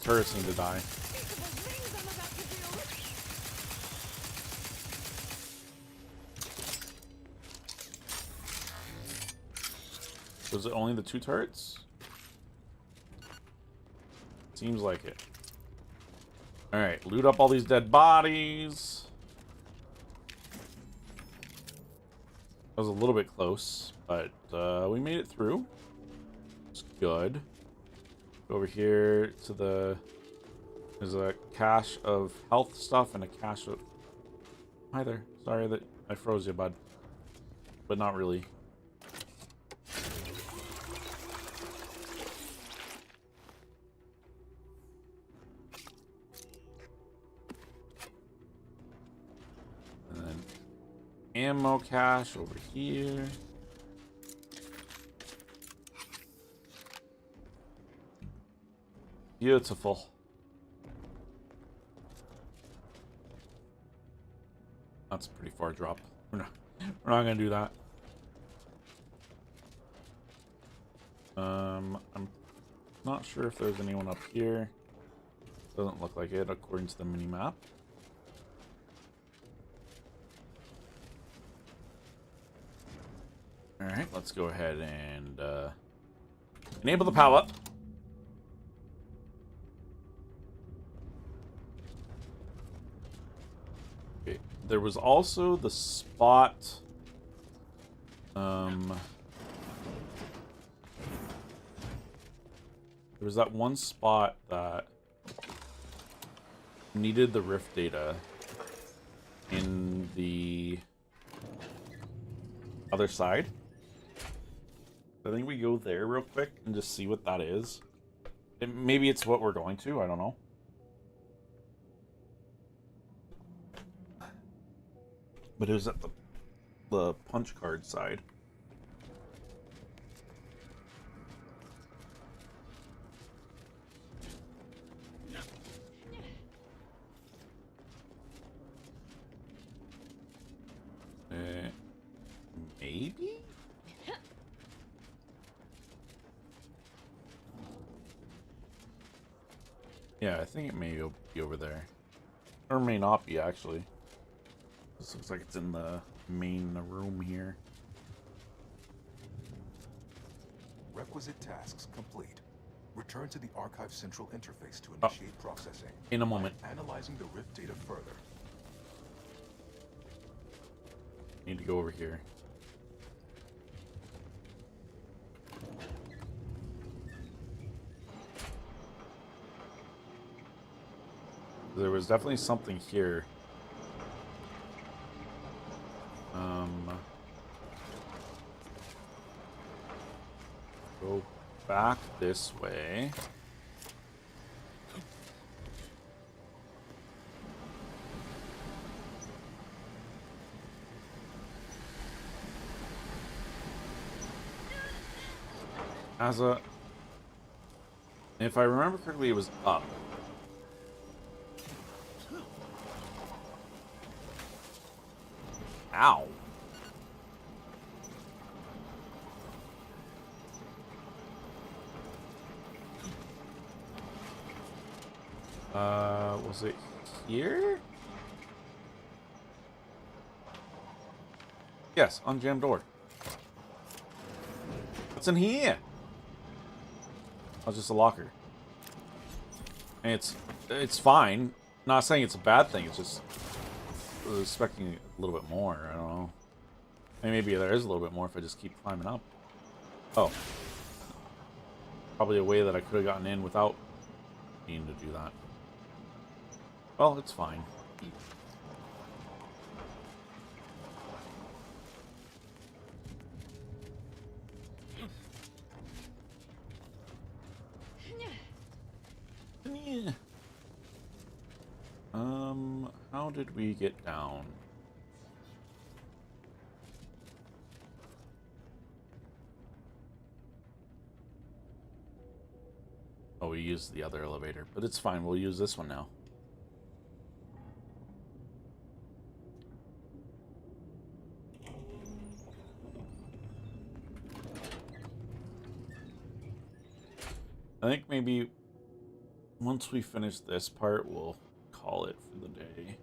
[SPEAKER 1] Turrets need to die. Was it only the 2 turrets? Seems like it. Alright, loot up all these dead bodies. That was a little bit close, but we made it through. It's good. Go over here to the... There's a cache of health stuff and a cache of... Hi there. Sorry that I froze you, bud. But not really. And then ammo cache over here. Beautiful. That's a pretty far drop. We're not gonna do that. I'm not sure if there's anyone up here. Doesn't look like it according to the mini map. All right, let's go ahead and enable the power up. There was also the spot. There was that one spot that needed the rift data in the other side. I think we go there real quick and just see what that is. Maybe it's what we're going to. I don't know. But it was at the punch card side. Maybe? Yeah, I think it may be over there. Or may not be, actually. This looks like it's in the main room here.
[SPEAKER 9] Requisite tasks complete. Return to the Archive Central interface to initiate processing.
[SPEAKER 1] In a moment.
[SPEAKER 9] Analyzing the rift data further.
[SPEAKER 1] Need to go over here. There was definitely something here. Go back this way. If I remember correctly, it was up. Ow. Was it here? Yes, unjammed door. What's in here? Oh, it's just a locker. And it's fine. Not saying it's a bad thing. It's just I was expecting a little bit more. I don't know. Maybe there is a little bit more if I just keep climbing up. Oh. Probably a way that I could have gotten in without needing to do that. Well, it's fine. Yeah. How did we get down? Oh, we used the other elevator, but it's fine. We'll use this one now. I think maybe once we finish this part, we'll call it for the day.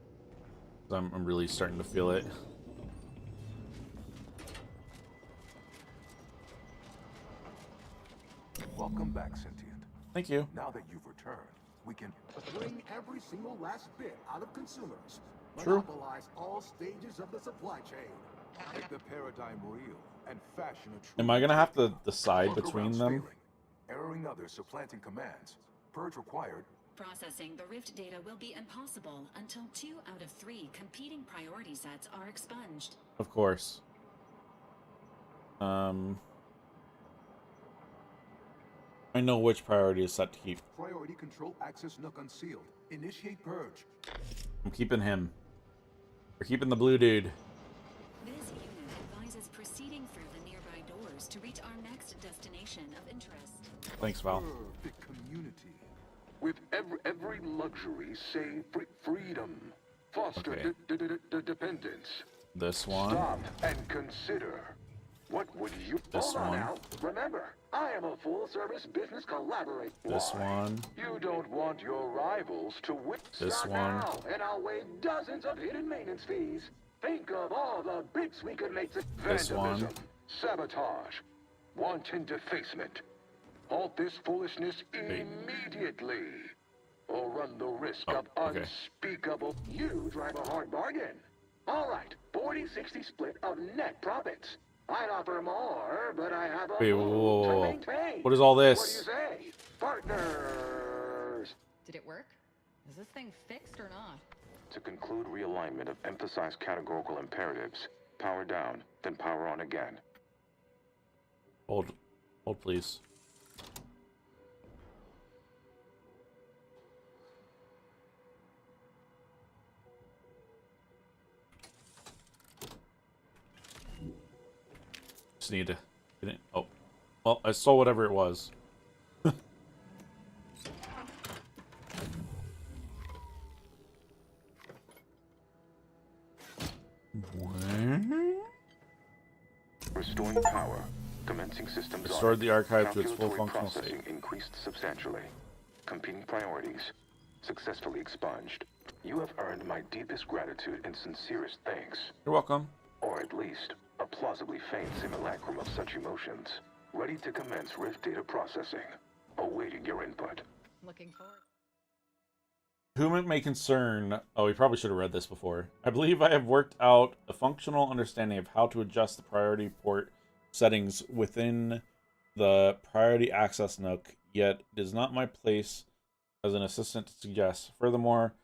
[SPEAKER 1] I'm really starting to feel it.
[SPEAKER 9] Welcome back, Sentient.
[SPEAKER 1] Thank you.
[SPEAKER 9] Now that you've returned, we can
[SPEAKER 2] bring every single last bit out of consumers.
[SPEAKER 1] True.
[SPEAKER 2] Monopolize all stages of the supply chain.
[SPEAKER 9] Make the paradigm real and fashion a true.
[SPEAKER 1] Am I gonna have to decide between them?
[SPEAKER 9] Erroring others, supplanting commands. Purge required.
[SPEAKER 20] Processing the Rift data will be impossible until 2 out of 3 competing priority sets are expunged.
[SPEAKER 1] Of course. I know which priority is set to keep.
[SPEAKER 9] Priority control access nook unsealed. Initiate purge.
[SPEAKER 1] I'm keeping him. We're keeping the blue dude.
[SPEAKER 20] This unit advises proceeding through the nearby doors to reach our next destination of interest.
[SPEAKER 1] Thanks, Val.
[SPEAKER 9] Perfect community.
[SPEAKER 16] With every luxury save freedom. Foster dependence.
[SPEAKER 1] This one.
[SPEAKER 16] Stop and consider. What would you...
[SPEAKER 1] This
[SPEAKER 16] Hold on
[SPEAKER 1] one.
[SPEAKER 16] now. Remember, I am a full-service business collaborator.
[SPEAKER 1] This one.
[SPEAKER 16] You don't want your rivals to win.
[SPEAKER 1] This
[SPEAKER 16] Start
[SPEAKER 1] one.
[SPEAKER 16] now, and I'll waive dozens of hidden maintenance fees. Think of all the bits we could make.
[SPEAKER 1] This one.
[SPEAKER 16] Vandalism, sabotage, wanton defacement. Halt this foolishness immediately, or run the risk of unspeakable. You drive a hard bargain. All right, 40-60 split of net profits. I'd offer more, but I have a
[SPEAKER 1] Wait,
[SPEAKER 16] home to maintain.
[SPEAKER 1] What is all this?
[SPEAKER 16] What do you say, partners?
[SPEAKER 6] Did it work? Is this thing fixed or not?
[SPEAKER 16] To conclude realignment of emphasized categorical imperatives, power down, then power on again.
[SPEAKER 1] Hold, please. Just need to get it. Oh, well, I saw whatever it was.
[SPEAKER 16] Restoring power. Commencing systems.
[SPEAKER 1] Restored the archive to its full
[SPEAKER 16] Calculatory
[SPEAKER 1] functional state.
[SPEAKER 16] processing increased substantially. Competing priorities successfully expunged. You have earned my deepest gratitude and sincerest thanks.
[SPEAKER 1] You're welcome.
[SPEAKER 16] Or at least a plausibly faint simulacrum of such emotions. Ready to commence Rift data processing. Awaiting your input.
[SPEAKER 6] Looking forward.
[SPEAKER 1] Whom it may concern... Oh, we probably should have read this before. I believe I have worked out a functional understanding of how to adjust the priority port settings within the priority access nook, yet it is not my place as an assistant to suggest. Furthermore,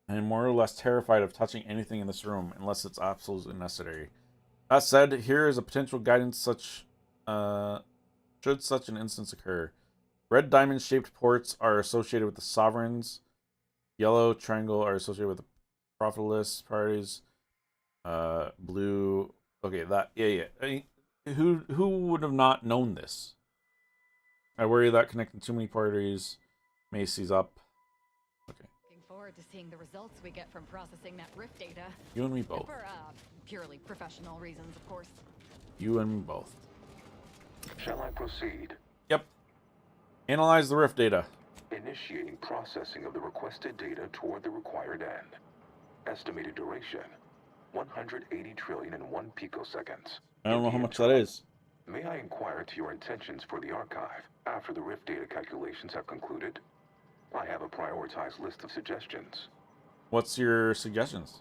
[SPEAKER 1] I am more or less terrified of touching anything in this room unless it's absolutely necessary. That said, here is a potential guidance should such an instance occur. Red diamond-shaped ports are associated with the sovereigns. Yellow triangle are associated with the profitless priorities. Blue. Okay, that. Yeah. I mean, who would have not known this? I worry that connecting too many priorities may seize up. Okay.
[SPEAKER 6] Looking forward to seeing the results we get from processing that Rift data.
[SPEAKER 1] You and me both.
[SPEAKER 6] For purely professional reasons, of course.
[SPEAKER 1] You and me both.
[SPEAKER 16] Shall I proceed?
[SPEAKER 1] Yep. Analyze the Rift data.
[SPEAKER 16] Initiating processing of the requested data toward the required end. Estimated duration, 180 trillion and 1 picoseconds.
[SPEAKER 1] I don't know how much that is.
[SPEAKER 16] May I inquire into your intentions for the archive after the Rift data calculations have concluded? I have a prioritized list of suggestions.
[SPEAKER 1] What's your suggestions?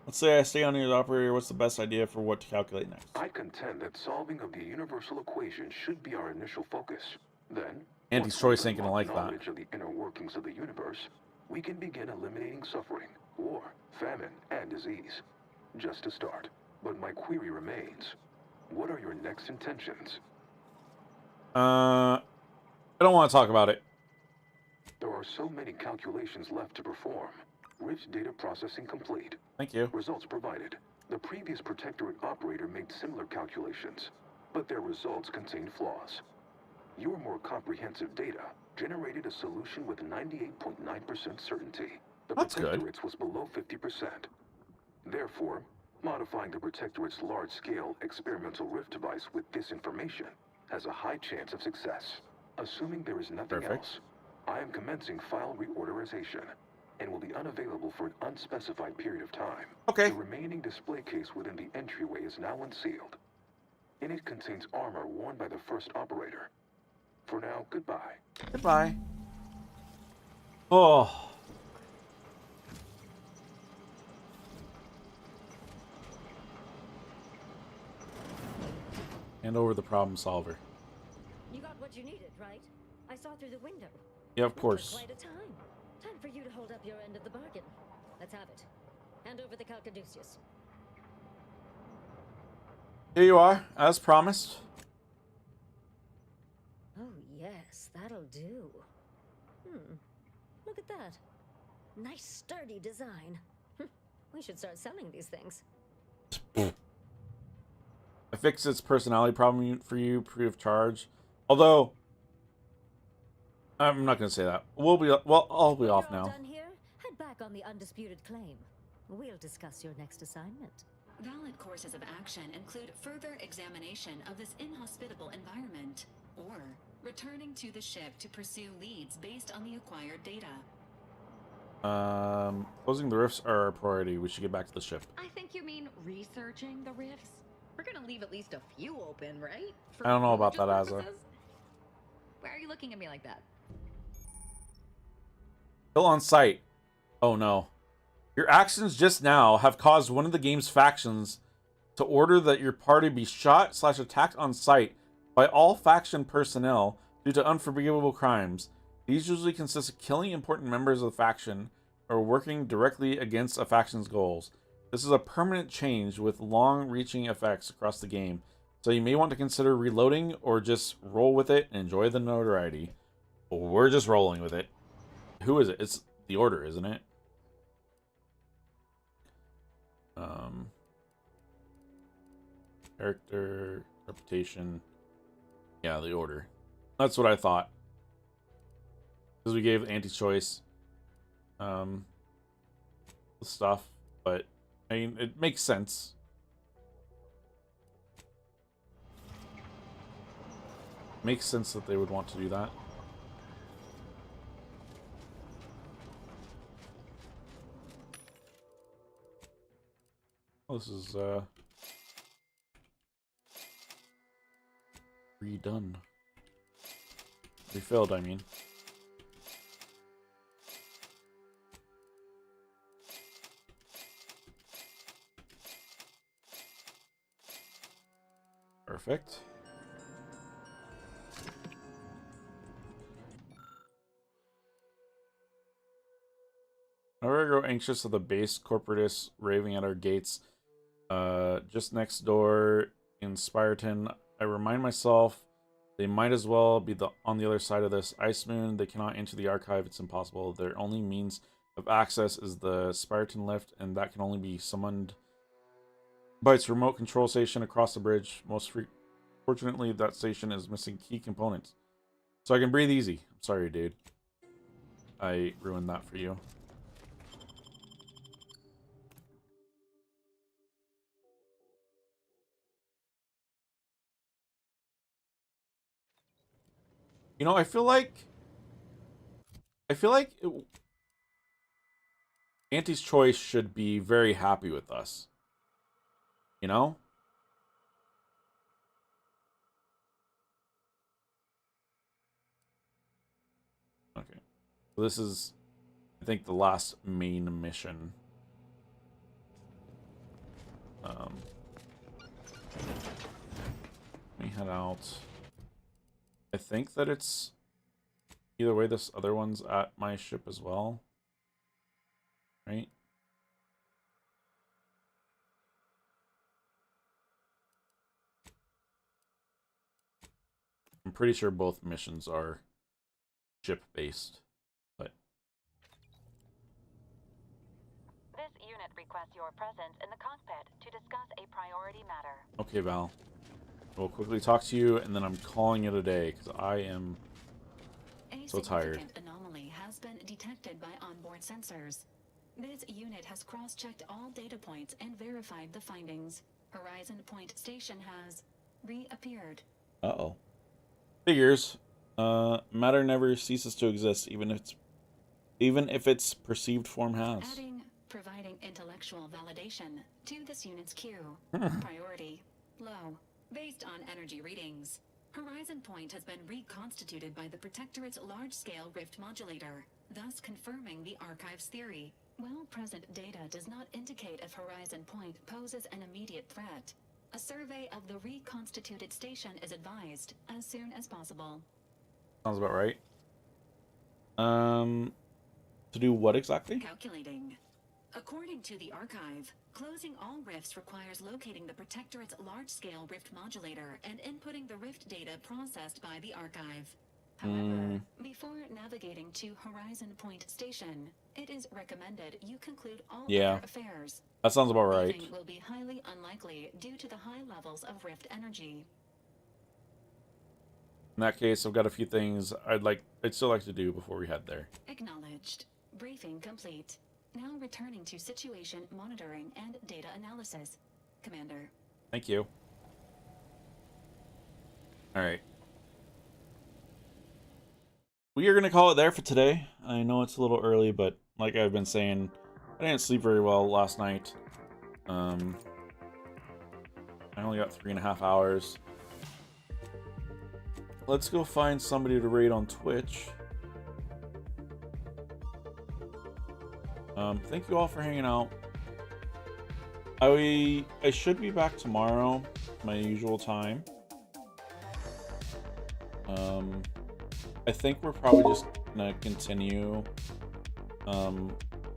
[SPEAKER 1] Let's say I stay on your operator. What's the best idea for what to calculate next?
[SPEAKER 16] I contend that solving of the universal equation should be our initial focus. Then,
[SPEAKER 1] Anti's choice ain't gonna like that.
[SPEAKER 16] knowledge of the inner workings of the universe, we can begin eliminating suffering, war, famine, and disease. Just to start. But my query remains. What are your next intentions?
[SPEAKER 1] I don't want to talk about it.
[SPEAKER 16] There are so many calculations left to perform. Rift data processing complete.
[SPEAKER 1] Thank you.
[SPEAKER 16] Results provided. The previous Protectorate operator made similar calculations, but their results contained flaws. Your more comprehensive data generated a solution with 98.9% certainty. The
[SPEAKER 1] That's good.
[SPEAKER 16] Protectorate's was below 50%. Therefore, modifying the Protectorate's large-scale experimental Rift device with this information has a high chance of success. Assuming there is nothing else, I am commencing file reorderization and will be unavailable for an unspecified period of time.
[SPEAKER 1] Okay.
[SPEAKER 16] The remaining display case within the entryway is now unsealed. In it contains armor worn by the first operator. For now, goodbye.
[SPEAKER 1] Goodbye. Oh. Hand over the problem solver.
[SPEAKER 8] You got what you needed, right? I saw through the window.
[SPEAKER 1] Yeah, of course.
[SPEAKER 8] Quite a time. Time for you to hold up your end of the bargain. Let's have it. Hand over the Calcaduceus.
[SPEAKER 1] Here you are, as promised.
[SPEAKER 8] Oh, yes, that'll do. Look at that. Nice, sturdy design. We should start selling these things.
[SPEAKER 1] I fixed its personality problem for you, free of charge. Although, I'm not going to say that. I'll be off now.
[SPEAKER 8] Done here? Head back on the undisputed claim. We'll discuss your next assignment.
[SPEAKER 20] Valid courses of action include further examination of this inhospitable environment, or returning to the ship to pursue leads based on the acquired data.
[SPEAKER 1] Closing the rifts are our priority. We should get back to the ship.
[SPEAKER 6] I think you mean researching the rifts. We're gonna leave at least a few open, right?
[SPEAKER 1] I don't know about that,
[SPEAKER 6] purposes?
[SPEAKER 1] Azza.
[SPEAKER 6] Why are you looking at me like that?
[SPEAKER 1] Still on site. Oh no. Your actions just now have caused one of the game's factions to order that your party be shot/attacked on sight by all faction personnel due to unforgivable crimes. These usually consist of killing important members of the faction or working directly against a faction's goals. This is a permanent change with long-reaching effects across the game, so you may want to consider reloading or just roll with it and enjoy the notoriety. But we're just rolling with it. Who is it? It's the Order, isn't it? Character, reputation. Yeah, the Order. That's what I thought. Because we gave anti-choice stuff, but I mean, it makes sense. Makes sense that they would want to do that. Oh, this is redone. Refilled, I mean. Perfect. Whenever I grow anxious of the base corporatists raving at our gates, just next door in Spyreton, I remind myself they might as well be on the other side of this ice moon. They cannot enter the archive. It's impossible. Their only means of access is the Spyreton lift, and that can only be summoned by its remote control station across the bridge. Fortunately, that station is missing key components, so I can breathe easy. I'm sorry, dude. I ruined that for you. You know, I feel like Anti's Choice should be very happy with us. You know? Okay. So this is, I think, the last main mission. Let me head out. I think that it's either way, this other one's at my ship as well. Right? I'm pretty sure both missions are ship-based, but...
[SPEAKER 17] This unit requests your presence in the cockpit to discuss a priority matter.
[SPEAKER 1] Okay, Val. We'll quickly talk to you, and then I'm calling it a day, because I am so tired.
[SPEAKER 20] A significant anomaly has been detected by onboard sensors. This unit has cross-checked all data points and verified the findings. Horizon Point Station has reappeared.
[SPEAKER 1] Uh-oh. Figures. Matter never ceases to exist, even if its perceived form has.
[SPEAKER 20] Providing intellectual validation to this unit's queue. Priority low, based on energy readings. Horizon Point has been reconstituted by the Protectorate's large-scale rift modulator, thus confirming the Archive's theory. While present data does not indicate if Horizon Point poses an immediate threat, a survey of the reconstituted station is advised as soon as possible.
[SPEAKER 1] Sounds about right. To do what exactly?
[SPEAKER 20] Calculating. According to the Archive, closing all rifts requires locating the Protectorate's large-scale rift modulator and inputting the rift data processed by the Archive. However, before navigating to Horizon Point Station, it is recommended you conclude all other affairs.
[SPEAKER 1] That sounds about right.
[SPEAKER 20] Leaving will be highly unlikely due to the high levels of rift energy.
[SPEAKER 1] In that case, I've got a few things I'd still like to do before we head there.
[SPEAKER 20] Acknowledged. Briefing complete. Now returning to situation monitoring and data analysis. Commander.
[SPEAKER 1] Thank you. Alright. We are going to call it there for today. I know it's a little early, but like I've been saying, I didn't sleep very well last night. I only got 3.5 hours. Let's go find somebody to raid on Twitch. Thank you all for hanging out. I should be back tomorrow, my usual time. I think we're probably just gonna continue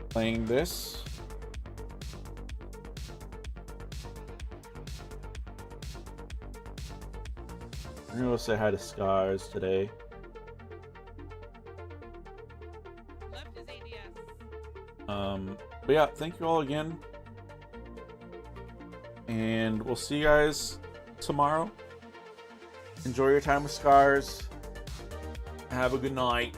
[SPEAKER 1] playing this. I'm gonna go say hi to Scars today. But yeah, thank you all again. And we'll see you guys tomorrow. Enjoy your time with Scars. Have a good night.